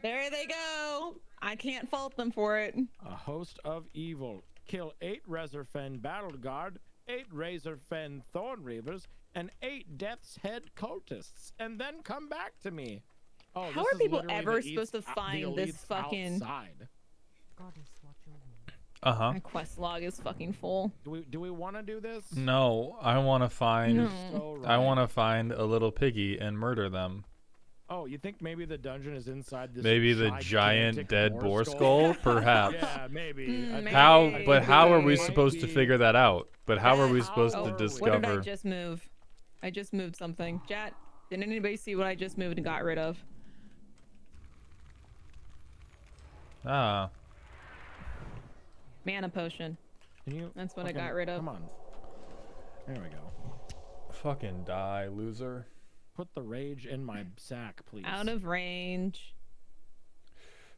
There they go. I can't fault them for it. A host of evil. Kill 8 Reserfen Battle Guard, 8 Razorfen Thorn Reavers, and 8 Death's Head cultists, and then come back to me. Oh, How this are is people literally ever the supposed to elites- find the this elites fucking- outside. Uh-huh. My quest log is fucking full. Do we want to do this? No, I want to find. No. So I right. want to find a little piggy and murder them. Oh, you think maybe the dungeon is inside this? Maybe the giant dead boar skull, perhaps. Yeah, maybe. Mm, I think- How? Maybe. But how are we Maybe. supposed to figure that out? But how are we That- supposed how to are we? What did I discover? just move? I just moved something. Chat, did anybody see what I just moved and got rid of? Ah, Mana potion. Can you? That's what I fucking- got rid of. Come on. There we go. fucking die, loser. Put the rage in my sack, please. Out of range.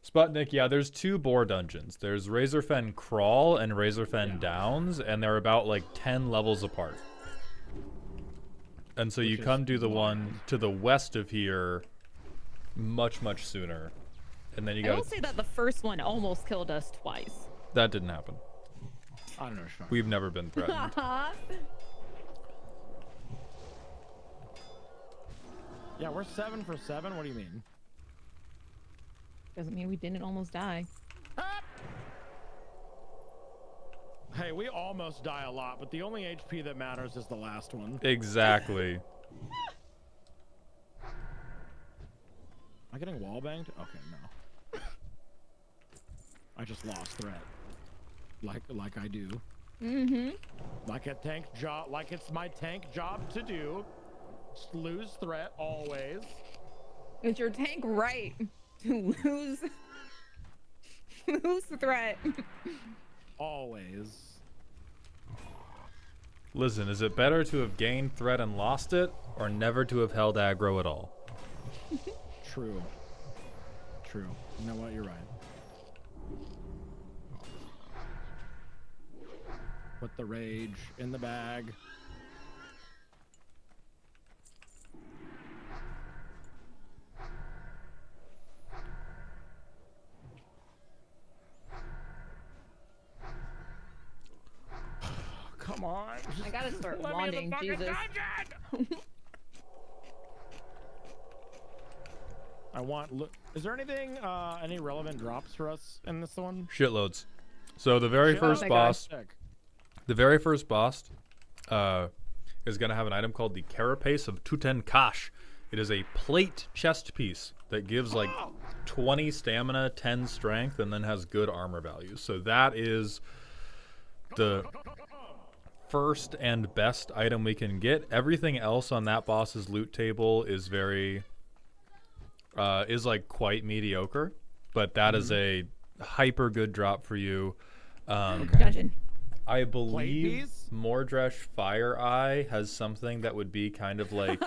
Sputnik, yeah, there's 2 boar dungeons. There's Razorfen Crawl and Razorfen Downs, and they're about like 10 levels apart. And so you Which is come to the wild. one to the west of here much, much sooner. And then you I will got say that the first one almost killed us twice. that didn't happen. I don't know. Sean. We've never been threatened. Yeah, we're 7 for 7. What do you mean? Doesn't mean we didn't almost die. Ah! Hey, we almost die a lot, but the only HP that matters is the last one. Exactly. Am I getting wall banged? Okay, no. I just lost threat. Like I do. Mm-hmm. Like a tank job, like it's my tank job to do. Just lose threat always. It's your tank right to lose threat. Always. Listen, is it better to have gained threat and lost it, or never to have held aggro at all? True. True. You know what? You're right. Put the rage in the bag. Come on. I gotta start Let me in the wanding, fucking Jesus. dungeon! I want. Is there anything, any relevant drops for us in this one? Shitloads. So the very Shit, first oh my boss, God, sick. the very first boss, is gonna have an item called the Carapace of Tutankash. It is a plate chest piece that gives like 20 stamina, 10 strength, and then has good armor value. So that is the first and best item we can get. Everything else on that boss's loot table is very is like quite mediocre, but that is a hyper good drop for you. Dungeon. I believe piece? Mordresh Fire Eye has something that would be kind of like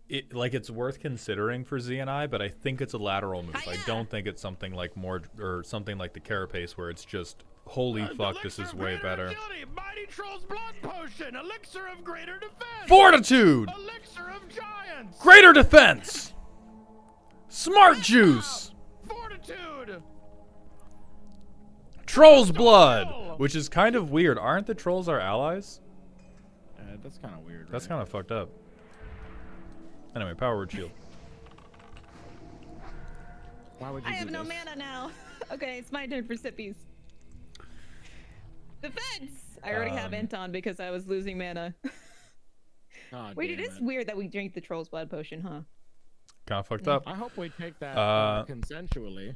it's worth considering for Z and I, but I think it's a lateral move. I don't think it's something like or something like the Carapace where it's just holy fuck, this is way better. Agility, Mighty Troll's Blood Potion, Elixir of Greater Defense, Fortitude! Elixir of Giants, Greater defense! Smart juice! Fortitude, Troll's blood! Which is kind of weird. Aren't the trolls our allies? That's kind of weird. That's kind of fucked up. Anyway, power word shield. Why would you I do have no this? mana now. Okay, it's my turn for sippies. Defense! I already have Anton because I was losing mana. God Wait, it damn is weird that we drink the troll's blood potion, huh? Kind of fucked up. I hope we take that consensually.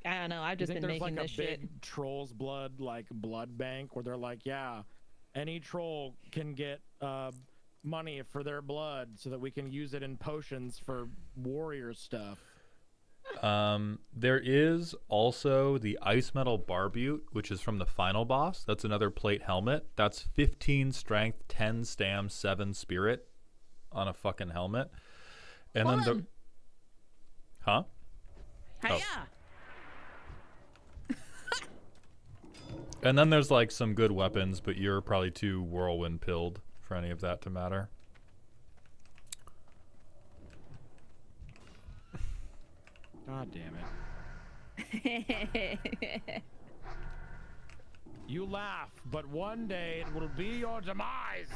I don't know. I've You just think been there's making like this a shit. big troll's blood blood bank where they're like, yeah, any troll can get money for their blood so that we can use it in potions for warrior stuff. There is also the Ice Metal Barbute, which is from the final boss. That's another plate helmet. That's 15 strength, 10 stam, 7 spirit on a fucking helmet. And Hold then the... on. Huh? Hiya! And then there's like some good weapons, but you're probably too whirlwind pilled for any of that to matter. God damn it. You laugh, but one day it will be your demise.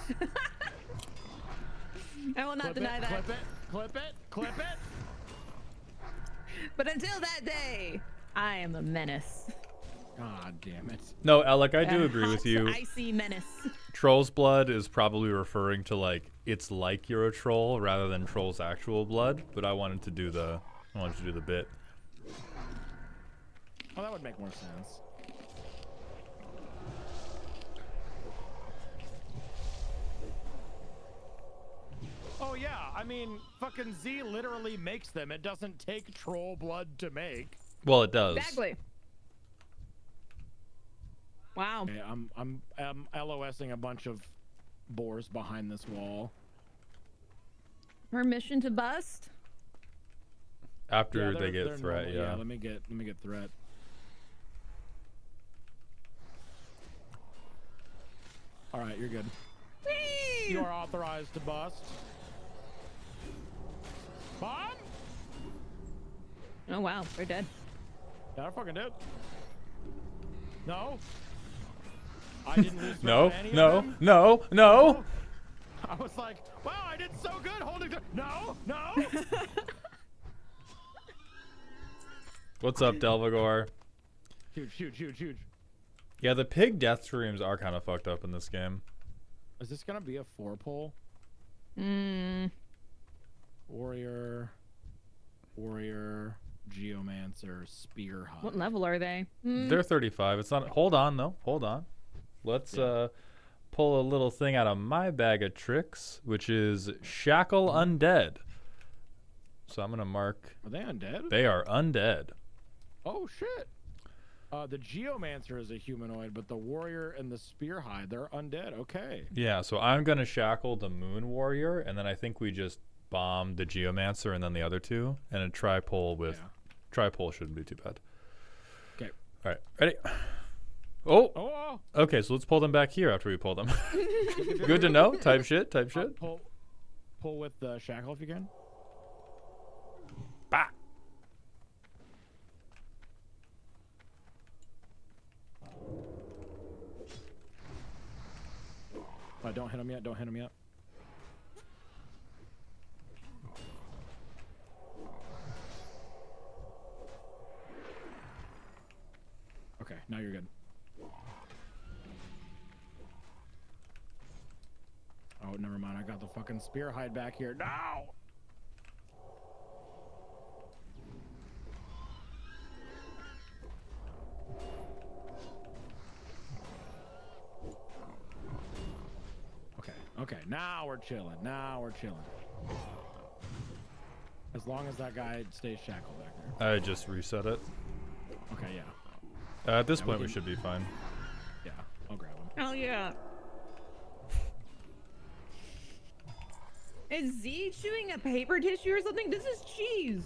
I will not Clip deny it, that. clip it, clip it, clip it. But until that day, I am a menace. God damn it. No, Alec, I do A agree with hot, you. Icy menace. Troll's blood is probably referring to like it's like you're a troll rather than Troll's actual blood. But I wanted to do the bit. Oh, that would make more sense. Oh yeah, I mean, fucking Z literally makes them. It doesn't take troll blood to make. Well, it does. Exactly. Wow. Okay, I'm LOSing a bunch of boars behind this wall. Permission to bust? After Yeah, they they're get threat, normal. yeah. Let me get threat. All right, you're good. Whee! You are authorized to bust. Bomb? Oh wow, they're dead. Yeah, I fucking did. No. I didn't lose threat No, on any of no, them. no, no. I was like, wow, I did so good holding the... No, no. What's up, Delvagor? Huge. Yeah, the pig death streams are kind of fucked up in this game. Is this gonna be a 4-pull? Warrior, Geomancer, Spear Hunt. What level are they? They're 35. It's not. Hold on, though. Hold on. Let's pull a little thing out of my bag of tricks, which is Shackle Undead. So I'm gonna mark. Are they undead? They are undead. Oh shit. The Geomancer is a humanoid, but the Warrior and the Spearhide, they're undead. Okay. Yeah. So I'm gonna shackle the Moon Warrior, and then I think we just bomb the Geomancer and then the other two, and a tri-pull with tri-pull shouldn't be too bad. Okay. All right. Ready? Oh. Oh. Okay, so let's pull them back here after we pull them. Good to know. Type shit. Type shit. Pull with the shackle if you can. Bah. Don't hit him yet. Don't hit him yet. Okay, now you're good. Oh, never mind. I got the fucking spear hide back here. No! Okay, now we're chilling. Now we're chilling. As long as that guy stays shackled back there. I just reset it. Okay, yeah. At this Yeah, point, we we can- should be fine. Yeah, I'll grab him. Oh yeah. Is Z chewing a paper tissue or something? This is cheese.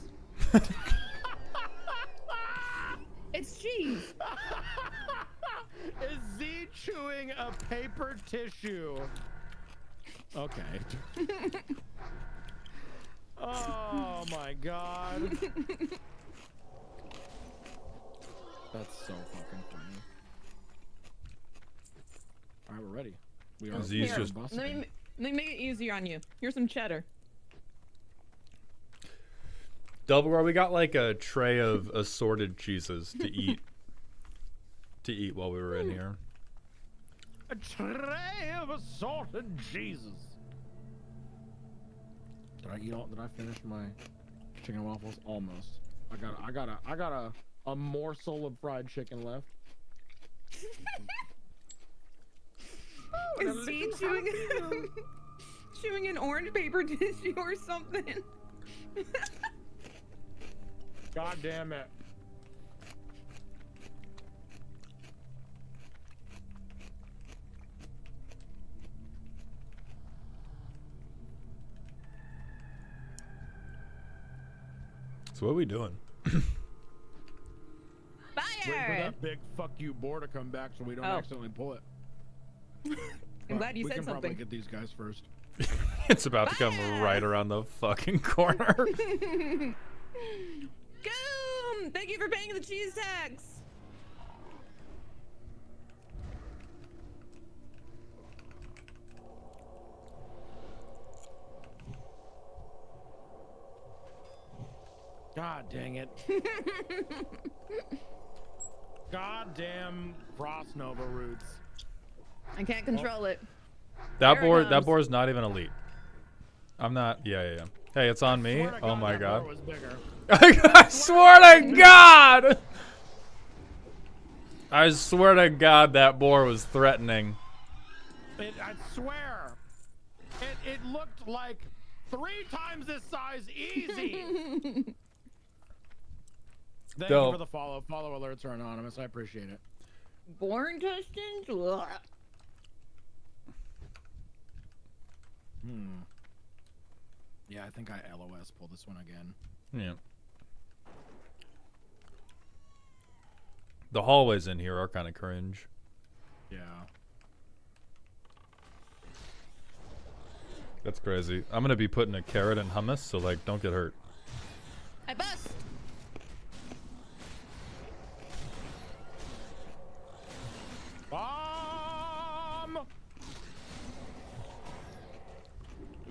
It's cheese. Is Z chewing a paper tissue? Okay. Oh my god. That's so fucking funny. Alright, we're ready. We are Z's Here, just- let me make it easier on you. Here's some cheddar. Dumbledore, we got like a tray of assorted cheeses to eat. To eat while we were in here. a tray of assorted cheeses. Did I finish my chicken and waffles? Almost. I got a morsel of fried chicken left. Is Z chewing an orange paper tissue or something? God damn it. So what are we doing? Wait for Fire! that big fuck you boar to come back so we don't Oh. accidentally pull it. I'm glad you we said can probably something. get these guys first. It's about to come right around the fucking corner. Goom! Thank you for paying the cheese tax. God dang it. Goddamn Frost Nova roots. I can't control it. That There it comes. boar is not even elite. I'm not. Yeah. Hey, it's on me. Swear to Oh my that god. boar was bigger. I swear to God! I swear to God that boar was threatening. I swear. It looked like 3 times this size easy. Thank you Dope. for the follow. Follow alerts are anonymous. I appreciate it. Born intestines? Ugh. Yeah, I think I LOS pulled this one again. Yeah. The hallways in here are kind of cringe. Yeah. That's crazy. I'm gonna be putting a carrot in hummus, so like, don't get hurt. I bust. Bomb!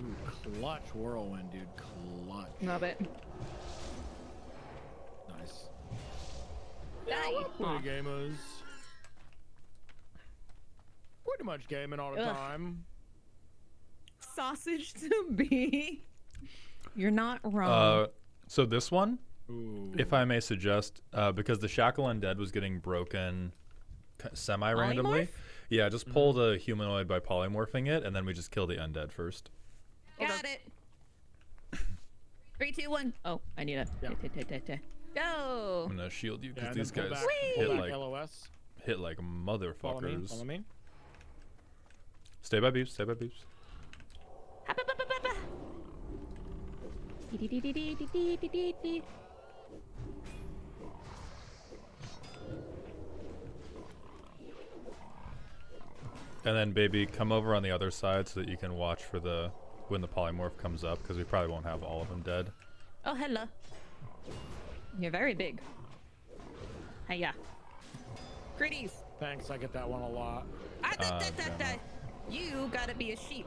Ooh, clutch whirlwind, dude. Clutch. Love it. Nice. Die. Pretty gamers. Pretty much gaming all the Ugh. time. Sausage to be. You're not wrong. So this one, Ooh. if I may suggest, because the shackle undead was getting broken semi-randomly. Polymorph? Yeah, just pull the humanoid by polymorphing it, and then we just kill the undead first. Got it. 3, 2, 1. Oh, I need a. Yeah. Go. I'm gonna shield you because Yeah, and these then guys pull hit back like LOS. Follow me. motherfuckers. Follow me. Stay by beeps. Stay by beeps. And then, baby, come over on the other side so that you can watch for the when the polymorph comes up, because we probably won't have all of them dead. Oh, hello. You're very big. Hiya. Pretties. Thanks, I get that one a lot. You gotta be a sheep.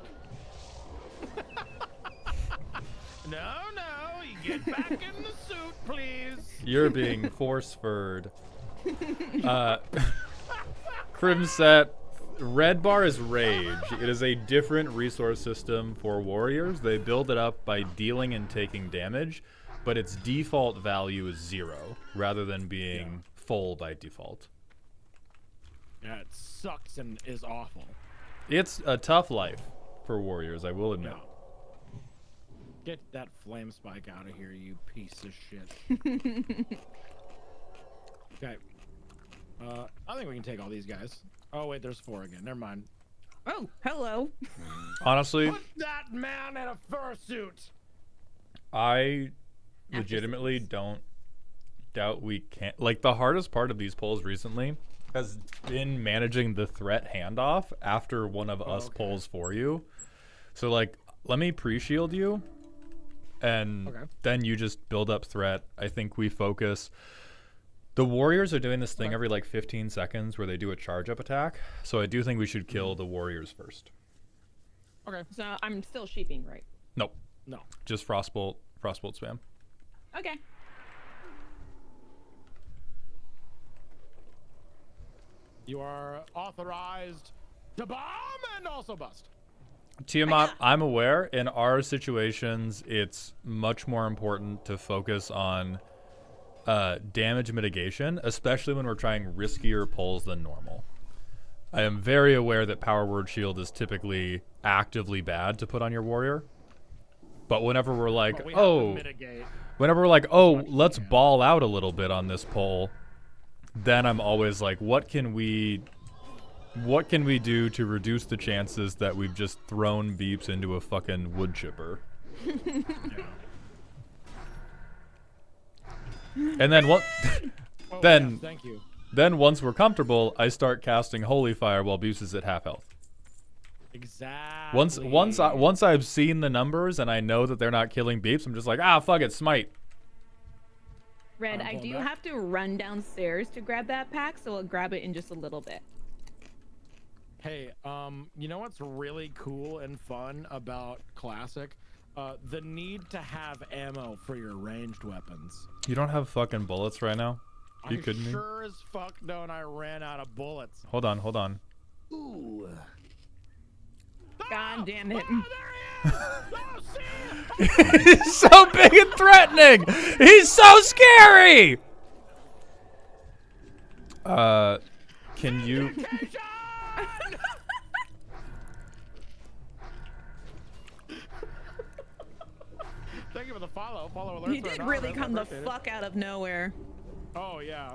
No, you get back in the suit, please. You're being force-furred. Crimset, red bar is rage. It is a different resource system for warriors. They build it up by dealing and taking damage, but its default value is 0, rather than being full by default. Yeah, it sucks and is awful. It's a tough life for warriors, I will admit. Yeah. Get that flame spike out of here, you piece of shit. Okay. I think we can take all these guys. Oh wait, there's 4 again. Never mind. Oh, hello. Honestly, Put that man in a fursuit. I legitimately don't doubt we can't. Like, the hardest part of these polls recently has been managing the threat handoff after one of us polls for you. So, like, let me pre-shield you, and then you just build up threat. I think we focus. The warriors are doing this thing every like 15 seconds where they do a charge up attack. So I do think we should kill the warriors first. Okay. So I'm still sheeping, right? Nope. No. Just frostbolt spam. Okay. You are authorized to bomb and also bust. Tiamat, I'm aware in our situations, it's much more important to focus on damage mitigation, especially when we're trying riskier pulls than normal. I am very aware that Power Word Shield is typically actively bad to put on your warrior. But whenever we're like, let's ball out a little bit on this pull, then I'm always like, what can we do to reduce the chances that we've just thrown beeps into a fucking wood chipper? And then what? Thank you. Then once we're comfortable, I start casting Holy Fire while Beeps is at half health. Exactly. Once I've seen the numbers and I know that they're not killing Beeps, I'm just like, fuck it, smite. Red, I do have to run downstairs to grab that pack, so I'll grab it in just a little bit. Hey, you know what's really cool and fun about Classic? The need to have ammo for your ranged weapons. You don't have fucking bullets right now? You kidding me? Sure as fuck don't. I ran out of bullets. Hold on. Ooh. God damn it. He's so big and threatening! He's so scary! Can you... Thank you for the follow alert. He did really come the fuck out of nowhere. Oh yeah.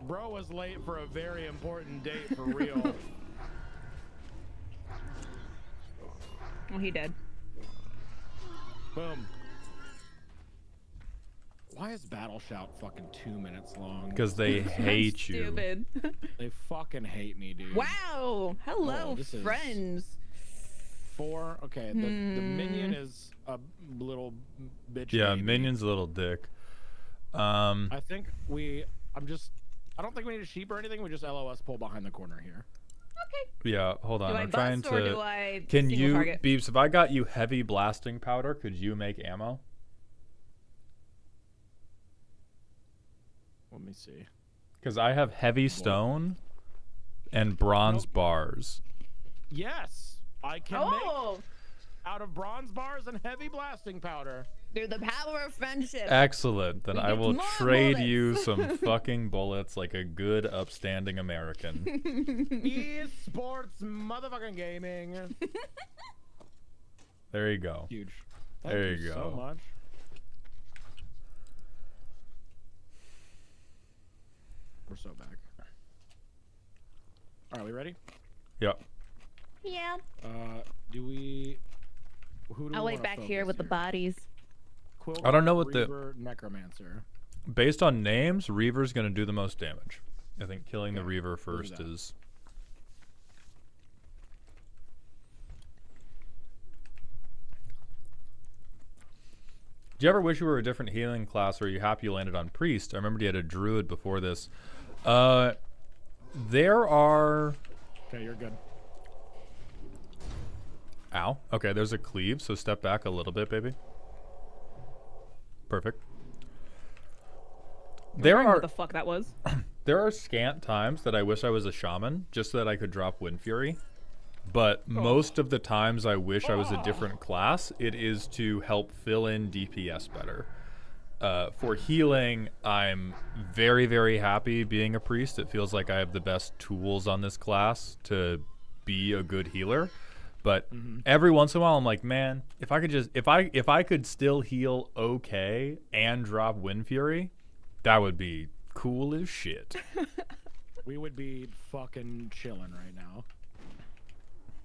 Bro was late for a very important date for real. Well, he did. Boom. Why is Battle Shout fucking 2 minutes long? Because they hate you. Stupid. They fucking hate me, dude. Wow. Hello, friends. 4. Okay, the minion is a little bitch. Yeah, baby. minion's a little dick. I think I don't think we need a sheep or anything. We just LOS pull behind the corner here. Okay. Yeah, hold on. I'm trying to. Or do I can you, target? Beeps? If I got you heavy blasting powder, could you make ammo? Let me see. Because I have heavy stone and bronze bars. Yes, I can make out of bronze bars and heavy blasting powder. Through the power of friendship. Excellent. Then I will trade bullets. you some fucking bullets like a good, upstanding American. Esports motherfucking gaming. There you go. Huge. There you go. So much. We're so back. All right, we ready? Yep. Yeah. Do we? Who do I'll we wait back here with the bodies. Quill I don't know Guard, what the- Reaver, Necromancer. Based on names, Reaver's going to do the most damage. I think killing the Reaver first is Do you ever wish you were a different healing class, or are you happy you landed on priest? I remember you had a druid before this. There are... Okay, you're good. Ow. Okay, there's a cleave, so step back a little bit, baby. Perfect. There Wondering are what the fuck that was. there are scant times that I wish I was a shaman, just so that I could drop Wind Fury. But most of the times I wish I was a different class, it is to help fill in DPS better. For healing, I'm very, very happy being a priest. It feels like I have the best tools on this class to be a good healer. But every once in a while, I'm like, man, if I could just, if I could still heal okay and drop Wind Fury, that would be cool as shit. We would be fucking chilling right now.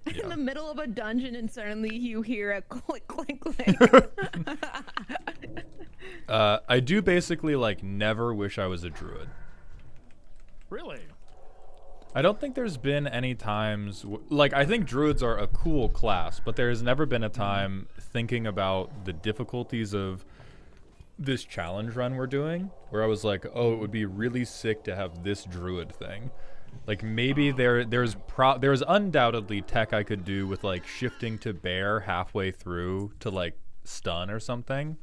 In the middle of a dungeon, and suddenly you hear a click, click, click. I do basically like never wish I was a druid. Really? I don't think there's been any times like I think druids are a cool class, but there has never been a time thinking about the difficulties of this challenge run we're doing where I was like, oh, it would be really sick to have this druid thing. Like maybe there's undoubtedly tech I could do with like shifting to bear halfway through to like stun or something.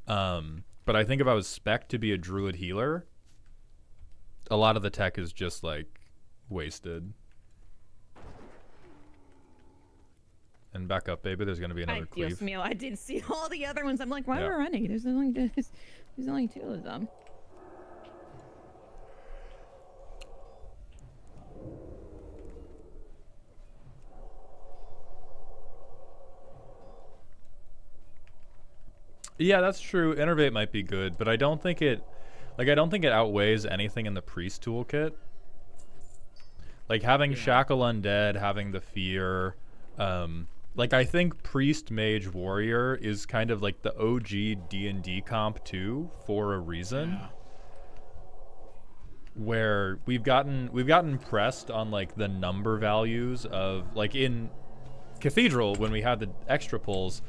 But I think if I was spec'd to be a druid healer, a lot of the tech is just like wasted. And back up, baby. There's gonna be another cleave. Dios mío, I did see all the other ones. I'm like, why Yeah. are we running? There's only two of them. Yeah, that's true. Innervate might be good, but I don't think it outweighs anything in the priest toolkit. Like having Shackle Undead, having the fear, like I think priest mage warrior is kind of like the OG D&D comp too for a reason. Yeah. Where we've gotten pressed on like the number values of like in Cathedral when we had the extra pulls,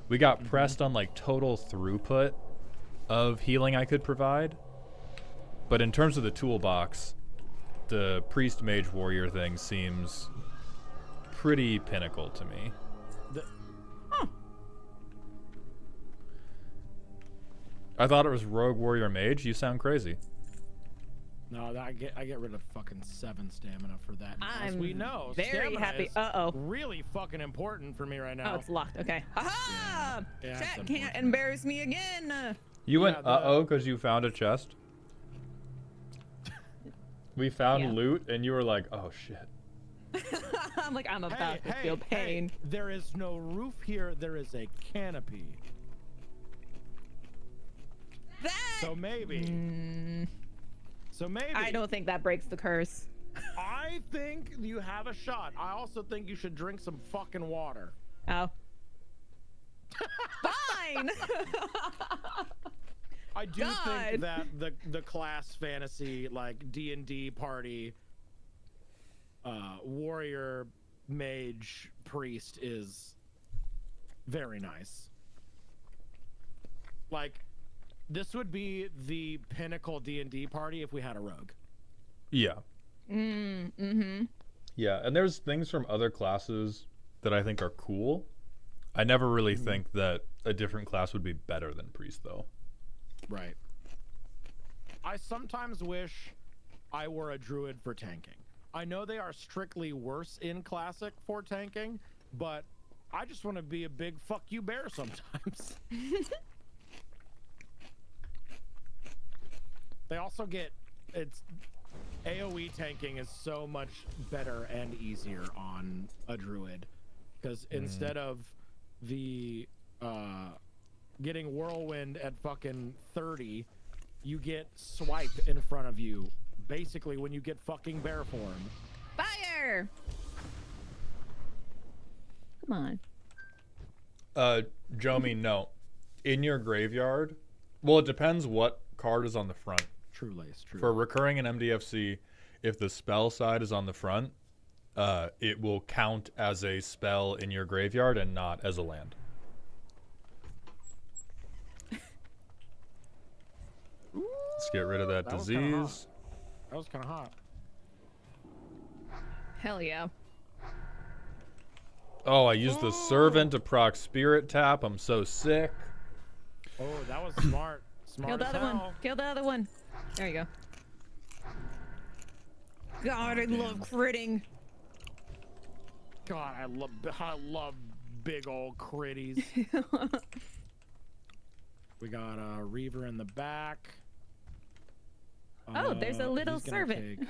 we got pressed on like total throughput of healing I could provide. But in terms of the toolbox, the priest mage warrior thing seems pretty pinnacle to me. I thought it was rogue warrior mage. You sound crazy. No, I get rid of fucking 7 stamina for that. As I'm we know, very stamina happy. is Uh-oh. really fucking important for me right now. Oh, it's locked. Okay. Aha! Yeah, it's Chat can't unfortunate. embarrass me again. You went Yeah, the- uh-oh because you found a chest? We found Yeah. loot and you were like, oh shit. I'm like, I'm about to feel pain. Hey, there is no roof here. There is a canopy. That. So maybe. So maybe. I don't think that breaks the curse. I think you have a shot. I also think you should drink some fucking water. Oh. Fine. I do God. think that the class fantasy like D&D party warrior mage priest is very nice. Like this would be the pinnacle D&D party if we had a rogue. Yeah. Mm-hmm. Yeah, and there's things from other classes that I think are cool. I never really think that a different class would be better than priest though. Right. I sometimes wish I were a druid for tanking. I know they are strictly worse in classic for tanking, but I just want to be a big fuck you bear sometimes. They also get it's AoE tanking is so much better and easier on a druid because instead of the getting whirlwind at fucking 30, you get swipe in front of you basically when you get fucking bear form. Fire. Come on. Jomi, no. In your graveyard, well, it depends what card is on the front. True lace, true. For recurring in MDFC, if the spell side is on the front, it will count as a spell in your graveyard and not as a land. Let's get rid of that That was kinda hot. disease. That was kind of hot. Hell yeah. Oh, I used the servant to proc spirit tap. I'm so sick. Oh, that was smart. Smart Kill the as other one. hell. Kill the other one. There you go. God, I love critting. God, I love big old critties. We got a Reaver in the back. Oh, there's a little he's gonna servant.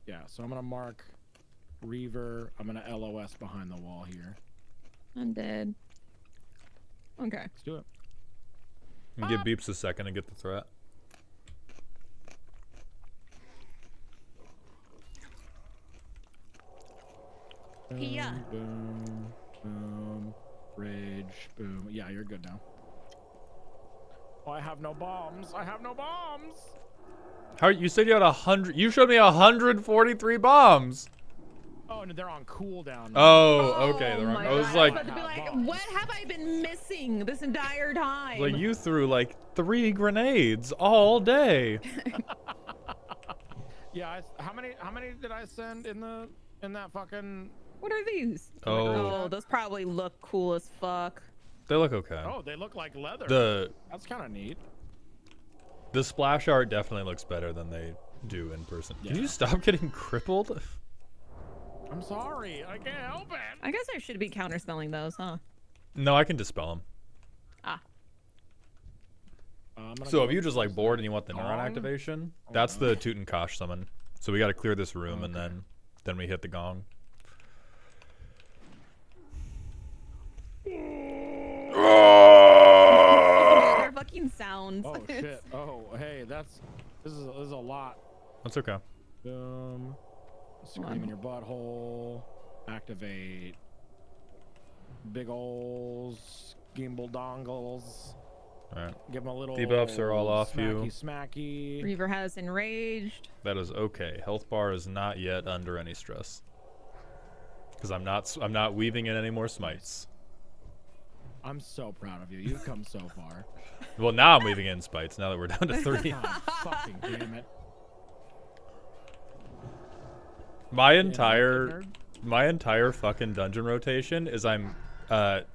Yeah, so I'm gonna mark Reaver. I'm gonna LOS behind the wall here. I'm dead. Okay. Let's do it. Give Beeps a second to get the threat. Yeah. Boom, boom, rage, boom. Yeah, you're good now. Oh, I have no bombs. I have no bombs. How you said you had 100? You showed me 143 bombs. Oh, no, they're on cooldown. Oh, okay. Oh They're on, my I was God, like, I was about to be like, Bombs. what have I been missing this entire time? like you threw like 3 grenades all day. Yeah. How many did I send in that fucking? What are these? Oh, Oh, those probably look cool as fuck. they look okay. Oh, they look like leather. The That's kind of neat. splash art definitely looks better than they do in person. Can Yeah. you stop getting crippled? I'm sorry. I can't help it. I guess I should be counterspelling those, huh? No, I can dispel them. Ah. I'm gonna So go if you with just like this bored and you want the neuron gong. activation, that's the Tutankash summon. So we got to clear this room and Okay. then we hit the gong. Their fucking sounds. Oh shit. Oh hey, this is a lot. That's okay. Boom. Scream in your butthole. Activate. Big ols. Gimbal dongles. All right. Give them a little. Debuffs are all off smacky, you. Smacky. Reaver has enraged. That is okay. Health bar is not yet under any stress. Because I'm not weaving in any more smites. I'm so proud of you. You've come so far. Well, now I'm weaving in spites. Now that we're down to 3. God fucking damn it. My You know, entire nerd. fucking dungeon rotation is I'm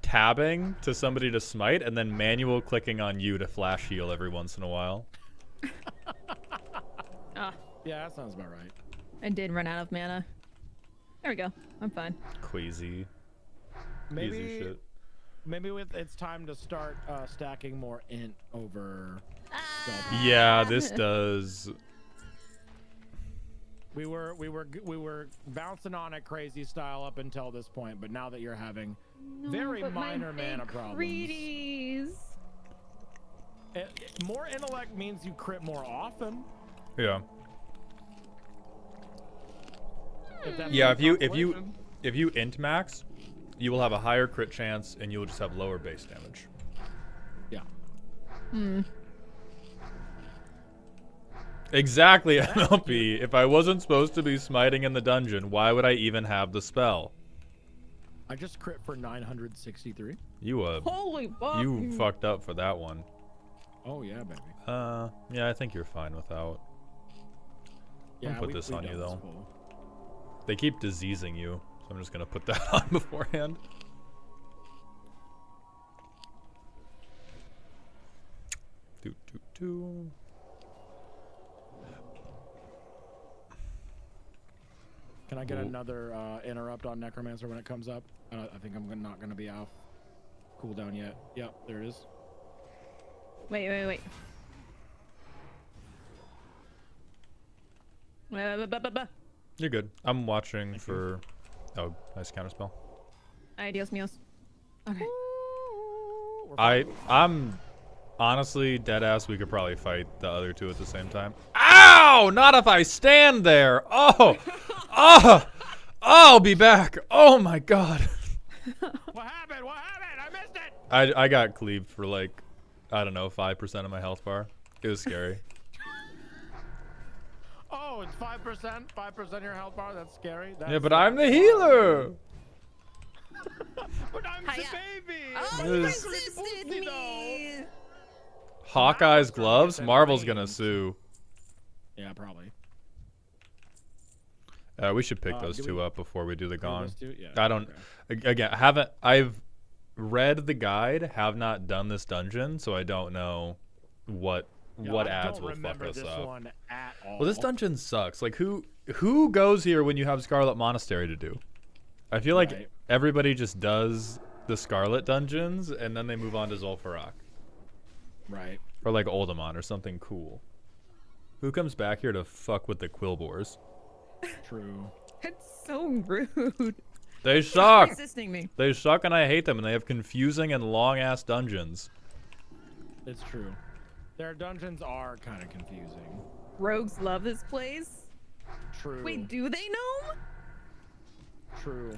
tabbing to somebody to smite and then manual clicking on you to flash heal every once in a while. Ah, Yeah, that sounds about right. I did run out of mana. There we go. I'm fine. Queasy. Maybe Easy shit. it's time to start stacking more int over. Yeah, this does. We were bouncing on it crazy style up until this point, but now that you're having very But my minor mana big problems, Creeties. more intellect means you crit more often. Yeah. If that's Yeah, the if you constellation. int max, you will have a higher crit chance and you will just have lower base damage. Yeah. Exactly, MLP. If I wasn't supposed to be smiting in the dungeon, why would I even have the spell? I just crit for 963. You Holy fuck. you fucked up for that one. Oh yeah, baby. Yeah, I think you're fine without. Yeah, put this on we've you, done this though. full. They keep diseasing you, so I'm just gonna put that on beforehand. Do do do. Can I get Ooh. another interrupt on Necromancer when it comes up? I think I'm not gonna be off cooldown yet. Yep, there it is. Wait. Wait. You're good. I'm watching for. Oh, nice counterspell. Adios, mios. Okay. I'm honestly dead ass. We could probably fight the other two at the same time. Ow! Not if I stand there. Oh, oh, I'll be back. Oh my god. What happened? What happened? I missed it. I got cleaved for like, I don't know, 5% of my health bar. It was scary. Oh, it's 5%. 5% your health bar. That's scary. Yeah, but I'm the healer. But I'm the Hiya. baby. Oh, you you Yes. resisted Boosty, me. Hawkeye's gloves? That Marvel's gonna range. sue. Yeah, probably. We should pick those do two we- up before we do the gong. Those two? Yeah, I don't. Again, I've read the guide, have not done this dungeon, so I don't know what Yeah, ads I will don't fuck remember us this up. one at all. Well, this dungeon sucks. Like, who goes here when you have Scarlet Monastery to do? I feel like Right. everybody just does the Scarlet dungeons and then they move on to Zul'Farrak Right. or like Oldemon or something cool. Who comes back here to fuck with the Quillbores? True. It's so rude. They Stop suck. resisting me. They suck and I hate them and they have confusing and long ass dungeons. It's true. Their dungeons are kind of confusing. Rogues love this place. True. Wait, do they know? True.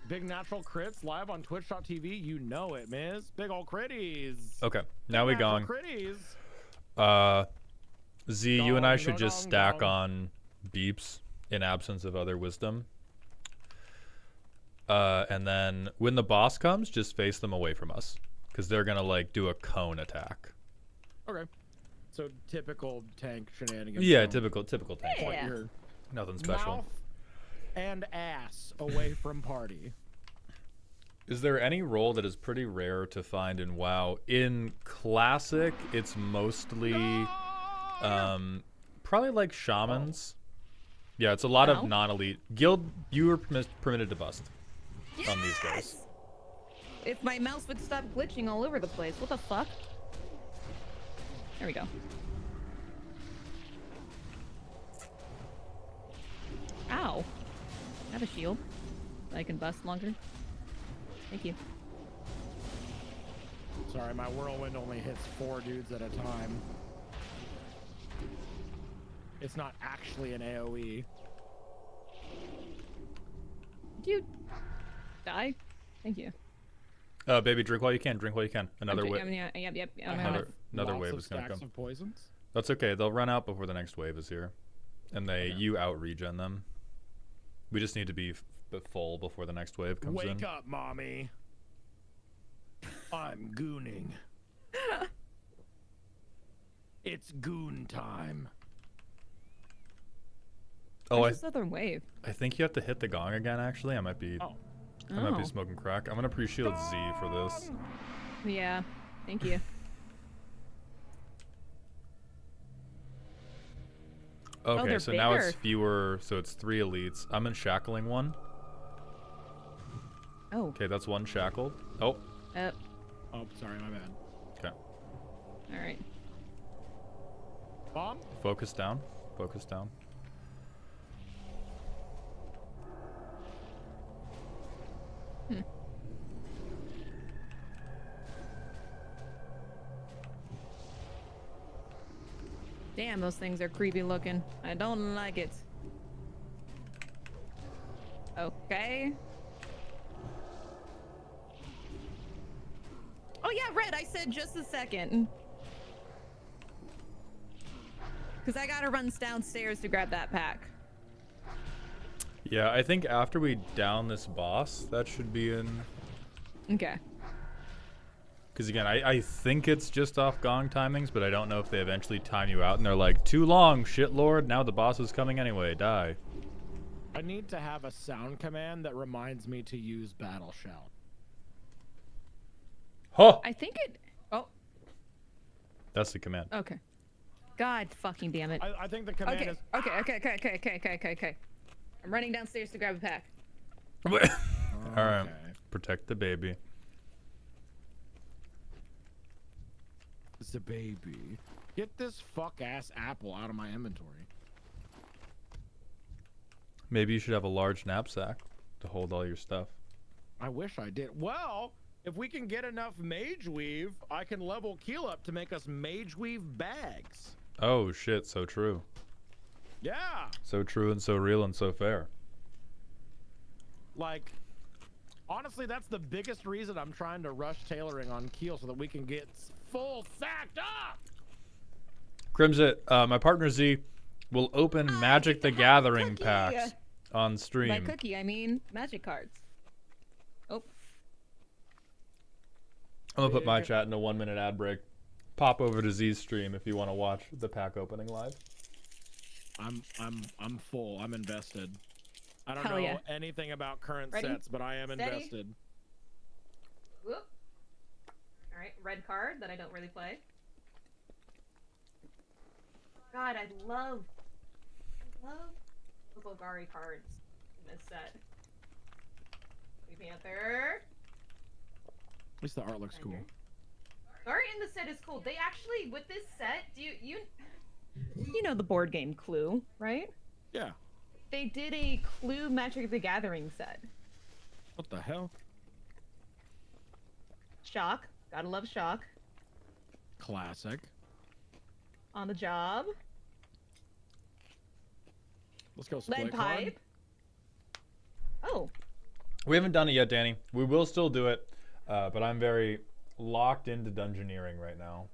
Big natural crits live on twitch.tv. You know it, miss. Big ol' critties. Okay, now we Natural going. Critties. Z, you and I Gong, should just gong, stack gong. on beeps in absence of other wisdom. And then when the boss comes, just face them away from us. Because they're going to, like, do a cone attack. Okay. So typical tank shenanigans. Yeah, Don't typical tank. Yeah. Point your Nothing special. mouth and ass away from party. Is there any role that is pretty rare to find in WoW? In Classic, it's mostly probably like shamans. Yeah, it's a lot of Oh. non-elite. Guild, you were permitted to bust on these guys. Yes! If my mouse would stop glitching all over the place, what the fuck? There we go. Ow. I have a shield. So I can bust longer. Thank you. Sorry, my whirlwind only hits 4 dudes at a time. It's not actually an AoE. Did you die? Thank you. Baby, drink while you can. Drink while you can. Another wave. Yep. I I'm have gonna- Another lots wave of is gonna stacks come. of poisons. That's okay. They'll run out before the next wave is here, and you out regen them. We just need to be full before the next wave comes in. Wake up, mommy. I'm gooning. It's goon time. Oh, Where's this other wave? I think you have to hit the gong again. Actually, I might be Oh. smoking crack. I'm gonna pre-shield Z for this. Yeah. Thank you. Okay, they're so now it's bigger. fewer. So it's 3 elites. I'm unshackling one. Oh. Okay, that's one shackled. Oh, Oh, sorry, my bad. okay. All right. Bomb? Focus down. Focus down. Damn, those things are creepy looking. I don't like it. Okay. Oh yeah, Red, I said just a second. Because I gotta run downstairs to grab that pack. Yeah, I think after we down this boss, that should be in. Okay. Because again, I think it's just off gong timings, but I don't know if they eventually time you out and they're like, too long, shit lord, now the boss is coming anyway, die. I need to have a sound command that reminds me to use Battle Shout. Huh! I think it... Oh, That's the command. okay. God fucking damn it. I think the command Okay, is... okay. I'm running downstairs to grab a pack. Alright, Okay. protect the baby. It's a baby. Get this fuck-ass apple out of my inventory. Maybe you should have a large knapsack to hold all your stuff. I wish I did. Well, if we can get enough mage weave, I can level Keel up to make us mage weave bags. Oh shit, so true. Yeah. So true and so real and so fair. Like, honestly, that's the biggest reason I'm trying to rush tailoring on Keel so that we can get full sacked up. Crimson, my partner Z will open Magic the Gathering cookie. packs on By stream. cookie, I mean magic cards. Oh. I'm gonna put my chat in a 1-minute ad break. Pop over to Z's stream if you want to watch the pack opening live. I'm full. I'm invested. I don't Hell know yeah. anything about current Ready? sets, but I am Steady? invested. Whoop. All right, red card that I don't really play. God, I love the Bulgari cards in this set. Blue Panther. At least the art looks cool. Art in the set is cool. They actually, with this set, you know the board game Clue, right? Yeah. They did a Clue Magic the Gathering set. What the hell? Shock. Gotta love Shock. Classic. On the Job. Let's go split Lead card. Pipe. Oh. We haven't done it yet, Danny. We will still do it, but I'm very locked into dungeoneering right now.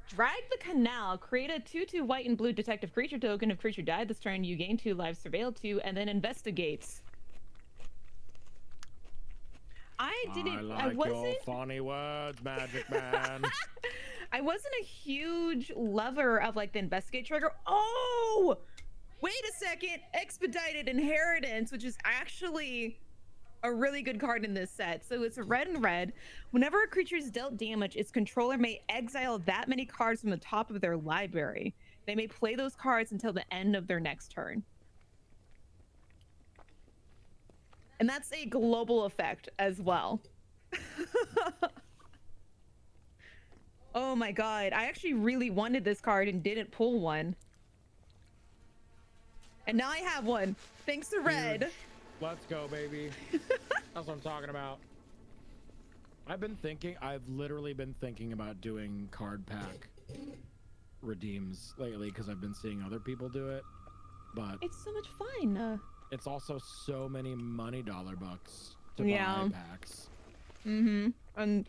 Drag the Canal. Create a 2/2 white and blue detective creature token. If creature died this turn, you gain 2 lives, surveil 2, and then investigates. I wasn't your funny words, Magic Man. I wasn't a huge lover of like the investigate trigger. Oh, wait a second. Expedited Inheritance, which is actually a really good card in this set. So it's a red and red. Whenever a creature is dealt damage, its controller may exile that many cards from the top of their library. They may play those cards until the end of their next turn. And that's a global effect as well. Oh my god, I actually really wanted this card and didn't pull one. And now I have one. Thanks to red. Huge. Let's go, baby. That's what I'm talking about. I've literally been thinking about doing card pack redeems lately because I've been seeing other people do it. But It's so much fun. it's also so many money bucks to Yeah. buy packs. Mm-hmm. And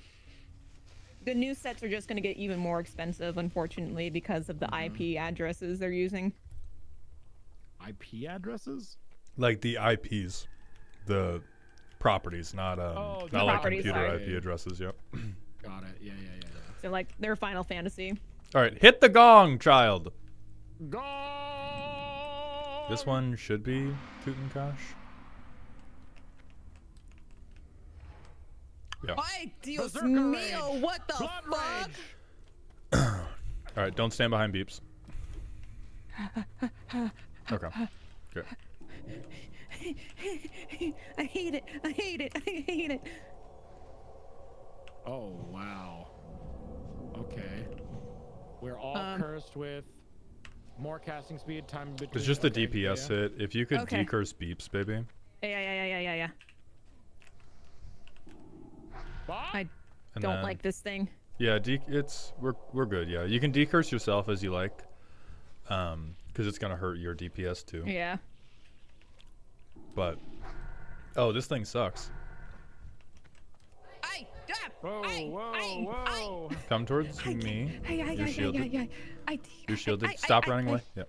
the new sets are just going to get even more expensive, unfortunately, because of the IP addresses they're using. IP addresses? Like the IPs, the properties, not Oh, the not like properties, computer sorry. IP addresses. Yep. Got it. Yeah. So, like, their Final Fantasy. All right, hit the gong, child. Go! This one should be Tutankhash. Yeah. Ay, Dios Berserker mío, Rage. what the Blood fuck? Rage. All right, don't stand behind beeps. Okay. Good. I hate it. I hate it. I hate it. Oh, wow. Okay. We're all cursed with more casting speed, time between. It's just the okay, DPS yeah. hit. If you could Okay. decurse beeps, baby. Yeah. What? I And don't then- like this thing. Yeah, we're good. Yeah, you can decurse yourself as you like, because it's gonna hurt your DPS too. Yeah. But oh, this thing sucks. Ay, Whoa. Come towards me. You're shielded. You're shielded. Stop running away. Yeah.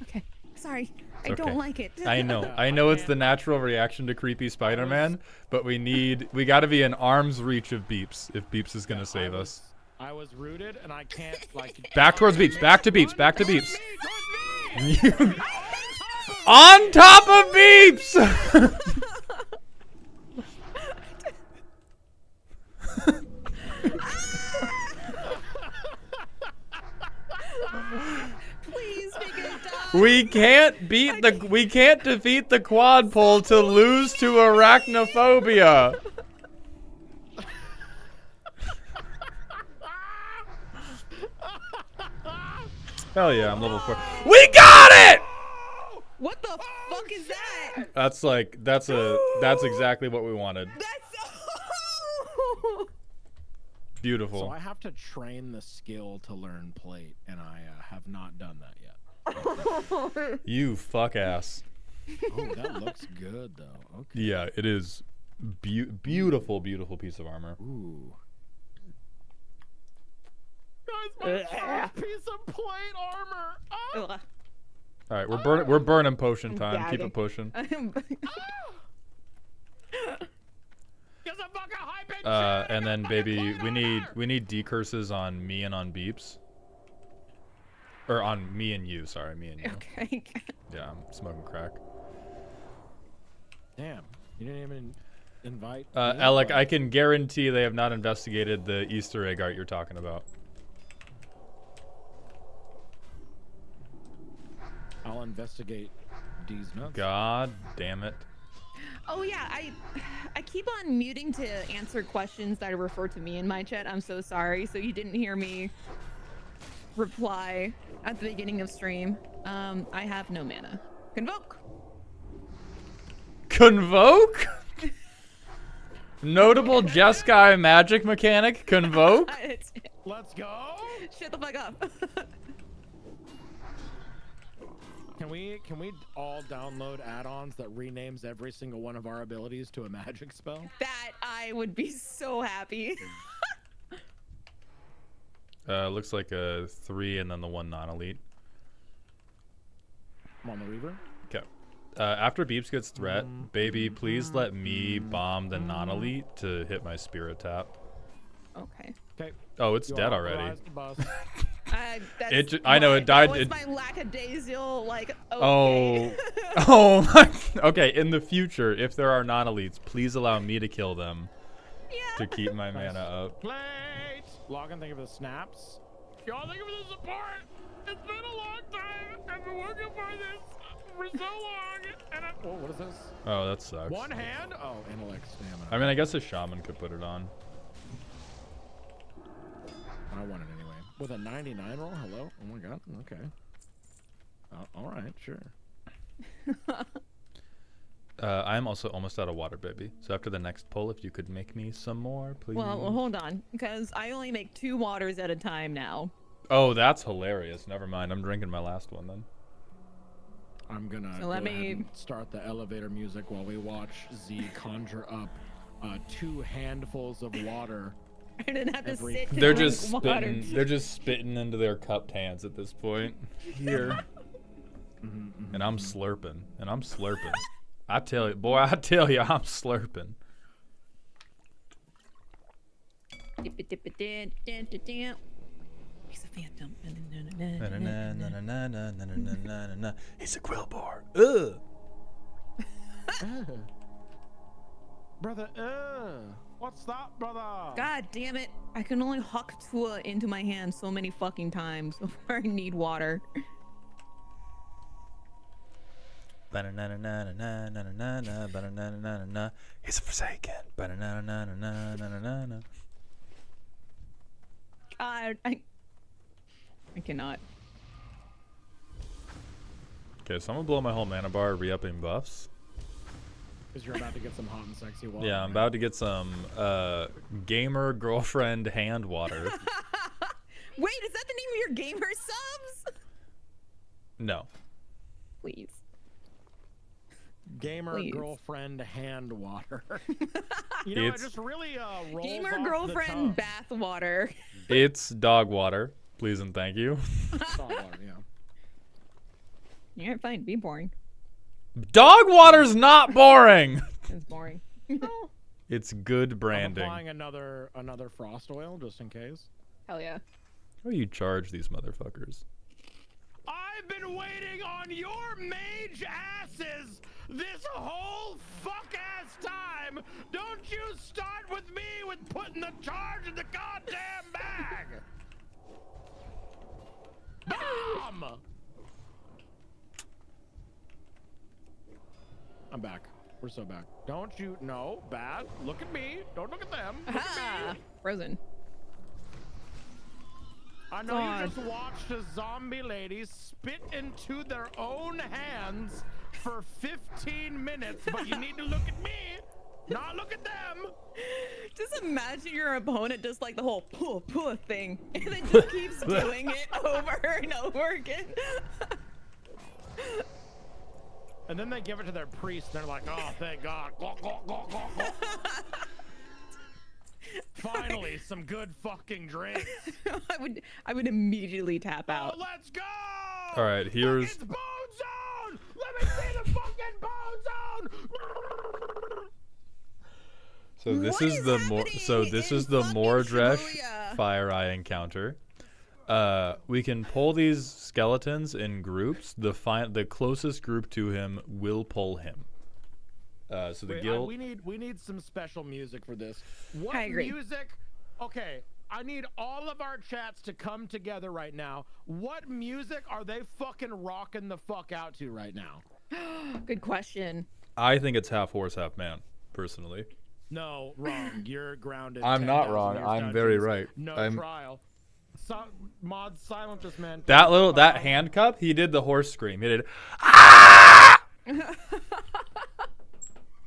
Okay. Sorry. I okay. don't like it. I know it's the natural reaction to creepy Spider-Man, but we gotta be in arm's reach of Beeps if Beeps is gonna save us. I was rooted and I can't like. Back towards Beeps, back to Beeps, back to Beeps. Towards me! On top of Beeps! Please make it die. We can't defeat the quad pole to lose to arachnophobia. Hell yeah, I'm level 4. We got it! What the fuck is that? That's exactly what we wanted. That's Beautiful. So I have to train the skill to learn plate, and I have not done that yet. You fuck ass. Oh, that looks good though. Okay. Yeah, it is beautiful piece of armor. Ooh. Guys, my first piece of plate armor. Oh! Ugh. All right, we're burning potion time. Keep gagging. it pushing. There's a fucking hype in chat. And then, Fucking baby, play it we on need there. decurses on me and on Beeps. Or on me and you. Sorry, me and you. Okay. Yeah, I'm smoking crack. Damn, you didn't even invite. me? Alec, I can guarantee they have not investigated the Easter egg art you're talking about. I'll investigate D's nuts. God damn it. Oh yeah, I keep on muting to answer questions that refer to me in my chat. I'm so sorry. So you didn't hear me reply at the beginning of stream. I have no mana. Convoke. Convoke? Notable Jeskai magic mechanic, Convoke? Let's go. Shut the fuck up. Can we all download add-ons that renames every single one of our abilities to a magic spell? That I would be so happy. Looks like a 3 and then the 1 non-elite. I'm on the Reaver. Okay. After Beeps gets threat, baby, please let me bomb the non-elite to hit my spirit tap. Okay. Okay. Oh, it's dead already. I know it died. That was my lackadaisical, like, Oh, okay. oh my. Okay, in the future, if there are non-elites, please allow me to kill them Yeah. to keep my mana up. Plate. Logan, thank you for the snaps. Y'all, thank you for the support. It's been a long time. I've been working for this for so long. And oh, what is this? Oh, that sucks. One hand? Oh, intellect stamina. I mean, I guess a shaman could put it on. I want it anyway. With a 99 roll? Hello? Oh my god. Okay. All right, sure. I'm also almost out of water, baby. So after the next pull, if you could make me some more, please. Well, hold on, because I only make 2 waters at a time now. Oh, that's hilarious. Never mind. I'm drinking my last one then. I'm gonna So let go ahead me- and start the elevator music while we watch Z conjure up 2 handfuls of water. I didn't have to Every- sit. to They're drink just water. spitting. They're just spitting into their cupped hands at this point. Here. And I'm slurping. And I'm slurping. I tell you, boy, I tell you, I'm slurping. Dip it, dip it, dip, dip, dip, dip. He's a phantom. He's a quillbore. Ugh. Brother, what's that, brother? God damn it! I can only huck Tua into my hand so many fucking times before I need water. He's a forsaken. God, I cannot. Okay, so I'm gonna blow my whole mana bar, re-upping buffs. Because you're about to get some hot and sexy water. Yeah, I'm about to get some gamer girlfriend hand water. Wait, is that the name of your gamer subs? No. Please. Gamer Please. girlfriend hand water. You know, It's- it just really rolls Gamer off the girlfriend tongue. bath water. It's dog water. Please and thank you. Dog water, yeah. Yeah, fine. Be boring. Dog water's not boring. It's boring. It's good I'm branding. applying another frost oil just in case. Hell yeah. How do you charge these motherfuckers? I've been waiting on your mage asses this whole fuck-ass time! Don't you start with me with putting the charge in the goddamn bag! Bomb! I'm back. We're so back. Don't you? No, bad. Look at me. Don't look at them. Look Aha! at me. Frozen. I know God. you just watched a zombie lady spit into their own hands for 15 minutes, but you need to look at me, not look at them. Just imagine your opponent does like the whole puh thing and then just keeps doing it over and over again. And then they give it to their priest, and they're like, oh, thank God. Glok, glok, glok, glok, glok. Finally, some good fucking drinks. I would immediately tap Oh, out. let's go! All right, here's- Fucking bone zone! Let me see the fucking bone zone! So this What is the more. So happening this in is the fucking Mordresh Shibuya? Fire Eye encounter. We can pull these skeletons in groups. The closest group to him will pull him. So the Wait, guild. we need some special music for this. What I agree. music? Okay, I need all of our chats to come together right now. What music are they fucking rocking the fuck out to right now? Good question. I think it's half horse, half man. Personally, No, wrong. You're grounded. I'm not 10,000 wrong. years I'm down very trees. right. No trial. Mod silent this man. that hand cup. He did the horse scream. He did.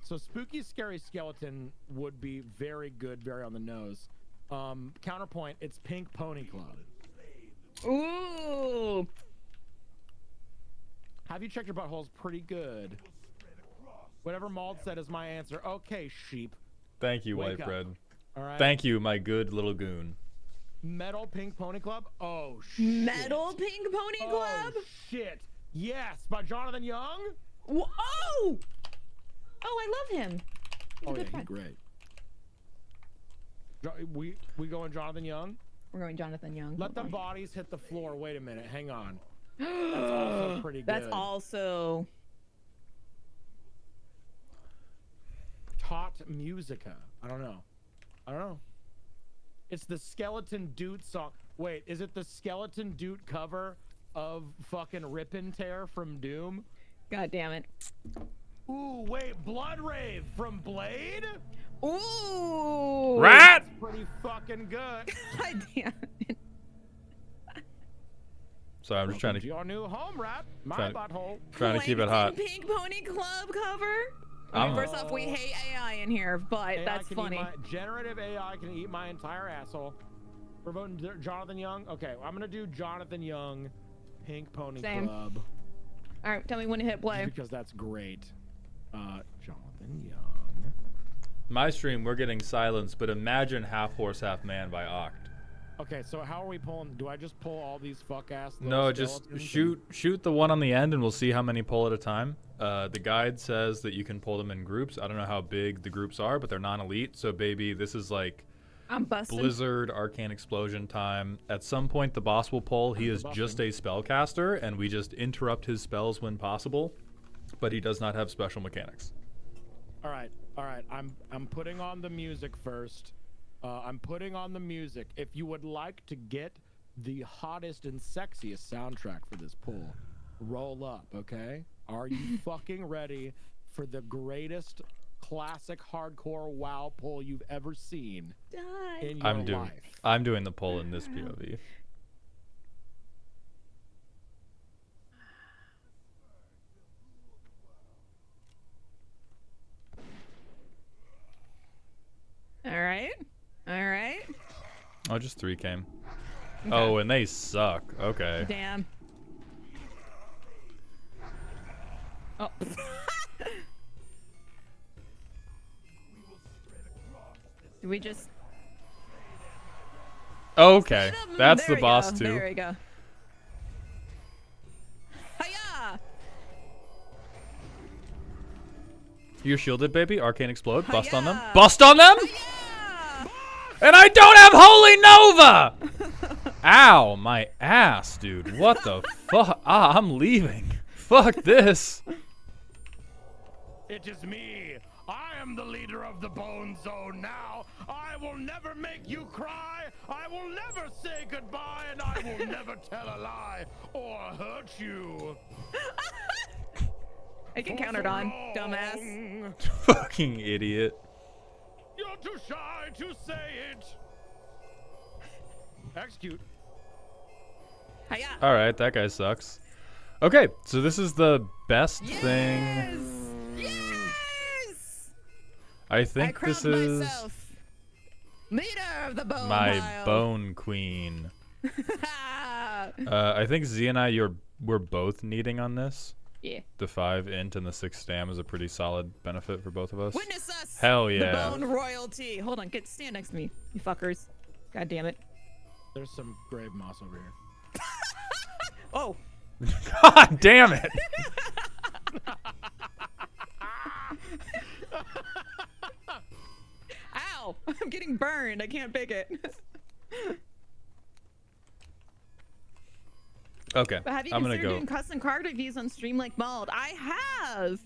So spooky, scary skeleton would be very good, very on the nose. Counterpoint, it's Pink Pony Club. Ooh. Have you checked your buttholes? Pretty good. Whatever Mauld said is my answer. Okay, sheep. Thank you, Wake white up. bread. All right. Thank you, my good little goon. Metal Pink Pony Club. Oh shit. Metal Pink Pony Club? Oh shit. Yes, by Jonathan Young. Whoa! Oh, I love him. He's a Oh good yeah, he's friend. great. We going Jonathan Young. We're going Jonathan Young. Let the Okay. bodies hit the floor. Wait a minute. Hang on. That's also pretty good. That's also. Taut Musica. I don't know. It's the Skeleton Dude song. Wait, is it the Skeleton Dude cover of fucking Rip and Tear from Doom? God damn it. Ooh, wait, Blood Rave from Blade? Ooh. Rat. That's pretty fucking good. God damn it. Sorry, I'm just trying Welcome to your new home rap, my Trying to- butthole. trying to keep it Plankton hot. Pink Pony Club cover. I mean, I'm- first off, we hate AI in here, but AI that's can funny. Generative AI can eat my entire asshole. We're voting Jonathan Young. Okay, I'm gonna do Jonathan Young, Pink Pony Same. Club. All right, tell me when to hit play. Because that's great. Jonathan Young. My stream, we're getting silence, but imagine Half Horse, Half Man by Oct. Okay, so how are we pulling? Do I just pull all these fuck ass? No, just shoot the one on the end, and we'll see how many pull at a time. The guide says that you can pull them in groups. I don't know how big the groups are, but they're non-elite. So, baby, this is like I'm busting. Blizzard, Arcane Explosion time. At some point, the boss will pull. He is just a spellcaster, and we just interrupt his spells when possible. But he does not have special mechanics. All right. I'm putting on the music first. I'm putting on the music. If you would like to get the hottest and sexiest soundtrack for this pull, roll up, okay? Are you fucking ready for the greatest classic hardcore WoW pull you've ever seen Die. in your life? I'm doing the pull in this POV. All right. Oh, just 3 came. Okay. Oh, and they suck. Okay. Damn. Oh. Do we just? Okay, that's There the we boss go. too. There we go. Hiya! You're shielded, baby. Arcane Explode. Bust on them. Hiya! Bust on them! Hiya! And I don't have Holy Nova! Ow, my ass, dude. What the fuck? Ah, I'm leaving. Fuck this. It is me. I am the leader of the Bone Zone now. I will never make you cry. I will never say goodbye, and I will never tell a lie or hurt you. I get countered on, dumbass. Fucking idiot. You're too shy to say it. Execute. Hiya! Alright, that guy sucks. Okay, so this is the best thing. Yes! I I think crowned this is myself leader of the bone my pile. bone queen. I think Z and I, we're both needing on this. Yeah. The 5 int and the 6 stam is a pretty solid benefit for both of us. Witness us. Hell yeah. The bone royalty. Hold on, stand next to me, you fuckers. God damn it. There's some grave moss over here. Oh. God damn it. Ow! I'm getting burned. I can't pick it. Okay, But have you I'm gonna considered go. doing custom card reviews on stream like Mauled? I have.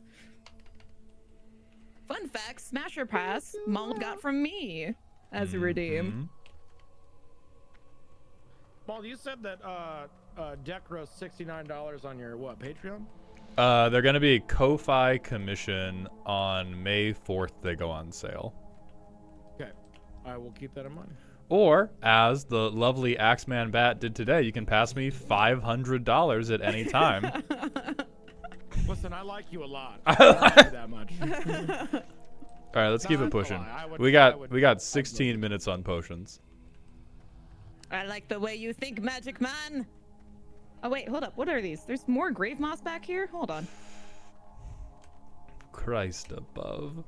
Fun fact: Smasher Pass Mauled got from me as a redeem. Mhm. Paul, you said that deck roast $69 on your what Patreon? They're gonna be Ko-Fi commission on May 4th. They go on sale. Okay, I will keep that in mind. Or, as the lovely Axeman Bat did today, you can pass me $500 at any time. Listen, I like you a lot. I don't like you that much. All right, let's keep No, it that's a pushing. lie. We got 16 minutes on potions. I like the way you think, Magic Man. Oh wait, hold up. What are these? There's more grave moss back here. Hold on. Christ above.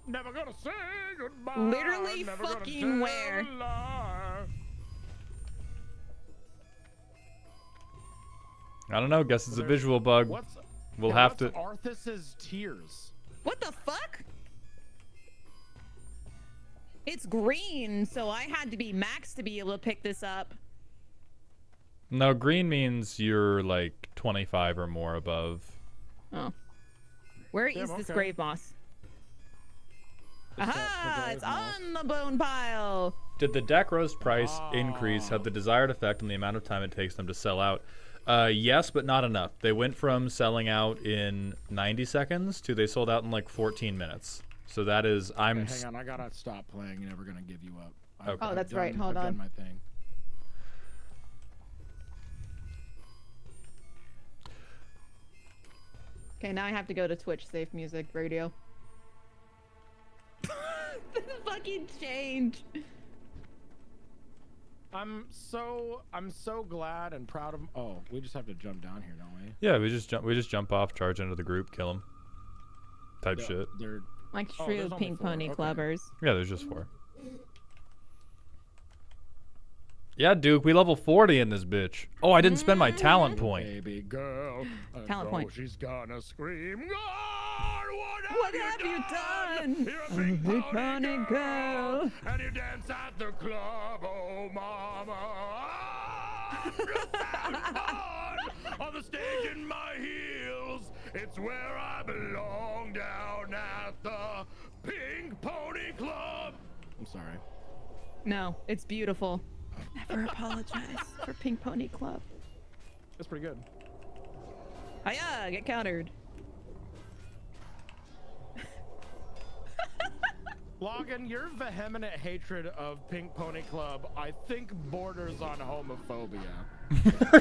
Never gonna say goodbye. Literally never gonna fucking tell where? a lie. I don't know. Guess it's a visual bug. We'll have to. Arthas's tears. What the fuck? It's green, so I had to be max to be able to pick this up. No, green means you're like 25 or more above. Oh. Where is this okay. grave moss? It's the Aha! grave It's moss. on the bone pile. Did the deck roast price increase have the desired effect on the amount of time it takes them to sell out? Yes, but not enough. They went from selling out in 90 seconds to they sold out in like 14 minutes. So that is, Okay, hang on, I gotta stop playing. Never gonna give you up. Okay. Oh, that's right. Hold I've on. done my thing. Okay, now I have to go to Twitch, Safe Music, Radio. The fucking change. I'm so glad and proud of. Oh, we just have to jump down here, don't we? Yeah, we just jump off, charge into the group, kill them. Type shit. They're Like Oh, true there's only pink 4, pony okay. clubbers. Yeah, there's just 4. Yeah, Duke, we level 40 in this bitch. Oh, I didn't spend my talent point. baby girl. I Talent know point. She's gonna scream. God, What have you done? You're a I'm big a big pony pony girl. and you dance at the club, oh mama. I'm just having fun on the stage in my heels. It's where I belong, down at the Pink Pony Club. I'm sorry. No, it's beautiful. Never apologize for Pink Pony Club. That's pretty good. Hiya, get countered. Logan, your vehement hatred of Pink Pony Club, I think, borders on homophobia.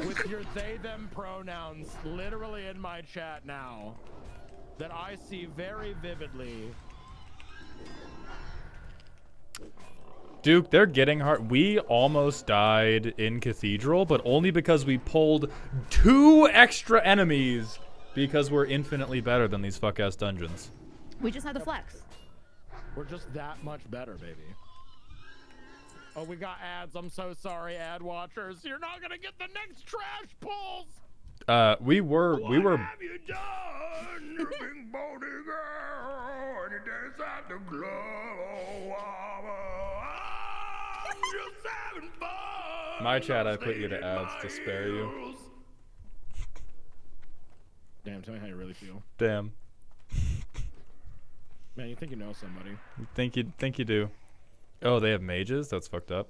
With your they-them pronouns literally in my chat now, that I see very vividly. Duke, they're getting hard. We almost died in Cathedral, but only because we pulled 2 extra enemies because we're infinitely better than these fuck-ass dungeons. We just had the flex. We're just that much better, baby. Oh, we got ads. I'm so sorry, ad watchers. You're not gonna get the next trash pulls. We were. What have you done, Pink Pony girl? And you dance at the club, oh mama. I'm just having fun. My chat, I put you to ads to spare you. Damn, tell me how you really feel. Damn. Man, you think you know somebody. Think you do. Oh, they have mages? That's fucked up.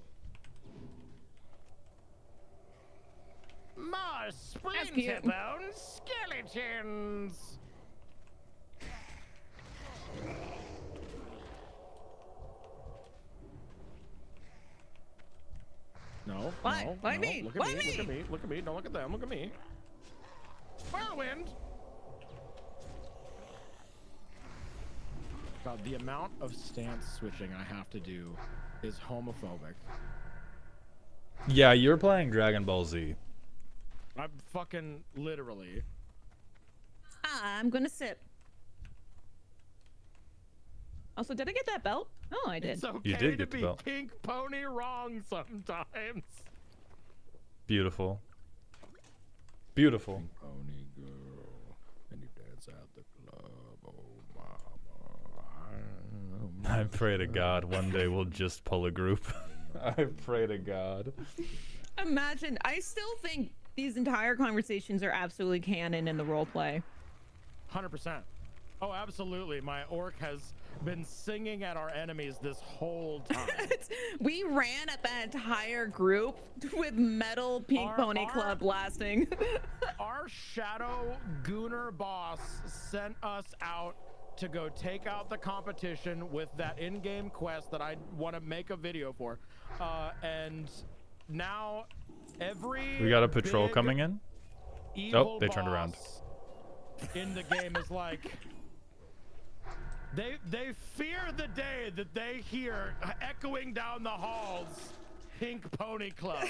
More That's cute. splinter-bone skeletons. No. Why? No, Why no. me? Look at Why me? me? Look at me. Look at me. Don't look at them. Look at me. Whirlwind. God, the amount of stance switching I have to do is homophobic. Yeah, you're playing Dragon Ball Z. I'm fucking literally. I'm gonna sip. Also, did I get that belt? Oh, I did. It's okay did to get the be belt. pink pony wrong sometimes. Beautiful. Beautiful. Pony girl, and you dance at the club, oh I pray to God one day we'll just pull a group. I pray to God. Imagine. I still think these entire conversations are absolutely canon in the roleplay. 100%. Oh, absolutely. My orc has been singing at our enemies this whole time. We ran at that entire group with metal Pink Pony Club blasting. Our shadow gooner boss sent us out to go take out the competition with that in-game quest that I want to make a video for. And now every We got a patrol big coming in. evil Oh, they turned around. boss in the game is like, they fear the day that they hear echoing down the halls Pink Pony Club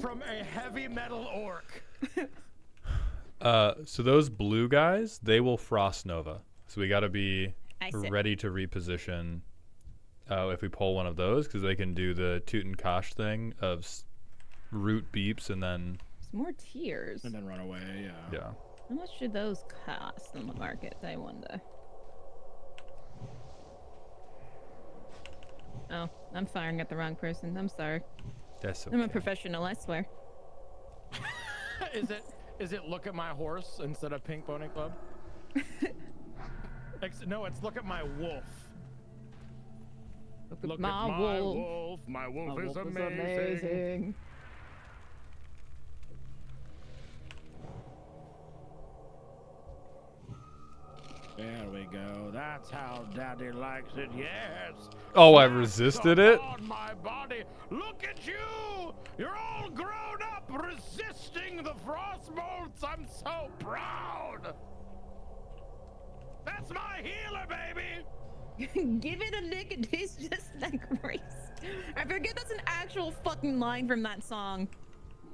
from a heavy metal orc. So those blue guys, they will Frost Nova. So we got to be ready to reposition if we pull one of those, because they can do the toot and kosh thing of root beeps and then... There's more tiers. And then run away, yeah. Yeah. How much should those cost on the market, I wonder? Oh, I'm firing at the wrong person. I'm sorry. That's okay. I'm a professional, I swear. Is it look at my horse instead of Pink Pony Club? No, it's look at my wolf. Look at my wolf. My wolf, My is wolf amazing. There we go. That's how Daddy likes it. Yes. Oh, I resisted it? On my body. Look at you. You're all grown up resisting the frost bolts. I'm so proud. That's my healer, baby. Give it a lick, it tastes just like rice. I forget that's an actual fucking line from that song.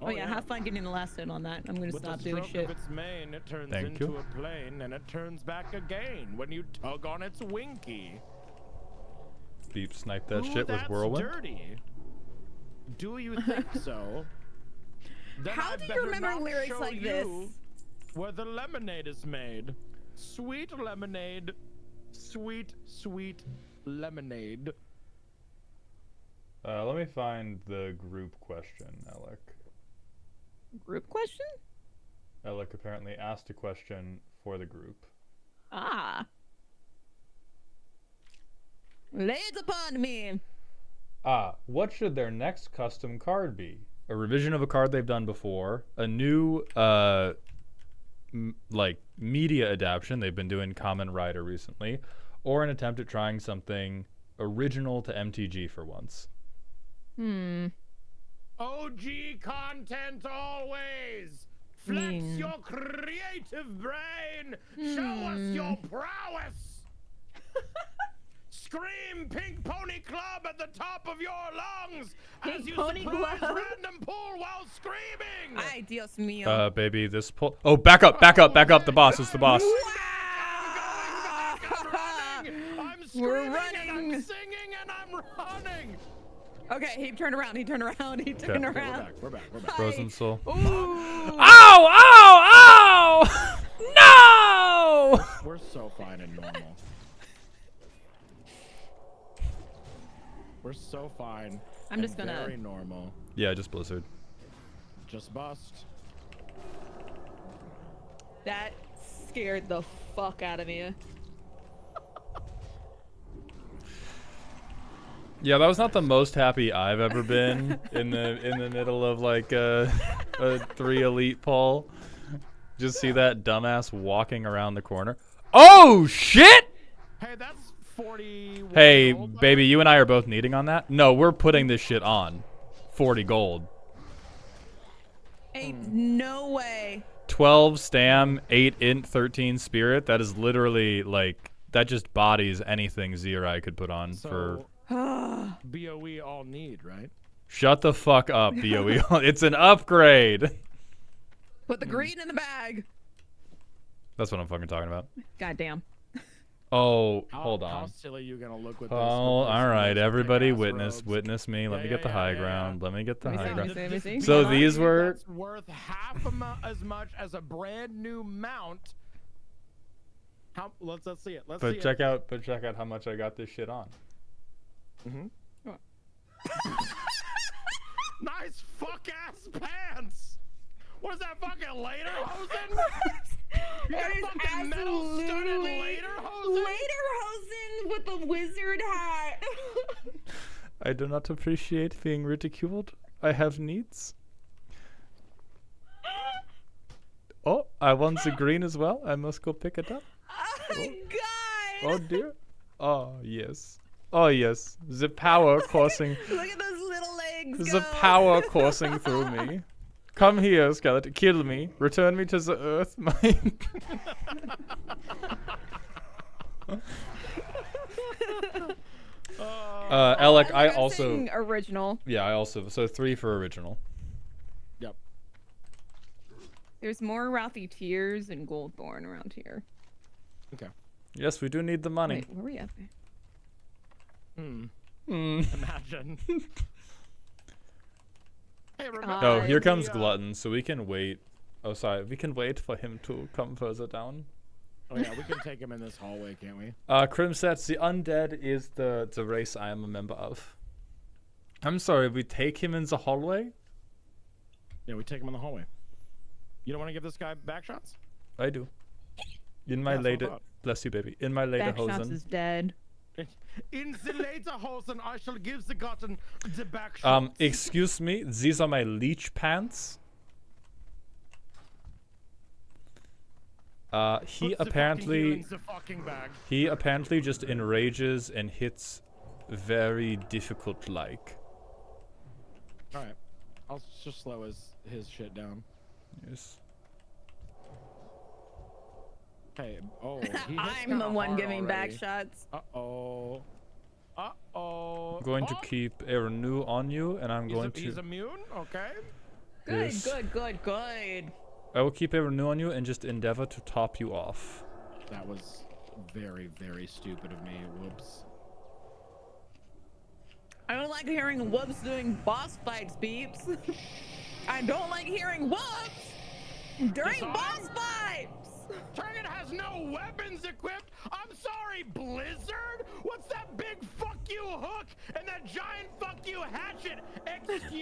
Oh yeah, have fun getting the last hit on that. I'm gonna stop doing shit. With its mane, it turns Thank into you. a plane, and it turns back again when you tug on its winky. Beep snipe that Ooh, shit with that's whirlwind. dirty. Do you think so? Then How I do you better remember not lyrics show like you this? Where the lemonade is made. Sweet lemonade. Sweet, sweet lemonade. Let me find the group question, Alec. Group question? Alec apparently asked a question for the group. Ah. Lay it upon me. What should their next custom card be? A revision of a card they've done before, a new like media adaptation, they've been doing Kamen Rider recently, or an attempt at trying something original to MTG for once. OG content always. Flex your creative brain. Show us your prowess. Scream Pink Pony Club at the top of your lungs as you surprise random pull while screaming. Ay, Dios mío. Baby, this pull. Oh, back up. The boss. It's the boss. I'm screaming, We're and running. I'm singing, and I'm running. Okay, he turned around. We're back. Frozen Soul. Ooh. Ow! No! We're so fine and normal. We're so fine. I'm just and gonna- very normal. Yeah, just Blizzard. Just bust. That scared the fuck out of me. Yeah, that was not the most happy I've ever been in the middle of like a 3 elite pull. Just see that dumbass walking around the corner. Oh shit! Hey, that's 40. Hey, baby, you and I are both needing on that. No, we're putting this shit on. 40 gold. Ain't no way. 12 stam, 8 int, 13 spirit. That is literally like that just bodies anything Zerai could put on for. BOE all need, right? Shut the fuck up, BOE. It's an upgrade. Put the green in the bag. That's what I'm fucking talking about. Goddamn. Oh, How, hold How on. silly you gonna look with Oh, this? all right, everybody, witness witness me. Let me get the high ground. Let me get the high ground. Let me see. So Hold on. these were. That's worth half as much as a brand new mount. Let's see it. Let's But see check out how much I got this shit on. it. Nice fuck ass pants. What is that fucking lederhosen? You got That is fucking metal studded absolutely lederhosen? Lederhosen with a wizard hat. I do not appreciate being ridiculed. I have needs. Oh, I want the green as well. I must go pick it up. Oh my god. Oh dear. Oh yes. Oh yes. The power coursing. Look at those little legs The go. power coursing through me. Come here, skeleton. Kill me. Return me to the earth. Alec, I I'm also. guessing original. Yeah, I also. So 3 for original. Yep. There's more Rothy Tears and Goldthorn around here. Okay. Yes, we do need the money. Wait, where are we at? Imagine. Hey, remember No, God. here comes the, Glutton, so we can wait. Oh, sorry. We can wait for him to come further down. Oh yeah, we can take him in this hallway, can't we? Krim says the undead is the race I am a member of. I'm sorry, we take him in the hallway? Yeah, we take him in the hallway. You don't want to give this guy back shots? I do. In my Yeah, so later, about. bless you, baby. In my later Backshots hosen. is dead. In the later hosen, I shall give the gotten the back shots. Excuse me, these are my leech pants. He Put the fucking apparently humans the fucking bag. he apparently just enrages and hits very difficult like. All right, I'll just slow his shit down. Yes. Hey, oh, he hits I'm kinda the one hard giving already. back shots. Uh-oh. Uh-oh. I'm going to Oh, keep a renew on you, and I'm going he's to. immune? Okay. Good, Yes. good. I will keep a renew on you and just endeavor to top you off. That was very, very stupid of me. Whoops. I don't like hearing whoops doing boss fights, beeps. I don't like hearing whoops during Disarm? boss fights. Target has no weapons equipped. I'm sorry, Blizzard. What's that big fuck you hook and that giant fuck you hatchet? Excuse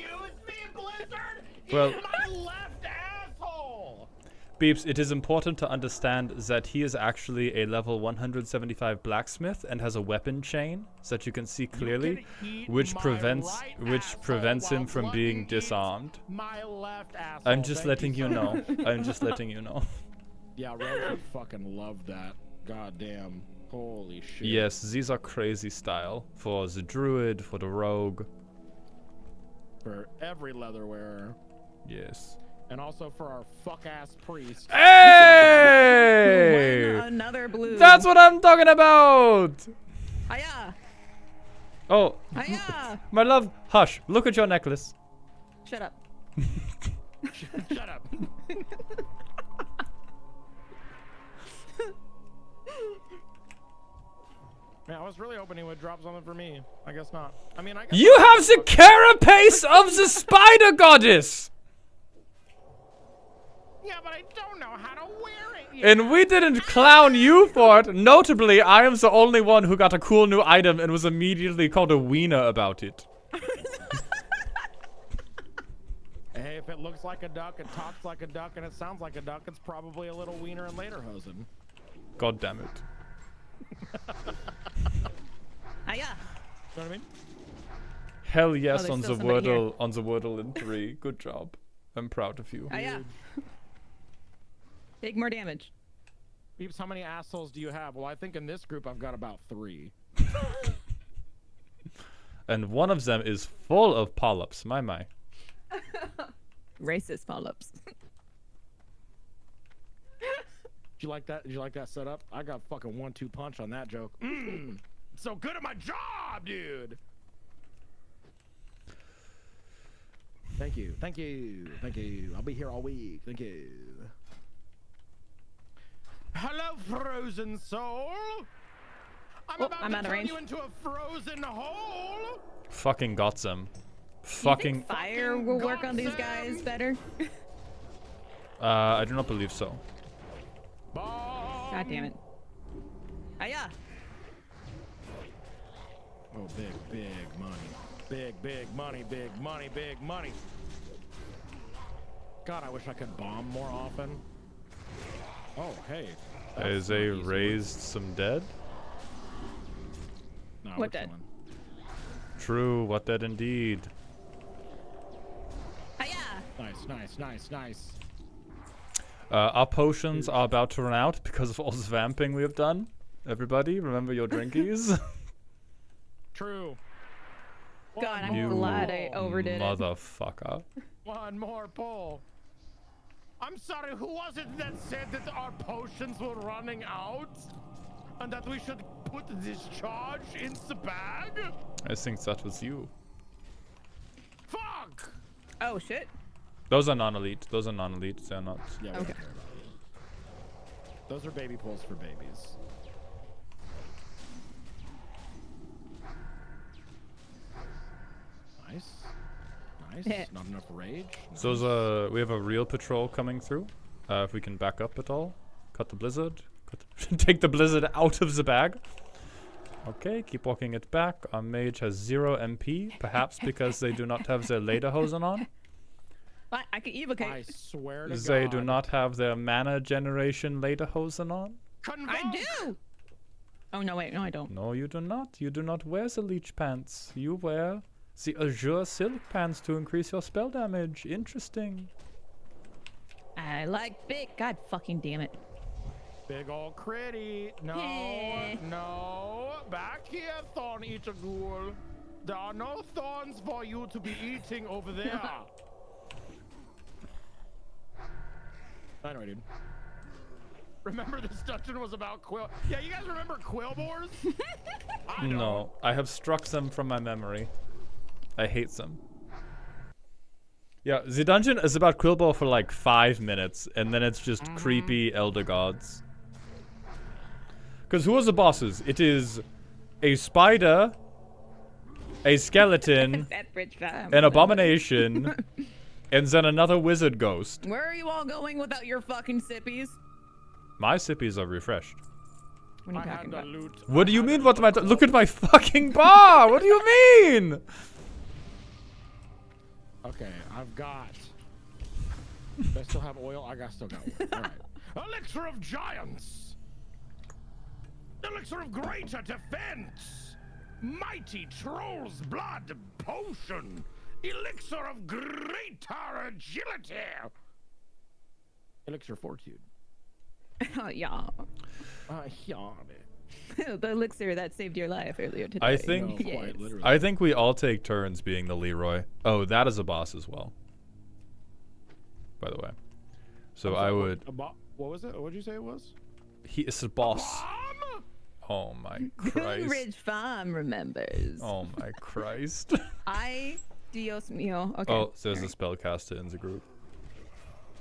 me, Blizzard. Well- Eat my left asshole. Beeps, it is important to understand that he is actually a level 175 blacksmith and has a weapon chain, so that you can see clearly, You can eat which my prevents right asshole prevents him while from Glutton being eats disarmed. My left asshole. I'm just Thank letting you sir. know. I'm just letting you know. Yeah, Rose would fucking love that. God damn. Holy shit. Yes, these are crazy style for the druid, for the rogue. For every leather wearer. Yes. And also for our fuck ass priest. Hey! One another blue. That's what I'm talking about. Hiya. Oh, Hiya. my love, hush. Look at your necklace. Shut up. Shut up. Man, I was really hoping he would drop something for me. I guess not. I mean, I guess You have the carapace of the spider goddess. Yeah, but I don't know how to wear it yet. And we didn't clown you for it. Notably, I am the only one who got a cool new item and was immediately called a wiener about it. Hey, if it looks like a duck, it talks like a duck, and it sounds like a duck, it's probably a little wiener and lederhosen. God damn it. Hiya. You know what I mean? Hell yes there's on the still somebody here. wordle, on the wordle in 3. Good job. I'm proud of you. Hiya. Take more damage. Beeps, how many assholes do you have? Well, I think in this group I've got about 3. And one of them is full of polyps. My. Racist polyps. Did you like that? Did you like that setup? I got fucking 1-2 punch on that joke. So good at my job, dude. Thank you. Thank you. Thank you. I'll be here all week. Thank you. Hello, frozen soul. I'm Oh, about I'm to out of turn range. you into a frozen hole. Fucking got them. Do you Fucking. think fire will work on these Godsend. guys better? I do not believe so. God damn it. Hiya. Oh, big money. Big money, big money, big money. God, I wish I could bomb more often. Oh, hey. Has they raised some dead? No, What we're dead? chilling. True, what dead indeed. Hiya. Nice. Our potions are about to run out because of all this vamping we have done. Everybody, remember your drinkies. True. God, One I'm more glad I pull. overdid it. Motherfucker. One more pull. I'm sorry, who was it that said that our potions were running out? And that we should put this charge in the bag? I think that was you. Fuck! Oh shit. Those are non-elite. They're not. Yeah, we Okay. don't care about those. Those are baby pulls for babies. Nice. Not enough rage. So we have a real patrol coming through. If we can back up at all. Cut the blizzard. Take the blizzard out of the bag. Okay, keep walking it back. Our mage has 0 MP, perhaps because they do not have their lederhosen on. I can evocate. I swear to They God. do not have their mana generation lederhosen on. I do. Oh no, wait, no, I don't. No, you do not. You do not wear the leech pants. You wear the azure silk pants to increase your spell damage. Interesting. I like big. God fucking damn it. Big ol' critty. No, Yeah. no. Back here, thorn eater ghoul. There are no thorns for you to be eating over there. Anyway, dude. Remember this dungeon was about quill. Yeah, you guys remember quill boars? I don't. No, I have struck them from my memory. I hate them. Yeah, the dungeon is about Quillball for like 5 minutes, and then it's just creepy elder gods. Because who are the bosses? It is a spider, a skeleton, That bridge fam. an abomination, and then another wizard ghost. Where are you all going without your fucking sippies? My sippies are refreshed. What are I you had talking to about? loot. What do you mean? What am I? Look at my fucking bar. What do you mean? Okay, I've got. Do I still have oil? Still got oil. All right. Elixir of giants. Elixir of greater defense. Mighty troll's blood potion. Elixir of greater agility. Elixir fortitude. Oh, yeah. Yeah. The elixir that saved your life earlier today. I think- No, quite literally. I think we all take turns being the Leroy. Oh, that is a boss as well. By the way. So I would. What was it? What did you say it was? He is a boss. Bomb? Oh my Christ. Ridge Farm remembers. Oh my Christ. Dios mío. Okay. Oh, there's a spellcaster in the group.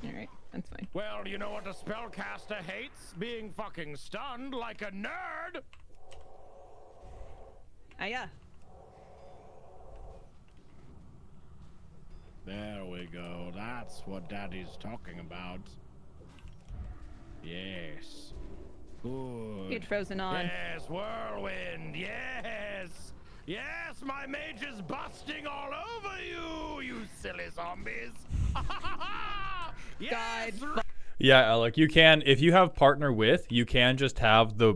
All right, that's fine. Well, you know what a spellcaster hates? Being fucking stunned like a nerd. Yeah. There we go. That's what Daddy's talking about. Yes. Good. Get frozen on. Yes, whirlwind. Yes. Yes, my mage is busting all over you, you silly zombies. Yes. Yeah, Alec, you can, if you have partner with, you can just have the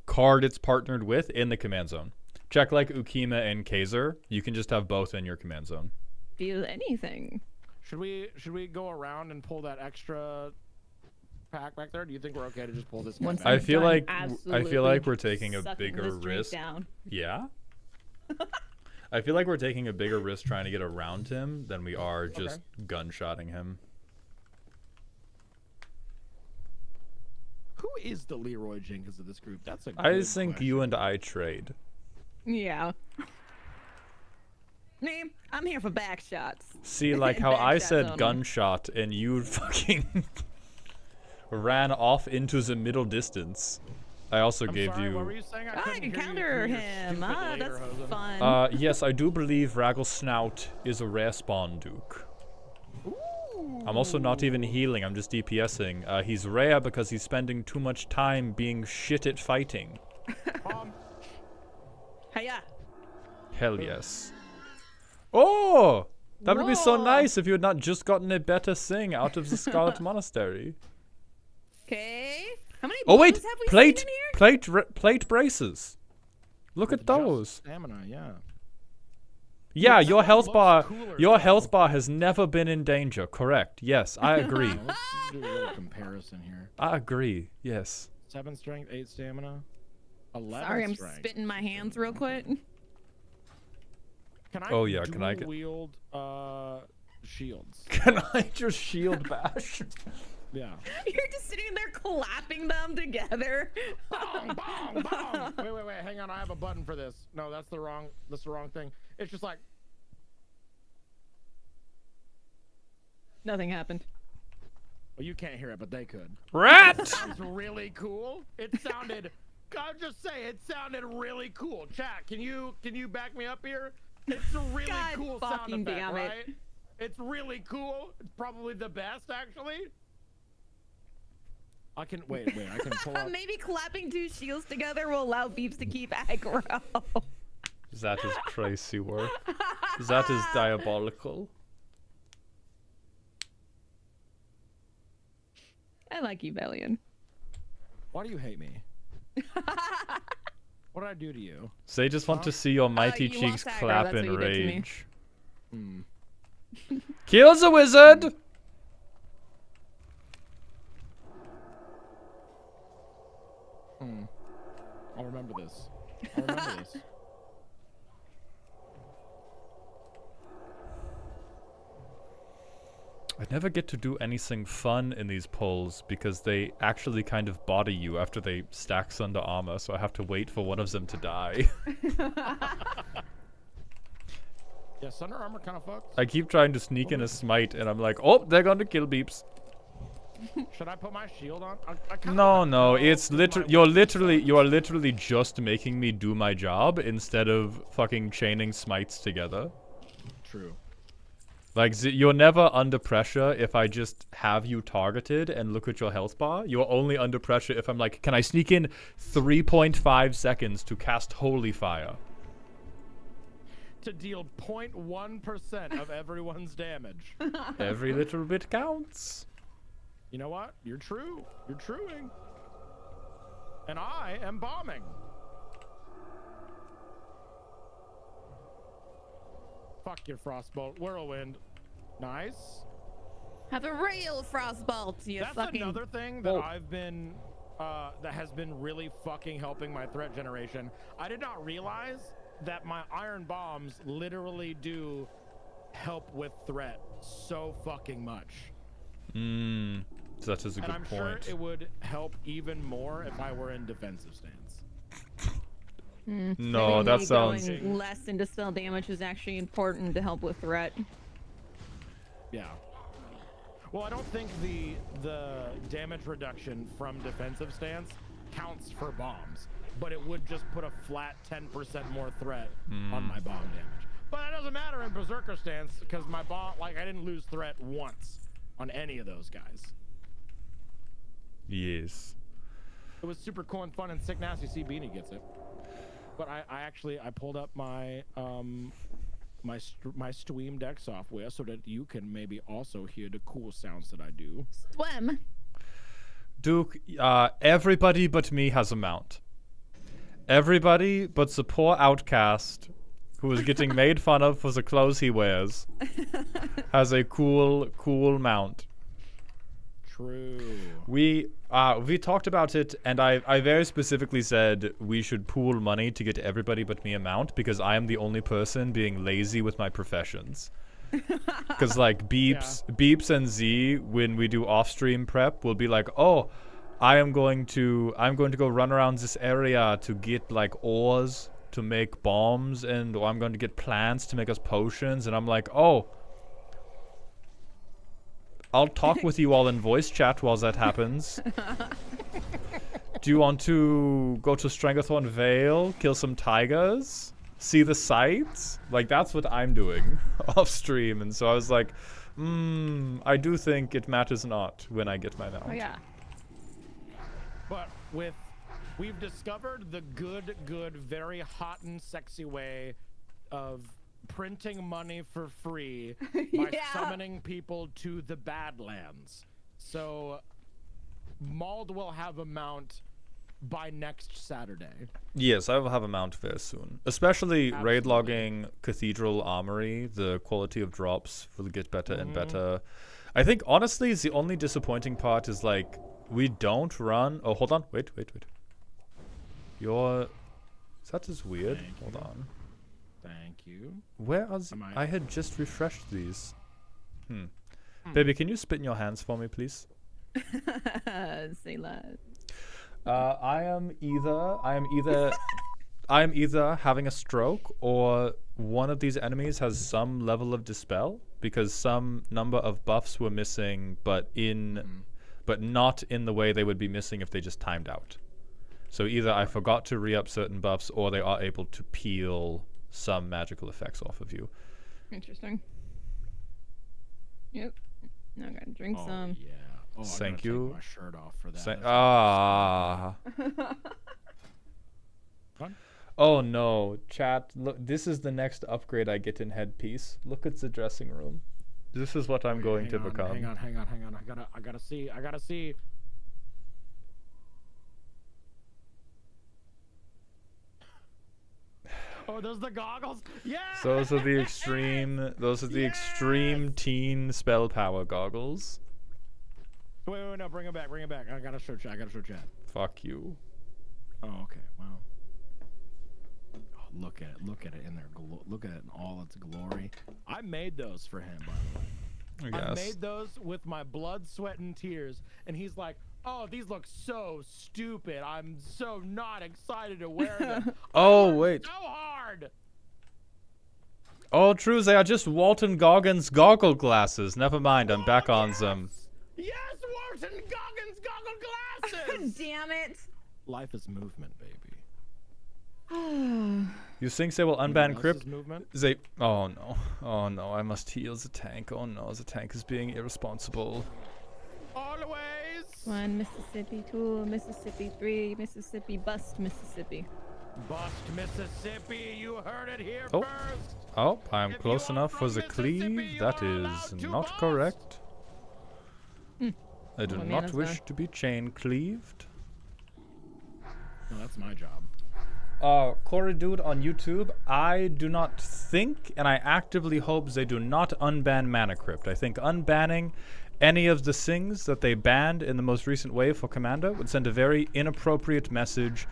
card it's partnered with in the command zone. Check like Ukima and Kaiser. You can just have both in your command zone. Feel anything. Should we go around and pull that extra pack back there? Do you think we're okay to just pull this guy Once back? I feel done like absolutely we're taking a sucking bigger this drink risk. down. Yeah. I feel like we're taking a bigger risk trying to get around him than we are just gunshotting him. Who is the Leroy Jenkins of this group? That's a I good think question. you and I trade. Yeah. Name, I'm here for back shots. See, like how Back I shots said only. gunshot and you fucking ran off into the middle distance. I also I'm gave sorry, you. what were you saying? I couldn't can hear you counter through your him. stupid That's lederhosen. fun. Yes, I do believe Ragglesnout is a rare spawn Duke. I'm also not even healing, I'm just DPSing. He's rare because he's spending too much time being shit at fighting. Hiya. Hell yes. Oh! That would be so Whoa. nice if you had not just gotten a better sing out of the Scarlet Monastery. Okay. How many Oh wait, bombs have we seen in here? plate braces. Look at Just those. Stamina, yeah. Yeah, Look, your that health one bar, looks cooler, your though. health bar has never been in danger. Correct. Yes, I agree. Let's do a little comparison here. I agree. Yes. 7 strength, 8 stamina, 11 Sorry, I'm strength. spitting my hands real quick. Can I Oh, yeah, can I get- wield shields? Can I just shield bash? Yeah. You're just sitting there clapping them together. Bong, bong, bong. Wait, hang on. I have a button for this. No, that's the wrong thing. It's just like, Nothing happened. well, you can't hear it, but they could. Rat! Sounds really cool. It sounded, I'll just say, it sounded really cool. Chat, can you back me up here? It's a really God cool sound fucking effect, damn it. right? It's really cool. It's probably the best, actually. I can wait. I can pull up. Maybe clapping two shields together will allow Beeps to keep aggro. That is crazy work. That is diabolical. I like you, Valian. Why do you hate me? What did I do to you? They just want to see your mighty you cheeks lost aggro, clap that's in what you did to me. rage. Hmm. Kills a wizard! I'll remember this. I'll remember this. I never get to do anything fun in these pulls because they actually kind of body you after they stacks under armor, so I have to wait for one of them to die. Yeah, Thunder Armor kind of fucks. I keep trying to sneak in a smite and I'm like, oh, they're gonna kill Beeps. Should I put my shield on? I kinda No, have no, to it's know 'cause my you are weapons literally just making me do my job instead of fucking chaining smites together. True. Like, you're never under pressure if I just have you targeted and look at your health bar. You're only under pressure if I'm like, can I sneak in 3.5 seconds to cast Holy Fire? To deal 0.1% of everyone's damage. Every little bit counts. You know what? You're true. You're truing. And I am bombing. Fuck your frostbolt. Whirlwind. Nice. Have a real frostbolt, you That's fucking. another thing that Whoa. I've been that has been really fucking helping my threat generation. I did not realize that my iron bombs literally do help with threat so fucking much. That is a And good I'm sure point. it would help even more if I were in defensive stance. No, Maybe that sounds... going less into spell damage is actually important to help with threat. Yeah. Well, I don't think the damage reduction from defensive stance counts for bombs, but it would just put a flat 10% more threat on my bomb damage. But it doesn't matter in Berserker stance because my bomb, like, I didn't lose threat once on any of those guys. Yes. It was super cool and fun, and Sick Nasty C Beanie gets it. But I actually pulled up my my Stream Deck software so that you can maybe also hear the cool sounds that I do. Swim. Duke, everybody but me has a mount. Everybody but the poor outcast who is getting made fun of for the clothes he wears has a cool mount. True. We talked about it, and I very specifically said we should pool money to get everybody but me a mount because I am the only person being lazy with my professions. Because like Beeps and Z, when we do off-stream prep, will be like, oh, I'm going to go run around this area to get like ores to make bombs, or I'm going to get plants to make us potions, and I'm like, oh, I'll talk with you all in voice chat while that happens. Do you want to go to Stranglethorn Vale, kill some tigers, see the sights? Like, that's what I'm doing off stream. And so I was like, I do think it matters not when I get my mount. Oh yeah. But with We've discovered the good, very hot and sexy way of printing money for free by Yeah. summoning people to the Badlands. So Mauled will have a mount by next Saturday. Yes, I will have a mount very soon. Especially raid Absolutely. logging Cathedral Armory, the quality of drops will get better and better. I think honestly the only disappointing part is like we don't run. Oh, hold on. Wait. That is weird. Thank Hold on. Thank you. Where are Am I had just refreshed these. Baby, can you spit in your hands for me, please? Say less. I am either having a stroke or one of these enemies has some level of dispel because some number of buffs were missing, but not in the way they would be missing if they just timed out. So either I forgot to re-up certain buffs or they are able to peel some magical effects off of you. Interesting. Yep. Now I gotta drink some. Yeah. Oh, Thank I gotta you. take my shirt off for that. Fun? Oh no, chat. Look, this is the next upgrade I get in headpiece. Look at the dressing room. This is what I'm going to become. Hang on. I gotta see. Oh, those are the goggles. Yeah. Those are the extreme. Those are the extreme teen spell power goggles. Wait, no, bring it back. I gotta show chat. Fuck you. Oh, okay. Well. Oh, look at it in their look at it in all its glory. I made those for him, by the way. I I guess. made those with my blood, sweat, and tears, and he's like, "Oh, these look so stupid. I'm so not excited to wear them." Oh, I worked wait. so hard. Oh, true. They are just Walton Goggins goggle glasses. Never mind. I'm back on them. Yes, Wharton Goggins goggle glasses. Damn it. Life is movement, baby. You think they will unban Life Crypt? is movement. They. Oh no. Oh no. I must heal the tank. Oh no. The tank is being irresponsible. Always. 1 Mississippi, 2 Mississippi, 3 Mississippi, bust Mississippi. Bust Mississippi. You heard it here Oh. first. Oh, I'm If close you are enough for from the Mississippi, cleave. you That are is allowed to not bust. correct. I do Well, man, not that's wish bad. to be chain cleaved. No, that's my job. Corey Dude on YouTube, I do not think, and I actively hope they do not unban Mana Crypt. I think unbanning any of the things that they banned in the most recent wave for Commander would send a very inappropriate message,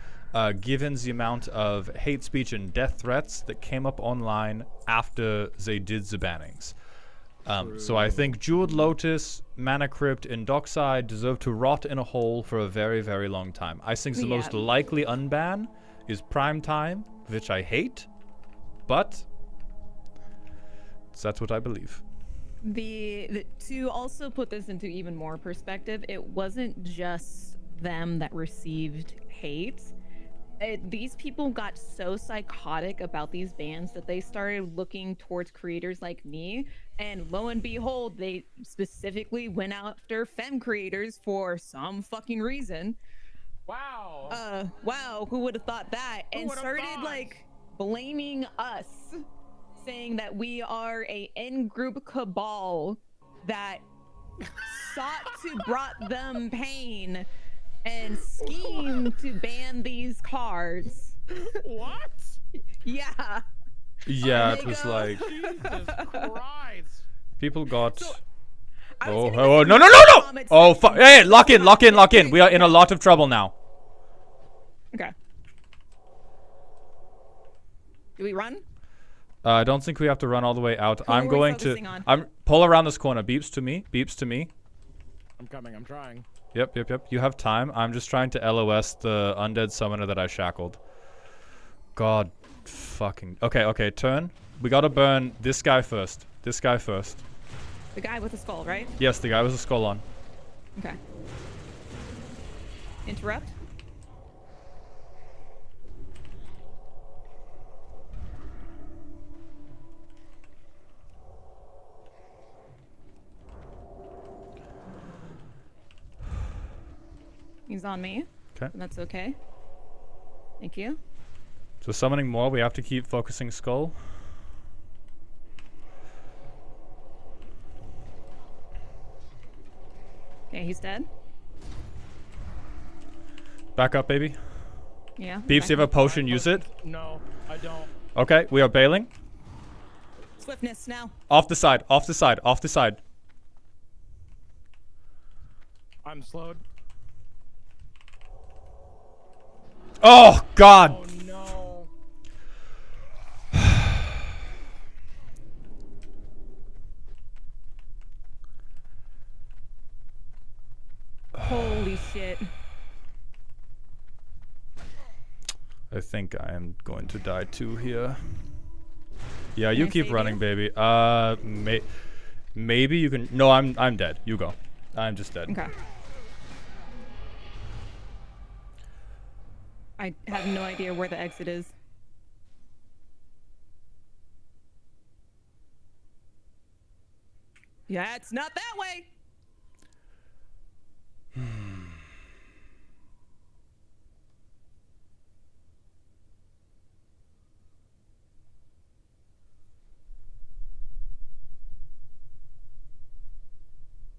given the amount of hate speech and death threats that came up online after they did the bannings. So I think Jeweled Lotus, Mana Crypt, and Dockside deserve to rot in a hole for a very, very long time. I think the most Yeah. likely unban is Prime Time, which I hate, but that's what I believe. To also put this into even more perspective, it wasn't just them that received hate. These people got so psychotic about these bans that they started looking towards creators like me, and lo and behold, they specifically went after femme creators for some fucking reason. Wow. Wow, who would have thought that? And would've started thought? like blaming us, saying that we are a in-group cabal that sought to brought them pain and schemed to ban these cards. What? Yeah. Yeah, they it was go. like Jesus Christ. people got. I was Oh, gonna oh, get no, some no, no, no! comments Oh, saying- hey, lock in. We are in a lot of trouble now. Okay. Do we run? I don't think we have to run all the way out. Who I'm are we going to. focusing on? I'm pull around this corner. Beeps to me. I'm coming. I'm trying. Yep. You have time. I'm just trying to LOS the undead summoner that I shackled. God, fucking. Okay. Turn. We gotta burn this guy first. The guy with the skull, right? Yes, the guy with a skull on. Okay. Interrupt. He's on me. Okay. That's okay. Thank you. So summoning more, we have to keep focusing skull. Okay, he's dead. Back up, baby. Yeah. Beeps, you have a potion, My use it. potions- No, I don't. Okay, we are bailing. Swiftness now. Off the side, off the side, off the side. I'm slowed. Oh, God! Oh no. Holy shit. I think I am going to die too here. Yeah, you I keep save running, you? baby. Maybe you can. No, I'm dead. You go. I'm just dead. Okay. I have no idea where the exit is. Yeah, it's not that way.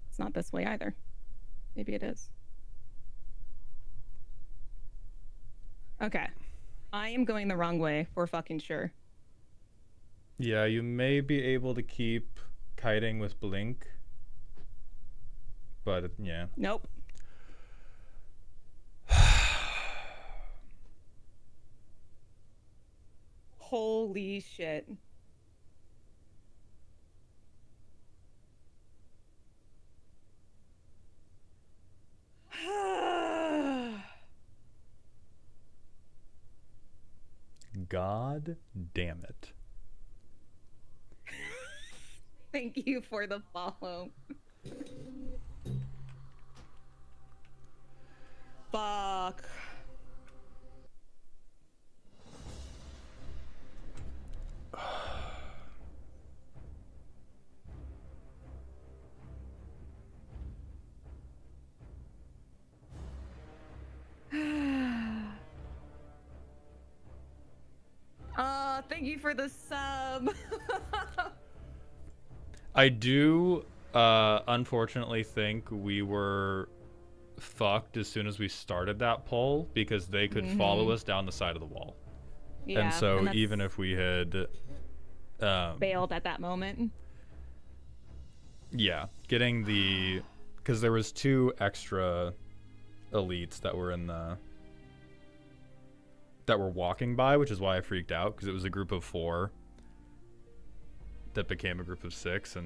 It's not this way either. Maybe it is. Okay. I am going the wrong way for fucking sure. Yeah, you may be able to keep kiting with blink, but yeah. Nope. Holy shit. God damn it. Thank you for the follow. Fuck. Thank you for the sub. I do unfortunately think we were fucked as soon as we started that poll because they could follow us down the side of the wall. Yeah, and so that's even if we had bailed at that moment. yeah, getting the because there was 2 extra elites that were in the that were walking by, which is why I freaked out because it was a group of 4 that became a group of 6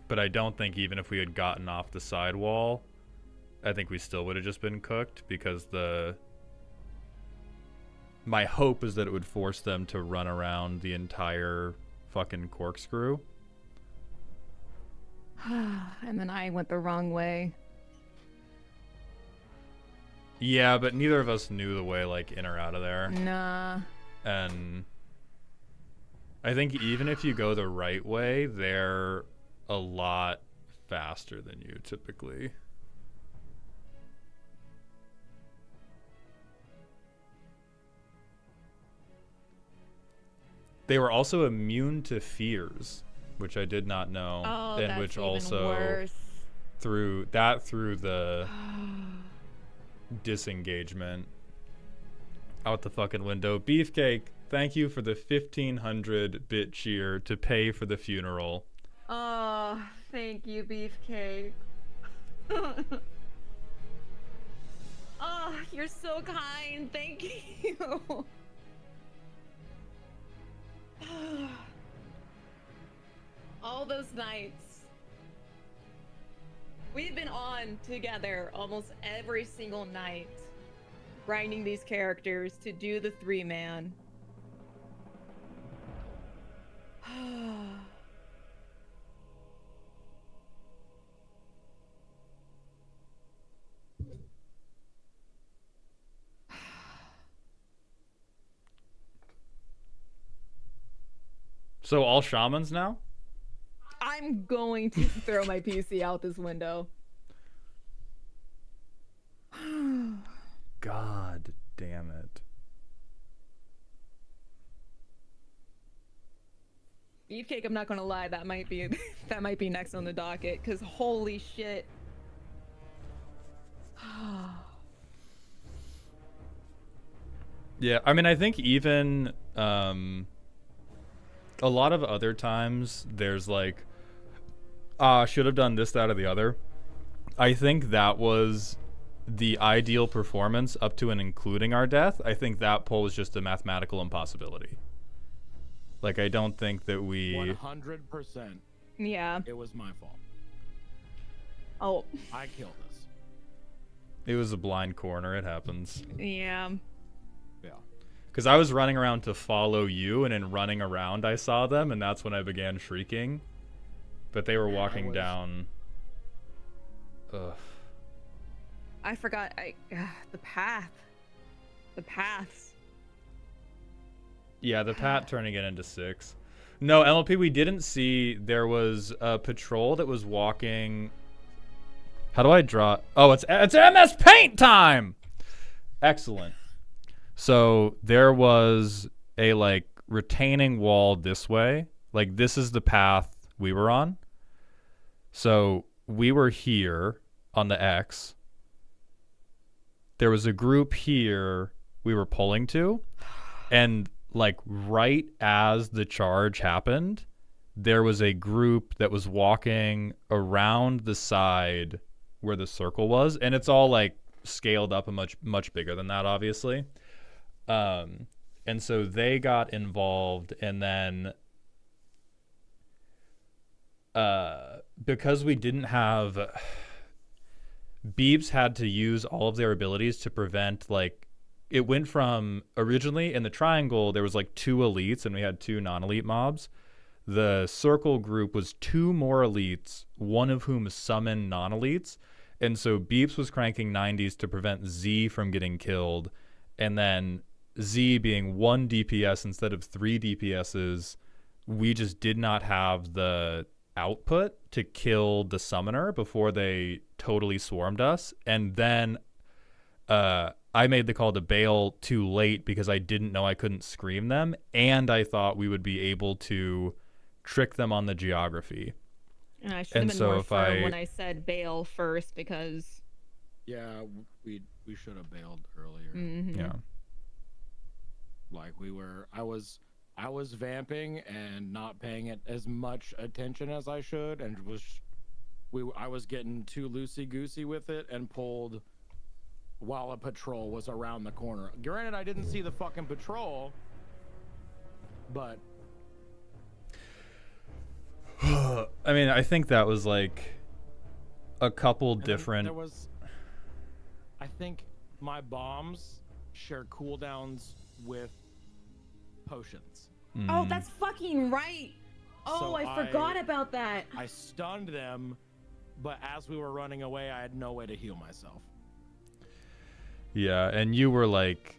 but I don't think even if we had gotten off the sidewall, I think we still would have just been cooked because my hope is that it would force them to run around the entire fucking corkscrew. And then I went the wrong way. Yeah, but neither of us knew the way like in or out of there. Nah. And I think even if you go the right way, they're a lot faster than you typically. They were also immune to fears, which I did not know, Oh, and that's which even also worse. through the disengagement out the fucking window. Beefcake, thank you for the 1,500 bit cheer to pay for the funeral. Oh, thank you, Beefcake. Oh, you're so kind. Thank you. All those nights. We've been on together almost every single night, grinding these characters to do the 3-man. So all shamans now? I'm going to throw my PC out this window. God damn it. Beefcake, I'm not gonna lie, that might be that might be next on the docket, because holy shit. Yeah, I mean, I think even a lot of other times there's like, should have done this, that, or the other. I think that was the ideal performance up to and including our death. I think that poll is just a mathematical impossibility. Like, I don't think that we... 100%. Yeah. It was my fault. Oh. I killed us. It was a blind corner. It happens. Yeah. Yeah. Because I was running around to follow you, and in running around, I saw them, and that's when I began shrieking. But they were walking down. Ugh. I forgot. The path. The paths. Yeah, the Pat turning it into 6. No, MLP, we didn't see. There was a patrol that was walking. How do I draw? Oh, it's MS Paint time! Excellent. So there was a, like, retaining wall this way. Like, this is the path we were on. So we were here on the X. There was a group here we were pulling to. And, like, right as the charge happened, there was a group that was walking around the side where the circle was. And it's all, like, scaled up and much bigger than that, obviously. And so they got involved, and then because we didn't have... Beebs had to use all of their abilities to prevent, like, it went from originally in the triangle, there was like 2 elites and we had 2 non-elite mobs. The circle group was 2 more elites, one of whom summoned non-elites. And so Beeps was cranking 90s to prevent Z from getting killed. And then Z being 1 DPS instead of 3 DPSs, we just did not have the output to kill the summoner before they totally swarmed us. And then I made the call to bail too late because I didn't know I couldn't scream them, and I thought we would be able to trick them on the geography. And I should have been more firm when I said bail first, because... Yeah, we should have bailed earlier. Mm-hmm. Yeah. Like, I was vamping and not paying it as much attention as I should, and I was getting too loosey-goosey with it and pulled while a patrol was around the corner. Granted, I didn't see the fucking patrol, but... I mean, I think that was like a couple different... There was... I think my bombs share cooldowns with potions. Oh, that's fucking right. Oh, So I forgot about that. I stunned them, but as we were running away, I had no way to heal myself. Yeah, and you were like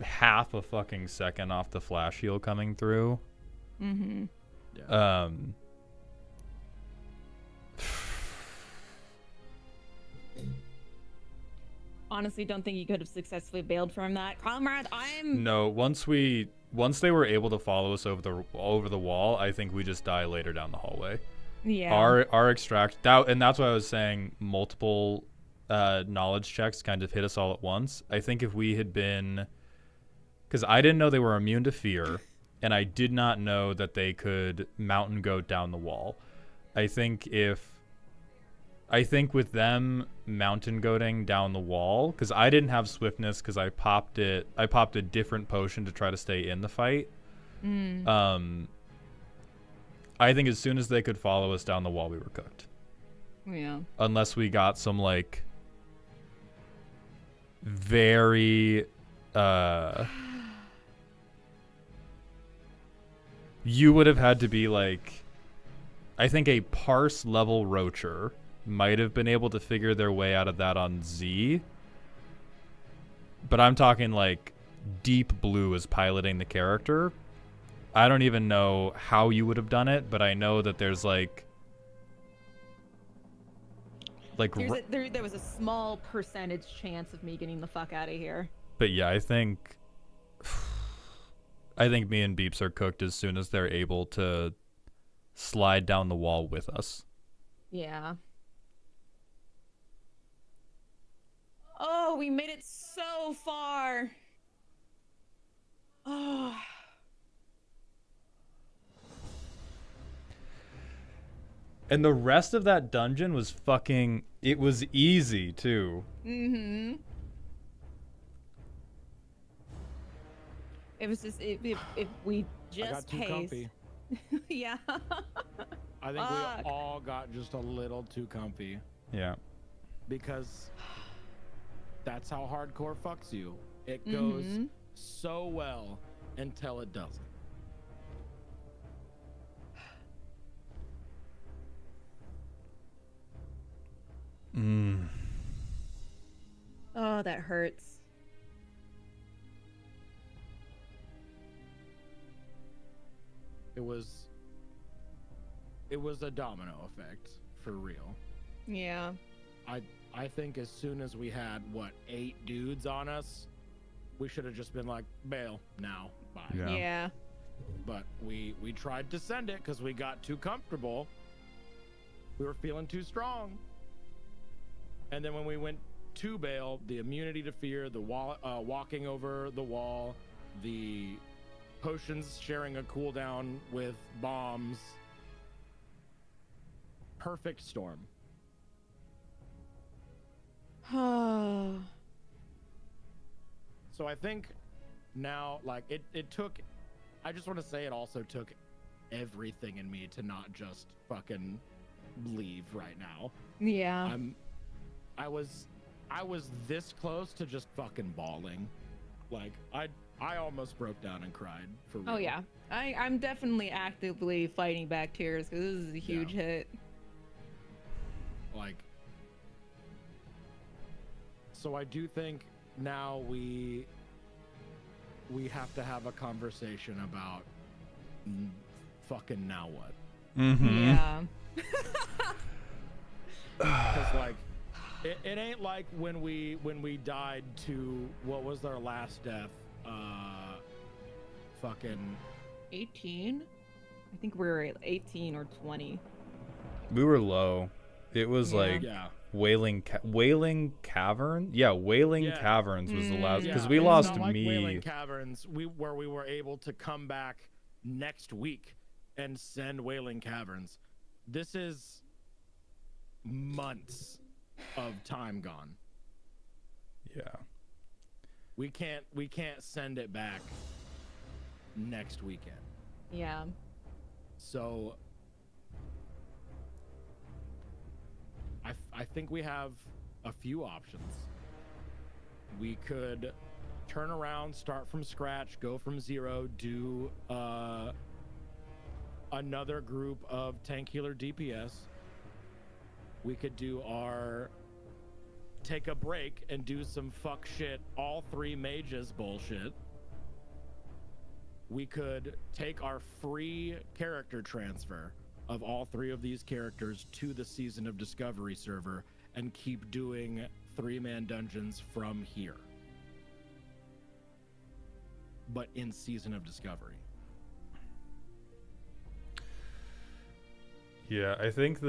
half a fucking second off the flash heal coming through. Mm-hmm. Yeah. Honestly, don't think you could have successfully bailed from that. Comrade, No, once they were able to follow us over the wall, I think we just die later down the hallway. Yeah. Our extract and that's why I was saying multiple knowledge checks kind of hit us all at once. I think if we had been, because I didn't know they were immune to fear, and I did not know that they could mountain goat down the wall. I think with them mountain goating down the wall, because I didn't have swiftness because I popped a different potion to try to stay in the fight. I think as soon as they could follow us down the wall, we were cooked. Yeah. Unless we got some, like, very you would have had to be like, I think a parse level roacher might have been able to figure their way out of that on Z. But I'm talking like Deep Blue is piloting the character. I don't even know how you would have done it, but I know that there's like there was a small percentage chance of me getting the fuck out of here. But yeah, I think I think me and Beeps are cooked as soon as they're able to slide down the wall with us. Yeah. Oh, we made it so far. Oh. And the rest of that dungeon was fucking... It was easy, too. Mm-hmm. It was just... If we I got just too paced... comfy. Yeah. I think Fuck. we all got just a little too comfy. Yeah. Because that's how hardcore fucks you. It goes so well until it doesn't. Oh, that hurts. It was a domino effect for real. Yeah. I think as soon as we had 8 dudes on us, we should have just been like, bail now, bye. Yeah. Yeah. But we tried to send it because we got too comfortable. We were feeling too strong. And then when we went to bail, the immunity to fear, the wall, walking over the wall, the potions sharing a cooldown with bombs. Perfect storm. Oh. So I think now, like, it took, I just want to say it also took everything in me to not just fucking leave right now. Yeah. I was this close to just fucking bawling. Like, I almost broke down and cried for real. Oh yeah. I'm definitely actively fighting back tears because this is a huge hit. Like, so I do think now we have to have a conversation about fucking now what. Mm-hmm. Yeah. Because like, it ain't like when we died to, what was our last death? Fucking 18? I think we were 18 or 20. We were low. It was Yeah. like yeah. Wailing Cavern? Yeah, Wailing Yeah. Caverns was the last, because Yeah, we it's lost not like me. Wailing Caverns, where we were able to come back next week and send Wailing Caverns. This is months of time gone. Yeah. We can't send it back next weekend. Yeah. So I think we have a few options. We could turn around, start from scratch, go from zero, do another group of tank healer DPS. We could do take a break and do some fuck shit, all 3 mages bullshit. We could take our free character transfer of all 3 of these characters to the Season of Discovery server and keep doing 3-man dungeons from here. But in Season of Discovery. Yeah, I think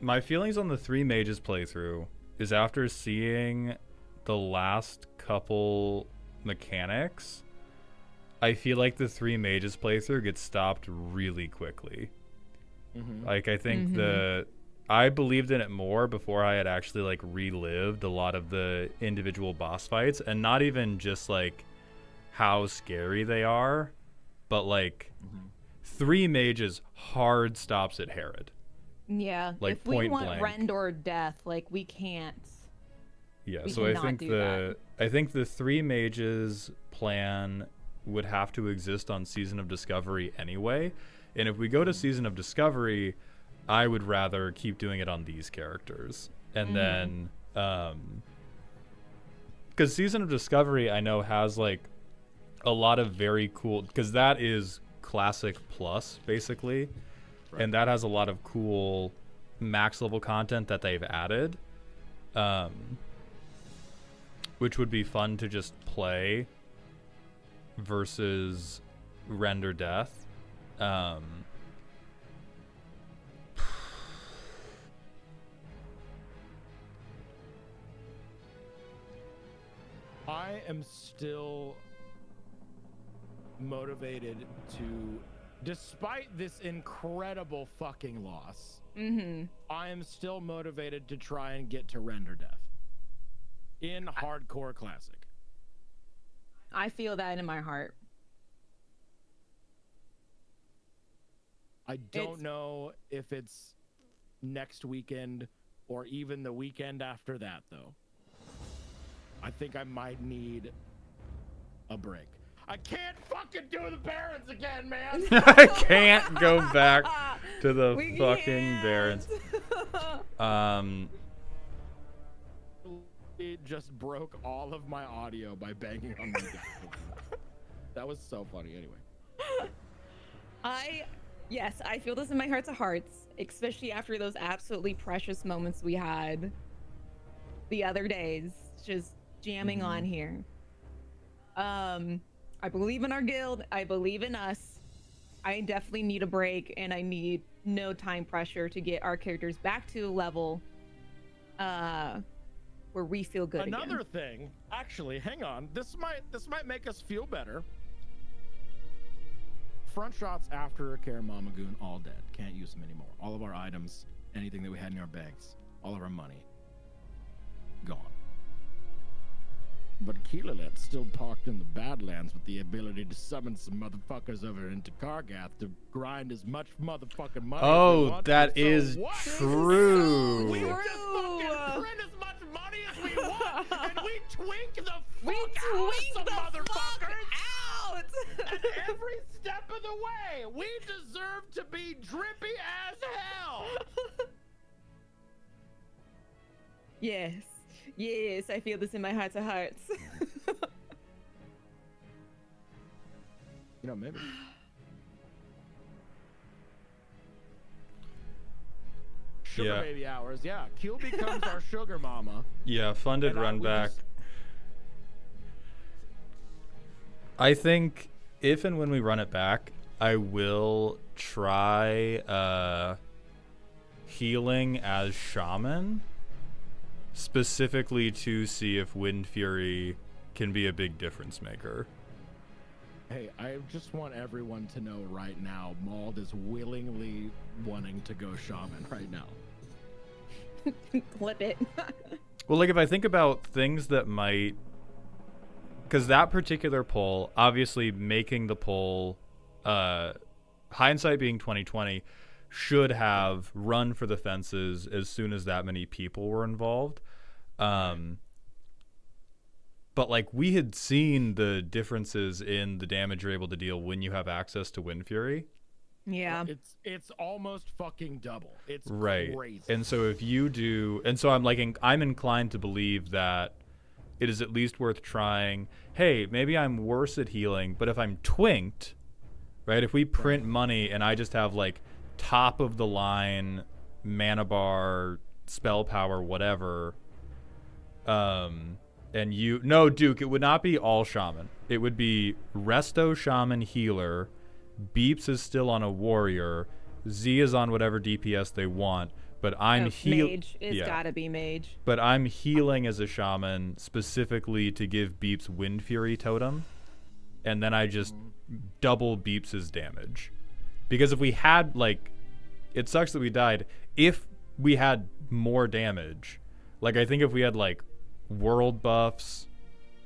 my feelings on the 3 mages playthrough is after seeing the last couple mechanics, I feel like the 3 mages playthrough gets stopped really quickly. Mm-hmm. Like, I think I believed in it more before I had actually like relived a lot of the individual boss fights, and not even just like how scary they are, but like 3 mages hard stops at Herod. Yeah. Like, if we point want blank. rend or death, like we can't. Yeah, We so I cannot think do the 3 mages plan would have to exist on Season of Discovery anyway. And if we go to Season of Discovery, I would rather keep doing it on these characters. And then because Season of Discovery I know has like a lot of very cool, because that is Classic Plus basically. Right. And that has a lot of cool max level content that they've added. Which would be fun to just play versus render death. I am still motivated to, despite this incredible fucking loss, I am still motivated to try and get to render death in hardcore classic. I feel that in my heart. I don't know if it's next weekend or even the weekend after that, though. I think I might need a break. I can't fucking do the Barons again, man. I can't go back to the We fucking can't. Barons. It just broke all of my audio by banging on my desk. That was so funny. Anyway. Yes, I feel this in my hearts of hearts, especially after those absolutely precious moments we had the other days, just jamming on here. I believe in our guild. I believe in us. I definitely need a break, and I need no time pressure to get our characters back to a level where we feel good Another again. thing, actually, hang on. This might make us feel better. Front shots after a Karamamagoon, all dead. Can't use them anymore. All of our items, anything that we had in our banks, all of our money, gone. But Keelalet's still parked in the Badlands with the ability to summon some motherfuckers over into Kargath to grind as much motherfucking money as we Oh, want that to. So is what? true. We just fucking print as much money as we want, and we twink the fuck We out tweak of some the fuck motherfuckers. out! And every step of the way, we deserve to be drippy as hell. Yes. Yes, I feel this in my hearts of hearts. You know, maybe. Sugar Yeah. baby hours, yeah. Q becomes our sugar mama. Yeah, funded And run we back. just- I think if and when we run it back, I will try healing as shaman, specifically to see if Wind Fury can be a big difference maker. Hey, I just want everyone to know right now, Mauld is willingly wanting to go shaman right now. Clip it. Well, like if I think about things that might, because that particular poll, obviously making the poll, hindsight being 2020, should have run for the fences as soon as that many people were involved. But like we had seen the differences in the damage you're able to deal when you have access to Wind Fury. Yeah. It's almost fucking double. It's Right. crazy. And so if you do, and so I'm like, I'm inclined to believe that it is at least worth trying. Hey, maybe I'm worse at healing, but if I'm twinked, right? If we print money and I just have like top of the line mana bar, spell power, whatever, and no, Duke, it would not be all shaman. It would be resto shaman healer, Beeps is still on a warrior, Z is on whatever DPS they want, but I'm Mage. It's gotta be mage. But I'm healing as a shaman specifically to give Beeps Wind Fury totem, and then I just double Beeps' damage. Because if we had, like, it sucks that we died. If we had more damage, like, I think if we had, like, world buffs,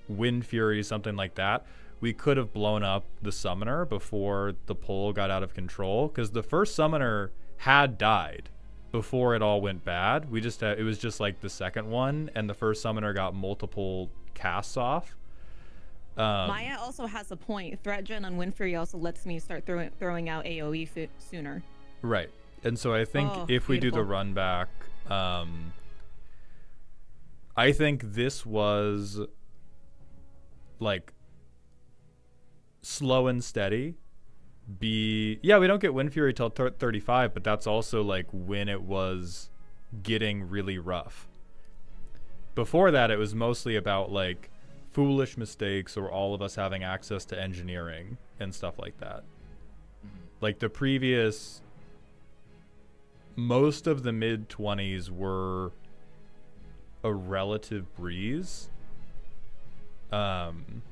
Wind Fury, something like that, we could have blown up the summoner before the poll got out of control. Because the first summoner had died before it all went bad. We just it was just like the second one, and the first summoner got multiple casts off. Maya also has a point. Threat gen on Wind Fury also lets me start throwing out AoE sooner. Right. And so I think if we do the run back, I think this was like slow and steady. We don't get Wind Fury till 35, but that's also like when it was getting really rough. Before that, it was mostly about like foolish mistakes or all of us having access to engineering and stuff like that. Like the previous, most of the mid-20s were a relative breeze. And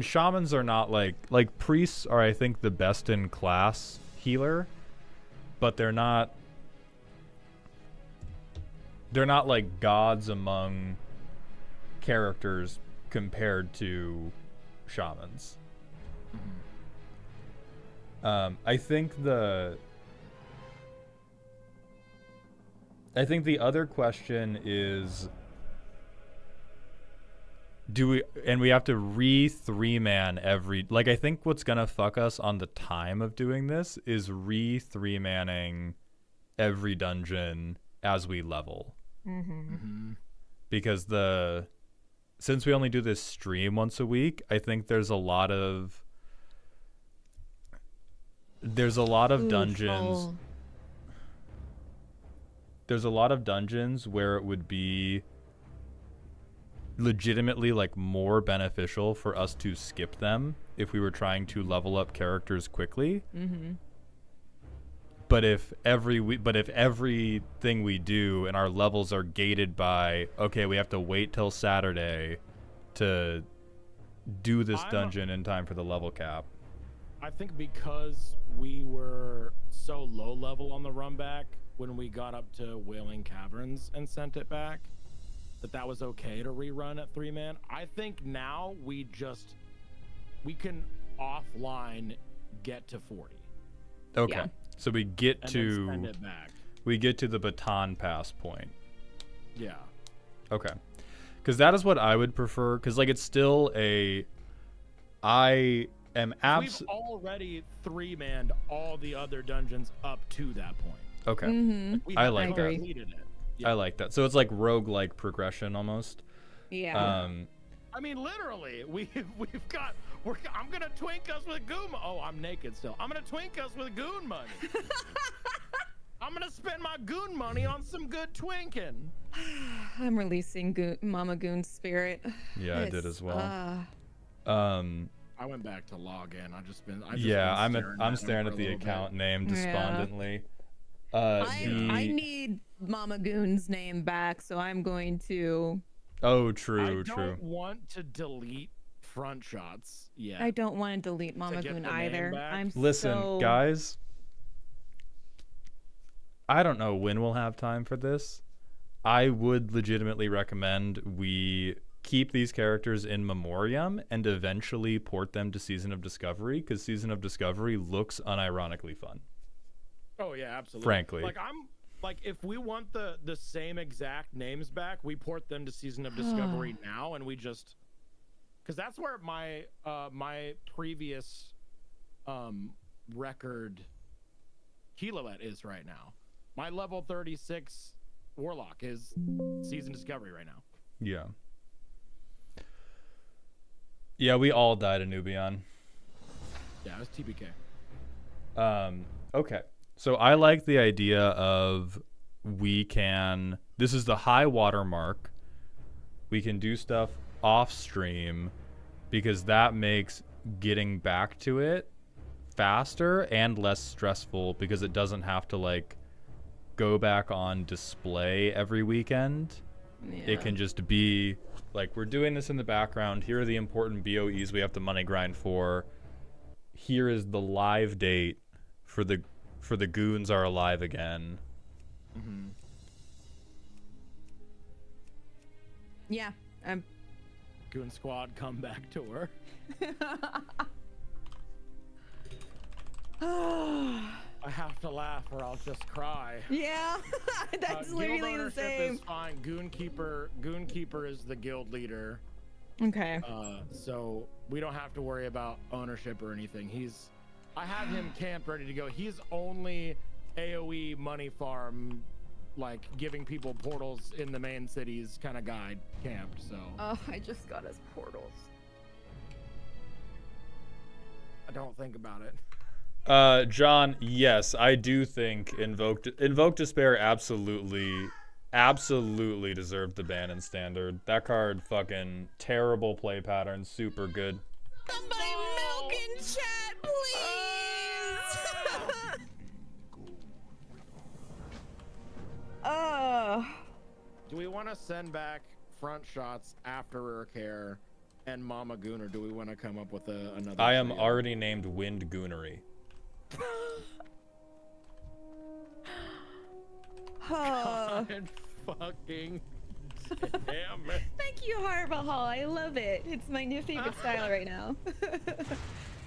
shamans are not like priests are, I think, the best in class healer, but they're not like gods among characters compared to shamans. I think the other question is, we have to re-3-man every, like, I think what's gonna fuck us on the time of doing this is re-3-manning every dungeon as we level. Because since we only do this stream once a week, I think there's a lot of dungeons. There's a lot of dungeons where it would be legitimately like more beneficial for us to skip them if we were trying to level up characters quickly. But if everything we do and our levels are gated by, okay, we have to wait till Saturday to do this dungeon in time for the level cap. I think because we were so low level on the run back when we got up to Wailing Caverns and sent it back, that was okay to rerun at 3-man. I think now we can offline get to 40. Okay. Yeah. So we get And to then send it back. we get to the baton pass point. Yeah. Okay. Because that is what I would prefer. Because like it's still I am We've already 3-manned all the other dungeons up to that point. Okay. We I haven't like that. completed it. I like that. So it's like roguelike progression almost. Yeah. I mean, literally, I'm gonna twink us with goon. Oh, I'm naked still. I'm gonna twink us with goon money. I'm gonna spend my goon money on some good twinking. I'm releasing Mama Goon's spirit. Yeah, I did as well. I went back to log in. I'm staring at the account name despondently. I need Mama Goon's name back, so I'm going to. Oh, I true. don't want to delete front shots yet. I don't want to delete Mama get Goon the name either. back? Listen, guys. I don't know when we'll have time for this. I would legitimately recommend we keep these characters in memoriam and eventually port them to Season of Discovery, because Season of Discovery looks unironically fun. Oh yeah, absolutely. Frankly. If we want the same exact names back, we port them to Season of Discovery now, and we just, because that's where my my previous record Kiloet is right now. My level 36 Warlock is Season Discovery right now. Yeah. Yeah, we all died in Nubian. Yeah, it was TBK. Okay. So I like the idea of this is the high water mark. We can do stuff off stream because that makes getting back to it faster and less stressful, because it doesn't have to like go back on display every weekend. Yeah. It can just be like, we're doing this in the background. Here are the important BOEs we have to money grind for. Here is the live date for the goons are alive again. Yeah. Goon Squad comeback tour. I have to laugh or I'll just cry. Yeah, that's Guild literally the ownership same. is fine. Goonkeeper is the guild leader. Okay. So we don't have to worry about ownership or anything. I have him camped ready to go. He's only AoE money farm, like giving people portals in the main cities kind of guy camped. So Oh, I just got his portals. I don't think about it. John, yes, I do think Invoke Despair absolutely absolutely deserved the ban in standard. That card fucking terrible play pattern, super good. Somebody milk in chat, please. Do we want to send back front shots after Urcare and Mama Goon, or do we want to come up with another? I am trio? already named Wind Goonery. God fucking damn it. Thank you, Harbahal. I love it. It's my new favorite style right now.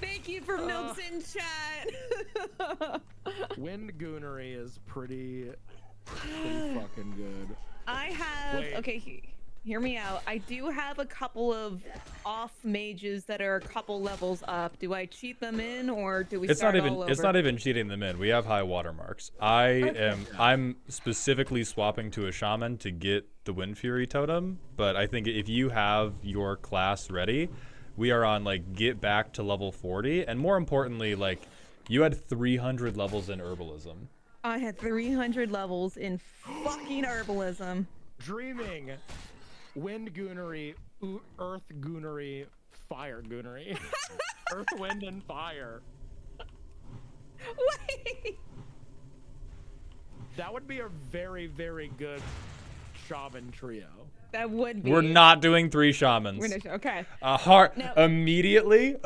Thank you for milks in chat. Wind Goonery is pretty fucking good. I have Wait. okay. Hear me out. I do have a couple of off mages that are a couple levels up. Do I cheat them in, or do we It's start not even all over? it's not even cheating them in. We have high watermarks. I'm specifically swapping to a shaman to get the Wind Fury totem, but I think if you have your class ready, we are on like get back to level 40, and more importantly, like you had 300 levels in herbalism. I had 300 levels in fucking herbalism. Dreaming. Wind Goonery, Earth Goonery, Fire Goonery. Earth, Wind, and Fire. Wait. That would be a very, very good shaman trio. That would be. We're not doing 3 shamans. We're gonna, okay. No. Immediately,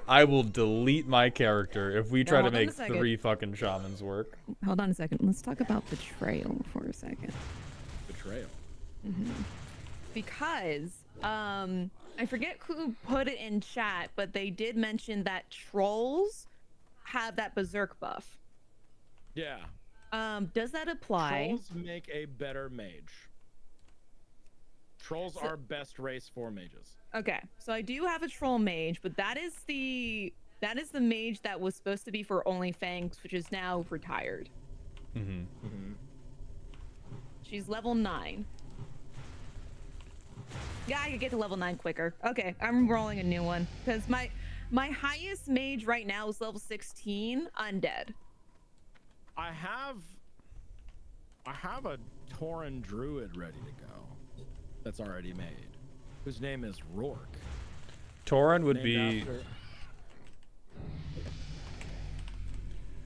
I will delete my character if we try to hold on a make second. 3 fucking shamans work. Hold on a second. Let's talk about betrayal for a second. Betrayal. Because I forget who put it in chat, but they did mention that trolls have that berserk buff. Yeah. Does that apply? Trolls make a better mage. Trolls are best race for mages. Okay, so I do have a troll mage, but that is the mage that was supposed to be for Only Fangs, which is now retired. She's level 9. Yeah, I could get to level 9 quicker. Okay, I'm rolling a new one because my highest mage right now is level 16, undead. I have a Tauren druid ready to go. That's already made. Whose name is Rourke. Tauren would Named be after-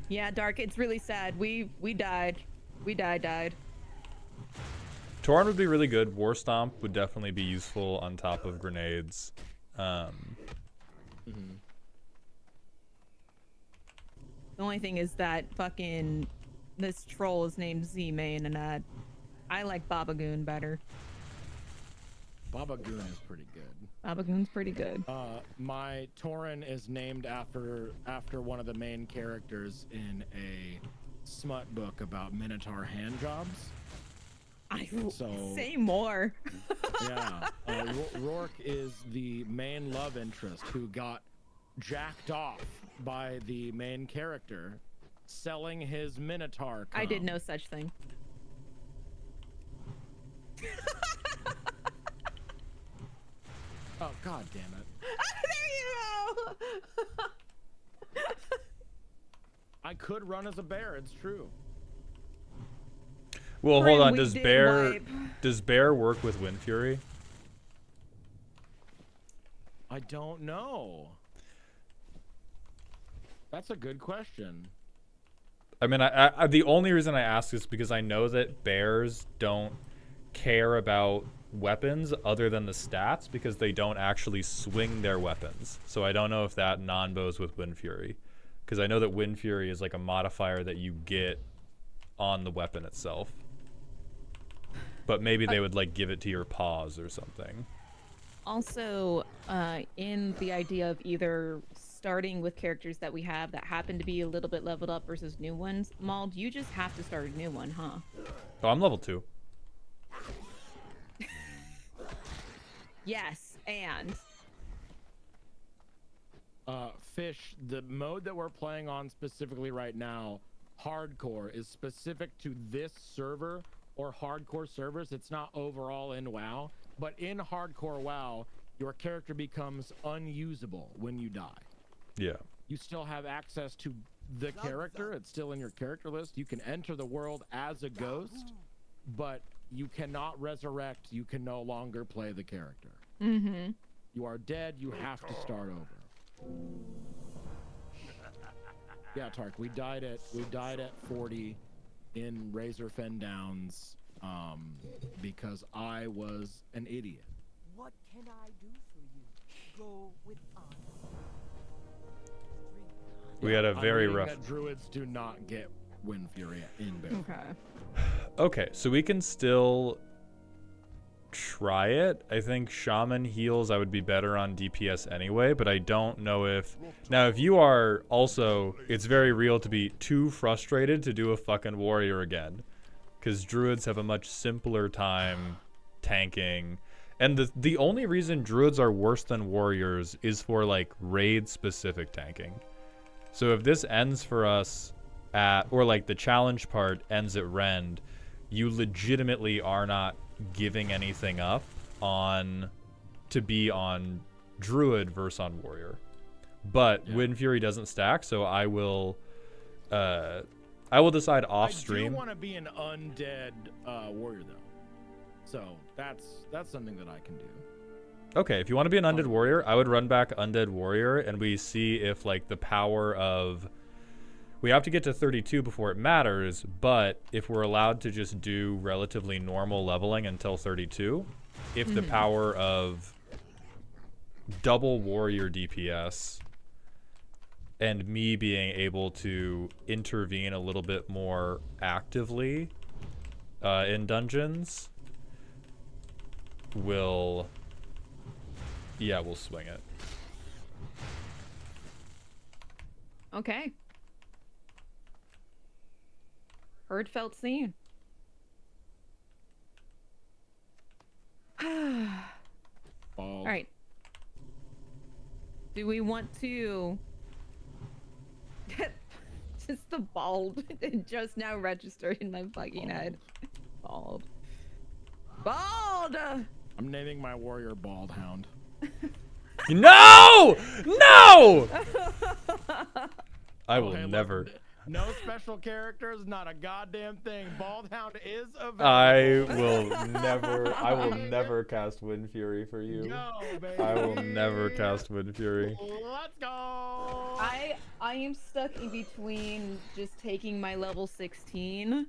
Yeah, Dark, it's really sad. We died. We died. Tauren would be really good. War Stomp would definitely be useful on top of grenades. The only thing is that fucking this troll is named Z-Main, and I like Babagoon better. Baba Goon is pretty good. Babagoon's pretty good. My Tauren is named after one of the main characters in a smut book about Minotaur hand jobs. Say more. Yeah, Rourke is the main love interest who got jacked off by the main character selling his Minotaur. I did no such thing. Oh, god damn it. There you go. I could run as a bear, it's true. Well, hold Friend, on. we Does did Bear work with Wind Fury? I don't know. That's a good question. I mean, I the only reason I ask is because I know that bears don't care about weapons other than the stats because they don't actually swing their weapons. So I don't know if that non-bows with Wind Fury, because I know that Wind Fury is like a modifier that you get on the weapon itself. But maybe they would like give it to your paws or something. Also, in the idea of either starting with characters that we have that happen to be a little bit leveled up versus new ones, Mauled, you just have to start a new one, huh? Oh, I'm level 2. Yes, and Fish, the mode that we're playing on specifically right now, hardcore, is specific to this server or hardcore servers. It's not overall in WoW, but in hardcore WoW, your character becomes unusable when you die. Yeah. You still have access to the character. It's still in your character list. You can enter the world as a ghost, but you cannot resurrect. You can no longer play the character. Mm-hmm. You are dead. You have to start over. Yeah, Tark, we died at 40 in Razor Fen Downs because I was an idiot. What can I do for you? Go with honor. We had a I'm very reading rough. that druids do not get Wind Fury in Beowulf. Okay. Okay, so we can still try it. I think Shaman heals I would be better on DPS anyway, but I don't know if... Now, if you are also... It's very real to be too frustrated to do a fucking warrior again. Because druids have a much simpler time tanking. And the only reason druids are worse than warriors is for, like, raid-specific tanking. So if this ends for us at... Or, like, the challenge part ends at Rend, you legitimately are not giving anything up on to be on druid versus on warrior, but Wind Fury doesn't stack, so I will decide off stream. I do want to be an undead warrior though, so that's something that I can do. Okay, if you want to be an undead warrior, I would run back undead warrior, and we see if like the power of... We have to get to 32 before it matters, but if we're allowed to just do relatively normal leveling until 32, if the power of double warrior DPS and me being able to intervene a little bit more actively in dungeons we'll swing it. Okay. Heard, felt, seen. All right. Do we want to... Just the bald. It just now registered in my fucking head. Bald. Bald! I'm naming my warrior Bald Hound. No! No! I will Hey, look, never... No special characters, not a goddamn thing. Bald Hound is available. I will never cast Wind Fury for you. Go, baby. I will never cast Wind Fury. Let's go. I am stuck in between just taking my level 16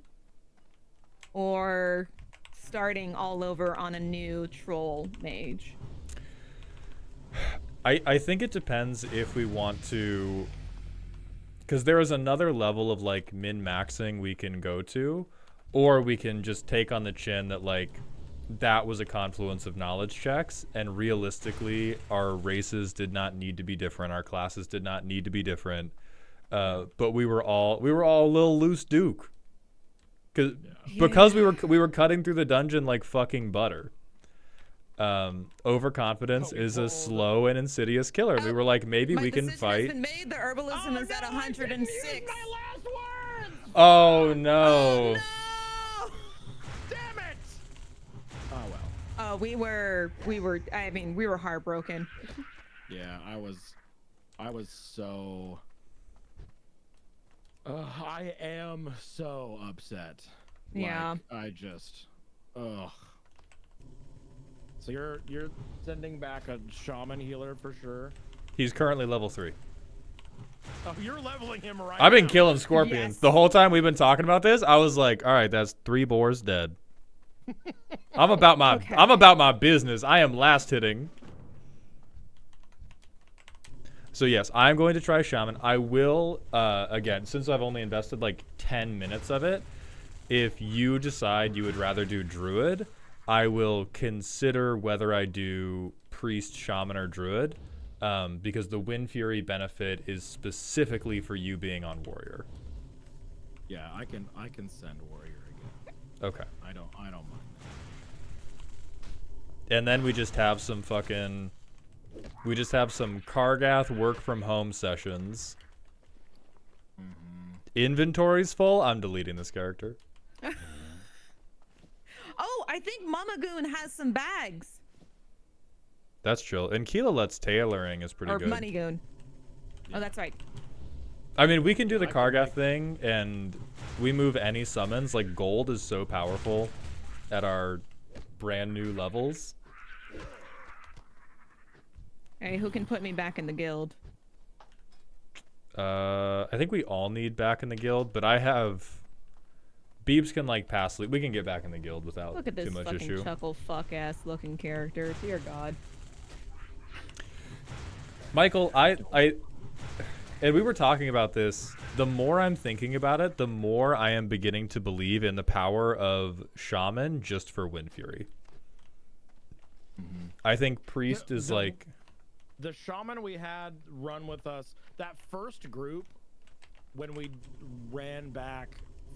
or starting all over on a new troll mage. I think it depends if we want to... Because there is another level of, like, min-maxing we can go to, or we can just take on the chin that, like, that was a confluence of knowledge checks, and realistically, our races did not need to be different, our classes did not need to be different, but we were all a little loose duke. Because we were cutting through the dungeon like fucking butter. Overconfidence is a slow and insidious killer. We were like, maybe we can fight. Has been made. The herbalism is at 106. My last words. Oh no! Oh, no! Damn it! Oh well. Oh, we were. I mean, we were heartbroken. Yeah, I was so. I am so upset. Yeah. Like, I just. Ugh. So you're sending back a shaman healer for sure. He's currently level 3. Oh, you're leveling him right I've been now. killing scorpions. Yes. The whole time we've been talking about this, I was like, all right, that's 3 boars dead. I'm about my business. I am last hitting. So yes, I'm going to try shaman. I will again, since I've only invested like 10 minutes of it, if you decide you would rather do druid, I will consider whether I do priest, shaman, or druid, because the Wind Fury benefit is specifically for you being on warrior. Yeah, I can send warrior again. Okay. I don't mind And then we just have some Kargath work from home sessions. Inventory's full. I'm deleting this character. Oh, I think Mama Goon has some bags. That's chill. And Keelalut's tailoring is pretty Or good. Money Goon. Oh, that's right. I mean, we can do the Kargath thing, and we move any summons. Like, gold is so powerful. at our brand new levels. Hey, who can put me back in the guild? I think we all need back in the guild, but I have... Beebs can like pass. We can get back in the guild without Look at this too much fucking issue. chuckle fuck ass looking character. Dear God. Michael, and we were talking about this. The more I'm thinking about it, the more I am beginning to believe in the power of Shaman just for Wind Fury. I think Priest is like... The Shaman we had run with us, that first group, when we ran back...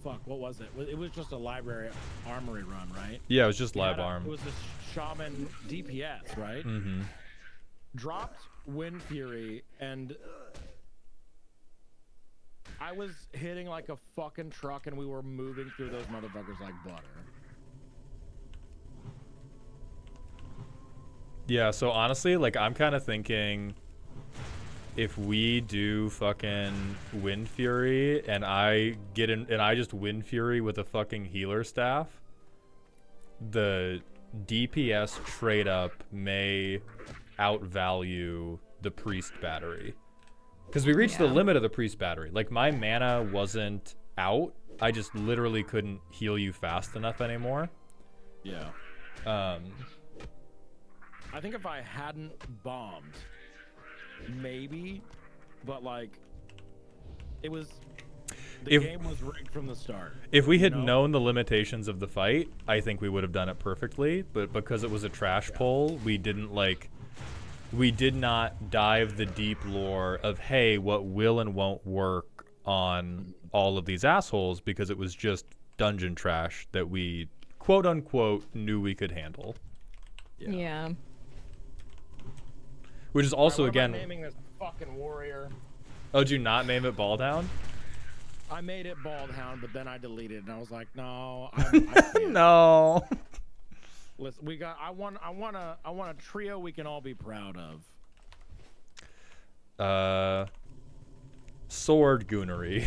Fuck, what was it? It was just a library armory run, right? Yeah, it was just We lab had arm. It was a Shaman DPS, right? Mm-hmm. Dropped Wind Fury, and I was hitting like a fucking truck, and we were moving through those motherfuckers like butter. Yeah, so honestly, like, I'm kind of thinking if we do fucking Wind Fury and I get in and I just Wind Fury with a fucking healer staff, the DPS trade up may outvalue the priest battery. Because we reached the limit of the priest battery. Like, my mana wasn't out. I just literally couldn't heal you fast enough anymore. Yeah. I think if I hadn't bombed, maybe, but like, it was, the game was rigged from the start. If we had known the limitations of the fight, I think we would have done it perfectly. But because it was a trash pull, we didn't like, we did not dive the deep lore of, hey, what will and won't work on all of these assholes, because it was just dungeon trash that we, quote unquote, knew we could handle. Yeah. Which is also, Right, what am again... I naming this fucking warrior? Oh, did you not name it Balldown? I made it Baldhound, but then I deleted it, and I was like, no, I can't. No. Listen, we got. I want a trio we can all be proud of. Sword Goonery.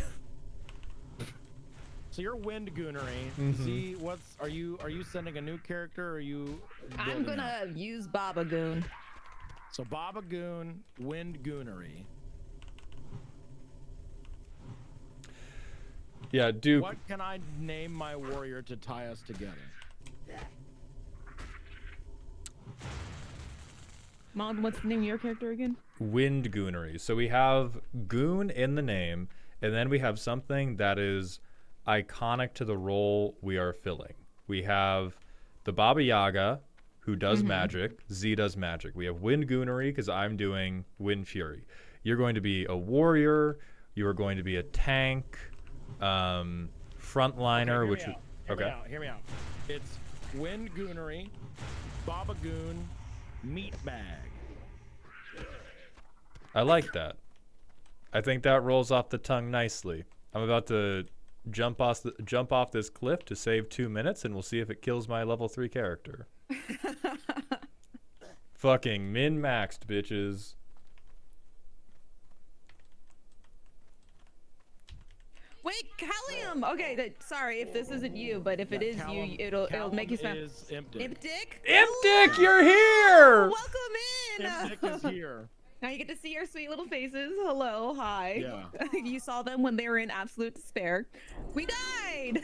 So you're Wind Goonery. Z, are you sending a new character, or are you? I'm building gonna up? use Baba Goon. So Baba Goon, Wind Goonery. Yeah, Duke. What can I name my warrior to tie us together? Mom, what's the name of your character again? Wind Goonery. So we have Goon in the name, and then we have something that is iconic to the role we are filling. We have the Baba Yaga, who does magic. Z does magic. We have Wind Goonery, because I'm doing Wind Fury. You're going to be a warrior. You are going to be a tank, frontliner, which... Hear me out. It's Wind Goonery, Baba Goon, Meat Bag. I like that. I think that rolls off the tongue nicely. I'm about to jump off this cliff to save 2 minutes, and we'll see if it kills my level 3 character. Fucking min-maxed, bitches. Wait, Callium! Okay, sorry if this isn't you, but if it is you, it'll make you sound... Is Imp Imp-Dick? Imp-Dick, you're here! Welcome in! Imp-Dick is here. Now you get to see your sweet little faces. Hello, hi. Yeah. You saw them when they were in absolute despair. We died!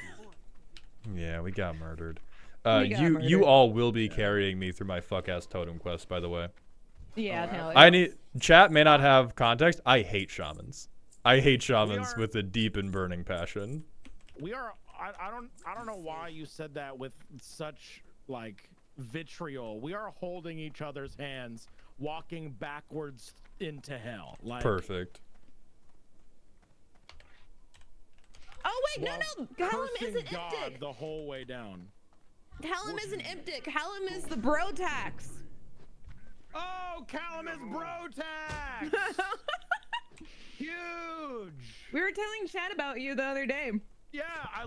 Yeah, we got murdered. We got murdered. You all will be carrying me through my fuck-ass totem quest, by the way. Yeah, no. I need... Chat may not have context. I hate shamans. I hate shamans with a deep and burning passion. We are... I don't know why you said that with such, like, vitriol. We are holding each other's hands, walking backwards into hell. Like, Perfect. Oh, wait, no. Callum is an God Imp-Dick. the whole way down. Callum is an Imp-Dick. Callum is the bro tax. Oh, Callum is bro tax! Huge! We were telling Chad about you the other day. Yeah, I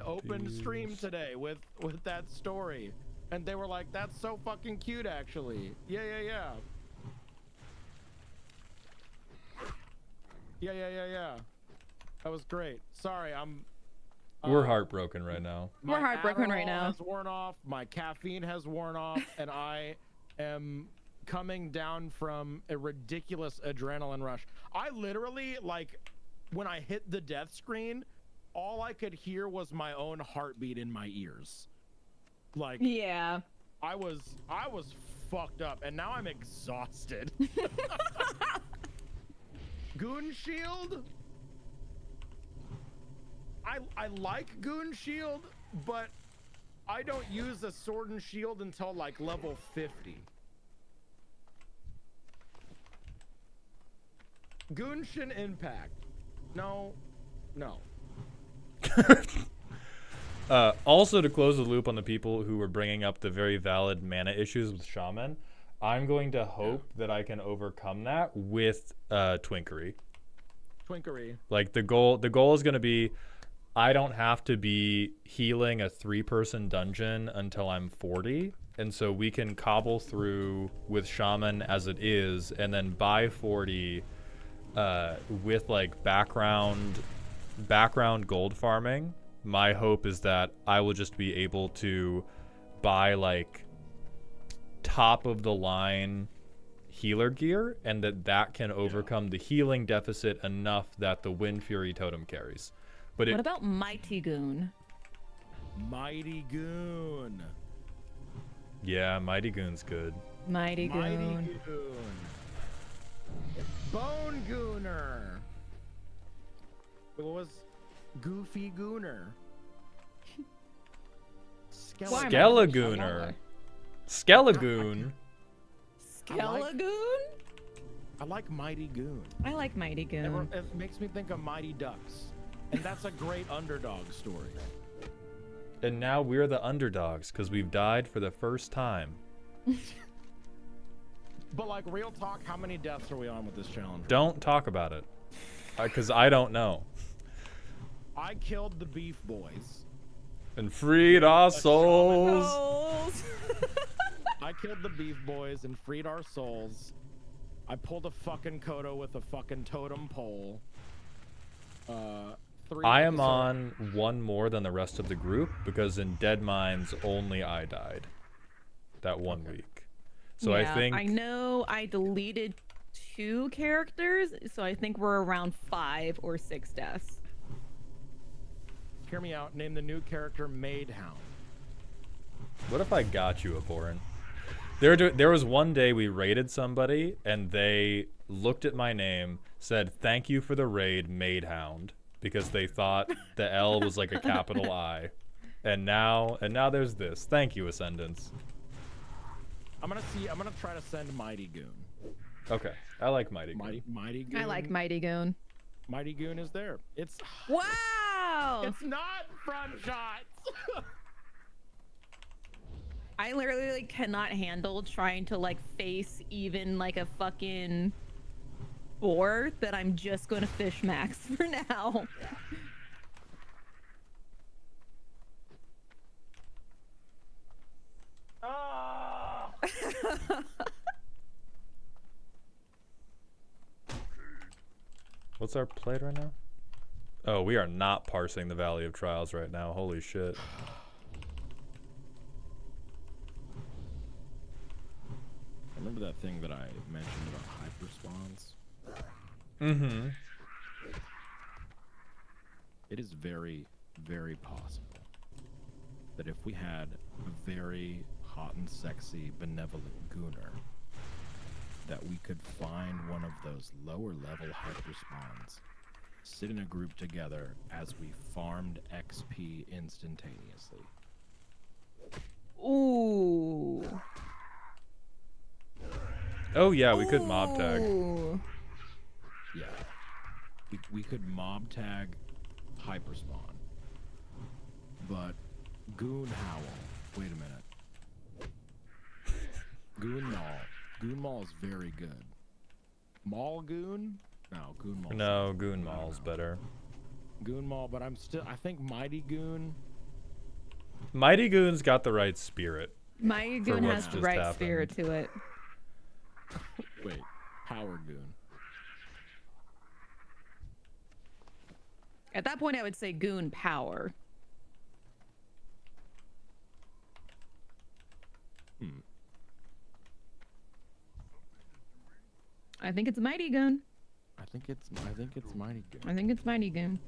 opened stream today with that story, and they were like, "That's so fucking cute, actually." Yeah. That was great. Sorry, We're heartbroken right now. My We're heartbroken right Adderall now. has worn off. My caffeine has worn off, and I am coming down from a ridiculous adrenaline rush. I literally, like, when I hit the death screen, all I could hear was my own heartbeat in my ears. Like, Yeah. I was fucked up, and now I'm exhausted. Goon Shield? I like Goon Shield, but I don't use a sword and shield until like level 50. Goonshin Impact. No. Also, to close the loop on the people who were bringing up the very valid mana issues with Shaman, I'm going to hope that I can overcome that with Twinkery. Like the goal is going to be, I don't have to be healing a 3-person dungeon until I'm 40, and so we can cobble through with Shaman as it is, and then by 40, with like background gold farming. My hope is that I will just be able to buy like top of the line healer gear, and that can overcome the healing deficit enough that the Wind Fury totem carries. But What about Mighty Goon? Mighty Goon. Yeah, Mighty Goon's good. Mighty Goon. Mighty Goon. Bone Gooner. What was Goofy Gooner? Why am I Skelagooner. Skelegoon. Skelegoon? I like Mighty Goon. I like Mighty Goon. It makes me think of Mighty Ducks. And that's a great underdog story. And now we're the underdogs because we've died for the first time. But like, real talk, how many deaths are we on with this challenge? Don't talk about it. Because I don't know. I killed the Beef Boys. And freed our souls. I killed the Beef Boys and freed our souls. I pulled a fucking Kodo with a fucking totem pole. I am on one more than the rest of the group because in Dead Mines only I died that 1 week. So yeah, I think I know I deleted 2 characters, so I think we're around 5 or 6 deaths. Hear me out. Name the new character Maidhound. What if I got you, Abhorrent? There was one day we raided somebody and they looked at my name, said thank you for the raid, Maidhound, because they thought the L was like a capital I. And now there's this. Thank you, Ascendants. I'm gonna try to send Mighty Goon. Okay. I like Mighty Goon. Mighty Goon. I like Mighty Goon. Mighty Goon is there. It's Wow! It's not front shots. I literally like, cannot handle trying to like face even like a fucking boar that I'm just going to fish max for now. Ah! What's our play right now? Oh, we are not parsing the Valley of Trials right now. Holy shit. Remember that thing that I mentioned about hyper spawns? Mm-hmm. It is very, very possible that if we had a very hot and sexy benevolent gooner, that we could find one of those lower level hyper spawns, sit in a group together as we farmed XP instantaneously. Ooh. Oh yeah, we could mob tag. Ooh. Yeah. We could mob tag hyperspawn. But Goon Howell. Wait a minute. Goon Maul. Goon Maul is very good. Maul Goon? No, Goon Maul. No, Goon Maul's better. Goon Maul, but I think Mighty Goon. Mighty Goon's got the right spirit. Mighty Goon what's has the just right happened. spirit to it. Wait, Power Goon. At that point, I would say Goon Power. I think it's Mighty Goon. I think it's Mighty Goon. I think it's Mighty Goon.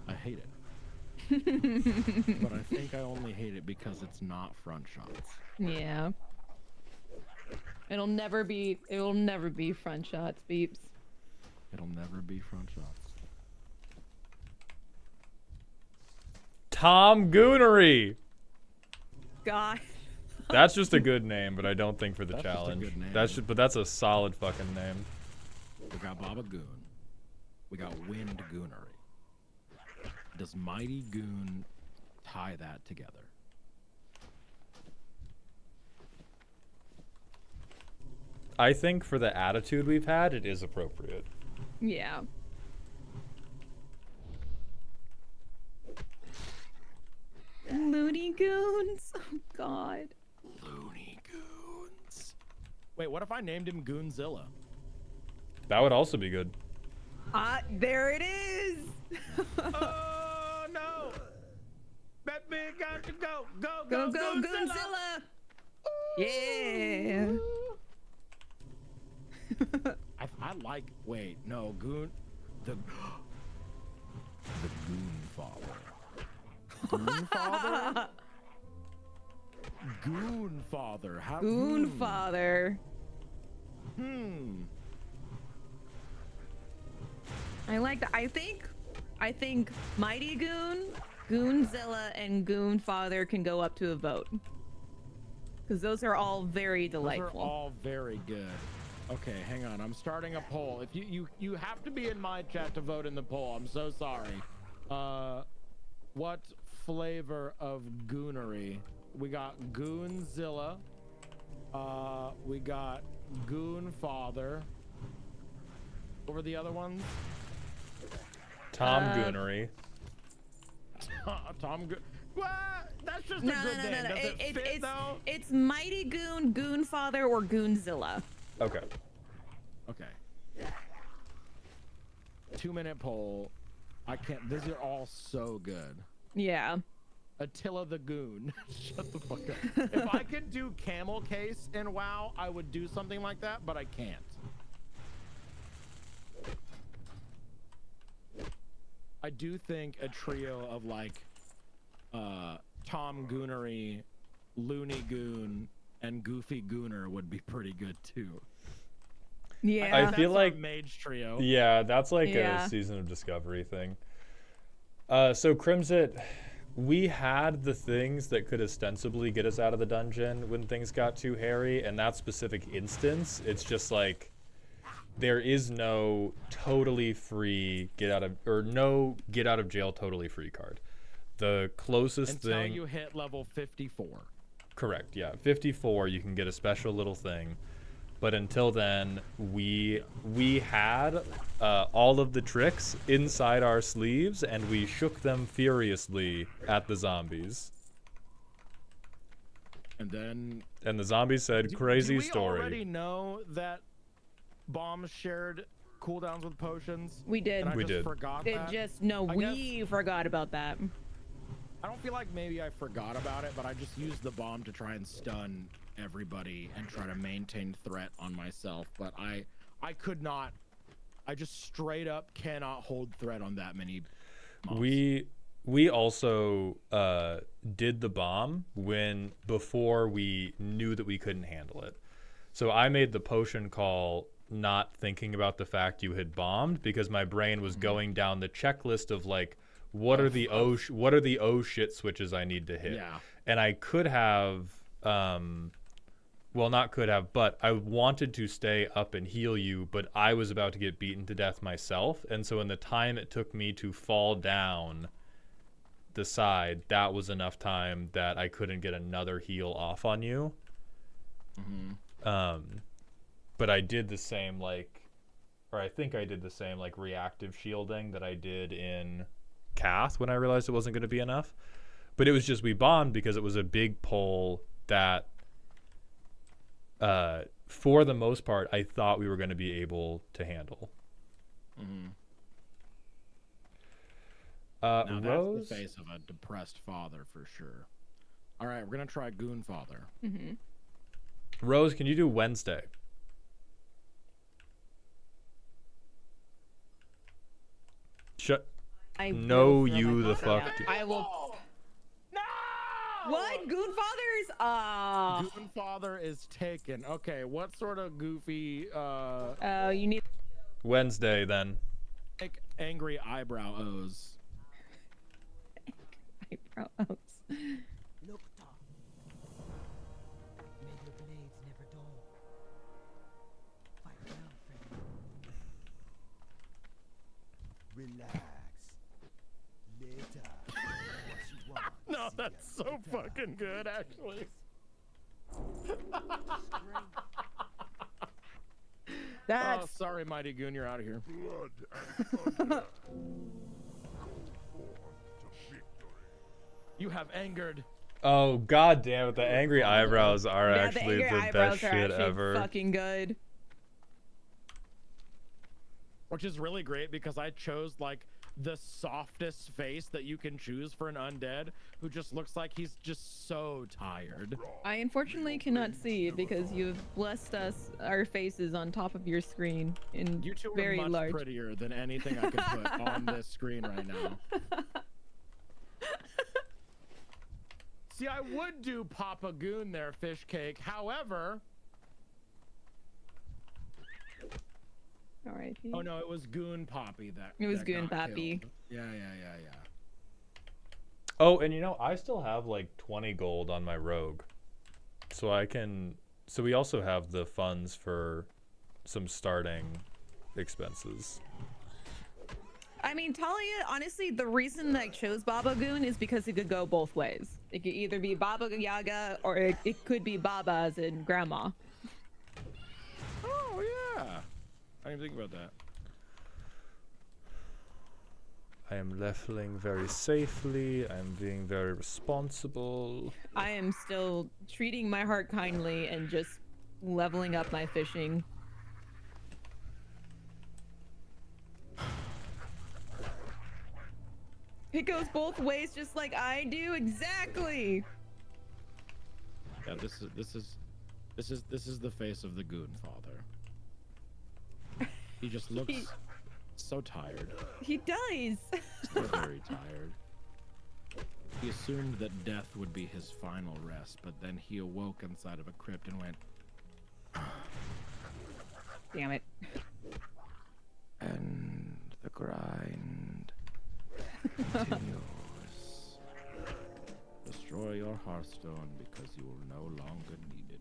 I hate it. But I think I only hate it because it's not front shots. Yeah. It'll never be front shots, beeps. It'll never be front shots. Tom Goonery. God. That's just a good name, but I don't think for the That's just a challenge. good name. But that's a solid fucking name. We got Baba Goon. We got Wind Goonery. Does Mighty Goon tie that together? I think for the attitude we've had, it is appropriate. Yeah. Looney Goons. Oh God. Looney Goons. Wait, what if I named him Goonzilla? That would also be good. There it is. Oh no! That man got to go. Go Goonzilla. Yeah. I like. Wait, no, Goon. The Goon Father. Goon Father. Goon Father. How? Goon Father. I like that. I think Mighty Goon, Goonzilla, and Goon Father can go up to a vote. Because those are all very delightful. Those are all very good. Okay, hang on. I'm starting a poll. If you have to be in my chat to vote in the poll. I'm so sorry. What flavor of goonery? We got Goonzilla. We got Goon Father. What were the other ones? Tom Goonery. Tom Goon. What? That's just No, a good name. no. Does it fit though? It's Mighty Goon, Goon Father, or Goonzilla. Okay. Okay. 2-minute poll. I can't. These are all so good. Yeah. Attila the Goon. Shut the fuck up. If I could do camel case in WoW, I would do something like that, but I can't. I do think a trio of like Tom Goonery, Looney Goon, and Goofy Gooner would be pretty good too. Yeah. I That's feel our like mage trio. Yeah, that's like Yeah. a Season of Discovery thing. So Crimson, we had the things that could ostensibly get us out of the dungeon when things got too hairy, and that specific instance, it's just like there is no totally free get out of jail totally free card. The closest Until thing you hit level 54. Correct, yeah. 54 you can get a special little thing. But until then, we had all of the tricks inside our sleeves, and we shook them furiously at the zombies. And then And the zombies said, "Crazy do we story." already know that bombs shared cooldowns with potions? We did. And I We just did. forgot It that. just no, I we forgot about that. I don't feel like maybe I forgot about it, but I just used the bomb to try and stun everybody and try to maintain threat on myself. But I could not. I just straight up cannot hold threat on that many mobs. We also did the bomb before we knew that we couldn't handle it. So I made the potion call not thinking about the fact you had bombed, because my brain was going down the checklist of like, what are the oh shit switches I need to hit? Yeah. And I could have well, not could have, but I wanted to stay up and heal you, but I was about to get beaten to death myself. And so in the time it took me to fall down the side, that was enough time that I couldn't get another heal off on you. But I did the same, I think I did the same, reactive shielding that I did in Cath when I realized it wasn't going to be enough. But it was just, we bombed because it was a big pull that, for the most part, I thought we were going to be able to handle. Now Rose? that's the face of a depressed father for sure. All right, we're gonna try Goon Father. Rose, can you do Wednesday? Shut. I No, will throw you my the coffee fuck out. do- I will. No! What? Goonfathers? Ah. Goonfather is taken. Okay, what sort of goofy, You need. Wednesday then. like angry eyebrow O's? Eyebrows. Look, Tom. May your blades never dull. Fight well, friend. Relax. Later. What you want? No, See that's ya so later. fucking good, actually. That's. Oh, sorry, Mighty Goon, you're out of here. Blood and thunder. Go forth to victory. You have angered. Oh god damn it! The angry eyebrows are Yeah, actually the the angry eyebrows best are shit actually ever. fucking good. Which is really great because I chose like the softest face that you can choose for an undead who just looks like he's just so tired. I unfortunately cannot see it because you've blessed us our faces on top of your screen in You two are very much large. prettier than anything I could put on this screen right now. See, I would do Papa Goon there, Fish Cake. However, All right. oh no, it was Goon Poppy that. It was that Goon got Poppy. killed. Yeah. Oh, and you know, I still have like 20 gold on my rogue. So I can. So we also have the funds for some starting expenses. I mean, Talia, honestly, the reason that I chose Baba Goon is because it could go both ways. It could either be Baba Yaga or it could be Baba as in grandma. Oh yeah. I didn't even think about that. I am leveling very safely. I'm being very responsible. I am still treating my heart kindly and just leveling up my fishing. It goes both ways just like I do, exactly. Yeah, this is the face of the Goon Father. He just looks so tired. He does. So very tired. He assumed that death would be his final rest, but then he awoke inside of a crypt and went, Damn it. and the grind continues. Destroy your Hearthstone because you will no longer need it.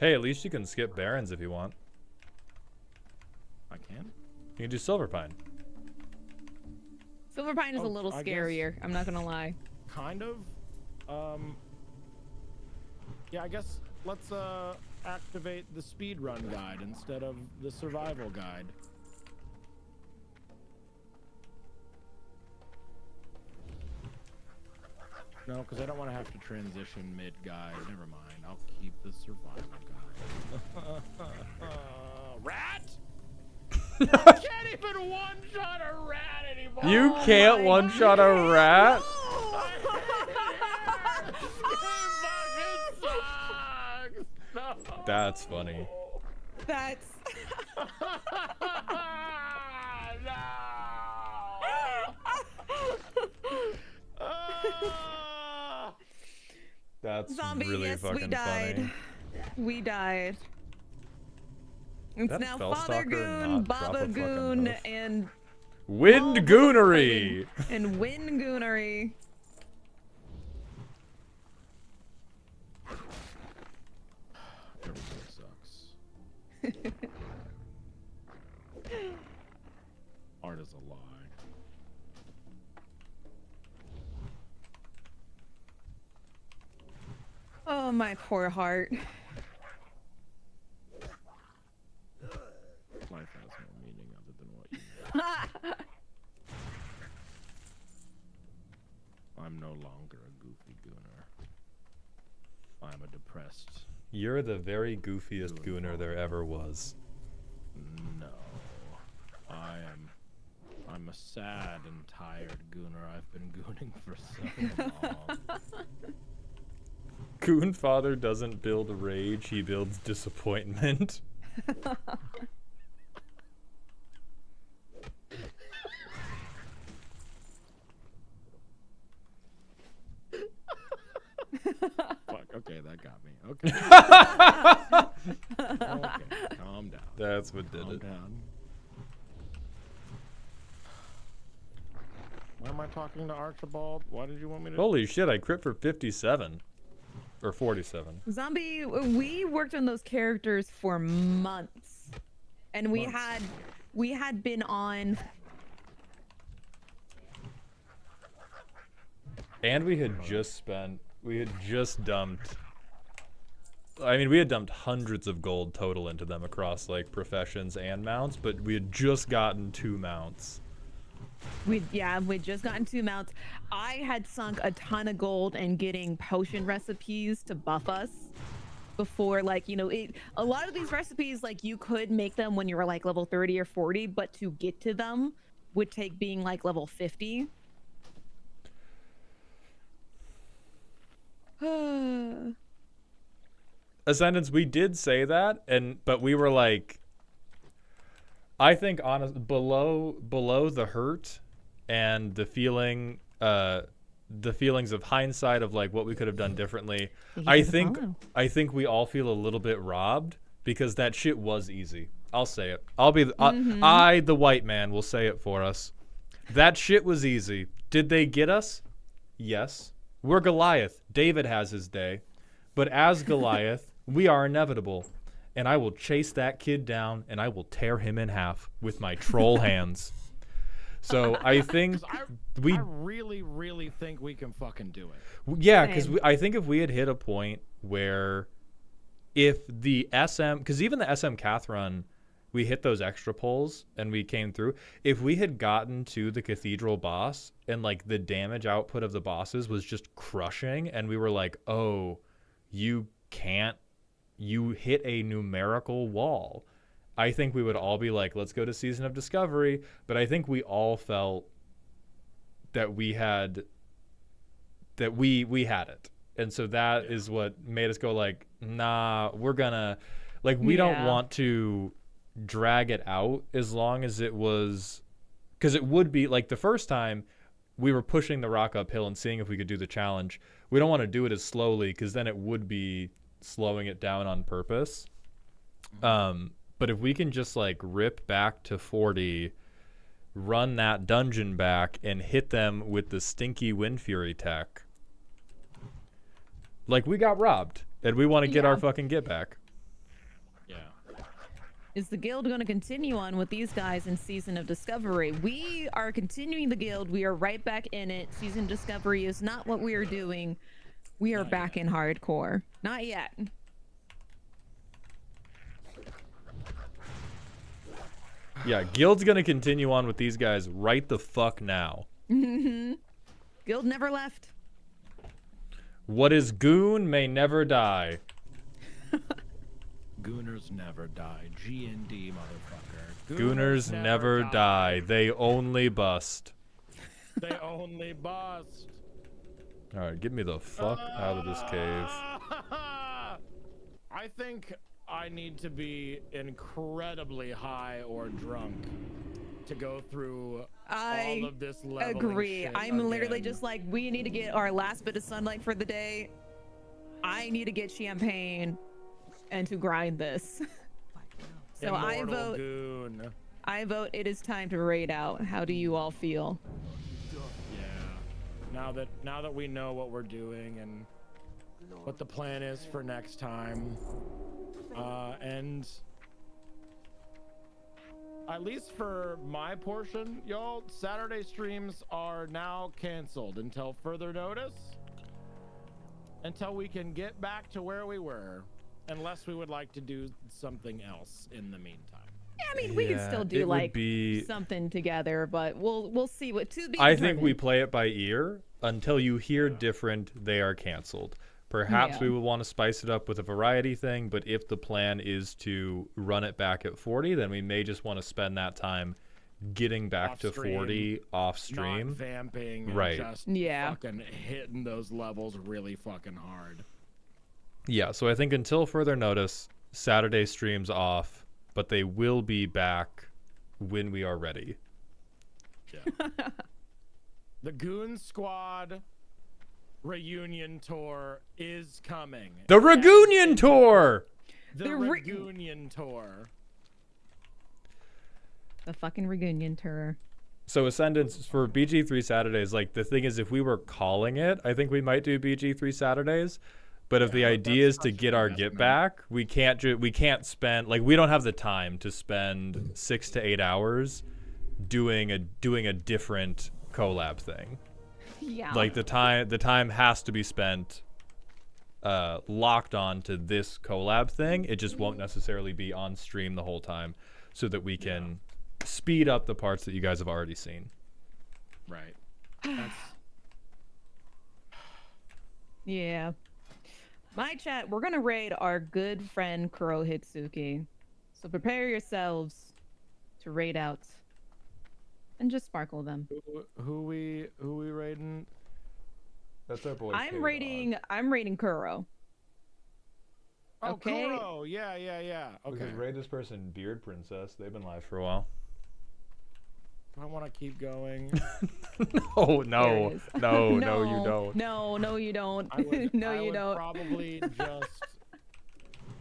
Hey, at least you can skip Barons if you want. I can? You can do Silverpine. Silverpine is a Oh, little I guess- scarier, I'm not gonna lie. Kind of. Yeah, I guess let's activate the speedrun guide instead of the survival guide. No, because I don't want to have to transition mid-guide. Never mind. I'll keep the survival guide. Rat? I can't even one-shot a rat anymore. You can't one-shot a rat? No. That's funny. That's That's Zombie, really yes, fucking we died. funny. We died. It's That now Fellstalker Father Goon, not drop a Baba fucking Goon, hoof? and Wind Goonery! and Win Goonery. Everything sucks. Art is a lie. Oh, my poor heart. Life has no meaning other than what you know. I'm no longer a goofy gooner. I'm a depressed. You're the very goofiest gooner there ever was. No. I'm a sad and tired gooner. I've been gooning for so long. Goonfather doesn't build rage, he builds disappointment. Okay, that got me. Okay. Okay, calm down. That's what did Calm it. down. Why am I talking to Archibald? Why did you want me to? Holy shit! I crit for 57 or 47. Zombie, we worked on those characters for months, and we had been on. And we had just dumped. I mean, we had dumped hundreds of gold total into them across like professions and mounts, but we had just gotten 2 mounts. We'd just gotten 2 mounts. I had sunk a ton of gold in getting potion recipes to buff us before, like, you know, a lot of these recipes, like, you could make them when you were like level 30 or 40, but to get to them would take being like level 50. Ascendants, we did say that, but we were like, I think below the hurt and the feelings of hindsight of like what we could have done differently. I think we all feel a little bit robbed because that shit was easy. I'll say it. I, the white man, will say it for us. That shit was easy. Did they get us? Yes. We're Goliath. David has his day. But as Goliath, we are inevitable. And I will chase that kid down and I will tear him in half with my troll hands. So I think I really, really think we can fucking do it. Yeah, because I think if we had hit a point where if the SM, because even the SM Cath run, we hit those extra pulls and we came through. If we had gotten to the cathedral boss and like the damage output of the bosses was just crushing and we were like, oh, you hit a numerical wall, I think we would all be like, let's go to Season of Discovery. But I think we all felt that we had it. And so that is what made us go like, nah, we're gonna, like, we don't want to drag it out as long as it was, because it would be like the first time we were pushing the rock uphill and seeing if we could do the challenge. We don't want to do it as slowly because then it would be slowing it down on purpose. But if we can just like rip back to 40, run that dungeon back and hit them with the stinky Wind Fury tech, like, we got robbed and we want to get our fucking get back. Yeah. Is the guild going to continue on with these guys in Season of Discovery? We are continuing the guild. We are right back in it. Season of Discovery is not what we are doing. We are back in hardcore. Not yet. Yeah, guild's going to continue on with these guys right the fuck now. Guild never left. What is goon may never die. Gooners never die. GND, motherfucker. Gooners never die. They only bust. They only bust. All right, get me the fuck out of this cave. I think I need to be incredibly high or drunk to go through all of this leveling Agree. shit I'm literally again. just like, we need to get our last bit of sunlight for the day. I need to get champagne and to grind this. So Immortal Goon. I vote it is time to raid out. How do you all feel? Yeah. Now that we know what we're doing and what the plan is for next time, and at least for my portion, y'all, Saturday streams are now canceled until further notice, until we can get back to where we were, unless we would like to do something else in the meantime. Yeah, I mean, we can still do like be... something together, but we'll see what to be I determined. think we play it by ear. Until you hear different, they are canceled. Perhaps we will want to spice it up with a variety thing, but if the plan is to run it back at 40, then we may just want to spend that time getting back Off to stream, 40 off stream. Not vamping, and Right. just fucking hitting those levels really fucking hard. Yeah, so I think until further notice, Saturday streams off, but they will be back when we are ready. Yeah. The Goon Squad reunion tour is coming. The Reunion Tour. The The reunion tour. The fucking reunion tour. So Ascendance for BG3 Saturdays, like the thing is, if we were calling it, I think we might do BG3 Saturdays. But if the idea is to get our get back, we can't spend, like, we don't have the time to spend 6 to 8 hours doing a different collab thing. Yeah. Like the time has to be spent locked on to this collab thing. It just won't necessarily be on stream the whole time, so that we can speed up the parts that you guys have already seen. Right. That's Yeah. My chat, we're gonna raid our good friend Kuro Hitsuki. So prepare yourselves to raid out. And just sparkle them. who we raiding? That's our boy. I'm raiding Kuro. Oh, Okay. Kuro. Yeah. We Okay. could raid this person, Beard Princess. They've been live for a while. I want to keep going. Oh There no, it is. no, no, you don't. No, you don't. I would, No, I you would don't. probably just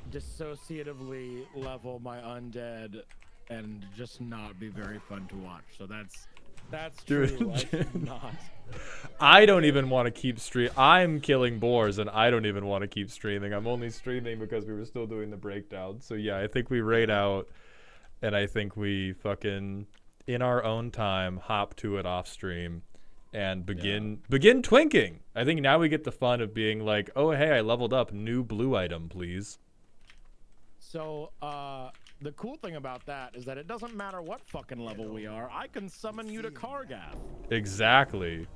dissociatively level my undead and just not be very fun to watch. So that's Dude, true. I should not. I don't even want to keep stream. I'm killing boars, and I don't even want to keep streaming. I'm only streaming because we were still doing the breakdown. So yeah, I think we raid out, and I think we fucking, in our own time, hop to it off stream, and begin twinking. I think now we get the fun of being like, oh hey, I leveled up. New blue item, please. So the cool thing about that is that it doesn't matter what fucking level we are. I can summon you to Kargath. Exactly.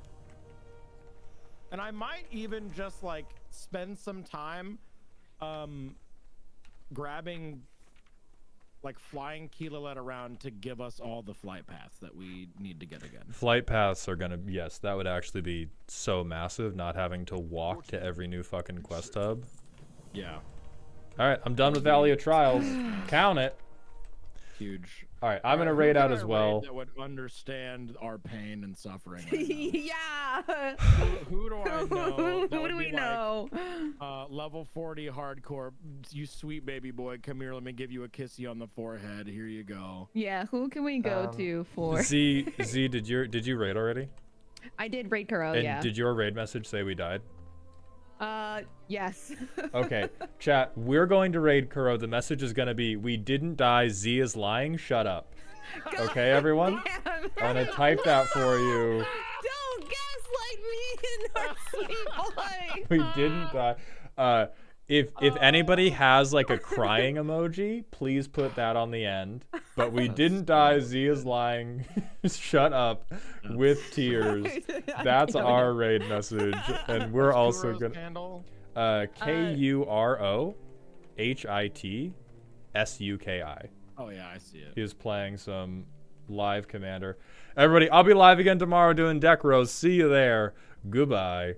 And I might even just like spend some time grabbing like flying Keelalette around to give us all the flight paths that we need to get again. Flight paths are gonna, yes, that would actually be so massive, not having to walk to every new fucking quest hub. Yeah. All right, I'm done with Valley of Trials. Count it. Huge. All right, I'm gonna Who raid can out I as well. raid that would understand our pain and suffering. Right Yeah. who do I know? that Who would do be we know? Level 40 hardcore. You sweet baby boy, come here. Let me give you a kissy on the forehead. Here you go. Yeah, who can we go to for? Z, did you raid already? I did raid Kuro, And yeah. did your raid message say we died? Yes. Okay, chat, we're going to raid Kuro. The message is gonna be, we didn't die, Z is lying, shut up. Okay, everyone? Damn. I'm gonna type that for you. Don't gaslight me and our sweet boy. We didn't die. If anybody has like a crying emoji, please put that on the end. But we didn't die. Z is lying. Shut up. With tears. That's our raid message, and we're also Kuro's gonna handle? KUROHITSUKI. Oh yeah, I see it. He is playing some live Commander. Everybody, I'll be live again tomorrow doing deck rows. See you there. Goodbye.